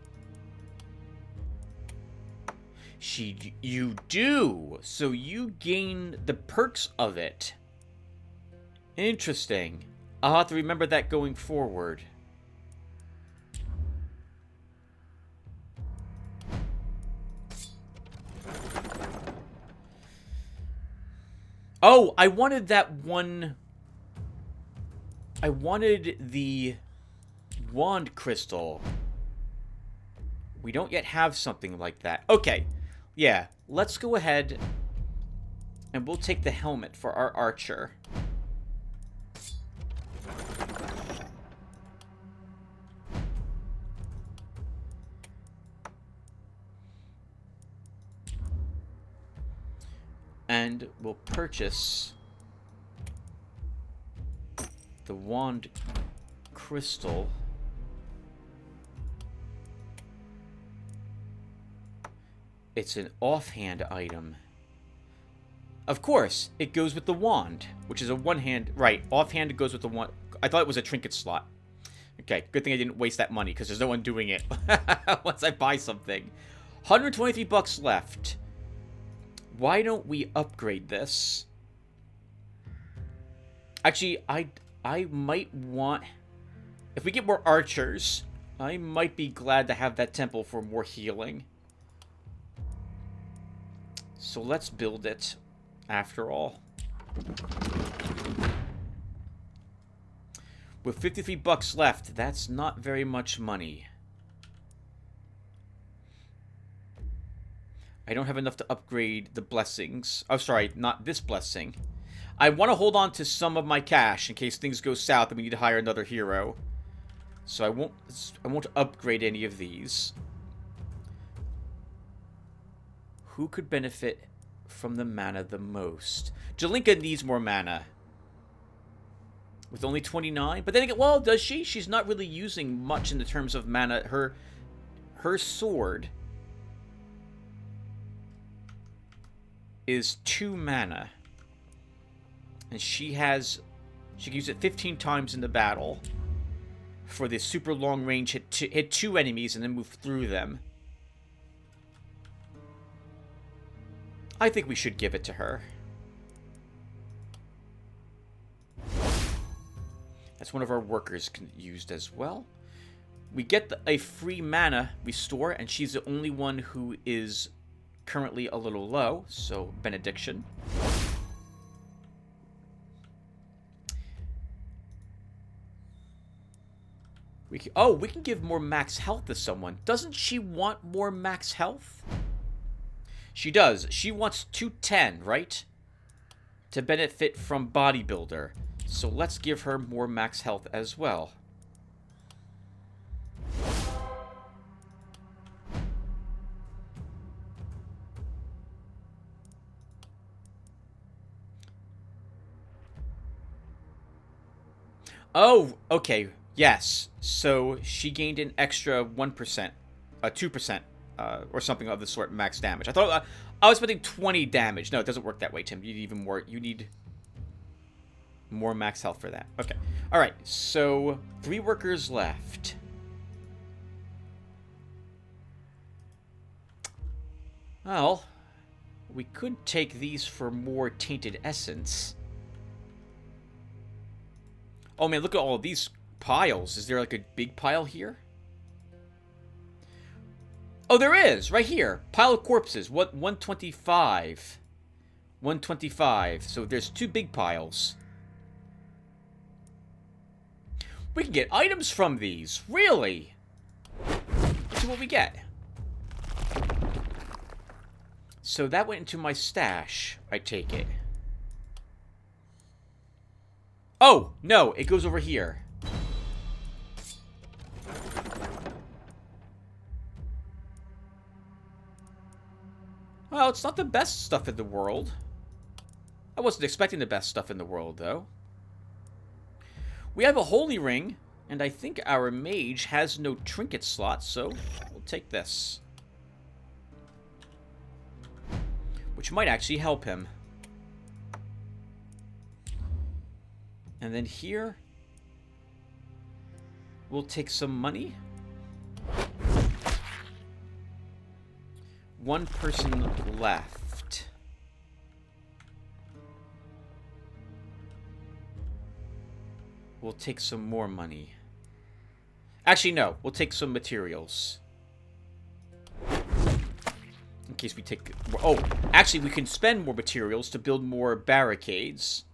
You do. So you gain the perks of it. Interesting. I'll have to remember that going forward. Oh, I wanted that one. I wanted the wand crystal. We don't yet have something like that. Okay. Yeah, let's go ahead and we'll take the helmet for our archer. And we'll purchase the wand crystal. It's an offhand item. Of course, it goes with the wand, which is a one-hand. Right, offhand goes with the wand. I thought it was a trinket slot. Okay, good thing I didn't waste that money because there's no one doing it once I buy something. 123 bucks left. Why don't we upgrade this? Actually, I might want... If we get more archers, I might be glad to have that temple for more healing. So let's build it, after all. With 53 bucks left, that's not very much money. I don't have enough to upgrade the blessings. Oh, sorry, not this blessing. I want to hold on to some of my cash in case things go south and we need to hire another hero. So I won't upgrade any of these. Who could benefit from the mana the most? Jalinka needs more mana. With only 29. But then again, well, does she? She's not really using much in the terms of mana. Her sword is 2 mana. And she can use it 15 times in the battle for the super long range hit 2 enemies and then move through them. I think we should give it to her. That's one of our workers used as well. We get a free mana restore, and she's the only one who is currently a little low, so benediction. We can give more max health to someone. Doesn't she want more max health? She does. She wants 210, right? To benefit from bodybuilder. So let's give her more max health as well. Oh, okay. Yes. So she gained an extra 1%, 2%, or something of the sort max damage. I thought I was expecting 20 damage. No, it doesn't work that way, Tim. You need even more. You need more max health for that. Okay. All right. So 3 workers left. Well, we could take these for more tainted essence. Oh man, look at all of these piles. Is there like a big pile here? Oh, there is! Right here. Pile of corpses. What? 125. 125. So there's 2 big piles. We can get items from these. Really? Let's see what we get. So that went into my stash, I take it. Oh, no, it goes over here. Well, it's not the best stuff in the world. I wasn't expecting the best stuff in the world, though. We have a holy ring, and I think our mage has no trinket slot, so we'll take this. Which might actually help him. And then here, we'll take some money. 1 person left. We'll take some more money. Actually, no. We'll take some materials. In case we take... Oh, actually, we can spend more materials to build more barricades.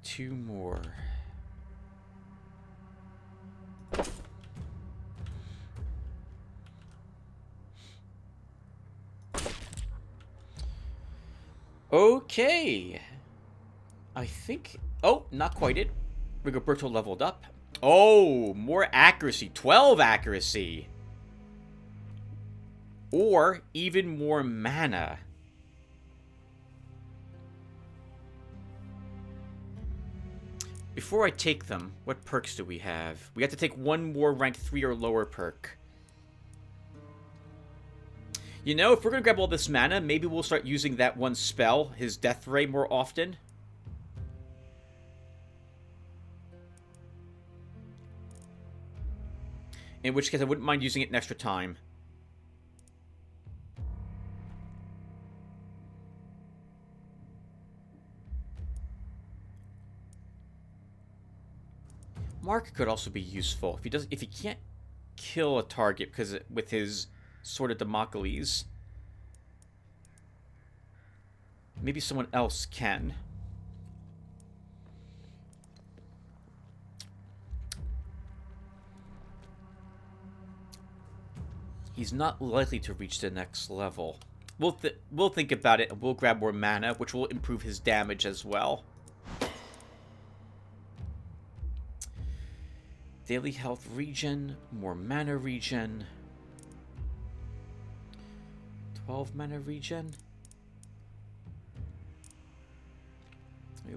Two more. Okay. I think... Oh, not quite it. Rigoberto leveled up. Oh, more accuracy. 12 accuracy. Or even more mana. Before I take them, what perks do we have? We have to take 1 more rank 3 or lower perk. You know, if we're going to grab all this mana, maybe we'll start using that one spell, his Death Ray, more often. In which case, I wouldn't mind using it an extra time. Mark could also be useful if he can't kill a target because with his Sword of Damocles. Maybe someone else can. He's not likely to reach the next level. We'll think about it, and we'll grab more mana, which will improve his damage as well. Daily health regen, more mana regen. 12 mana regen.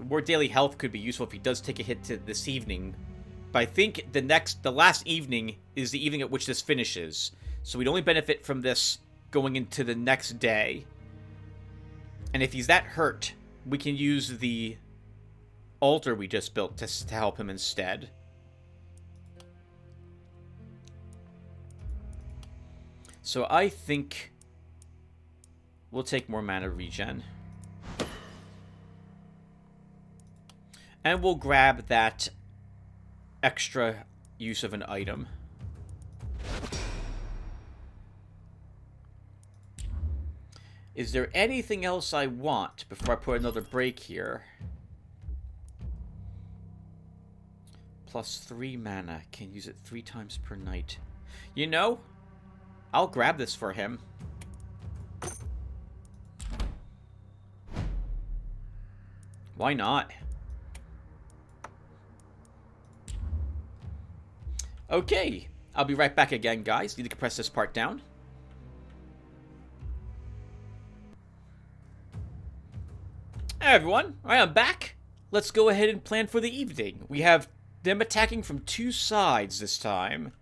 More daily health could be useful if he does take a hit this evening. But I think the last evening is the evening at which this finishes. So we'd only benefit from this going into the next day. And if he's that hurt, we can use the altar we just built to help him instead. So I think we'll take more mana regen. And we'll grab that extra use of an item. Is there anything else I want before I put another break here? +3 mana. Can use it 3 times per night. You know, I'll grab this for him. Why not? Okay, I'll be right back again, guys. Need to compress this part down. Hey everyone, alright, I'm back. Let's go ahead and plan for the evening. We have them attacking from 2 sides this time.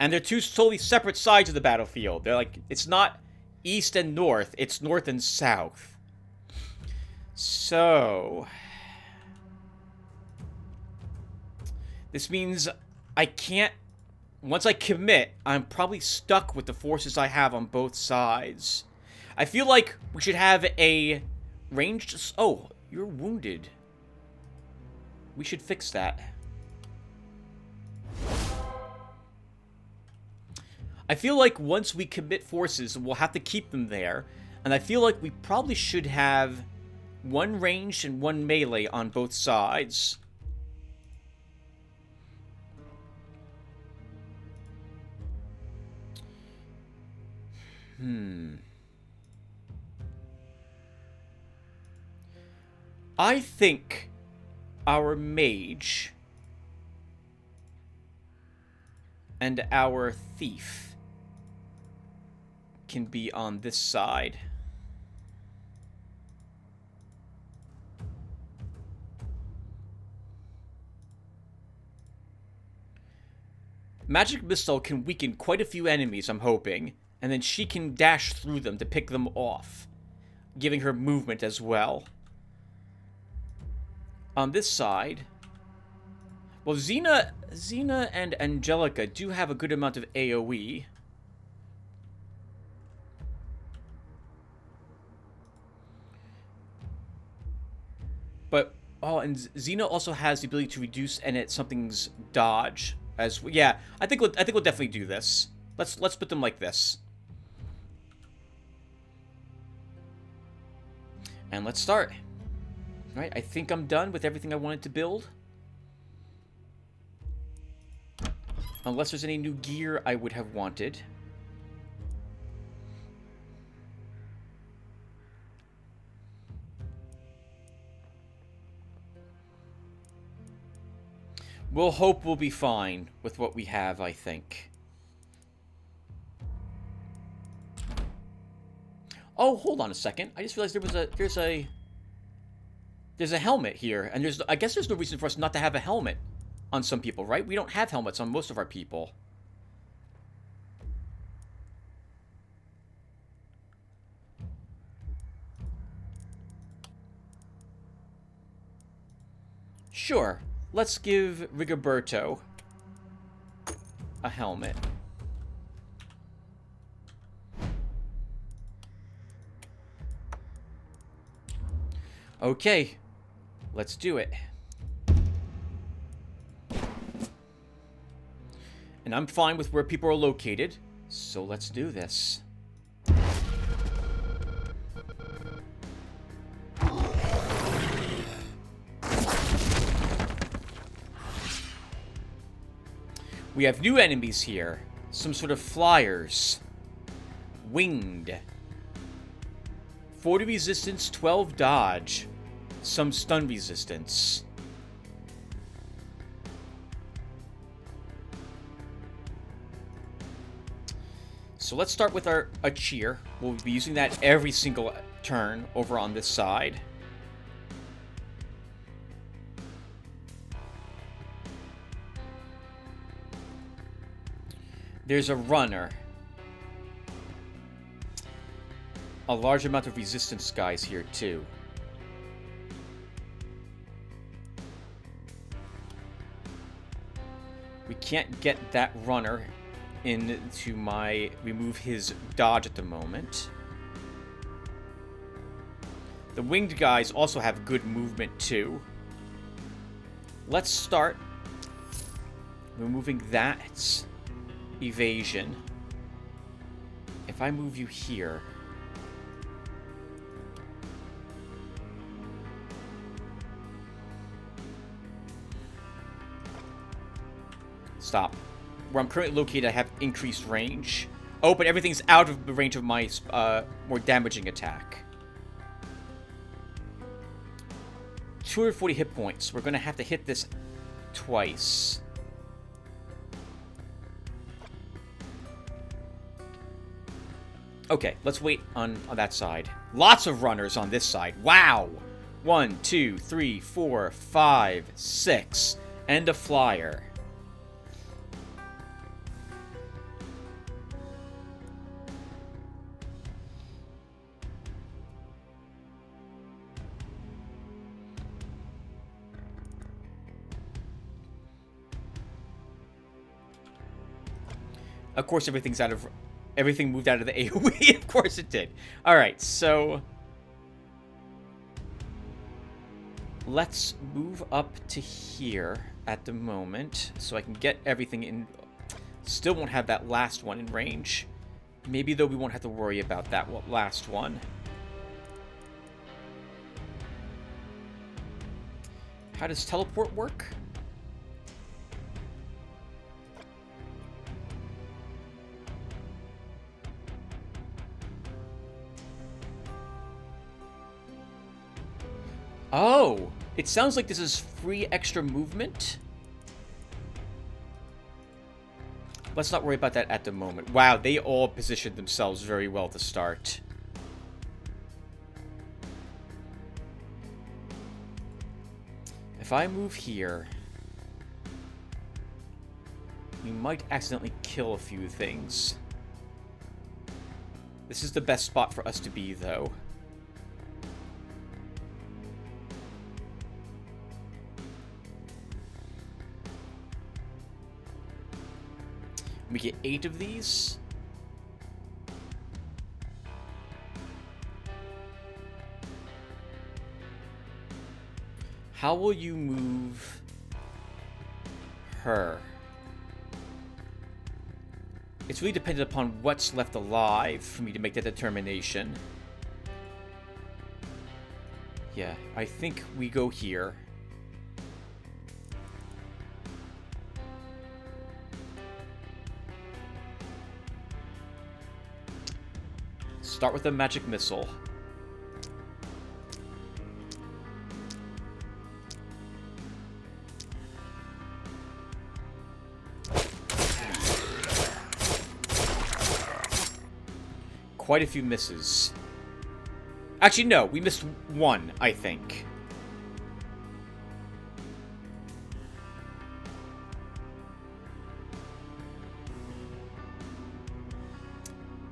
And they're 2 totally separate sides of the battlefield. They're like, it's not east and north, it's north and south. So this means I can't, once I commit, I'm probably stuck with the forces I have on both sides. I feel like we should have a ranged... Oh, you're wounded. We should fix that. I feel like once we commit forces, we'll have to keep them there. And I feel like we probably should have 1 ranged and 1 melee on both sides. I think our mage and our thief can be on this side. Magic Missile can weaken quite a few enemies, I'm hoping, and then she can dash through them to pick them off, giving her movement as well. On this side, well, Xena and Angelica do have a good amount of AoE. But, oh, and Xena also has the ability to reduce something's dodge as well. Yeah, I think we'll definitely do this. Let's put them like this. And let's start. Right, I think I'm done with everything I wanted to build. Unless there's any new gear I would have wanted. We'll hope we'll be fine with what we have, I think. Oh, hold on a second. I just realized there's a helmet here, and I guess there's no reason for us not to have a helmet on some people, right? We don't have helmets on most of our people. Sure, let's give Rigoberto a helmet. Okay, let's do it. And I'm fine with where people are located, so let's do this. We have new enemies here. Some sort of flyers. Winged. 40 resistance, 12 dodge. Some stun resistance. So let's start with a cheer. We'll be using that every single turn over on this side. There's a runner. A large amount of resistance guys here too. We can't get that runner into my... remove his dodge at the moment. The winged guys also have good movement too. Let's start removing that evasion. If I move you here... Stop. Where I'm currently located, I have increased range. Oh, but everything's out of the range of my more damaging attack. 240 hit points. We're going to have to hit this twice. Okay, let's wait on that side. Lots of runners on this side. Wow! 1, 2, 3, 4, 5, 6. And a flyer. Of course, everything moved out of the AoE. Of course it did. Alright, so... let's move up to here at the moment, so I can get everything in... Still won't have that last one in range. Maybe, though, we won't have to worry about that last one. How does teleport work? Oh, it sounds like this is free extra movement. Let's not worry about that at the moment. Wow, they all positioned themselves very well to start. If I move here, we might accidentally kill a few things. This is the best spot for us to be, though. We get 8 of these. How will you move her? It's really dependent upon what's left alive for me to make that determination. Yeah, I think we go here. Start with a magic missile. Quite a few misses. Actually, no, we missed one, I think.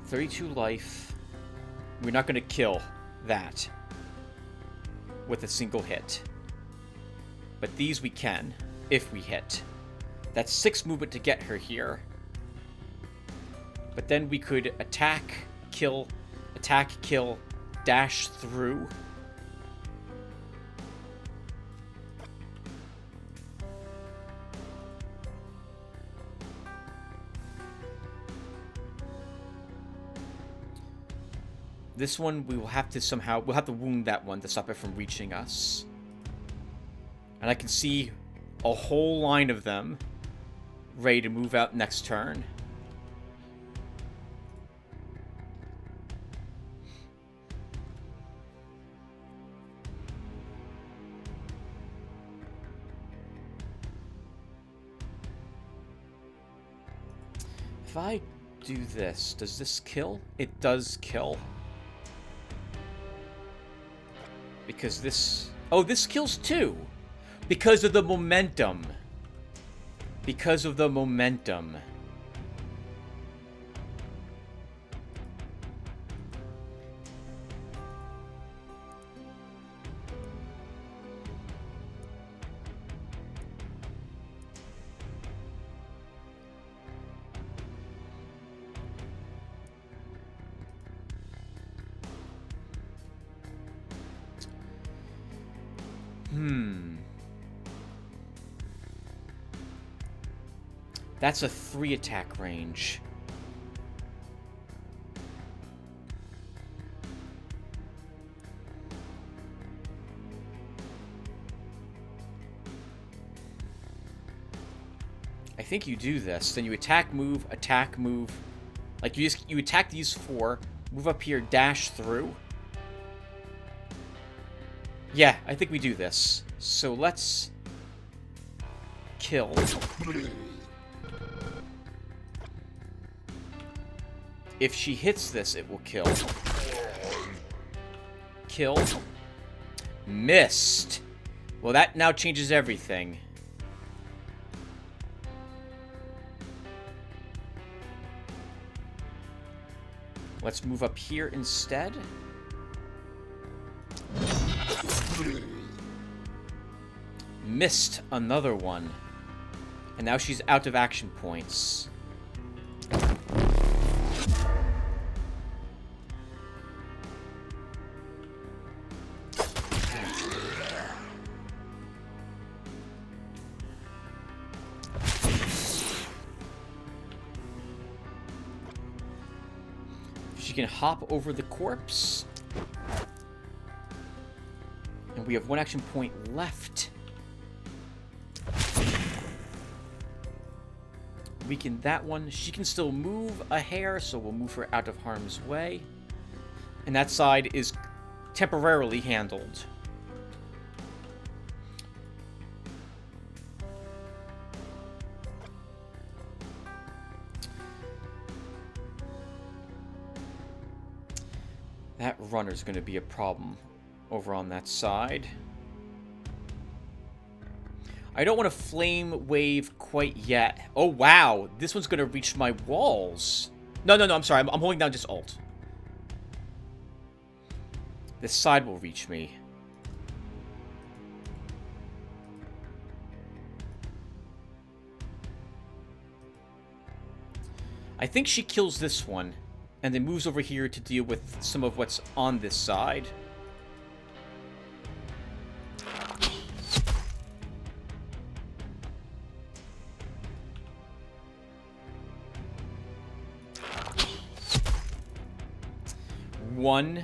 $32 life. We're not going to kill that with a single hit. But these we can, if we hit. That's 6 movement to get her here. But then we could attack, kill, dash through. This one, we will have to somehow... We'll have to wound that one to stop it from reaching us. And I can see a whole line of them ready to move out next turn. If I do this, does this kill? It does kill. Because this... Oh, this kills too! Because of the momentum. Because of the momentum. That's a 3 attack range. I think you do this. Then you attack, move, attack, move. Like you attack these 4, move up here, dash through. Yeah, I think we do this. So let's kill. If she hits this, it will kill. Kill. Missed. Well, that now changes everything. Let's move up here instead. Missed another one. And now she's out of action points. She can hop over the corpse. And we have 1 action point left. Weaken that one. She can still move a hair, so we'll move her out of harm's way. And that side is temporarily handled. That runner's going to be a problem over on that side. I don't want to flame wave quite yet. Oh, wow. This one's going to reach my walls. No, I'm sorry. I'm holding down just Alt. This side will reach me. I think she kills this one. And then moves over here to deal with some of what's on this side. One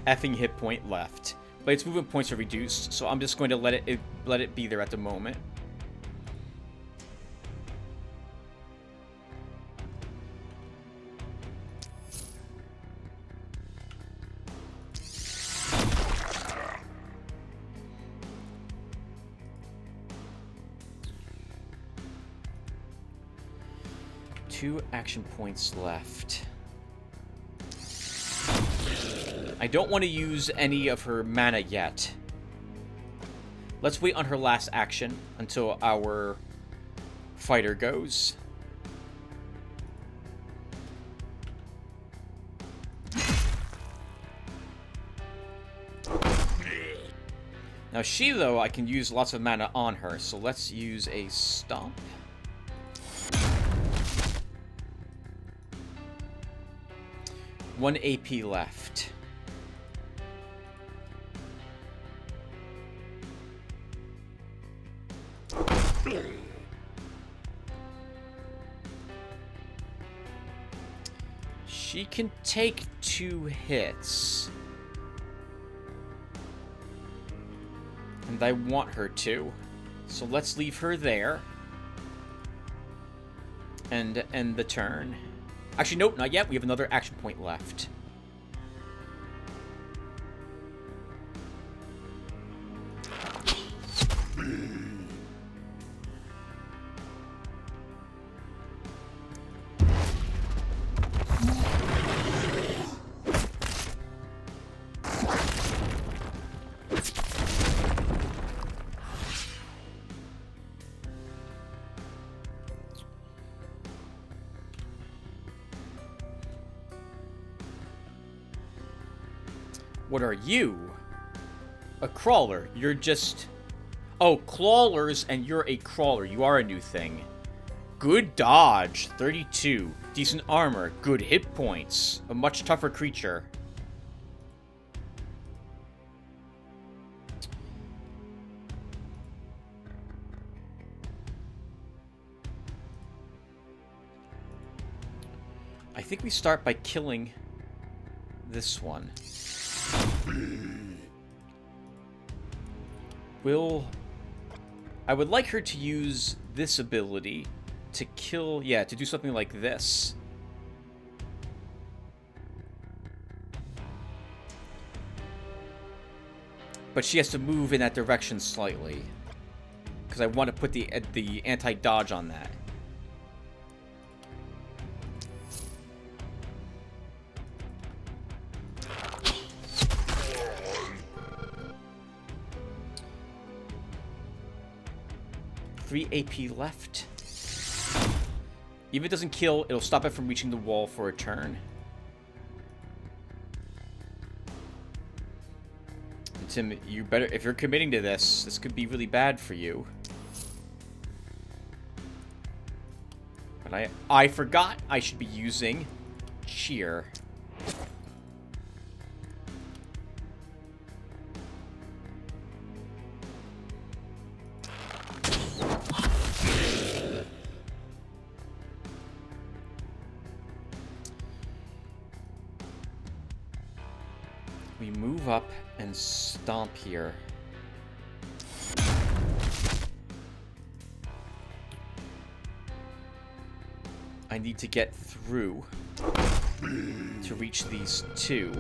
effing hit point left. But its movement points are reduced, so I'm just going to let it be there at the moment. Two action points left. I don't want to use any of her mana yet. Let's wait on her last action until our fighter goes. Now she, though, I can use lots of mana on her, so let's use a stomp. One AP left. She can take 2 hits. And I want her to. So let's leave her there. And end the turn. Actually, nope, not yet. We have another action point left. What are you? A crawler. You're just... Oh, clawlers, and you're a crawler. You are a new thing. Good dodge. 32. Decent armor. Good hit points. A much tougher creature. I think we start by killing this one. I would like her to use this ability to kill, yeah, to do something like this. But she has to move in that direction slightly. Because I want to put the anti-dodge on that. AP left. Even if it doesn't kill, it'll stop it from reaching the wall for a turn. And Tim, you better, if you're committing to this could be really bad for you. But I forgot I should be using cheer. We move up and stomp here. I need to get through to reach these 2.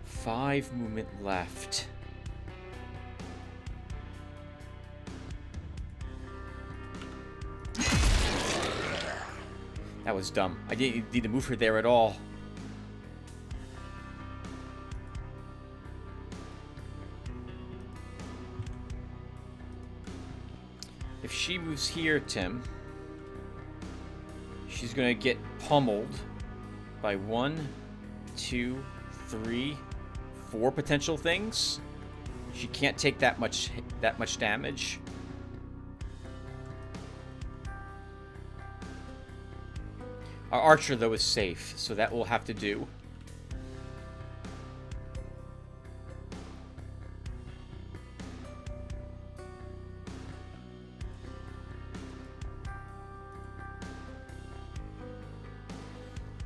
Five movement left. That was dumb. I didn't need to move her there at all. If she moves here, Tim, she's gonna get pummeled by 1, 2, 3, 4 potential things. She can't take that much damage. Our archer, though, is safe, so that will have to do.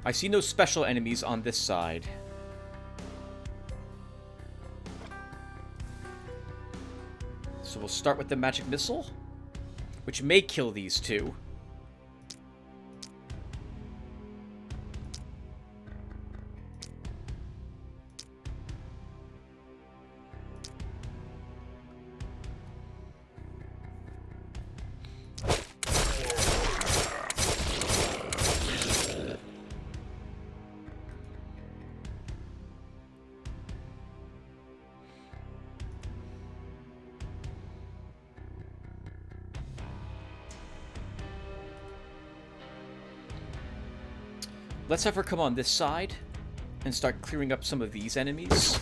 I see no special enemies on this side. So we'll start with the magic missile, which may kill these 2. Let's have her come on this side and start clearing up some of these enemies.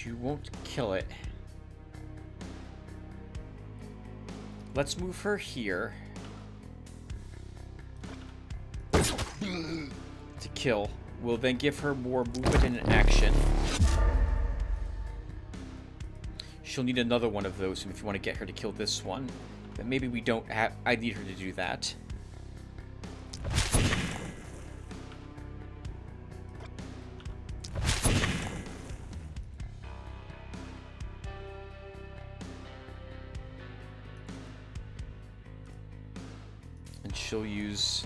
You won't kill it. Let's move her here. To kill. We'll then give her more movement and action. She'll need another one of those if you want to get her to kill this one. But maybe we don't have... I need her to do that. And she'll use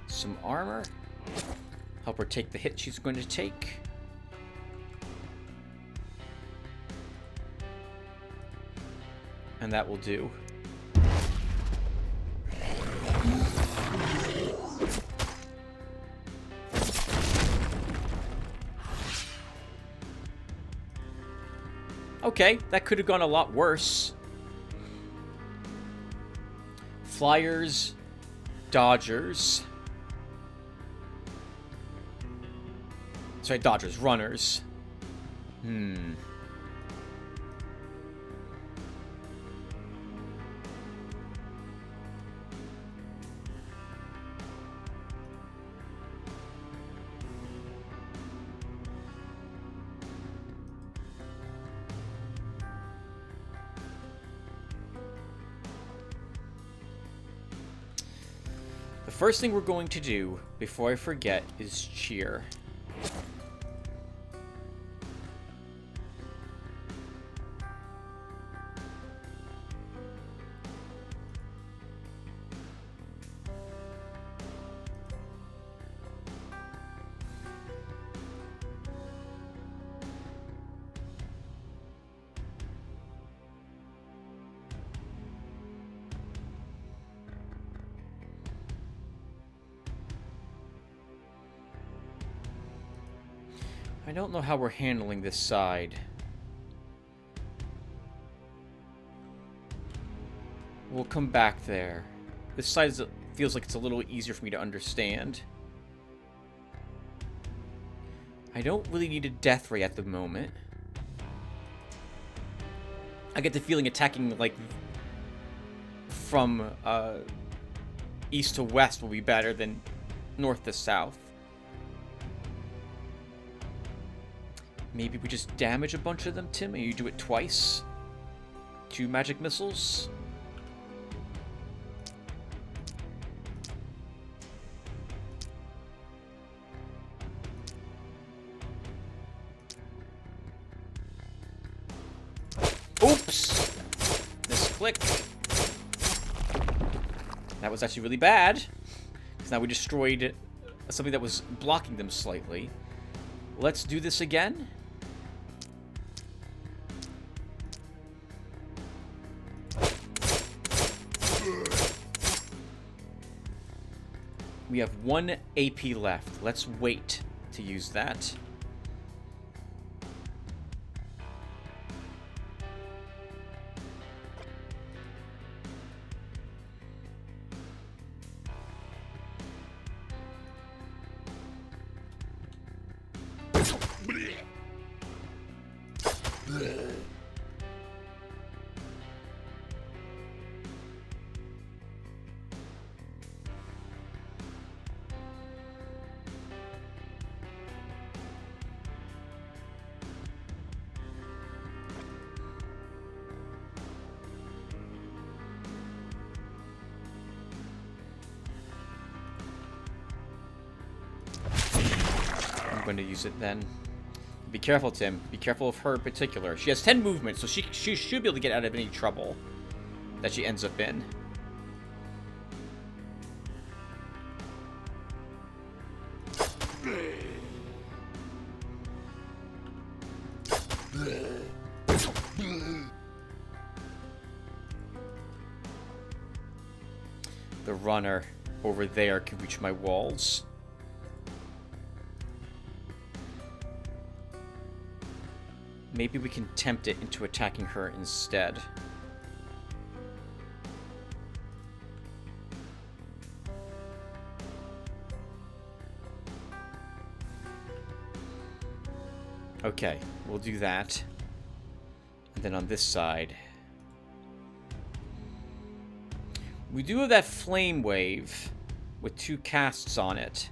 some armor. Help her take the hit she's going to take. And that will do. Okay, that could have gone a lot worse. Flyers, dodgers. Sorry, dodgers, runners. The first thing we're going to do, before I forget, is cheer. I don't know how we're handling this side. We'll come back there. This side feels like it's a little easier for me to understand. I don't really need a death ray at the moment. I get the feeling attacking, like, from east to west will be better than north to south. Maybe we just damage a bunch of them, Tim, and you do it twice? 2 magic missiles? Oops! Misclick. That was actually really bad. Because now we destroyed something that was blocking them slightly. Let's do this again. We have 1 AP left. Let's wait to use that. I'm going to use it then. Be careful, Tim. Be careful of her in particular. She has 10 movement, so she should be able to get out of any trouble that she ends up in. The runner over there can reach my walls. Maybe we can tempt it into attacking her instead. Okay, we'll do that. then on this side, we do have that flame wave with 2 casts on it.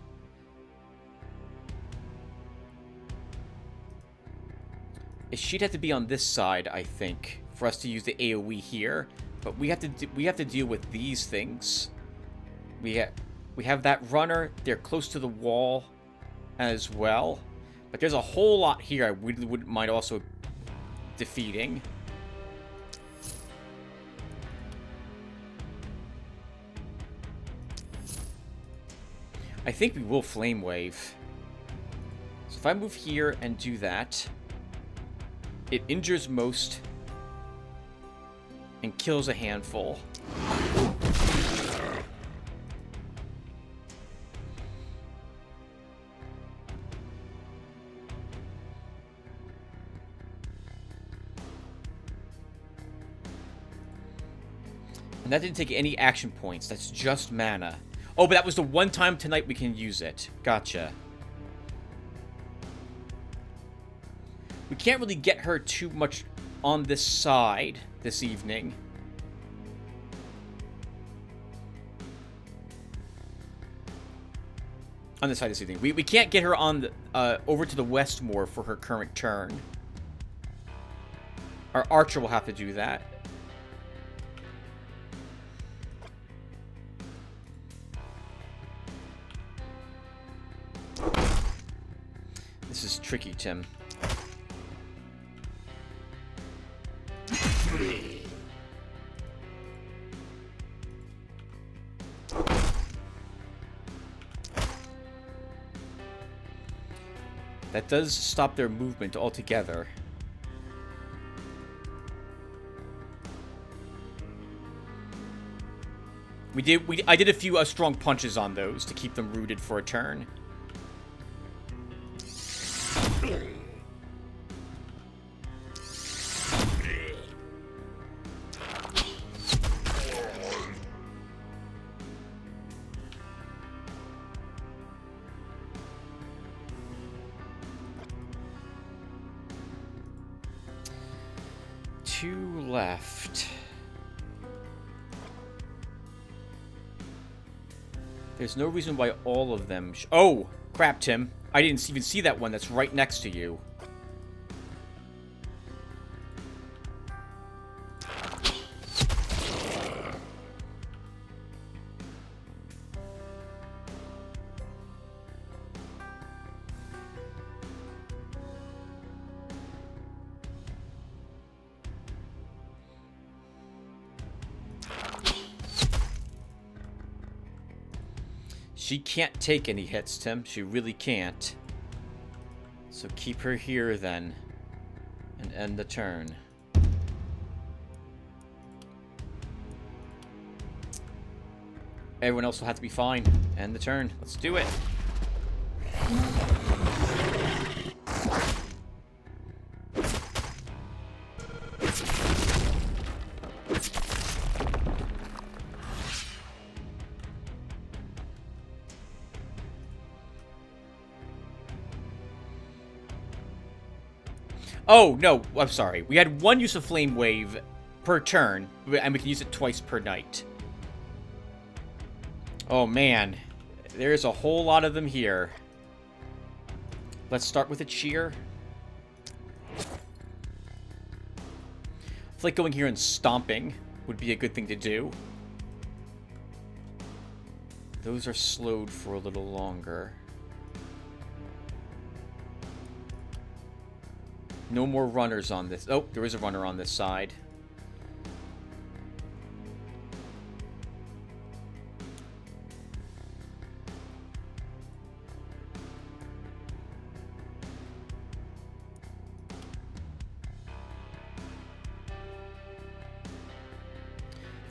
She'd have to be on this side, I think, for us to use the AoE here. But we have to deal with these things. We have that runner. They're close to the wall as well. But there's a whole lot here I really wouldn't mind also defeating. I think we will Flame Wave. So if I move here and do that, it injures most and kills a handful. And that didn't take any action points. That's just mana. Oh, but that was the one time tonight we can use it. Gotcha. We can't really get her too much on this side this evening. On this side this evening. We can't get her on the, over to the west more for her current turn. Our archer will have to do that. This is tricky, Tim. That does stop their movement altogether. I did a few strong punches on those to keep them rooted for a turn. Two left. There's no reason why all of them oh! Crap, Tim. I didn't even see that one that's right next to you. She can't take any hits, Tim. She really can't. So keep her here, then. And end the turn. Everyone else will have to be fine. End the turn. Let's do it. Oh, no, I'm sorry. We had one use of Flame Wave per turn, and we can use it twice per night. Oh, man. There's a whole lot of them here. Let's start with a cheer. I feel like going here and stomping would be a good thing to do. Those are slowed for a little longer. No more runners on this. Oh, there is a runner on this side.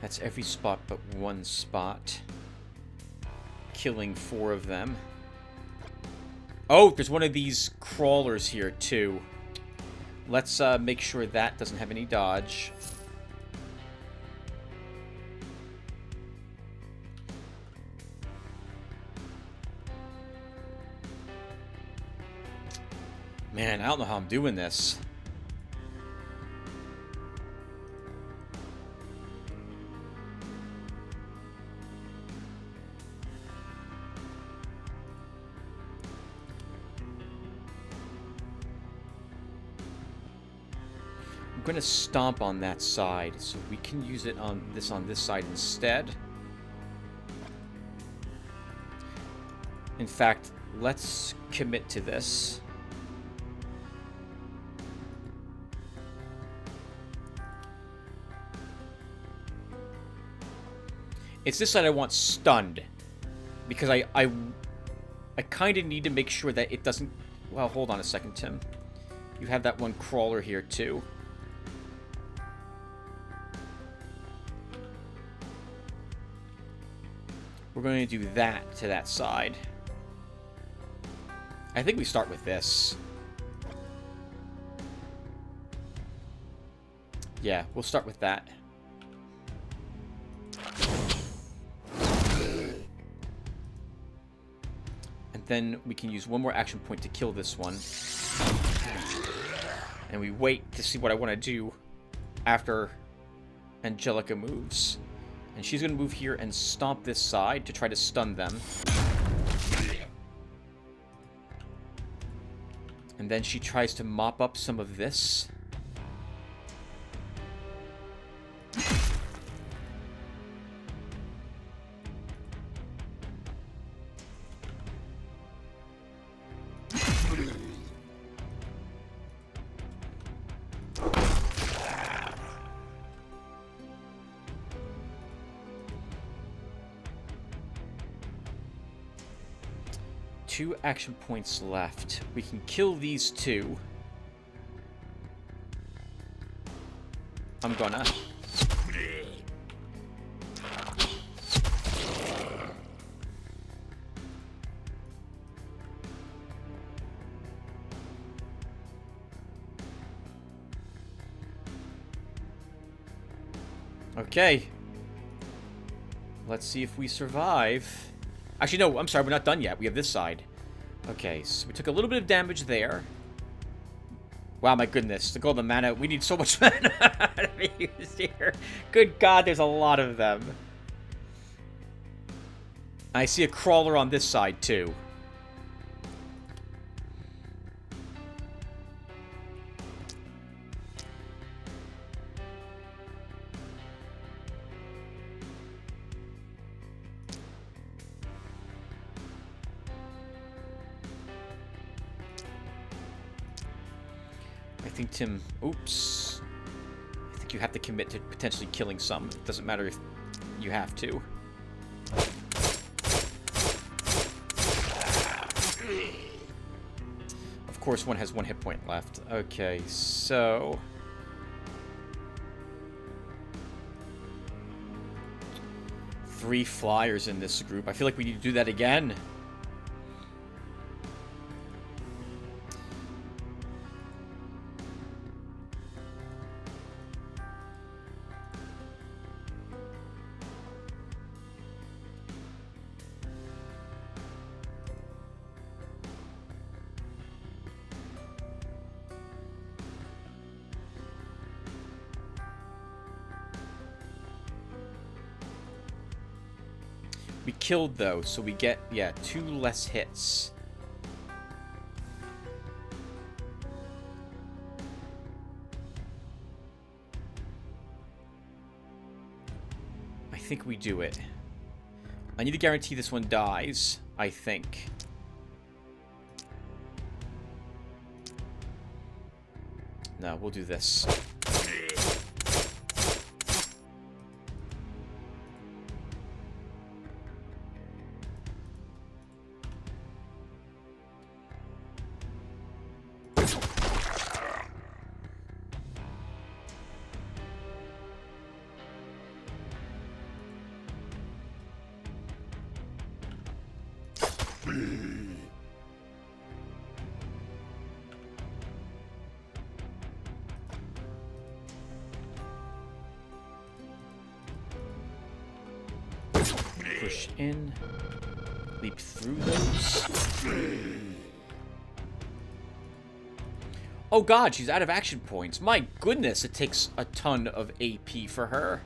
That's every spot but one spot. Killing 4 of them. Oh, there's one of these crawlers here, too. Let's make sure that doesn't have any dodge. Man, I don't know how I'm doing this. I'm going to stomp on that side, so we can use it on this side instead. In fact, let's commit to this. It's this side I want stunned, because I kind of need to make sure that it doesn't... Well, hold on a second, Tim. You have that one crawler here, too. We're going to do that to that side. I think we start with this. Yeah, we'll start with that. And then we can use one more action point to kill this one. And we wait to see what I want to do after Angelica moves. And she's going to move here and stomp this side to try to stun them. And then she tries to mop up some of this. Two action points left. We can kill these two. I'm gonna. Okay. Let's see if we survive. Actually, no, I'm sorry, we're not done yet. We have this side. Okay, so we took a little bit of damage there. Wow, my goodness. Look at all the mana. We need so much mana to be used here. Good God, there's a lot of them. I see a crawler on this side, too. I think Tim... Oops. I think you have to commit to potentially killing some. It doesn't matter if you have to. Of course, one has one hit point left. Okay, so... Three flyers in this group. I feel like we need to do that again. We killed, though, so we get, yeah, 2 less hits. I think we do it. I need to guarantee this one dies, I think. No, we'll do this. Push in, leap through those. Oh god, she's out of action points. My goodness, it takes a ton of AP for her.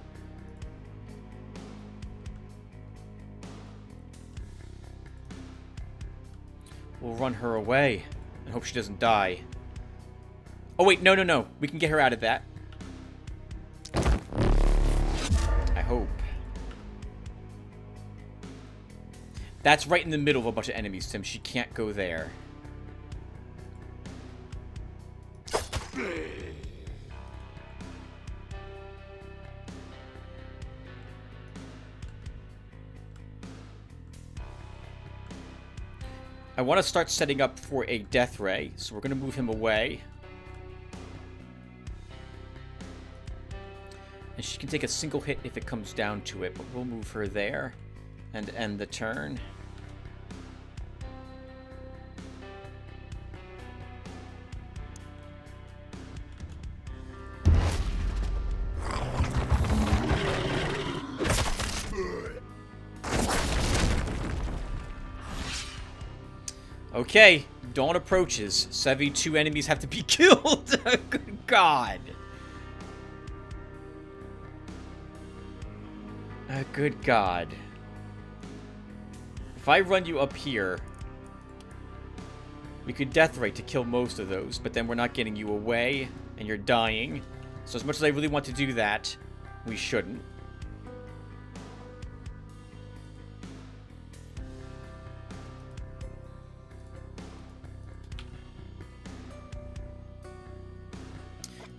We'll run her away and hope she doesn't die. Oh wait, no. We can get her out of that. That's right in the middle of a bunch of enemies, Tim. She can't go there. I want to start setting up for a death ray, so we're going to move him away. And she can take a single hit if it comes down to it, but we'll move her there and end the turn. Okay, dawn approaches. 72 enemies have to be killed. Good God. Good God. If I run you up here, we could death rate to kill most of those, but then we're not getting you away, and you're dying. So as much as I really want to do that, we shouldn't.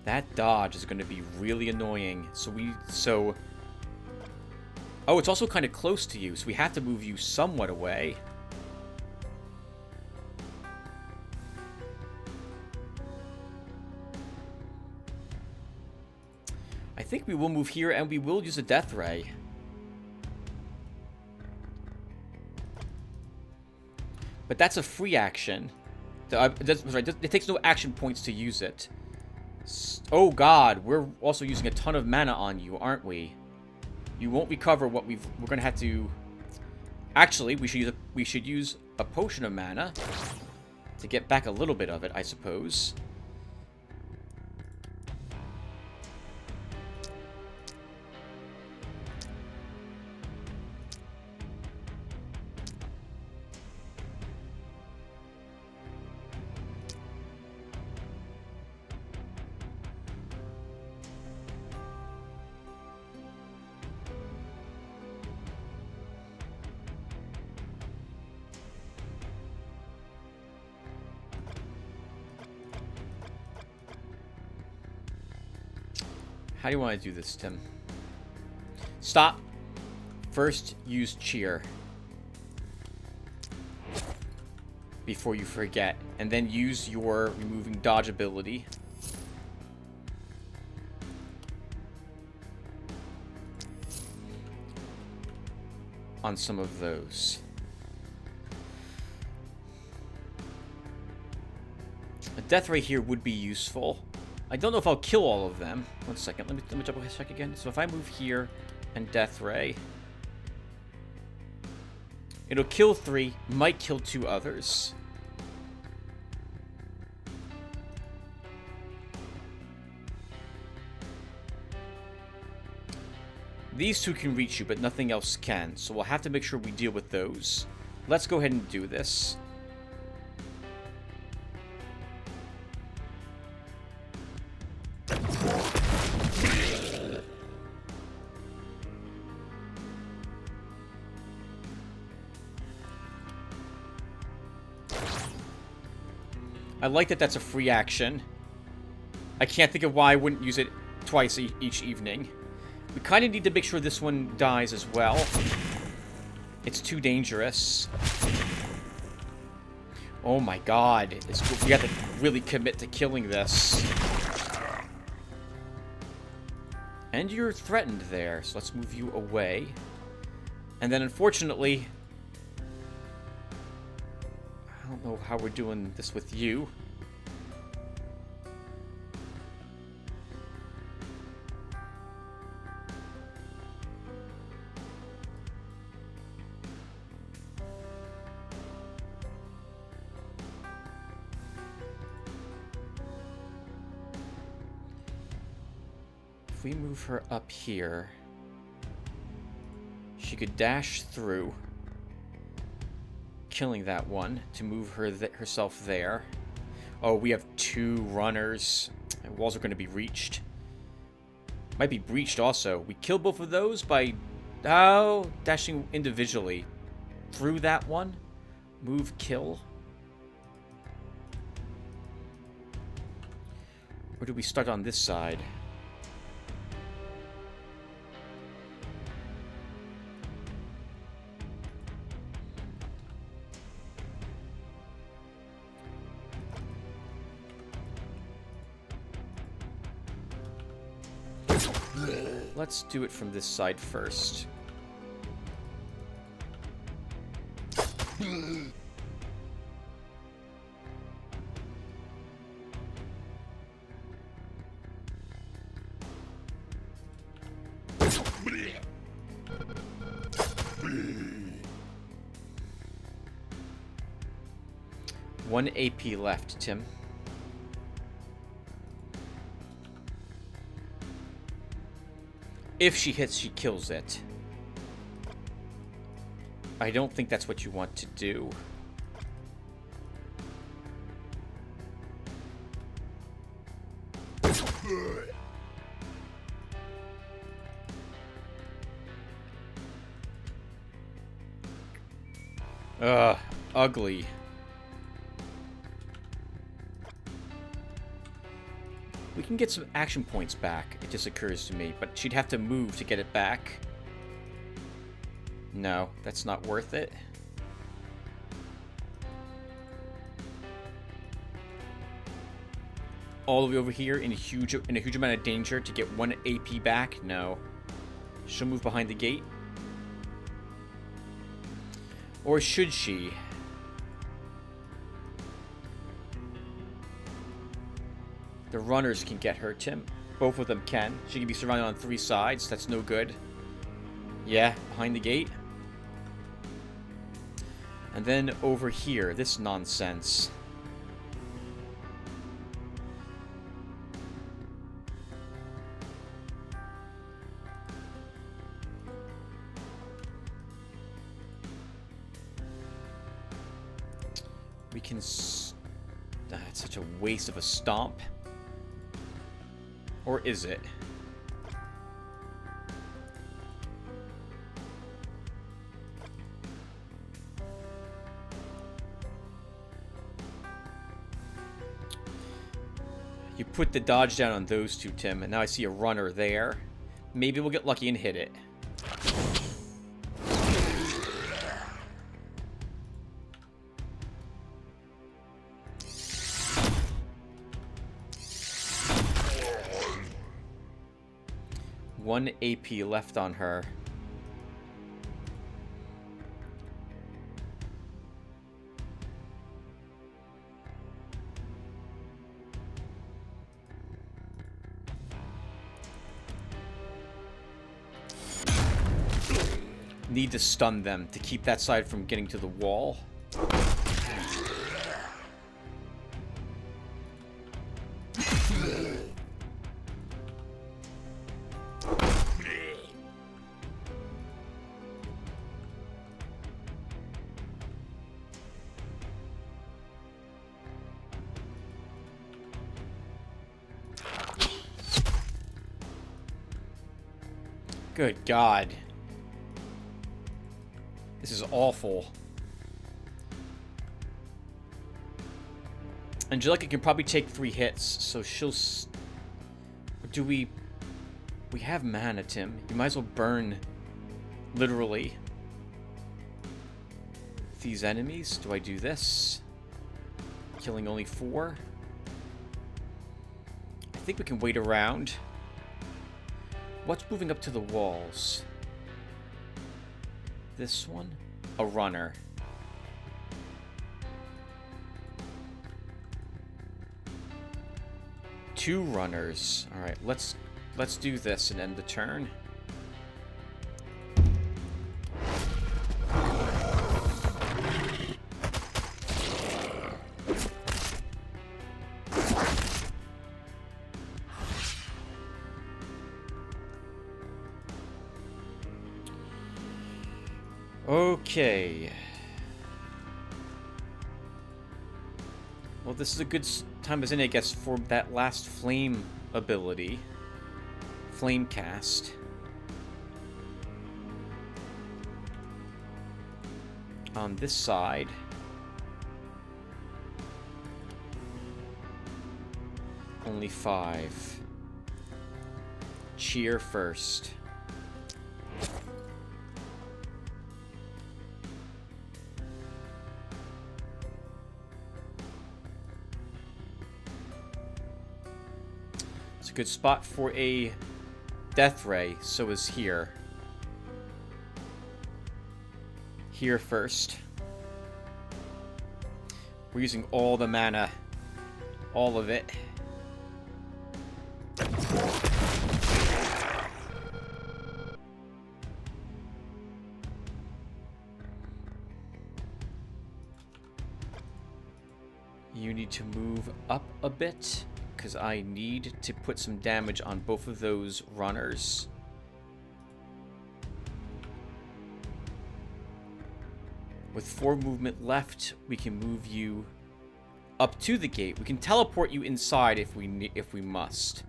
That dodge is going to be really annoying. Oh, it's also kind of close to you, so we have to move you somewhat away. I think we will move here, and we will use a death ray. But that's a free action. It takes no action points to use it. Oh God, we're also using a ton of mana on you, aren't we? You won't recover what we're gonna have to. Actually, we should use a potion of mana to get back a little bit of it, I suppose. How do you want to do this, Tim? Stop. First, use cheer. Before you forget. And then use your removing dodge ability. On some of those. A death ray here would be useful. I don't know if I'll kill all of them. 1 second. Let me double check again. So if I move here and death ray, it'll kill 3, might kill 2 others. These 2 can reach you, but nothing else can. So we'll have to make sure we deal with those. Let's go ahead and do this. I like that that's a free action. I can't think of why I wouldn't use it twice each evening. We kind of need to make sure this one dies as well. It's too dangerous. Oh my God. We have to really commit to killing this. And you're threatened there, so let's move you away. And then unfortunately, I don't know how we're doing this with you. If we move her up here, she could dash through, killing that one to move herself there. Oh, we have 2 runners. Walls are going to be reached. Might be breached also. We kill both of those by dashing individually. through that one. Move, kill. Or do we start on this side? Let's do it from this side first. One AP left, Tim. If she hits, she kills it. I don't think that's what you want to do. Ugly. We can get some action points back, it just occurs to me, but she'd have to move to get it back. No, that's not worth it. All the way over here in a huge amount of danger to get 1 AP back? No. She'll move behind the gate. Or should she? The runners can get her, Tim. Both of them can. She can be surrounded on 3 sides. That's no good. Yeah, behind the gate. And then over here, this nonsense. We can... it's such a waste of a stomp. Or is it? You put the dodge down on those two, Tim, and now I see a runner there. Maybe we'll get lucky and hit it. One AP left on her. Need to stun them to keep that side from getting to the wall. Good God. This is awful. Angelica can probably take 3 hits, so she'll... Do we... We have mana, Tim. You might as well burn... Literally. These enemies. Do I do this? Killing only 4? I think we can wait around. What's moving up to the walls? This one? A runner. Two runners. Alright, let's do this and end the turn. Okay. Well, this is a good time as any, I guess, for that last flame ability. Flame cast. On this side. Only 5. Cheer first. It's a good spot for a death ray, so is here. Here first. We're using all the mana. All of it. You need to move up a bit, because I need to put some damage on both of those runners. With 4 movement left, we can move you up to the gate. We can teleport you inside if we must.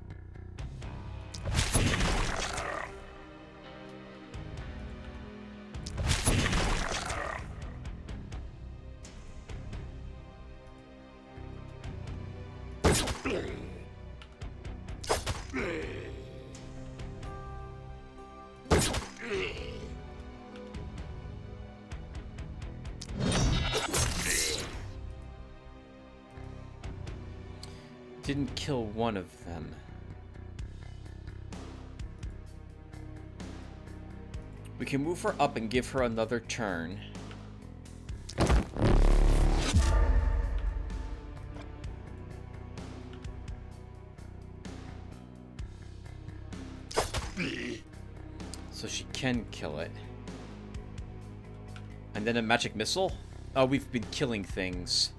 Didn't kill one of them. We can move her up and give her another turn. So she can kill it. And then a magic missile? Oh, we've been killing things.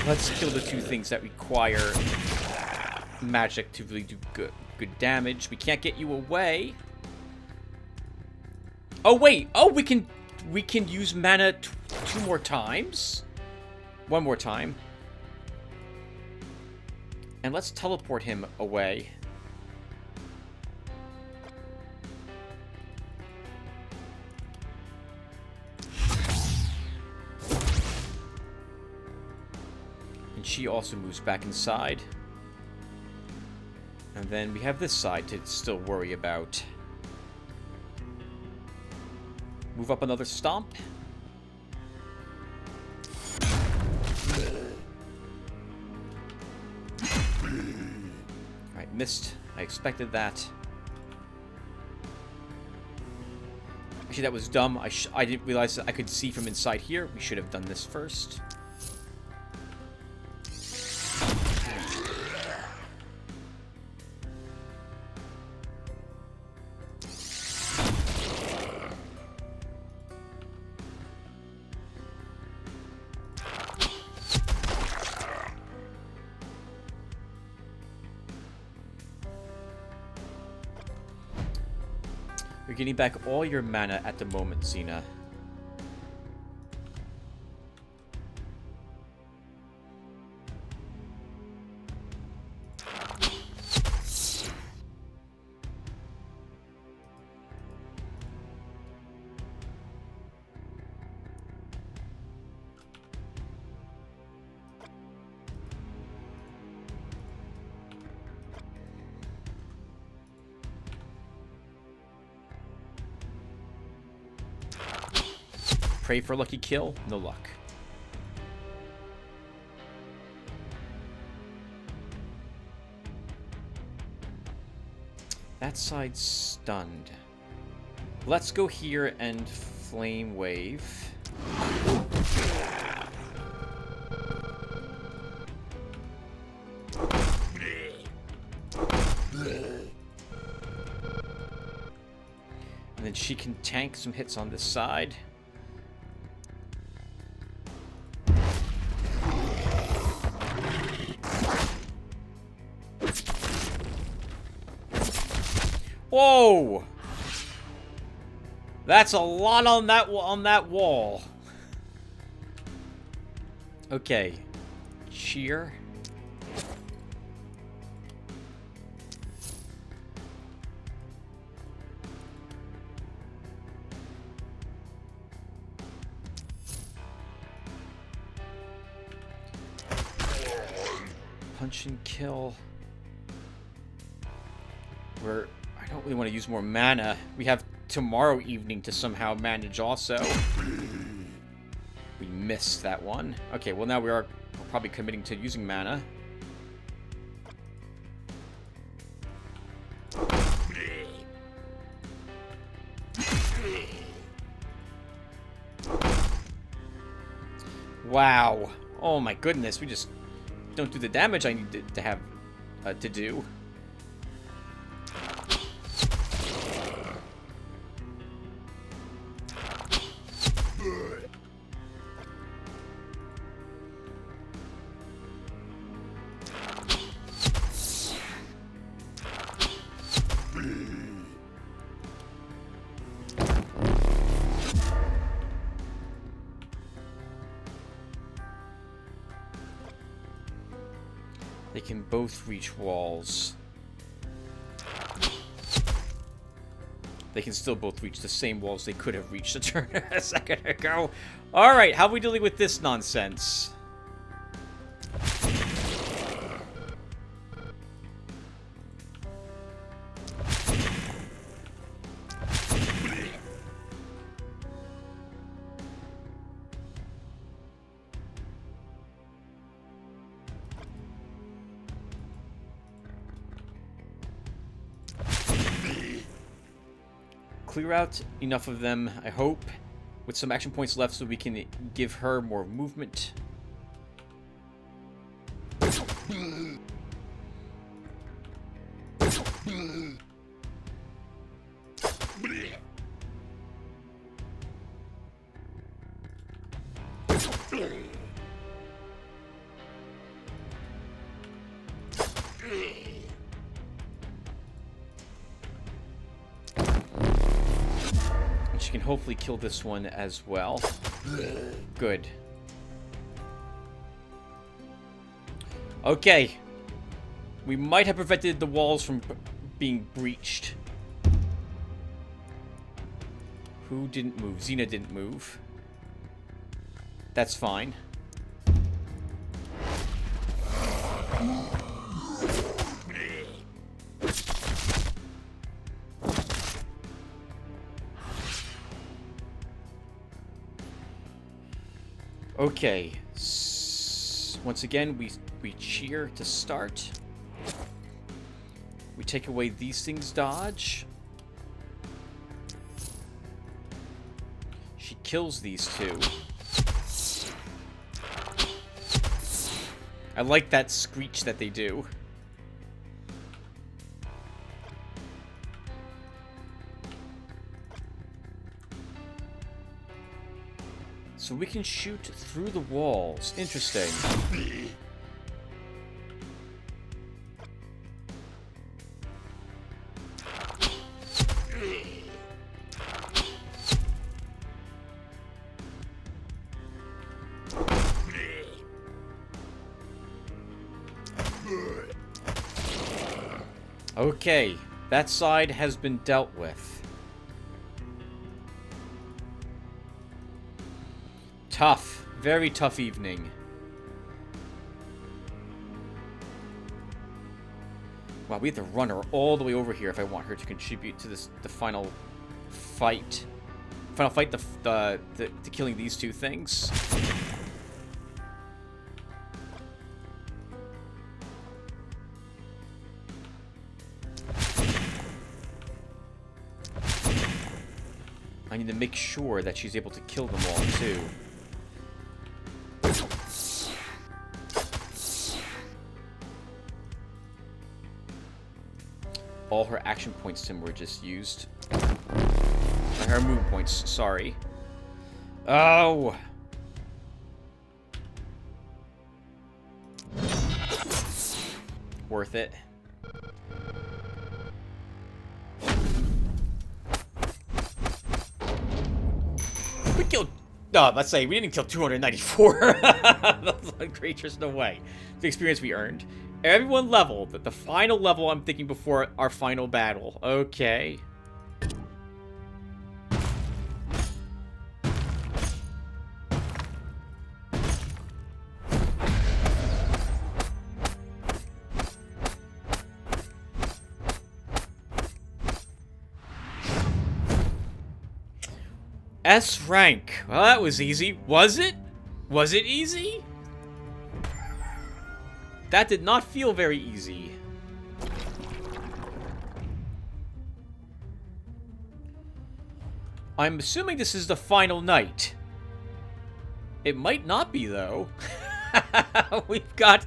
Let's kill the 2 things that require magic to really do good damage. We can't get you away. Oh wait! Oh, we can use mana 2 more times. 1 more time. And let's teleport him away. She also moves back inside. And then we have this side to still worry about. Move up another stomp. Alright, missed. I expected that. Actually, that was dumb. I didn't realize that I could see from inside here. We should have done this first. You're getting back all your mana at the moment, Xena. Pray for a lucky kill. No luck. That side's stunned. Let's go here and flame wave. And then she can tank some hits on this side. Whoa! That's a lot on that wall. Okay. Cheer. punch and kill. I don't really want to use more mana. We have tomorrow evening to somehow manage also. We missed that one. Okay, well now we're probably committing to using mana. Wow. Oh my goodness, we just don't do the damage I need to have to do. They can both reach walls. They can still both reach the same walls they could have reached a turn a second ago. Alright, how are we dealing with this nonsense? Clear out enough of them, I hope, with some action points left so we can give her more movement. She can hopefully kill this one as well. Good. Okay. We might have prevented the walls from being breached. Who didn't move? Xena didn't move. That's fine. Okay, once again, we cheer to start. We take away these things' dodge. She kills these two. I like that screech that they do. So we can shoot through the walls. Interesting. Okay, that side has been dealt with. Tough. Very tough evening. Wow, we have to run her all the way over here if I want her to contribute to the final fight. Final fight, the killing these two things. I need to make sure that she's able to kill them all, too. All her action points, Tim, were just used. Her move points, sorry. Oh! Worth it. We killed... No, let's say we didn't kill 294. Those creatures, no way. The experience we earned. Everyone leveled. The final level, I'm thinking, before our final battle. Okay. S rank. Well, that was easy. Was it? Was it easy? That did not feel very easy. I'm assuming this is the final night. It might not be, though. We've got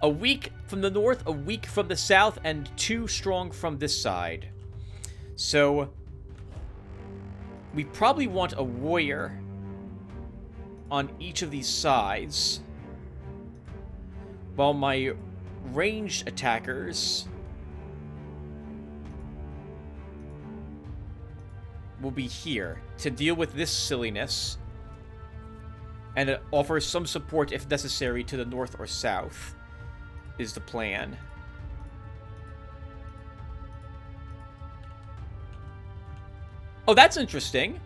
a weak from the north, a weak from the south, and 2 strong from this side. So, we probably want a warrior on each of these sides, while my ranged attackers will be here to deal with this silliness and offer some support if necessary to the north or south is the plan. Oh, that's interesting.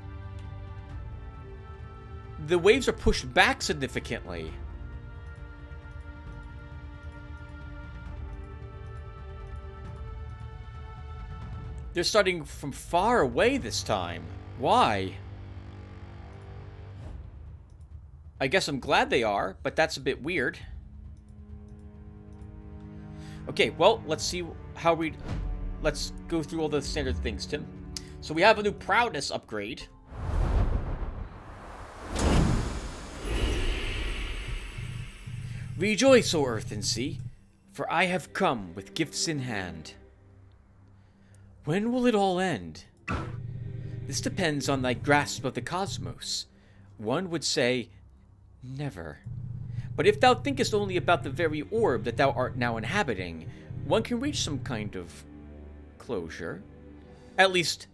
The waves are pushed back significantly. They're starting from far away this time. Why? I guess I'm glad they are, but that's a bit weird. Okay, well, let's see how we... Let's go through all the standard things, Tim. So we have a new Proudness upgrade. Rejoice, O earth and sea, for I have come with gifts in hand. When will it all end? This depends on thy grasp of the cosmos. One would say, never. But if thou thinkest only about the very orb that thou art now inhabiting, one can reach some kind of closure. At least,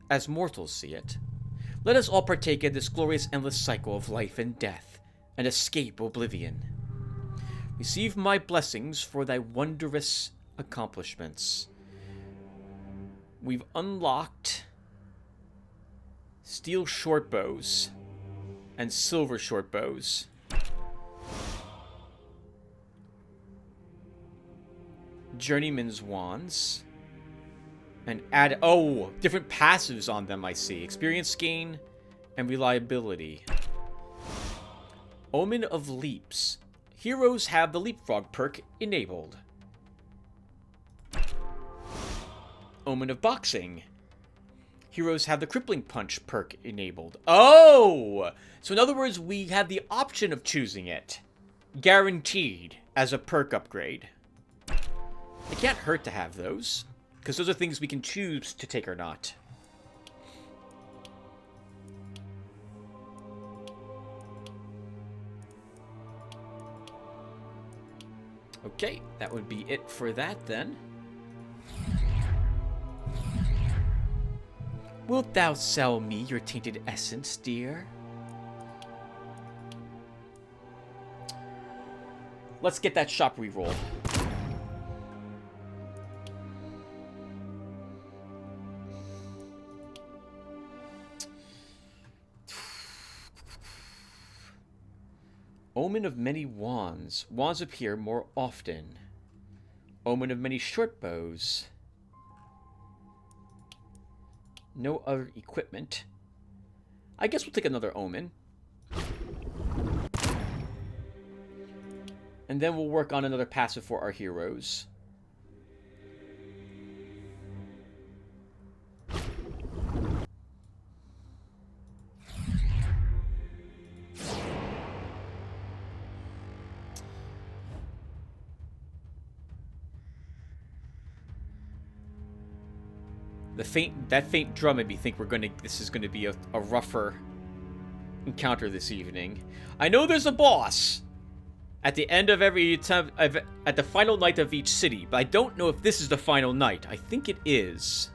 as mortals see it. Let us all partake in this glorious endless cycle of life and death, and escape oblivion. Receive my blessings for thy wondrous accomplishments. We've unlocked steel shortbows and silver shortbows. Journeyman's wands. And add... Oh, different passives on them, I see. Experience gain and reliability. Omen of leaps. Heroes have the leapfrog perk enabled. Omen of boxing. Heroes have the crippling punch perk enabled. Oh! So in other words, we have the option of choosing it. Guaranteed as a perk upgrade. It can't hurt to have those, because those are things we can choose to take or not. Okay, that would be it for that then. Wilt thou sell me your tainted essence, dear? Let's get that shop rerolled. Omen of many wands. Wands appear more often. Omen of many short bows. No other equipment. I guess we'll take another omen. And then we'll work on another passive for our heroes. That faint drum made me think this is gonna be a rougher encounter this evening. I know there's a boss at the end of every time, at the final night of each city, but I don't know if this is the final night. I think it is.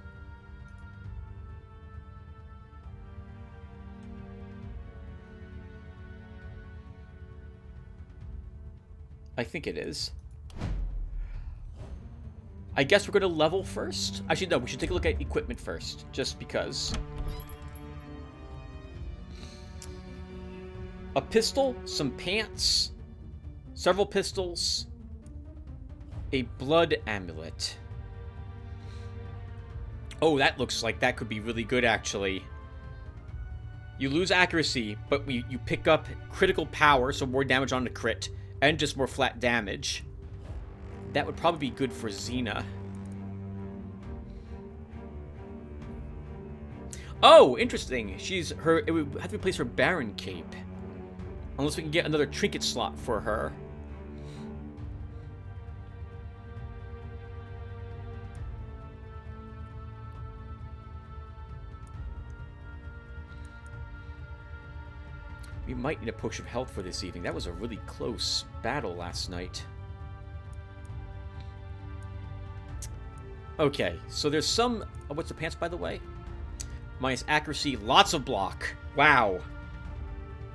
I think it is. I guess we're going to level first. Actually, no, we should take a look at equipment first, just because. A pistol, some pants, several pistols, a blood amulet. Oh, that looks like that could be really good, actually. You lose accuracy, but you pick up critical power, so more damage on the crit, and just more flat damage. That would probably be good for Xena. Oh, interesting. It would have to replace her Baron cape. Unless we can get another trinket slot for her. We might need a potion of health for this evening. That was a really close battle last night. Okay, so there's some... Oh, what's the pants, by the way? Minus accuracy, lots of block. Wow.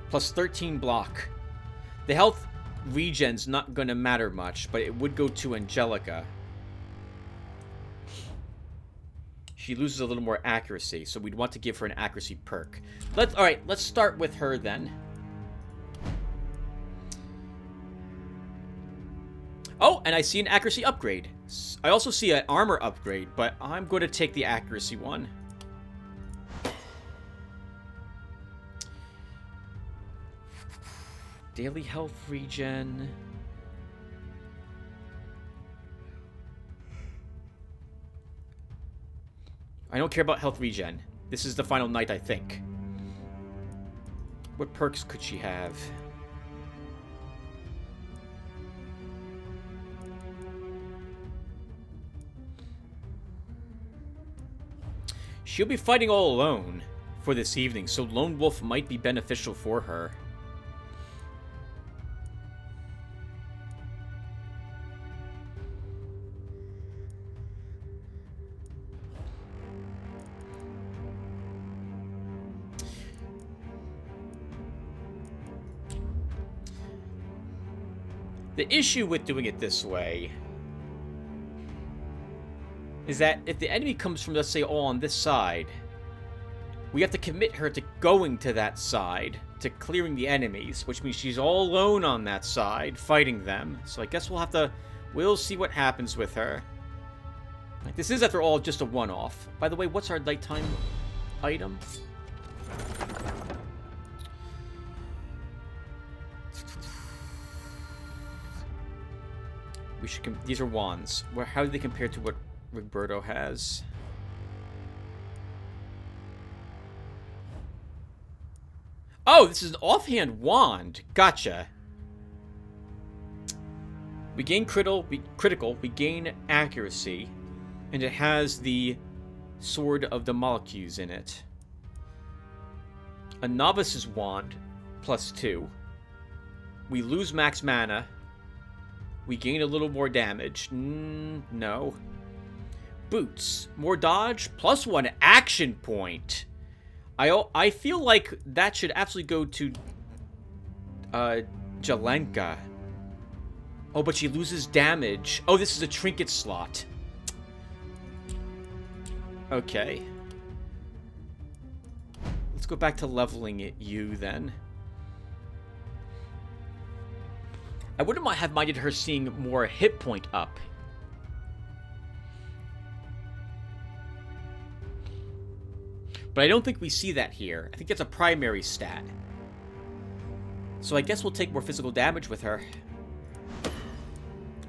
Plus 13 block. The health regen's not going to matter much, but it would go to Angelica. She loses a little more accuracy, so we'd want to give her an accuracy perk. Alright, let's start with her then. Oh, and I see an accuracy upgrade. I also see an armor upgrade, but I'm going to take the accuracy one. Daily health regen. I don't care about health regen. This is the final night, I think. What perks could she have? She'll be fighting all alone for this evening, so Lone Wolf might be beneficial for her. The issue with doing it this way is that if the enemy comes from, let's say, all on this side, we have to commit her to going to that side, to clearing the enemies, which means she's all alone on that side, fighting them. So I guess we'll see what happens with her. Like, this is, after all, just a one-off. By the way, what's our nighttime item? These are wands. How do they compare to what Rigberto has? Oh, this is an offhand wand. Gotcha. We gain critical, we gain accuracy, and it has the Sword of the Molecules in it. A novice's wand, +2. We lose max mana. We gain a little more damage. No. Boots. More dodge, +1 action point. I feel like that should absolutely go to Jelenka. Oh, but she loses damage. Oh, this is a trinket slot. Okay. Let's go back to leveling you then. I wouldn't have minded her seeing more hit point up. But I don't think we see that here. I think that's a primary stat. So I guess we'll take more physical damage with her,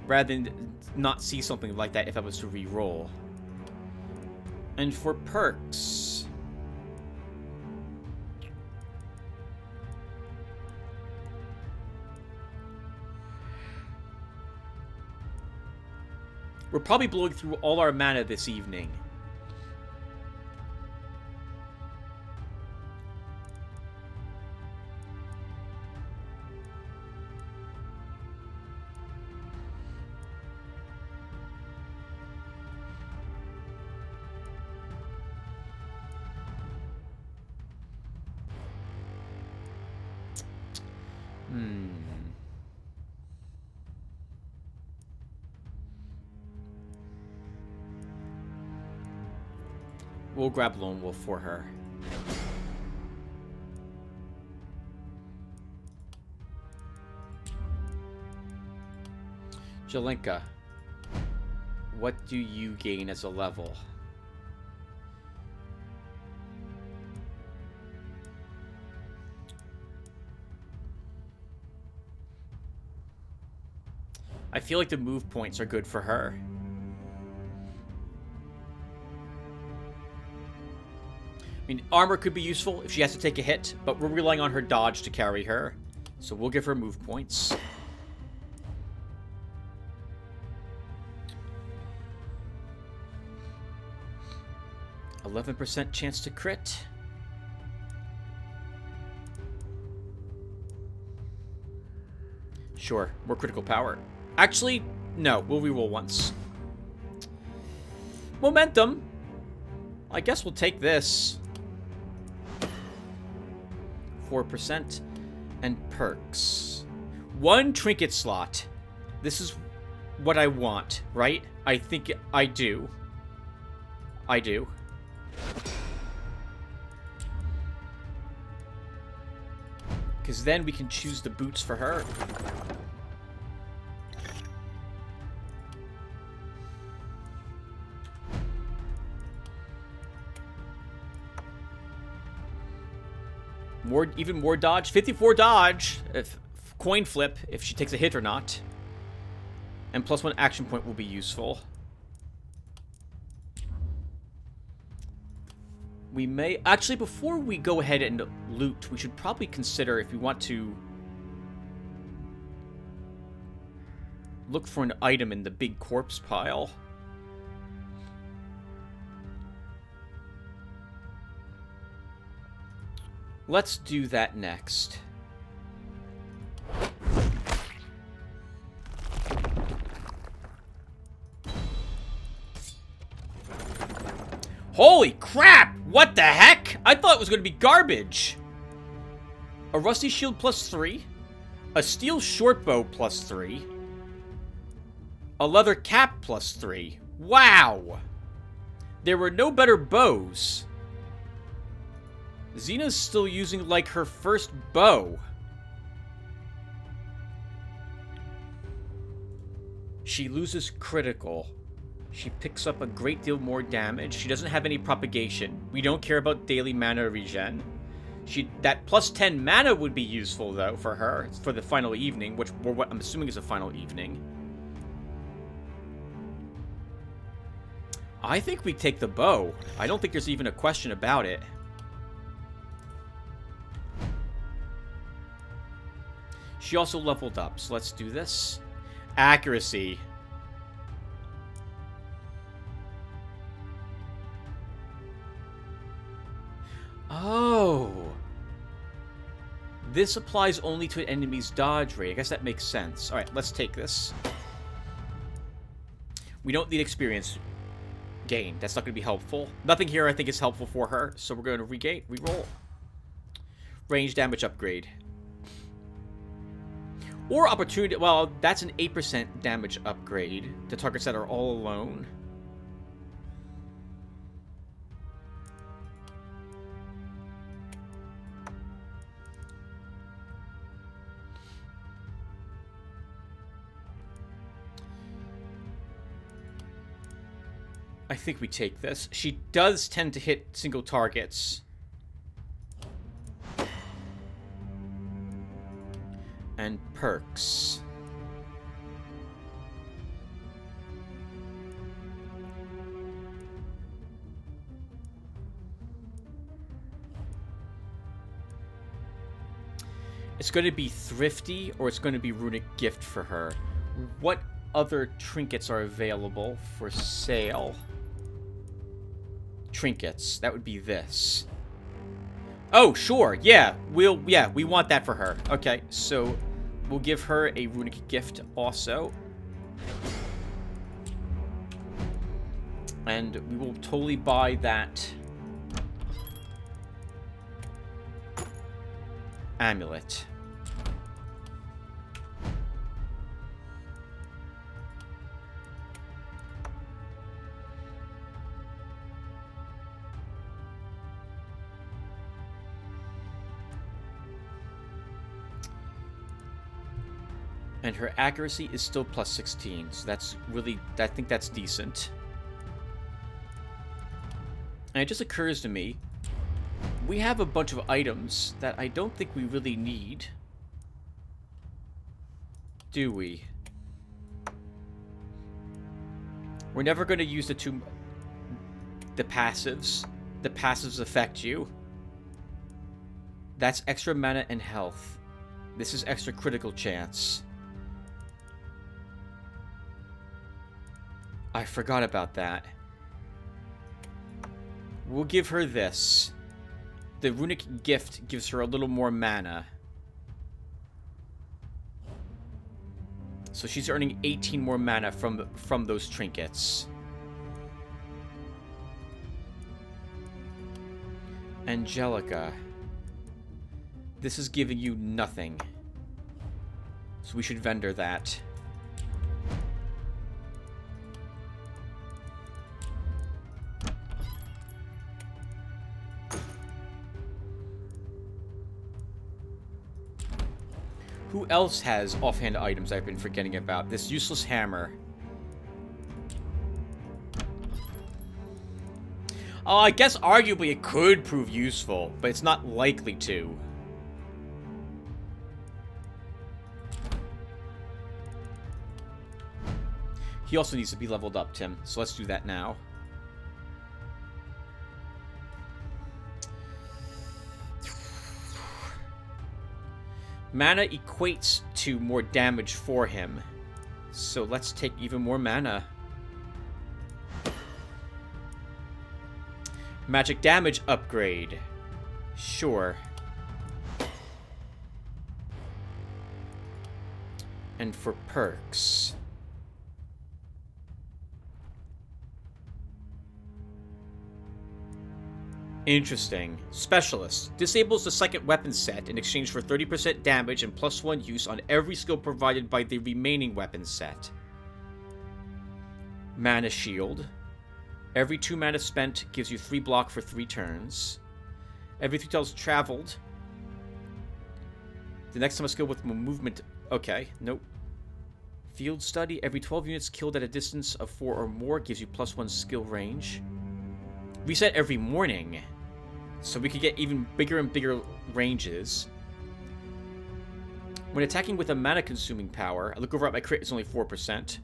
rather than not see something like that if I was to re-roll. And for perks... we're probably blowing through all our mana this evening. We'll grab Lone Wolf for her. Jelenka, what do you gain as a level? I feel like the move points are good for her. I mean, armor could be useful if she has to take a hit, but we're relying on her dodge to carry her. So we'll give her move points. %chance to crit. Sure, more critical power. Actually, no, we'll reroll once. Momentum. I guess we'll take this. 4%. And perks. 1 trinket slot. This is what I want, right? I think I do. I do. Because then we can choose the boots for her. Even more dodge. 54 dodge. If coin flip, if she takes a hit or not. And +1 action point will be useful. We may... Actually, before we go ahead and loot, we should probably consider if we want to look for an item in the big corpse pile. Let's do that next. Holy crap! What the heck? I thought it was going to be garbage. A rusty shield +3. A steel shortbow +3. A leather cap +3. Wow! There were no better bows. Xena's still using, like, her first bow. She loses critical. She picks up a great deal more damage. She doesn't have any propagation. We don't care about daily mana regen. That +10 mana would be useful, though, for her. For the final evening, which what I'm assuming is a final evening. I think we take the bow. I don't think there's even a question about it. She also leveled up, so let's do this. Accuracy. Oh. This applies only to an enemy's dodge rate. I guess that makes sense. Alright, let's take this. We don't need experience gain. That's not going to be helpful. Nothing here I think is helpful for her, so we're going to reroll. Range damage upgrade. Or opportunity... Well, that's an 8% damage upgrade to targets that are all alone. I think we take this. She does tend to hit single targets. And perks. It's going to be thrifty, or it's going to be runic gift for her. What other trinkets are available for sale? Trinkets. That would be this. Oh, sure. Yeah, we want that for her. Okay, so we'll give her a runic gift also. And we will totally buy that amulet. And her accuracy is still +16, so that's really... I think that's decent. And it just occurs to me, we have a bunch of items that I don't think we really need. Do we? We're never going to use the passives. The passives affect you. That's extra mana and health. This is extra critical chance. I forgot about that. We'll give her this. The runic gift gives her a little more mana. So she's earning 18 more mana from those trinkets. Angelica. This is giving you nothing. So we should vendor that. Who else has offhand items I've been forgetting about? This useless hammer. Oh, I guess arguably it could prove useful, but it's not likely to. He also needs to be leveled up, Tim, so let's do that now. Mana equates to more damage for him. So let's take even more mana. Magic damage upgrade. Sure. And for perks. Interesting. Specialist. Disables the second weapon set in exchange for 30% damage and +1 use on every skill provided by the remaining weapon set. Mana shield. Every 2 mana spent gives you 3 block for 3 turns. Every 3 tiles traveled. The next time a skill with movement... Okay, nope. Field study. Every 12 units killed at a distance of 4 or more gives you +1 skill range. Reset every morning. So we could get even bigger and bigger ranges. When attacking with a mana-consuming power, I look over at my crit, it's only 4%.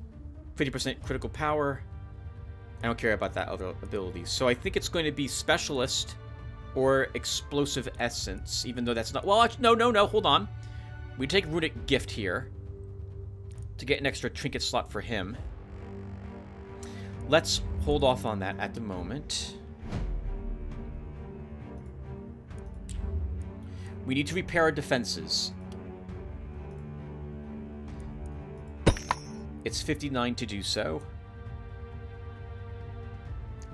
50% critical power. I don't care about that other ability. So I think it's going to be Specialist or Explosive Essence, even though that's not... Well, actually, no, hold on. We take Runic Gift here to get an extra trinket slot for him. Let's hold off on that at the moment. We need to repair our defenses. It's 59 to do so.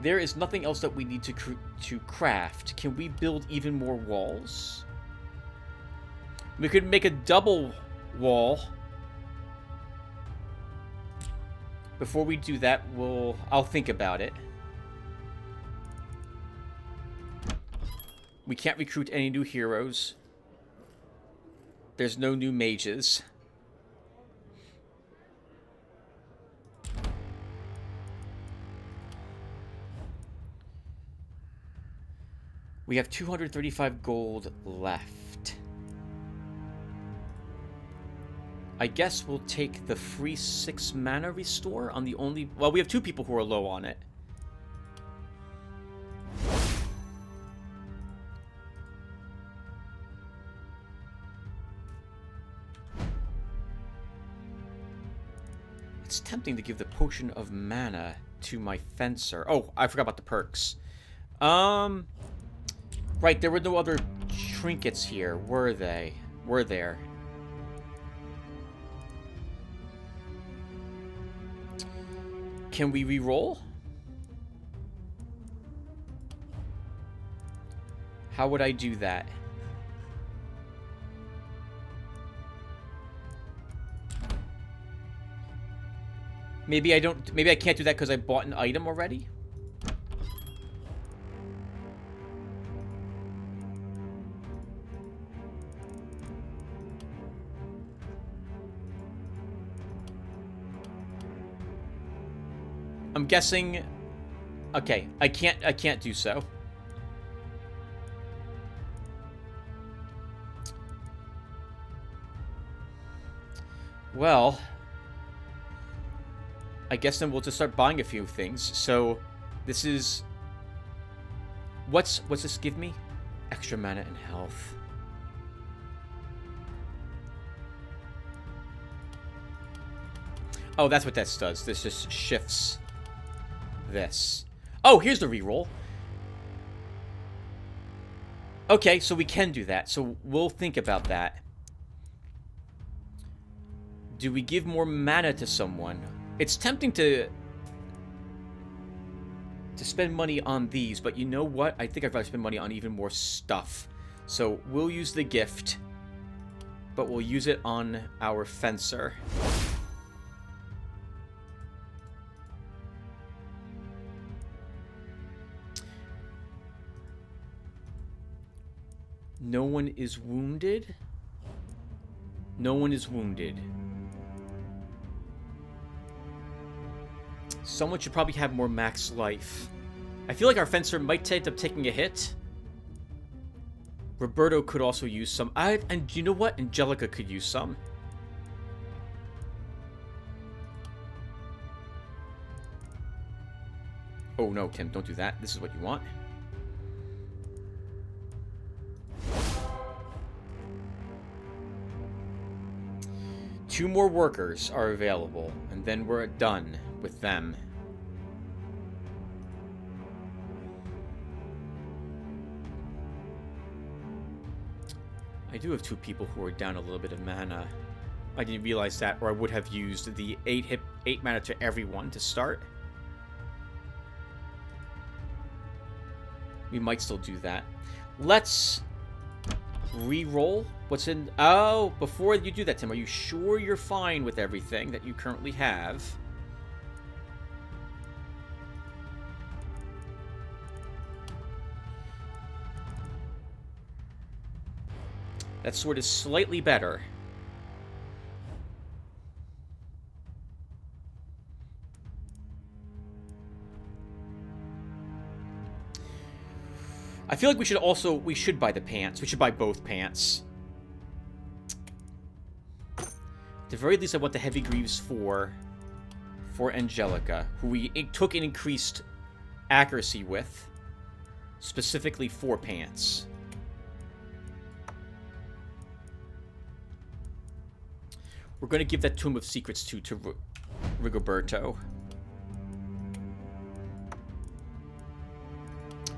There is nothing else that we need to craft. Can we build even more walls? We could make a double wall. Before we do that, I'll think about it. We can't recruit any new heroes. There's no new mages. We have 235 gold left. I guess we'll take the free 6 mana restore on the only... Well, we have 2 people who are low on it. It's tempting to give the potion of mana to my fencer. Oh, I forgot about the perks. Right, there were no other trinkets here, were they? Were there? Can we re-roll? How would I do that? Maybe I can't do that because I bought an item already? I'm guessing... Okay, I can't do so. Well... I guess then we'll just start buying a few things. So, this is... What's this give me? Extra mana and health. Oh, that's what this does. This just shifts this. Oh, here's the reroll. Okay, so we can do that. So we'll think about that. Do we give more mana to someone? It's tempting to spend money on these, but you know what? I think I'd rather spend money on even more stuff. So we'll use the gift, but we'll use it on our fencer. No one is wounded. No one is wounded. Someone should probably have more max life. I feel like our fencer might end up taking a hit. Roberto could also use some. And you know what? Angelica could use some. Oh no, Tim, don't do that. This is what you want. Two more workers are available, and then we're done with them. I do have two people who are down a little bit of mana. I didn't realize that, or I would have used the 8 mana to everyone to start. We might still do that. Let's re-roll what's in... Oh, before you do that, Tim, are you sure you're fine with everything that you currently have? That sword is slightly better. I feel like we should buy the pants. We should buy both pants. At the very least, I want the heavy greaves for Angelica, who we took an increased accuracy with, specifically for pants. We're going to give that Tomb of Secrets to Rigoberto,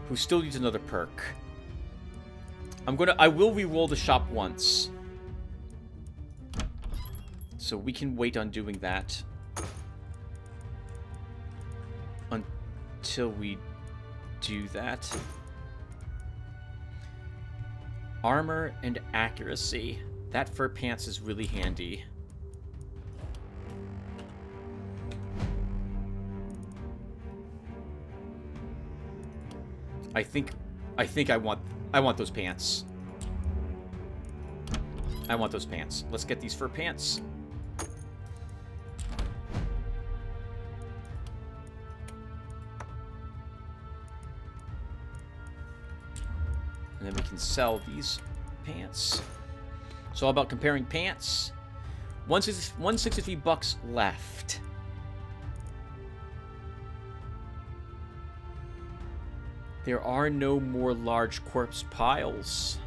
who still needs another perk. I will re-roll the shop once. So we can wait on doing that until we do that. Armor and accuracy. That for pants is really handy. I think I want those pants. I want those pants. Let's get these fur pants. And then we can sell these pants. It's all about comparing pants. 163 bucks left. There are no more large corpse piles.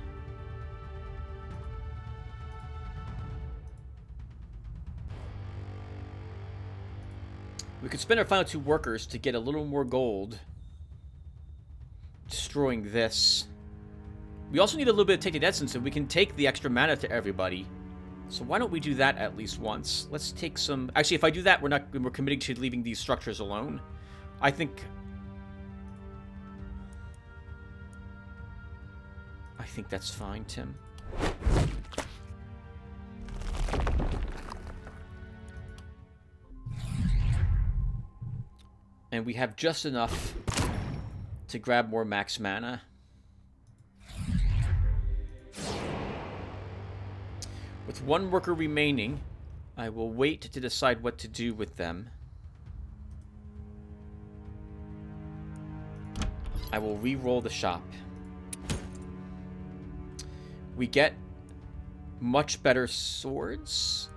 We could spend our final 2 workers to get a little more gold. Destroying this. We also need a little bit of tainted essence, and we can take the extra mana to everybody. So why don't we do that at least once? Let's take some... Actually, if I do that, we're committing to leaving these structures alone. I think that's fine, Tim. And we have just enough to grab more max mana. With 1 worker remaining, I will wait to decide what to do with them. I will re-roll the shop. We get much better swords.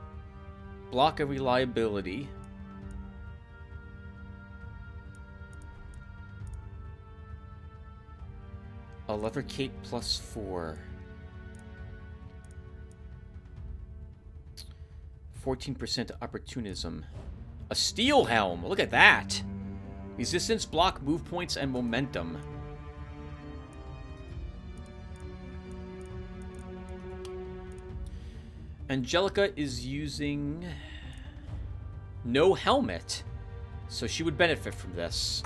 Block of reliability. A leather cape +4. 14% opportunism. A steel helm! Look at that! Resistance, block, move points, and momentum. Angelica is using no helmet, so she would benefit from this.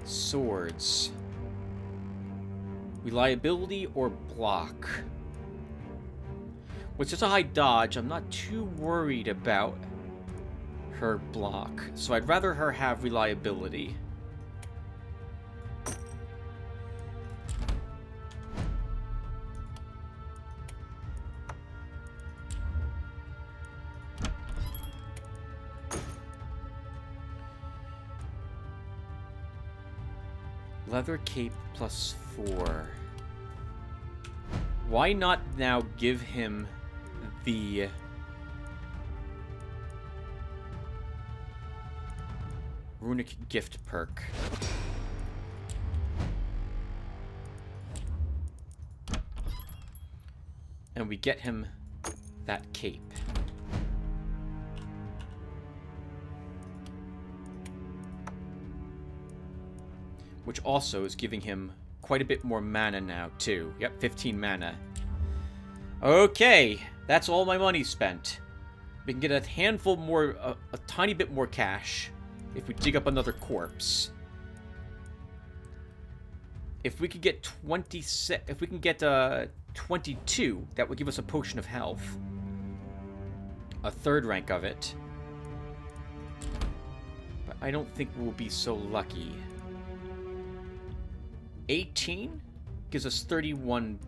Swords. Reliability or block. With such a high dodge, I'm not too worried about her block. So I'd rather her have reliability. Leather cape +4. Why not now give him the runic gift perk? And we get him that cape. Which also is giving him quite a bit more mana now, too. Yep, 15 mana. Okay, that's all my money spent. We can get a handful more, a tiny bit more cash if we dig up another corpse. If we could get 26, if we can get 22, that would give us a potion of health. A third rank of it. But I don't think we'll be so lucky. 18 gives us 31.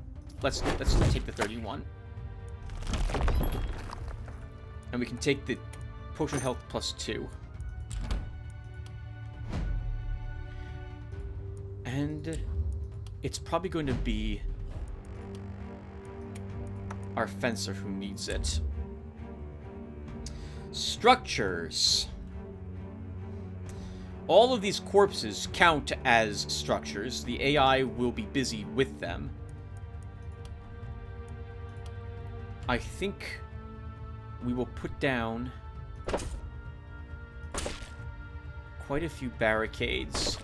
Let's take the 31. And we can take the potion of health +2. And it's probably going to be our fencer who needs it. Structures. All of these corpses count as structures. The AI will be busy with them. I think we will put down quite a few barricades.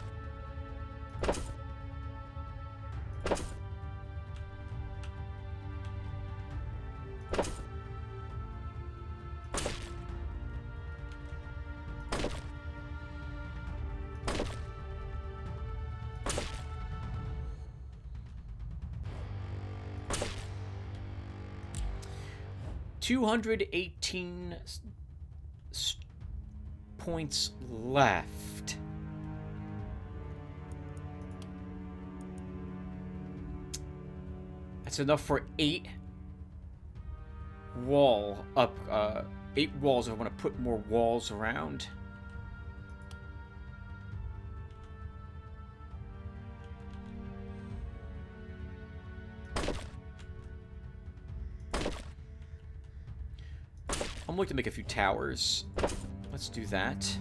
$218 points left. That's enough for 8 walls if I want to put more walls around. I'm looking to make a few towers. Let's do that.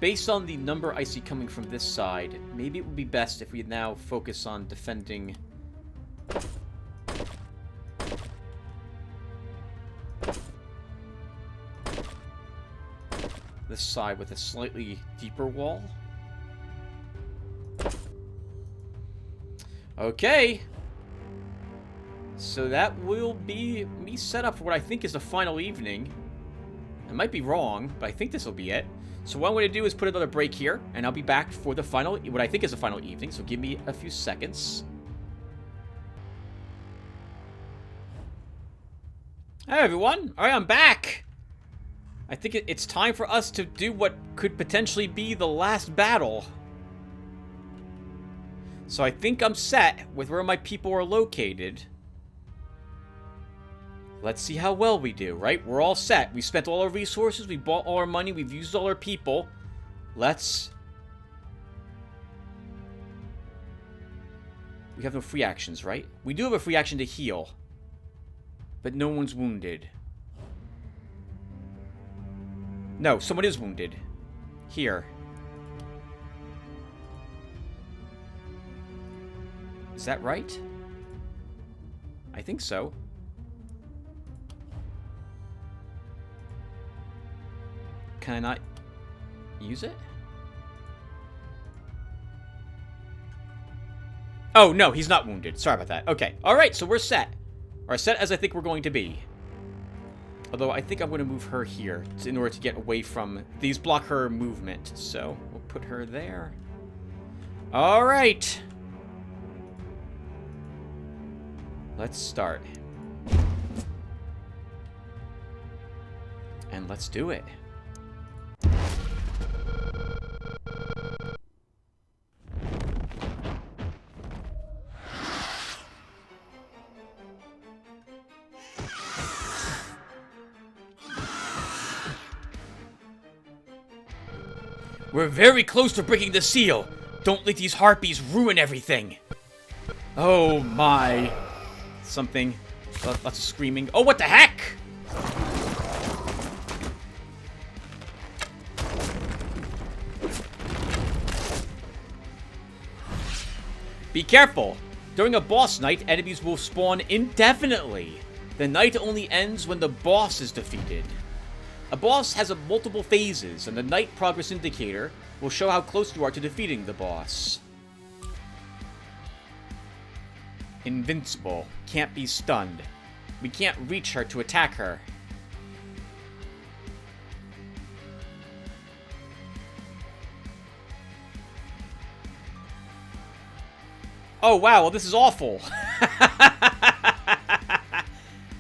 Based on the number I see coming from this side, maybe it would be best if we now focus on defending this side with a slightly deeper wall. Okay. So that will be me set up for what I think is the final evening. I might be wrong, but I think this will be it. So what I'm going to do is put another break here, and I'll be back for the final, what I think is the final evening. So give me a few seconds. Hey everyone! Alright, I'm back! I think it's time for us to do what could potentially be the last battle. So I think I'm set with where my people are located. Let's see how well we do, right? We're all set. We spent all our resources, we bought all our money, we've used all our people. We have no free actions, right? We do have a free action to heal. But no one's wounded. No, someone is wounded. Here. Is that right? I think so. Can I not use it? Oh, no, he's not wounded. Sorry about that. Okay. Alright, so we're set. Or set as I think we're going to be. Although I think I'm going to move her here in order to get away from... These block her movement. So, we'll put her there. Alright. Let's start. And let's do it. We're very close to breaking the seal. Don't let these harpies ruin everything. Oh my. Something. Lots of screaming. Oh, what the heck? Be careful. During a boss night, enemies will spawn indefinitely. The night only ends when the boss is defeated. A boss has multiple phases, and the night progress indicator will show how close you are to defeating the boss. Invincible. Can't be stunned. We can't reach her to attack her. Oh, wow, well, this is awful.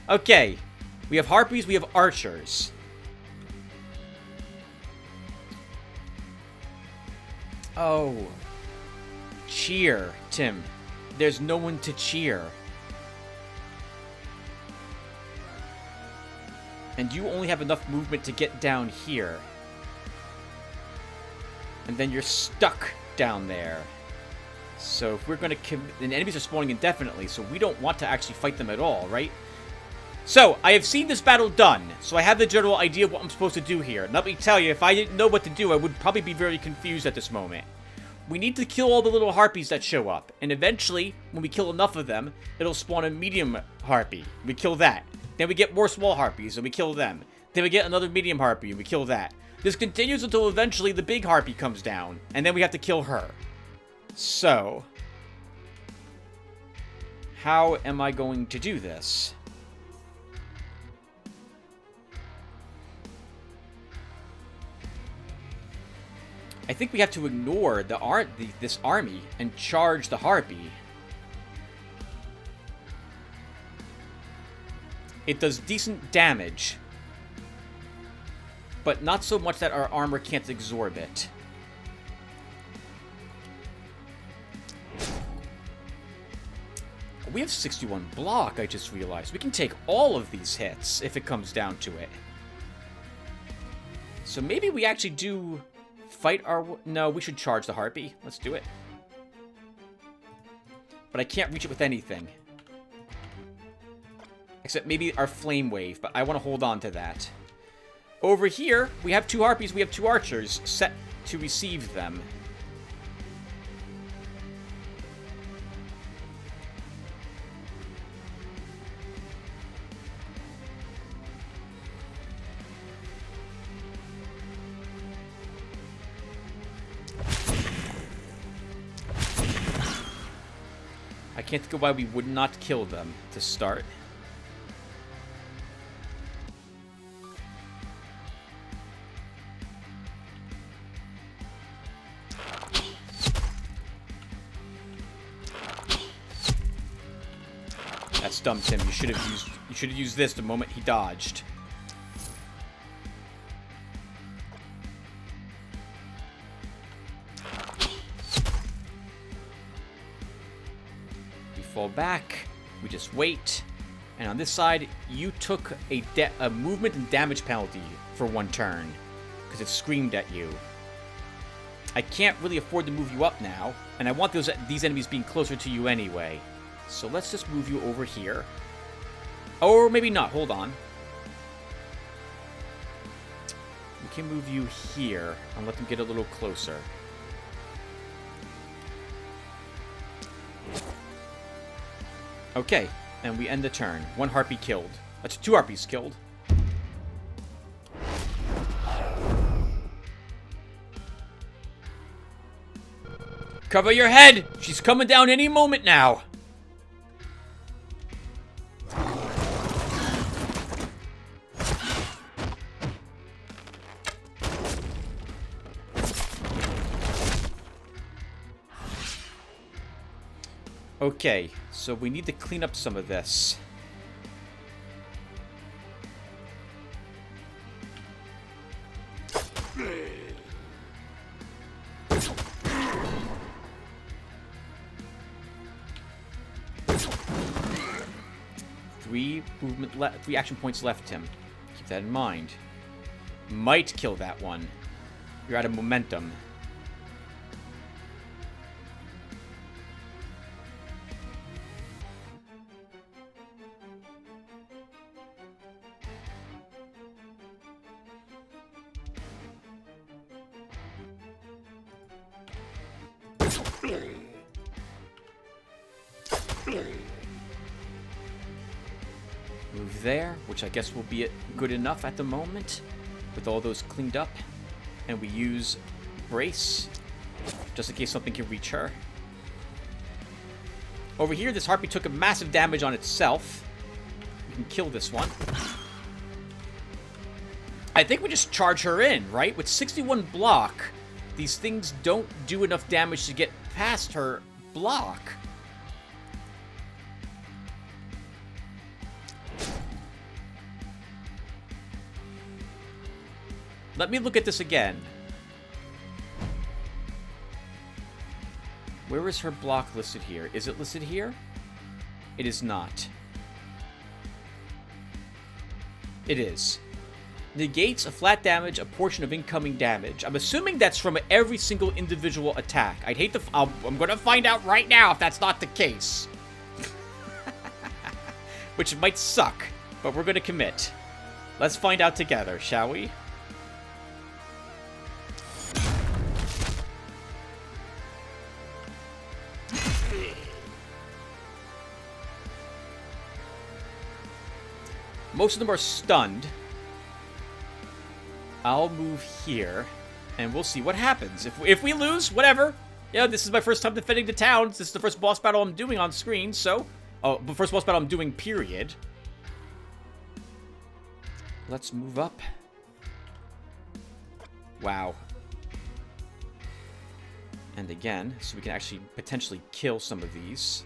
Okay. We have harpies, we have archers. Oh. Cheer, Tim. There's no one to cheer. And you only have enough movement to get down here. And then you're stuck down there. So if we're going to... And enemies are spawning indefinitely, so we don't want to actually fight them at all, right? So, I have seen this battle done, so I have the general idea of what I'm supposed to do here. And let me tell you, if I didn't know what to do, I would probably be very confused at this moment. We need to kill all the little harpies that show up, and eventually, when we kill enough of them, it'll spawn a medium harpy. We kill that. Then we get more small harpies, and we kill them. Then we get another medium harpy, and we kill that. This continues until eventually the big harpy comes down, and then we have to kill her. So, how am I going to do this? I think we have to ignore this army and charge the harpy. It does decent damage, but not so much that our armor can't absorb it. We have 61 block, I just realized. We can take all of these hits if it comes down to it. So maybe we actually do... fight our... No, we should charge the harpy. Let's do it. But I can't reach it with anything. Except maybe our flame wave, but I want to hold on to that. Over here, we have two harpies, we have two archers set to receive them. I can't think of why we would not kill them to start. That's dumb, Tim. You should have used this the moment he dodged. Fall back, we just wait, and on this side, you took a movement and damage penalty for one turn, because it screamed at you. I can't really afford to move you up now, and I want these enemies being closer to you anyway. So let's just move you over here. Or maybe not, hold on. We can move you here and let them get a little closer. Okay, and we end the turn. 1 harpy killed. That's 2 harpies killed. Cover your head! She's coming down any moment now! Okay, so we need to clean up some of this. Three action points left, Tim. Keep that in mind. Might kill that one. You're out of momentum. Move there, which I guess will be good enough at the moment, with all those cleaned up. And we use Brace, just in case something can reach her. Over here, this harpy took a massive damage on itself. We can kill this one. I think we just charge her in, right? With 61 block, these things don't do enough damage to get past her block. Let me look at this again. Where is her block listed here? Is it listed here? It is not. It is. Negates a flat damage, a portion of incoming damage. I'm assuming that's from every single individual attack. I'd hate to... I'm going to find out right now if that's not the case. Which might suck, but we're going to commit. Let's find out together, shall we? Most of them are stunned. I'll move here, and we'll see what happens. If we lose, whatever. Yeah, this is my first time defending the town. This is the first boss battle I'm doing on screen, so... Oh, the first boss battle I'm doing, period. Let's move up. Wow. And again, so we can actually potentially kill some of these.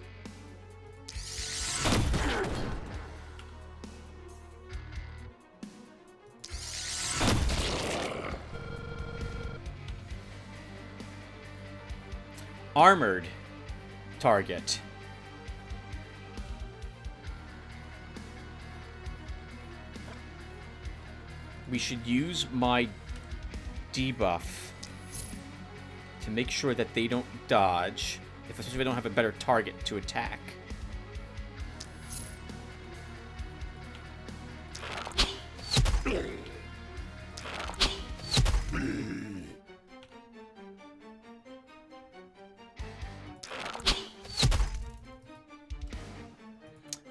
Armored target. We should use my debuff to make sure that they don't dodge, especially if they don't have a better target to attack.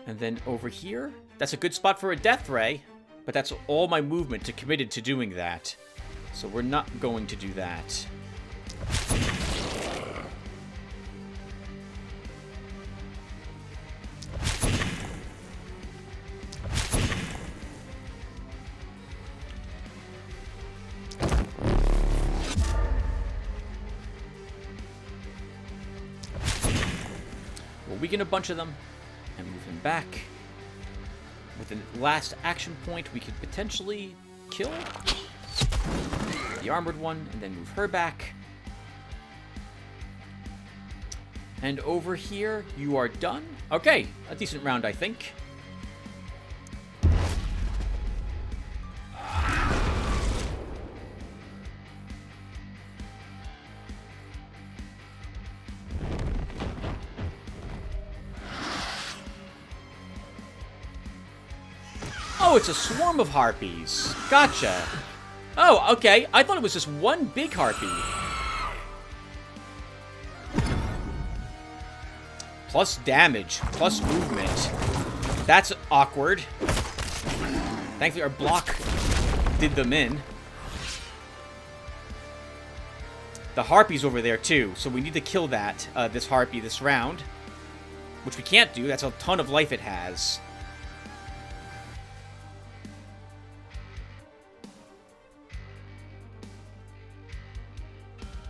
And then over here, that's a good spot for a death ray, but that's all my movement to committed to doing that. So we're not going to do that. We'll weaken a bunch of them and move him back. With the last action point, we could potentially kill the armored one and then move her back. And over here, you are done. Okay, a decent round, I think. Oh, it's a swarm of harpies. Gotcha. Oh, okay. I thought it was just one big harpy. Plus damage, plus movement. That's awkward. Thankfully, our block did them in. The harpy's over there, too, so we need to kill that, this harpy this round. Which we can't do. That's a ton of life it has.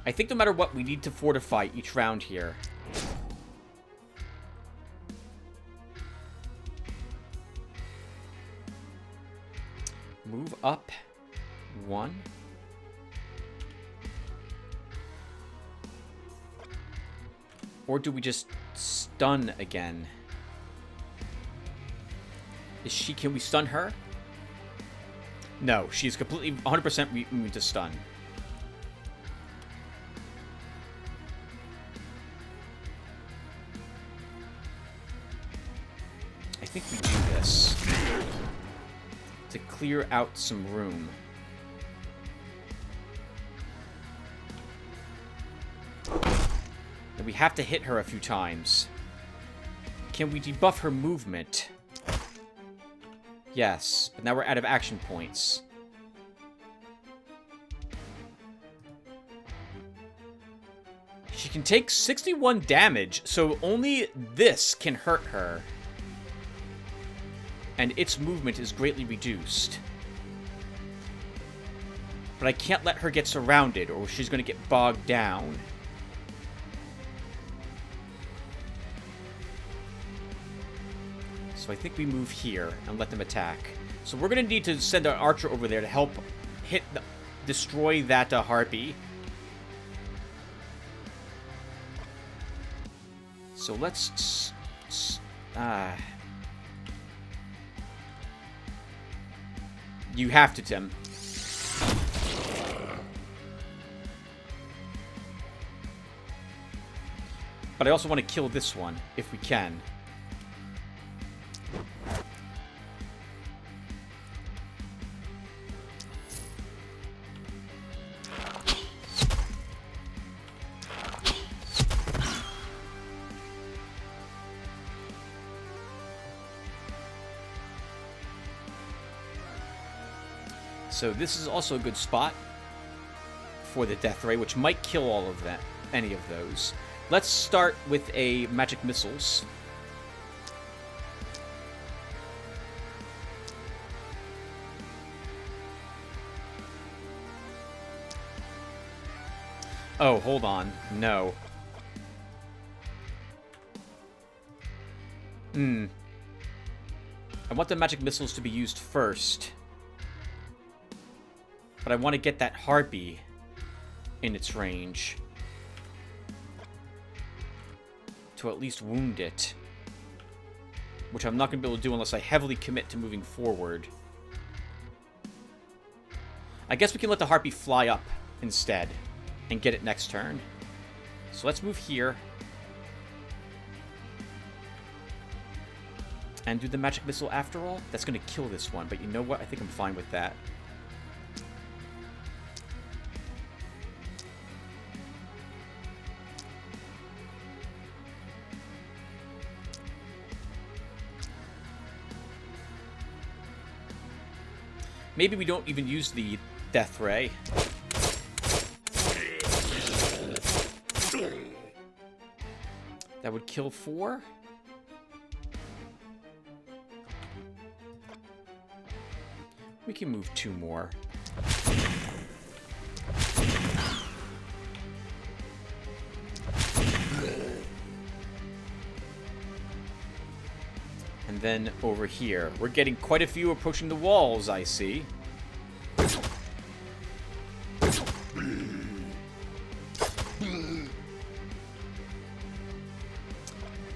I think no matter what, we need to fortify each round here. Move up 1. Or do we just stun again? Can we stun her? No, she's completely 100% immune to stun. I think we do this to clear out some room. And we have to hit her a few times. Can we debuff her movement? Yes, but now we're out of action points. She can take 61 damage, so only this can hurt her. And its movement is greatly reduced. But I can't let her get surrounded, or she's going to get bogged down. So I think we move here and let them attack. So we're going to need to send our archer over there to help destroy that harpy. So let's... You have to, Tim. But I also want to kill this one, if we can. So this is also a good spot for the death ray, which might kill all of that, any of those. Let's start with a magic missiles. Oh, hold on. No. I want the magic missiles to be used first. But I want to get that harpy in its range. To at least wound it. Which I'm not going to be able to do unless I heavily commit to moving forward. I guess we can let the harpy fly up instead. And get it next turn. So let's move here. And do the magic missile after all? That's going to kill this one. But you know what? I think I'm fine with that. Maybe we don't even use the death ray. That would kill 4. We can move 2 more. And then over here, we're getting quite a few approaching the walls, I see.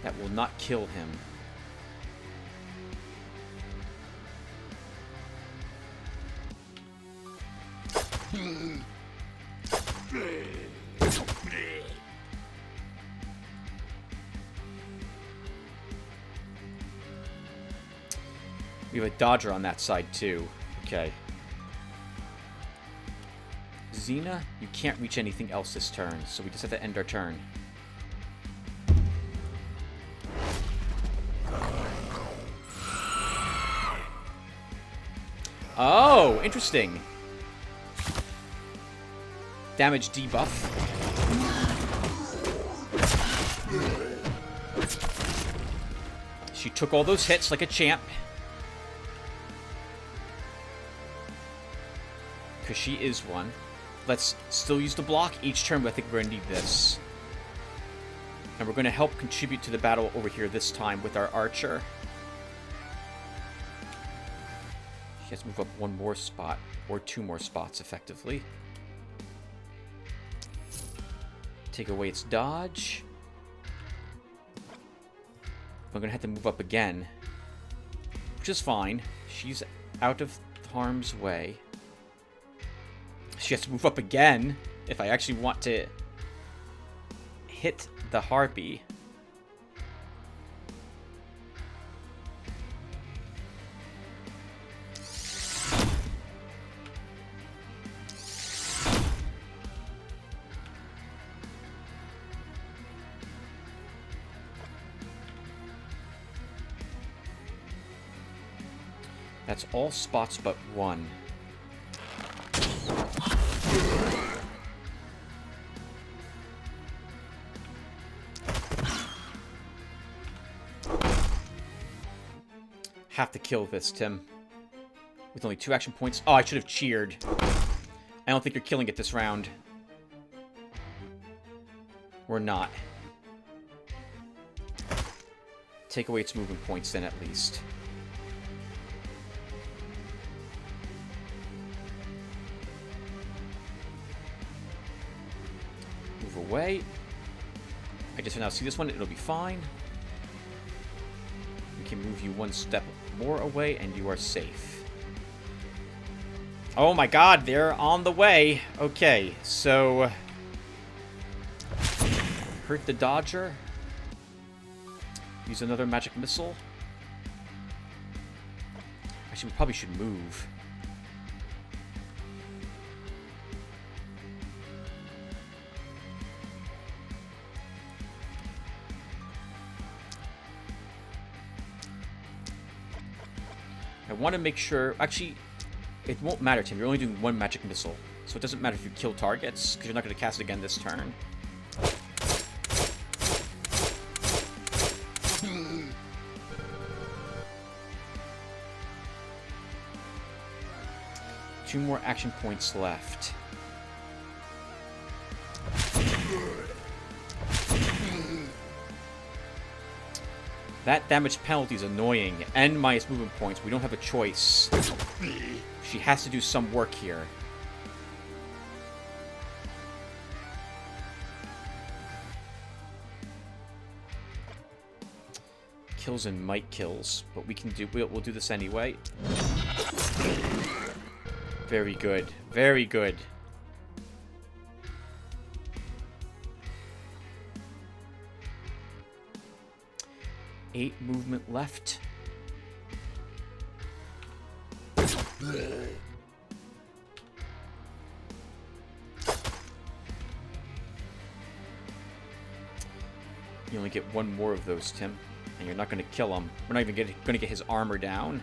That will not kill him. We have a dodger on that side, too. Okay. Xena, you can't reach anything else this turn, so we just have to end our turn. Oh, interesting. Damage debuff. She took all those hits like a champ. Because she is one. Let's still use the block each turn, but I think we're going to need this. And we're going to help contribute to the battle over here this time with our archer. She has to move up one more spot, or two more spots, effectively. Take away its dodge. I'm going to have to move up again, which is fine. She's out of harm's way. She has to move up again if I actually want to hit the harpy. That's all spots but one. Have to kill this, Tim. With only 2 action points. Oh, I should have cheered. I don't think you're killing it this round. Or not. Take away its movement points then, at least. Move away. I just now see this one. It'll be fine. We can move you one step more away, and you are safe. Oh my god, they're on the way. Okay, so... hurt the dodger. Use another magic missile. Actually, we probably should move. I want to make sure... Actually, it won't matter, Tim. You're only doing one magic missile. So it doesn't matter if you kill targets, because you're not going to cast it again this turn. Two more action points left. That damage penalty is annoying, and minus movement points. We don't have a choice. She has to do some work here. Kills and might kills, but we can do. We'll do this anyway. Very good. Very good. Eight movement left. You only get one more of those, Tim. And you're not going to kill him. We're not even going to get his armor down.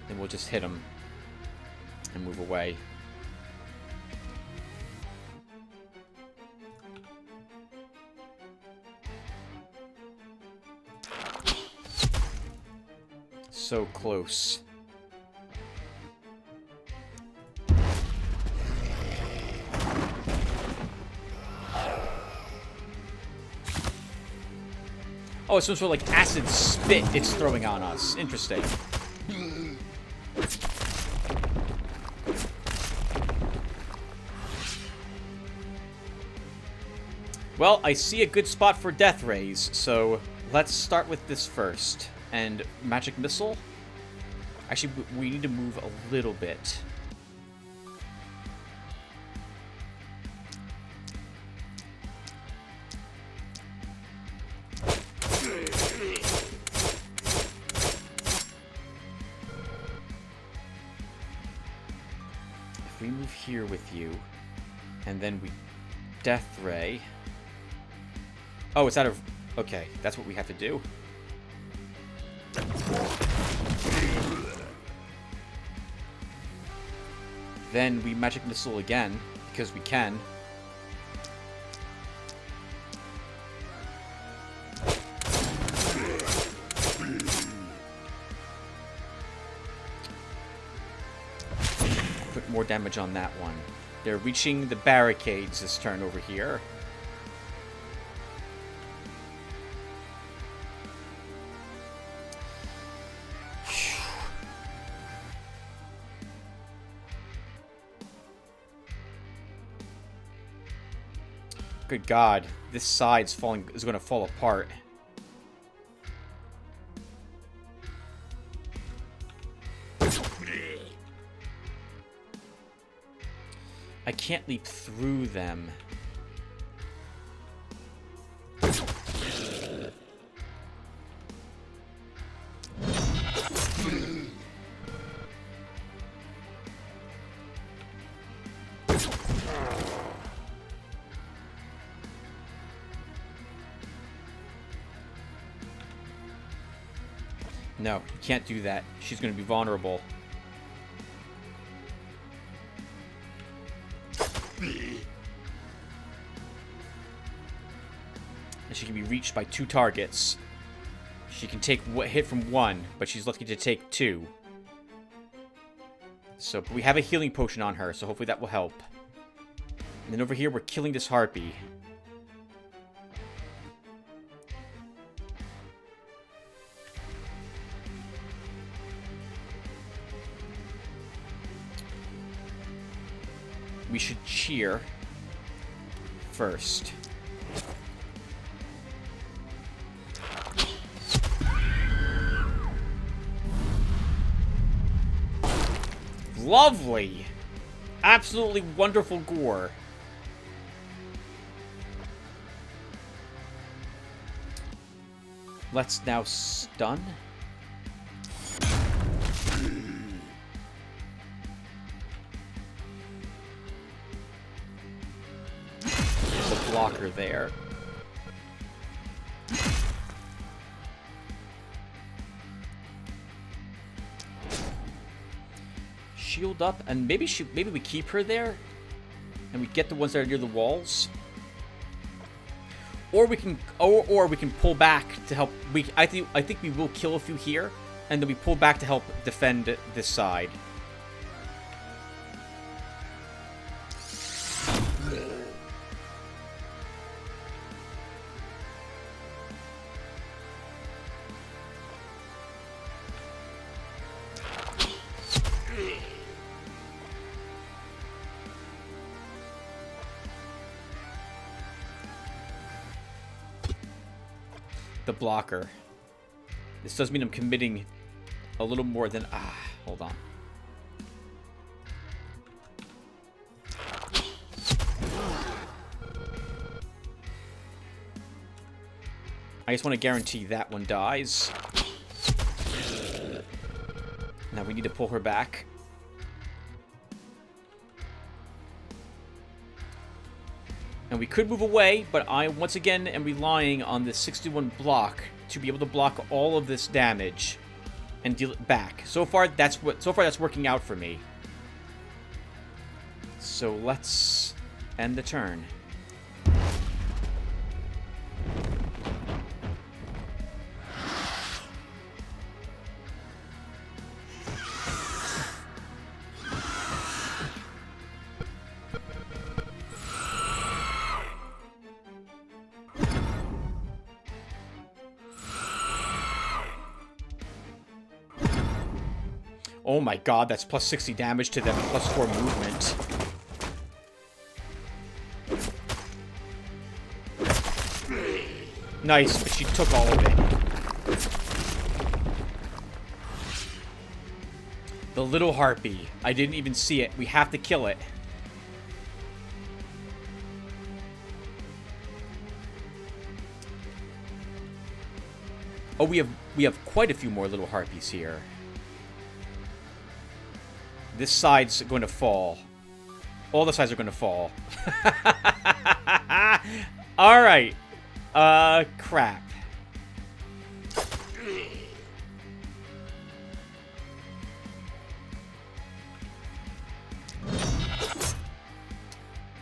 Then we'll just hit him and move away. So close. Oh, it's some sort of like acid spit it's throwing on us. Interesting. Well, I see a good spot for death rays, so let's start with this first. And magic missile. Actually, we need to move a little bit. If we move here with you, and then we Death Ray. Oh, it's out of... Okay, that's what we have to do. Then we Magic Missile again, because we can. Put more damage on that one. They're reaching the barricades this turn over here. Good God, this side's going to fall apart. I can't leap through them. No, you can't do that. She's going to be vulnerable. And she can be reached by 2 targets. She can take hit from 1, but she's lucky to take 2. So we have a healing potion on her, so hopefully that will help. And then over here, we're killing this harpy. We should cheer first. Lovely! Absolutely wonderful gore. Let's now stun. Blocker there. Shield up, and maybe we keep her there, and we get the ones that are near the walls, or we can pull back to help. I think we will kill a few here, and then we pull back to help defend this side. The blocker. This does mean I'm committing a little more than... hold on. I just want to guarantee that one dies. Now we need to pull her back. And we could move away, but I, once again, am relying on this 61 block to be able to block all of this damage and deal it back. So far, that's working out for me. So let's end the turn. Oh my god, that's plus 60 damage to them and plus 4 movement. Nice, but she took all of it. The little harpy. I didn't even see it. We have to kill it. Oh, we have quite a few more little harpies here. This side's going to fall. All the sides are going to fall. Alright. Crap.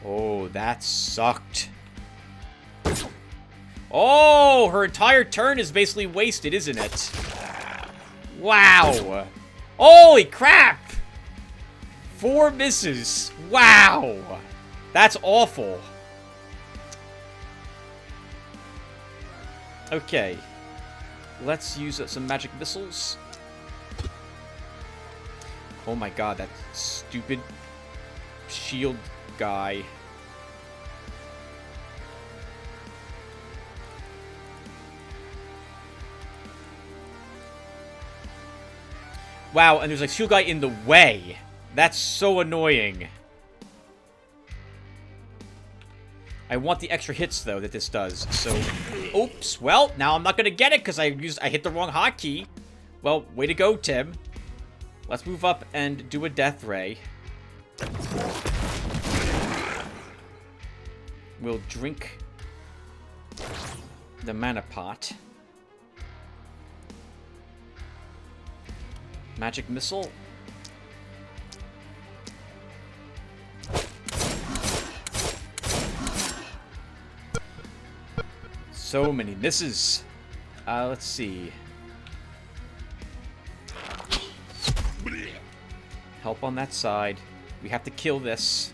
Oh, that sucked. Oh, her entire turn is basically wasted, isn't it? Wow. Holy crap! 4 misses. Wow. That's awful. Okay. Let's use some magic missiles. Oh my god, that stupid shield guy. Wow, and there's a shield guy in the way. That's so annoying. I want the extra hits, though, that this does. So, oops. Well, now I'm not going to get it because I hit the wrong hotkey. Well, way to go, Tim. Let's move up and do a death ray. We'll drink the mana pot. Magic missile. So many misses. Let's see. Help on that side. We have to kill this.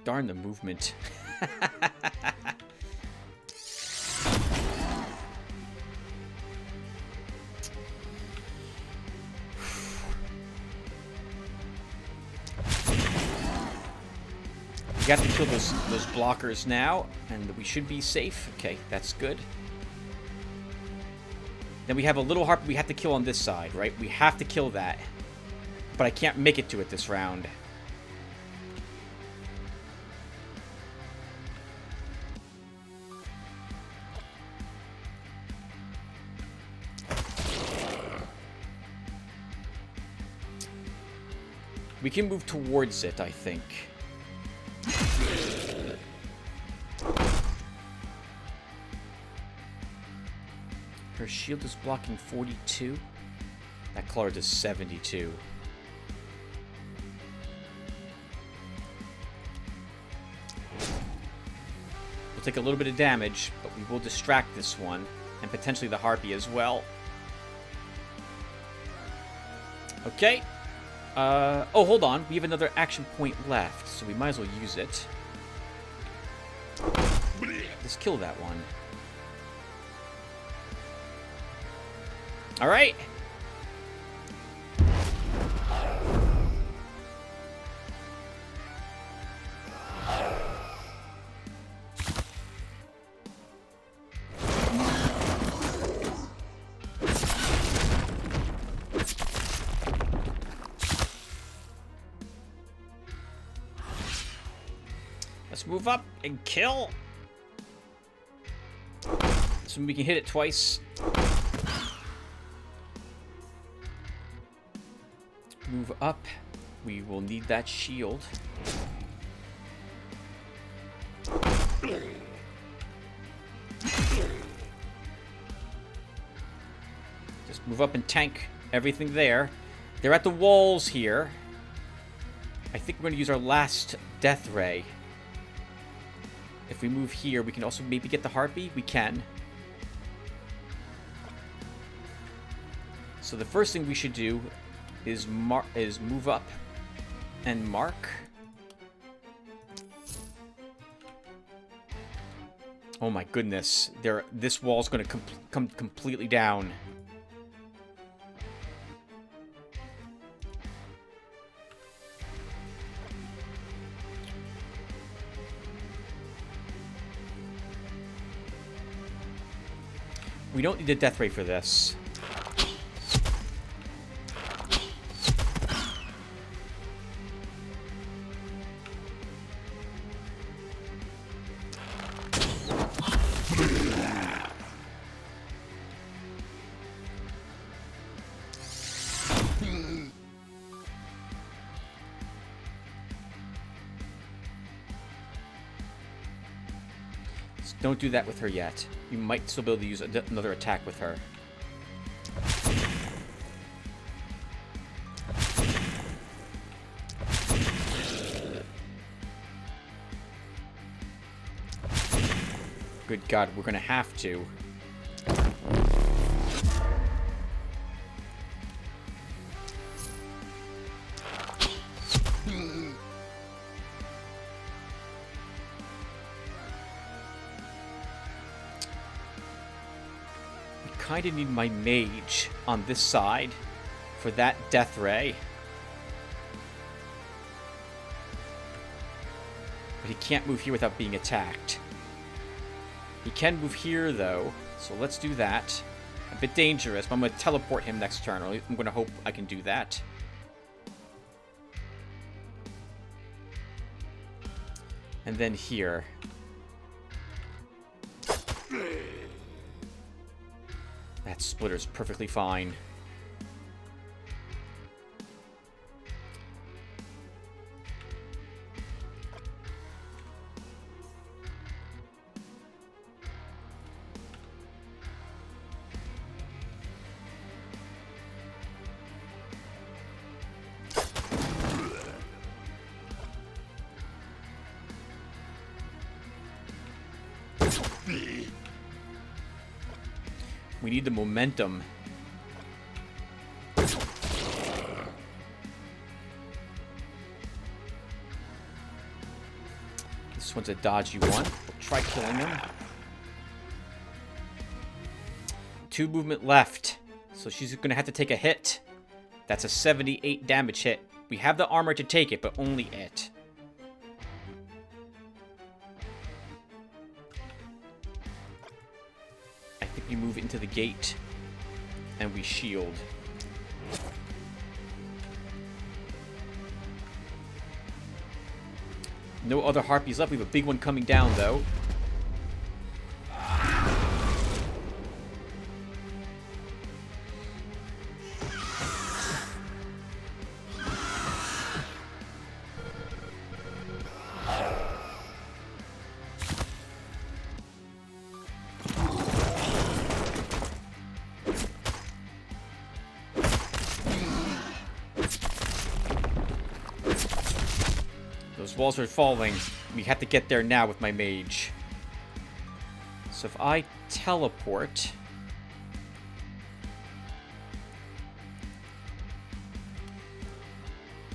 Darn the movement. We got to kill those blockers now, and we should be safe. Okay, that's good. Then we have a little harp we have to kill on this side, right? We have to kill that. But I can't make it to it this round. We can move towards it, I think. Her shield is blocking 42. That color does 72. We'll take a little bit of damage, but we will distract this one, and potentially the harpy as well. Okay. Oh, hold on. We have another action point left, so we might as well use it. Let's kill that one. Alright. Let's move up and kill. So we can hit it twice. Move up. We will need that shield. Just move up and tank everything there. They're at the walls here. I think we're going to use our last death ray. If we move here, we can also maybe get the harpy. We can. So the first thing we should do is move up and mark. Oh my goodness. This wall's going to come completely down. We don't need a death ray for this. Don't do that with her yet. You might still be able to use another attack with her. Good God, we're gonna have to. I kind of need my mage on this side for that death ray. But he can't move here without being attacked. He can move here, though, so let's do that. A bit dangerous, but I'm going to teleport him next turn, or I'm going to hope I can do that. And then here. That splitter's perfectly fine. We need the momentum. This one's a dodgy one. We'll try killing him. 2 movement left. So she's going to have to take a hit. That's a 78 damage hit. We have the armor to take it, but only it. We move into the gate, and we shield. No other harpies left. We have a big one coming down, though. Those walls are falling. We have to get there now with my mage. So if I teleport...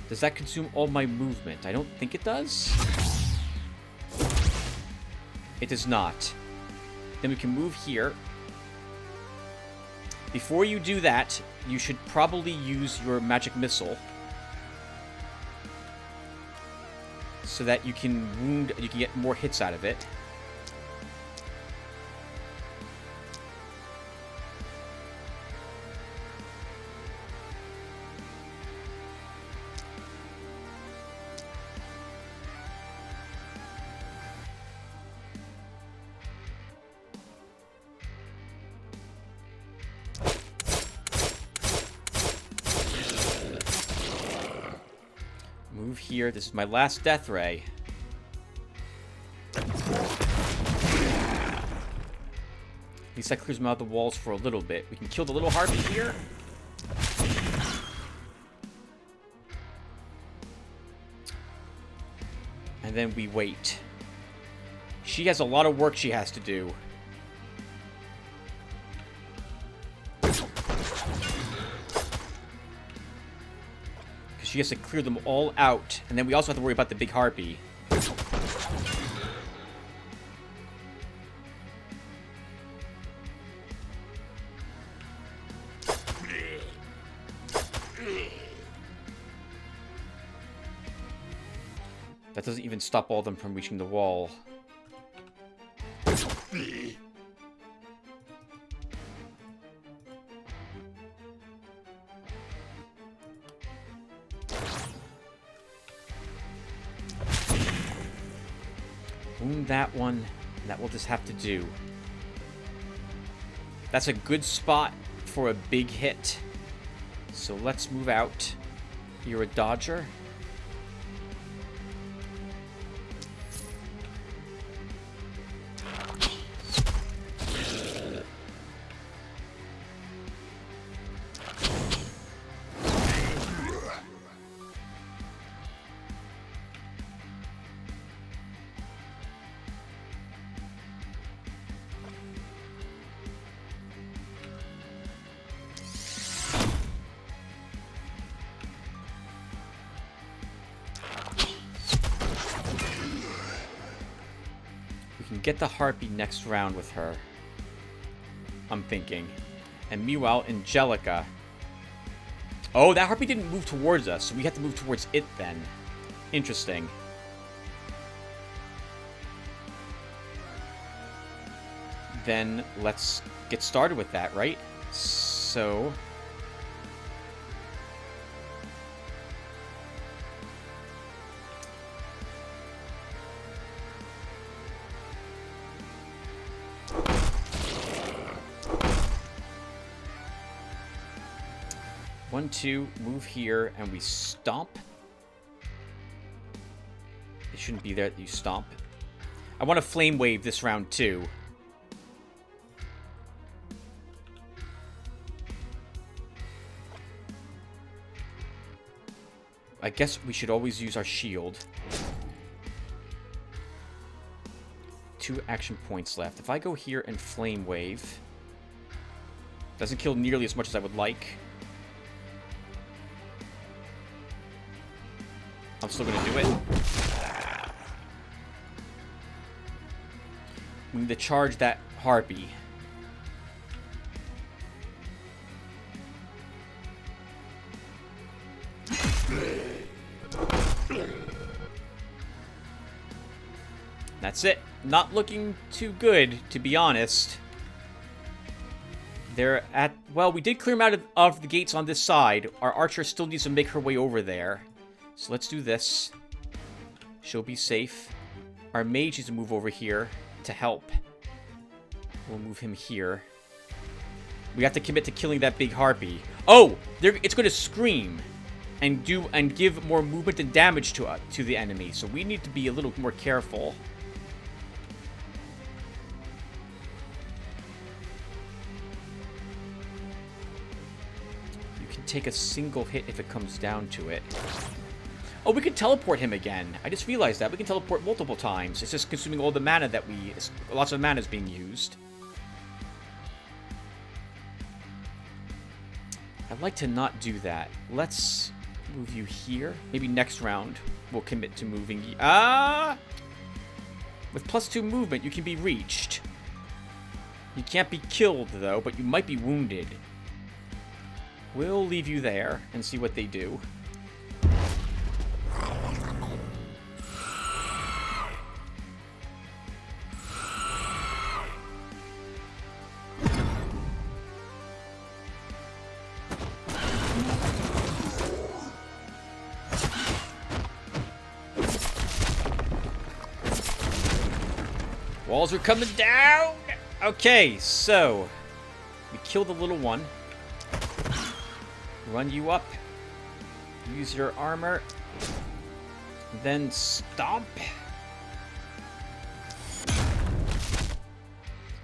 Does that consume all my movement? I don't think it does. It does not. Then we can move here. Before you do that, you should probably use your magic missile. So that you can wound, you can get more hits out of it. Move here. This is my last death ray. At least that clears them out of the walls for a little bit. We can kill the little harpy here. And then we wait. She has a lot of work she has to do. She has to clear them all out. And then we also have to worry about the big harpy. That doesn't even stop all of them from reaching the wall. Wound that one. That will just have to do. That's a good spot for a big hit. So let's move out. You're a dodger. Get the harpy next round with her, I'm thinking. And meanwhile, Angelica. Oh, that harpy didn't move towards us, so we have to move towards it then. Interesting. Then let's get started with that, right? So... One, two, move here, and we stomp. It shouldn't be there that you stomp. I want to flame wave this round too. I guess we should always use our shield. 2 action points left. If I go here and flame wave, doesn't kill nearly as much as I would like. I'm still going to do it. We need to charge that harpy. That's it. Not looking too good, to be honest. They're at... Well, we did clear them out of the gates on this side. Our archer still needs to make her way over there. So let's do this. She'll be safe. Our mage needs to move over here to help. We'll move him here. We have to commit to killing that big harpy. Oh! It's going to scream and give more movement and damage to the enemy. So we need to be a little more careful. You can take a single hit if it comes down to it. Oh, we can teleport him again. I just realized that. We can teleport multiple times. It's just consuming all the mana that lots of mana is being used. I'd like to not do that. Let's move you here. Maybe next round we'll commit to moving you. With +2 movement, you can be reached. You can't be killed, though, but you might be wounded. We'll leave you there and see what they do. Walls are coming down! Okay, so... we kill the little one. Run you up. Use your armor. Then stomp.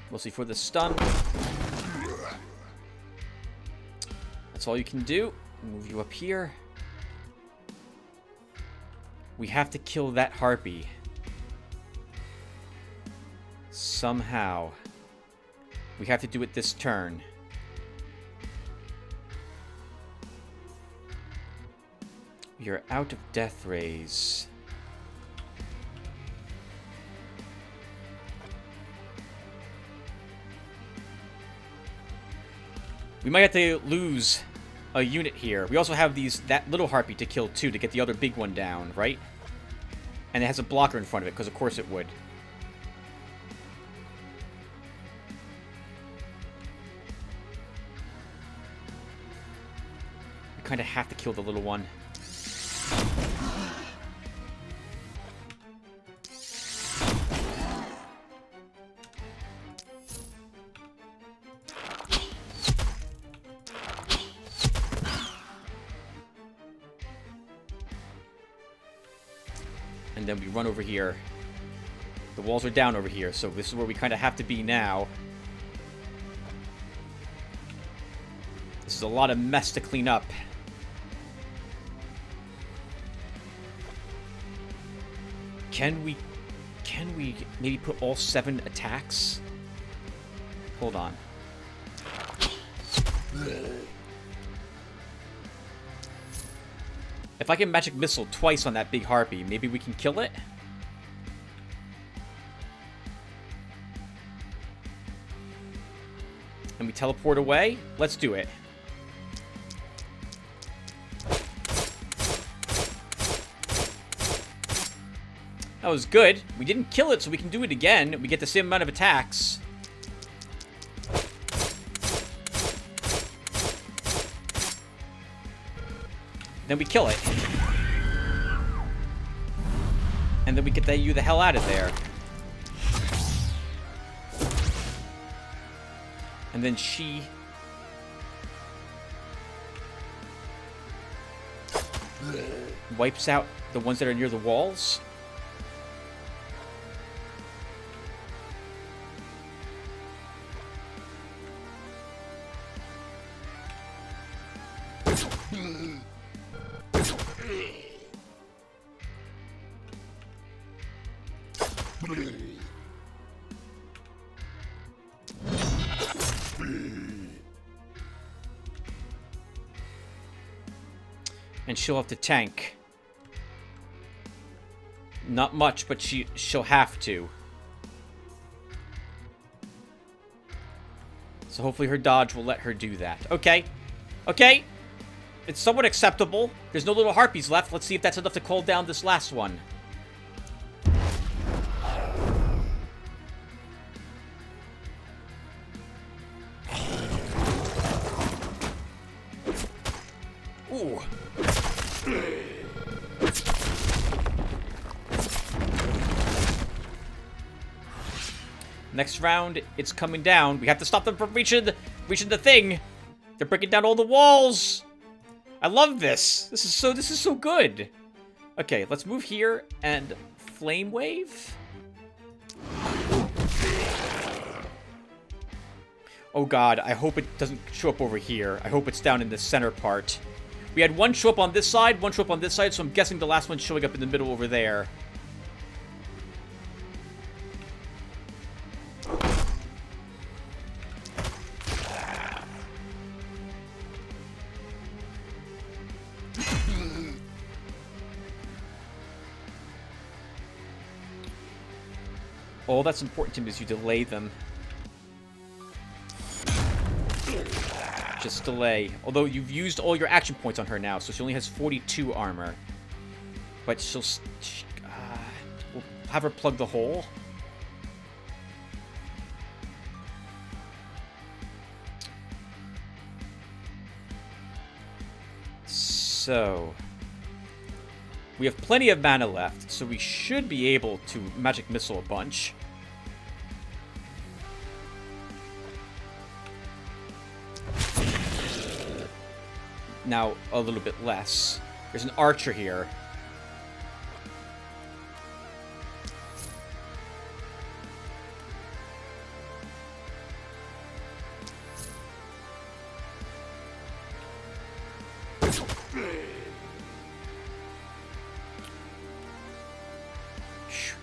Mostly for the stun. That's all you can do. Move you up here. We have to kill that harpy. Somehow. We have to do it this turn. We are out of death rays. We might have to lose a unit here. We also have that little harpy to kill too to get the other big one down, right? And it has a blocker in front of it, because of course it would. We kind of have to kill the little one. And then we run over here. The walls are down over here, so this is where we kind of have to be now. This is a lot of mess to clean up. Can we maybe put all 7 attacks? Hold on. If I can magic missile twice on that big harpy, maybe we can kill it? And we teleport away? Let's do it. That was good. We didn't kill it, so we can do it again. We get the same amount of attacks. Then we kill it. And then we get you the hell out of there. And then she... wipes out the ones that are near the walls. And she'll have to tank. Not much, but she'll have to. So hopefully her dodge will let her do that. Okay. Okay. It's somewhat acceptable. There's no little harpies left. Let's see if that's enough to call down this last one. Ooh. Next round, it's coming down. We have to stop them from reaching the thing. They're breaking down all the walls. I love this. This is so good. Okay, let's move here and flame wave. Oh god, I hope it doesn't show up over here. I hope it's down in the center part. We had one show up on this side, one show up on this side, so I'm guessing the last one's showing up in the middle over there. All that's important to me is you delay them. Just delay. Although you've used all your action points on her now, so she only has 42 armor. But we'll have her plug the hole. So... we have plenty of mana left, so we should be able to magic missile a bunch. Now, a little bit less. There's an archer here.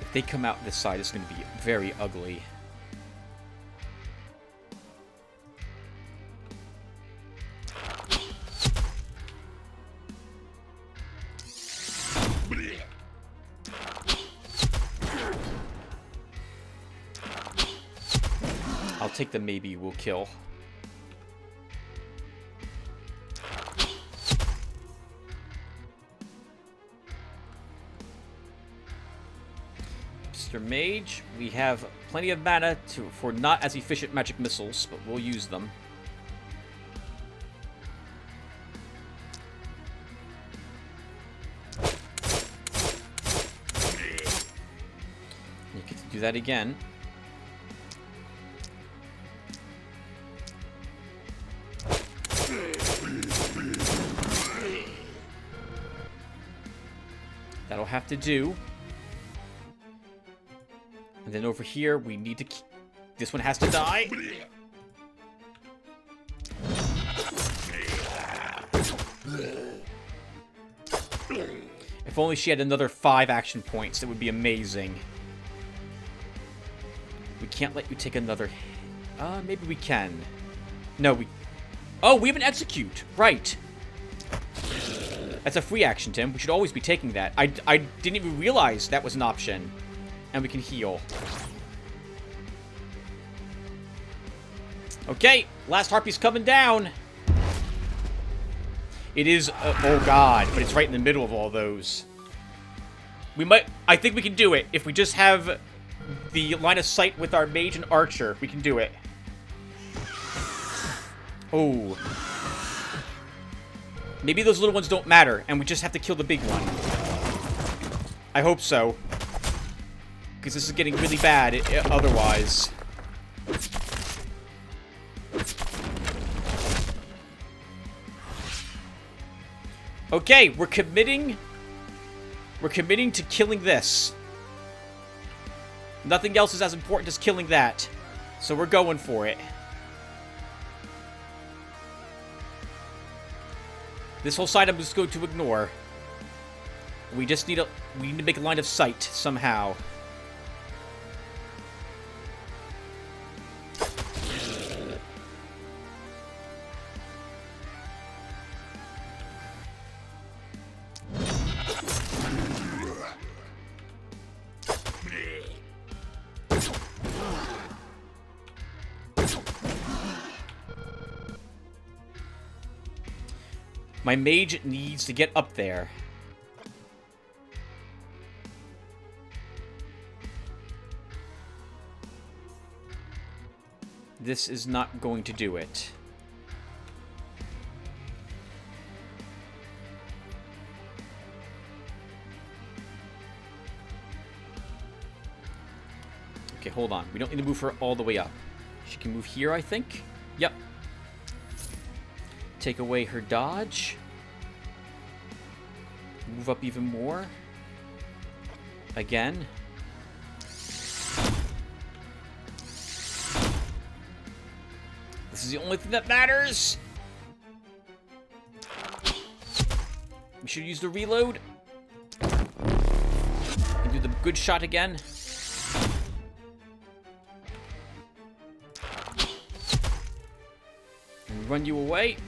If they come out this side, it's going to be very ugly. I'll take the maybe we'll kill. Mr. Mage, we have plenty of mana for not as efficient magic missiles, but we'll use them. You get to do that again. That'll have to do. And then over here, we need to... This one has to die. If only she had another 5 action points, that would be amazing. We can't let you take another... maybe we can. No, we... Oh, we have an execute. Right. That's a free action, Tim. We should always be taking that. I didn't even realize that was an option. And we can heal. Okay, last harpy's coming down. It is... oh, God. But it's right in the middle of all those. We might... I think we can do it. If we just have the line of sight with our mage and archer, we can do it. Oh. Maybe those little ones don't matter, and we just have to kill the big one. I hope so. Because this is getting really bad otherwise. Okay, we're committing to killing this. Nothing else is as important as killing that. So we're going for it. This whole side I'm just going to ignore. We just need we need to make a line of sight somehow. My mage needs to get up there. This is not going to do it. Okay, hold on. We don't need to move her all the way up. She can move here, I think. Yep. Take away her dodge. Move up even more. Again. This is the only thing that matters. We should use the reload. And do the good shot again. And run you away.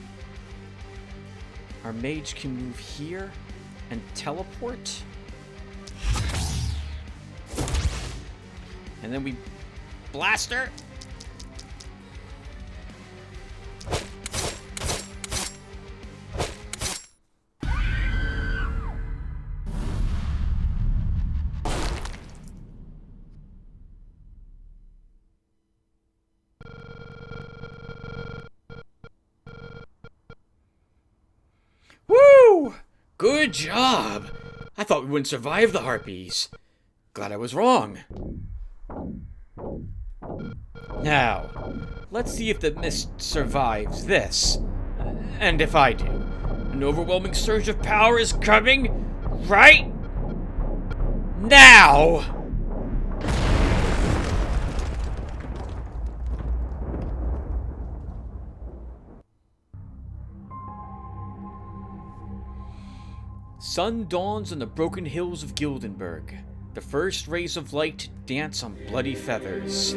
Our mage can move here and teleport. And then we blast her. Good job! I thought we wouldn't survive the harpies. Glad I was wrong. Now, let's see if the mist survives this. And if I do. An overwhelming surge of power is coming right now! Sun dawns on the broken hills of Gildenberg. The first rays of light dance on bloody feathers.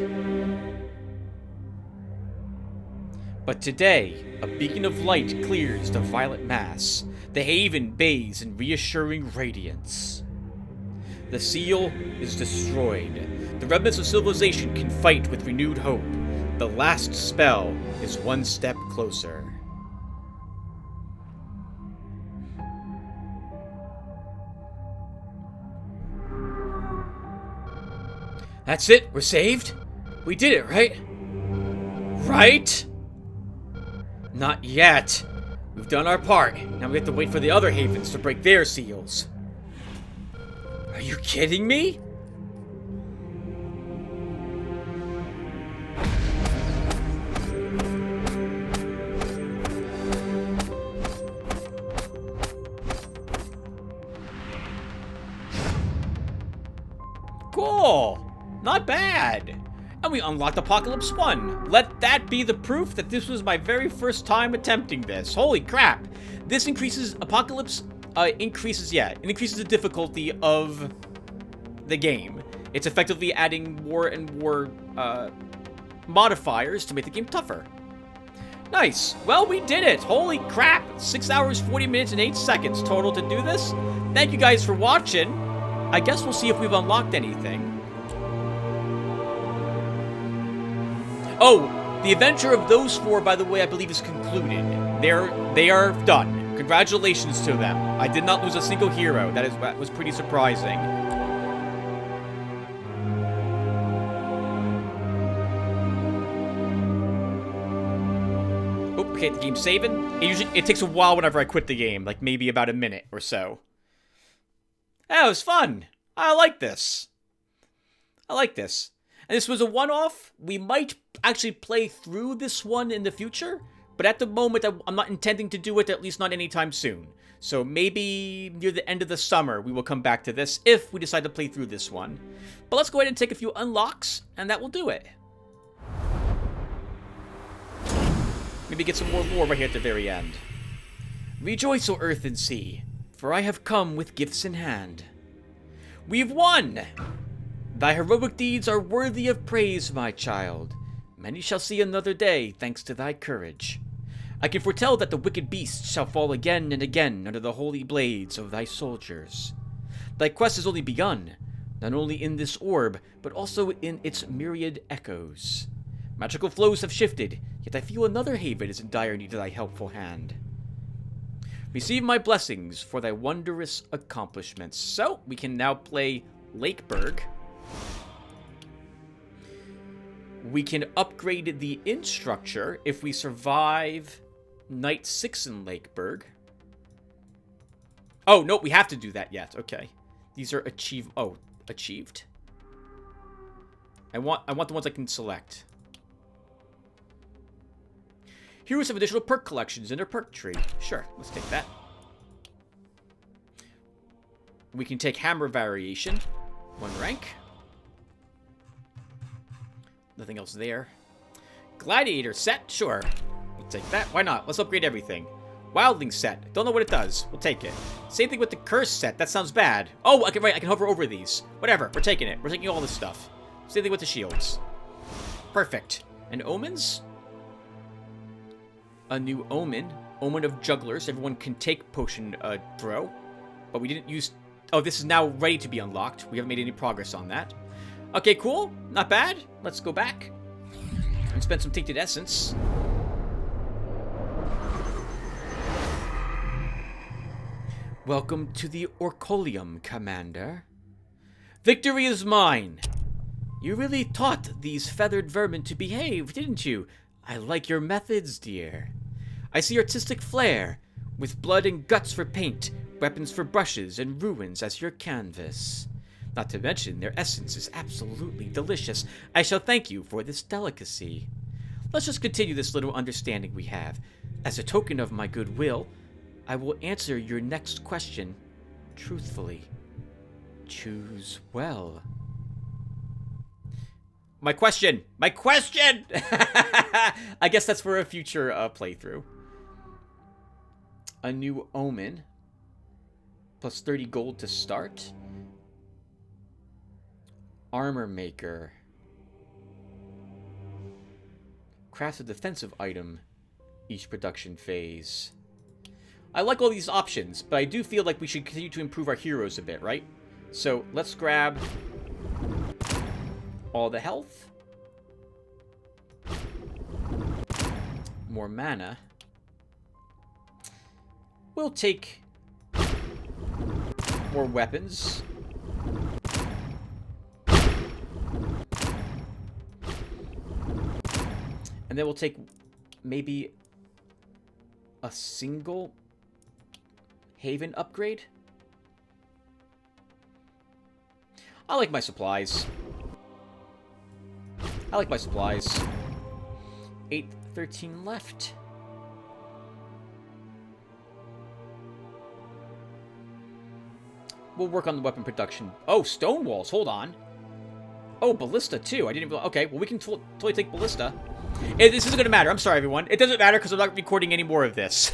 But today, a beacon of light clears the violet mass. The haven bathes in reassuring radiance. The seal is destroyed. The remnants of civilization can fight with renewed hope. The last spell is one step closer. That's it? We're saved? We did it, right? Right? Not yet. We've done our part. Now we have to wait for the other havens to break their seals. Are you kidding me? Cool. Not bad. And we unlocked Apocalypse 1. Let that be the proof that this was my very first time attempting this. Holy crap. This increases Apocalypse, it increases the difficulty of the game. It's effectively adding more and more modifiers to make the game tougher. Nice. Well, we did it. Holy crap. 6 hours, 40 minutes, and 8 seconds total to do this. Thank you guys for watching. I guess we'll see if we've unlocked anything. Oh, the adventure of those 4, by the way, I believe is concluded. They are done. Congratulations to them. I did not lose a single hero. That was pretty surprising. Okay, the game's saving. It takes a while whenever I quit the game, like maybe about a minute or so. That was fun. I like this. And this was a one-off. We might actually play through this one in the future, but at the moment, I'm not intending to do it, at least not anytime soon. So maybe near the end of the summer, we will come back to this if we decide to play through this one. But let's go ahead and take a few unlocks, and that will do it. Maybe get some more lore right here at the very end. Rejoice, O earth and sea, for I have come with gifts in hand. We've won! Thy heroic deeds are worthy of praise, my child. Many shall see another day, thanks to thy courage. I can foretell that the wicked beasts shall fall again and again under the holy blades of thy soldiers. Thy quest has only begun, not only in this orb, but also in its myriad echoes. Magical flows have shifted, yet I feel another haven is in dire need of thy helpful hand. Receive my blessings for thy wondrous accomplishments. So, we can now play Lakeburg. We can upgrade the inn structure if we survive Night 6 in Lakeburg. Oh, no, we have to do that yet. Okay. These are achieved. Oh, achieved? I want the ones I can select. Heroes have additional perk collections in their perk tree. Sure, let's take that. We can take Hammer Variation. 1 rank. Nothing else there. Gladiator set. Sure. We'll take that. Why not? Let's upgrade everything. Wildling set. Don't know what it does. We'll take it. Same thing with the Curse set. That sounds bad. Oh, I can hover over these. Whatever. We're taking it. We're taking all this stuff. Same thing with the shields. Perfect. And omens? A new omen. Omen of Jugglers. Everyone can take potion throw. But we didn't use... Oh, this is now ready to be unlocked. We haven't made any progress on that. Okay, cool. Not bad. Let's go back and spend some Tainted Essence. Welcome to the Orcolium, Commander. Victory is mine. You really taught these feathered vermin to behave, didn't you? I like your methods, dear. I see artistic flair, with blood and guts for paint, weapons for brushes, and ruins as your canvas. Not to mention, their essence is absolutely delicious. I shall thank you for this delicacy. Let's just continue this little understanding we have. As a token of my goodwill, I will answer your next question truthfully. Choose well. My question! My question! I guess that's for a future playthrough. A new omen. Plus 30 gold to start. Armor maker. Crafts a defensive item each production phase. I like all these options, but I do feel like we should continue to improve our heroes a bit, right? So let's grab all the health. More mana. We'll take more weapons. And then we'll take maybe a single Haven upgrade. I like my supplies. 8:13 left. We'll work on the weapon production. Oh, stone walls. Hold on. Oh, Ballista, too. I didn't even... Okay, well, we can totally take Ballista. This isn't going to matter. I'm sorry, everyone. It doesn't matter because I'm not recording any more of this.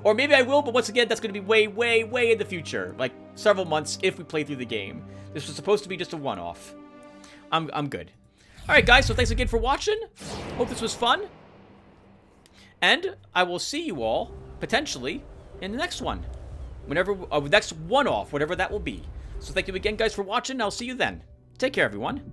Or maybe I will, but once again, that's going to be way, way, way in the future. Like, several months if we play through the game. This was supposed to be just a one-off. I'm good. Alright, guys, so thanks again for watching. Hope this was fun. And I will see you all, potentially, in the next one. Whenever, next one-off, whatever that will be. So thank you again, guys, for watching. I'll see you then. Take care, everyone.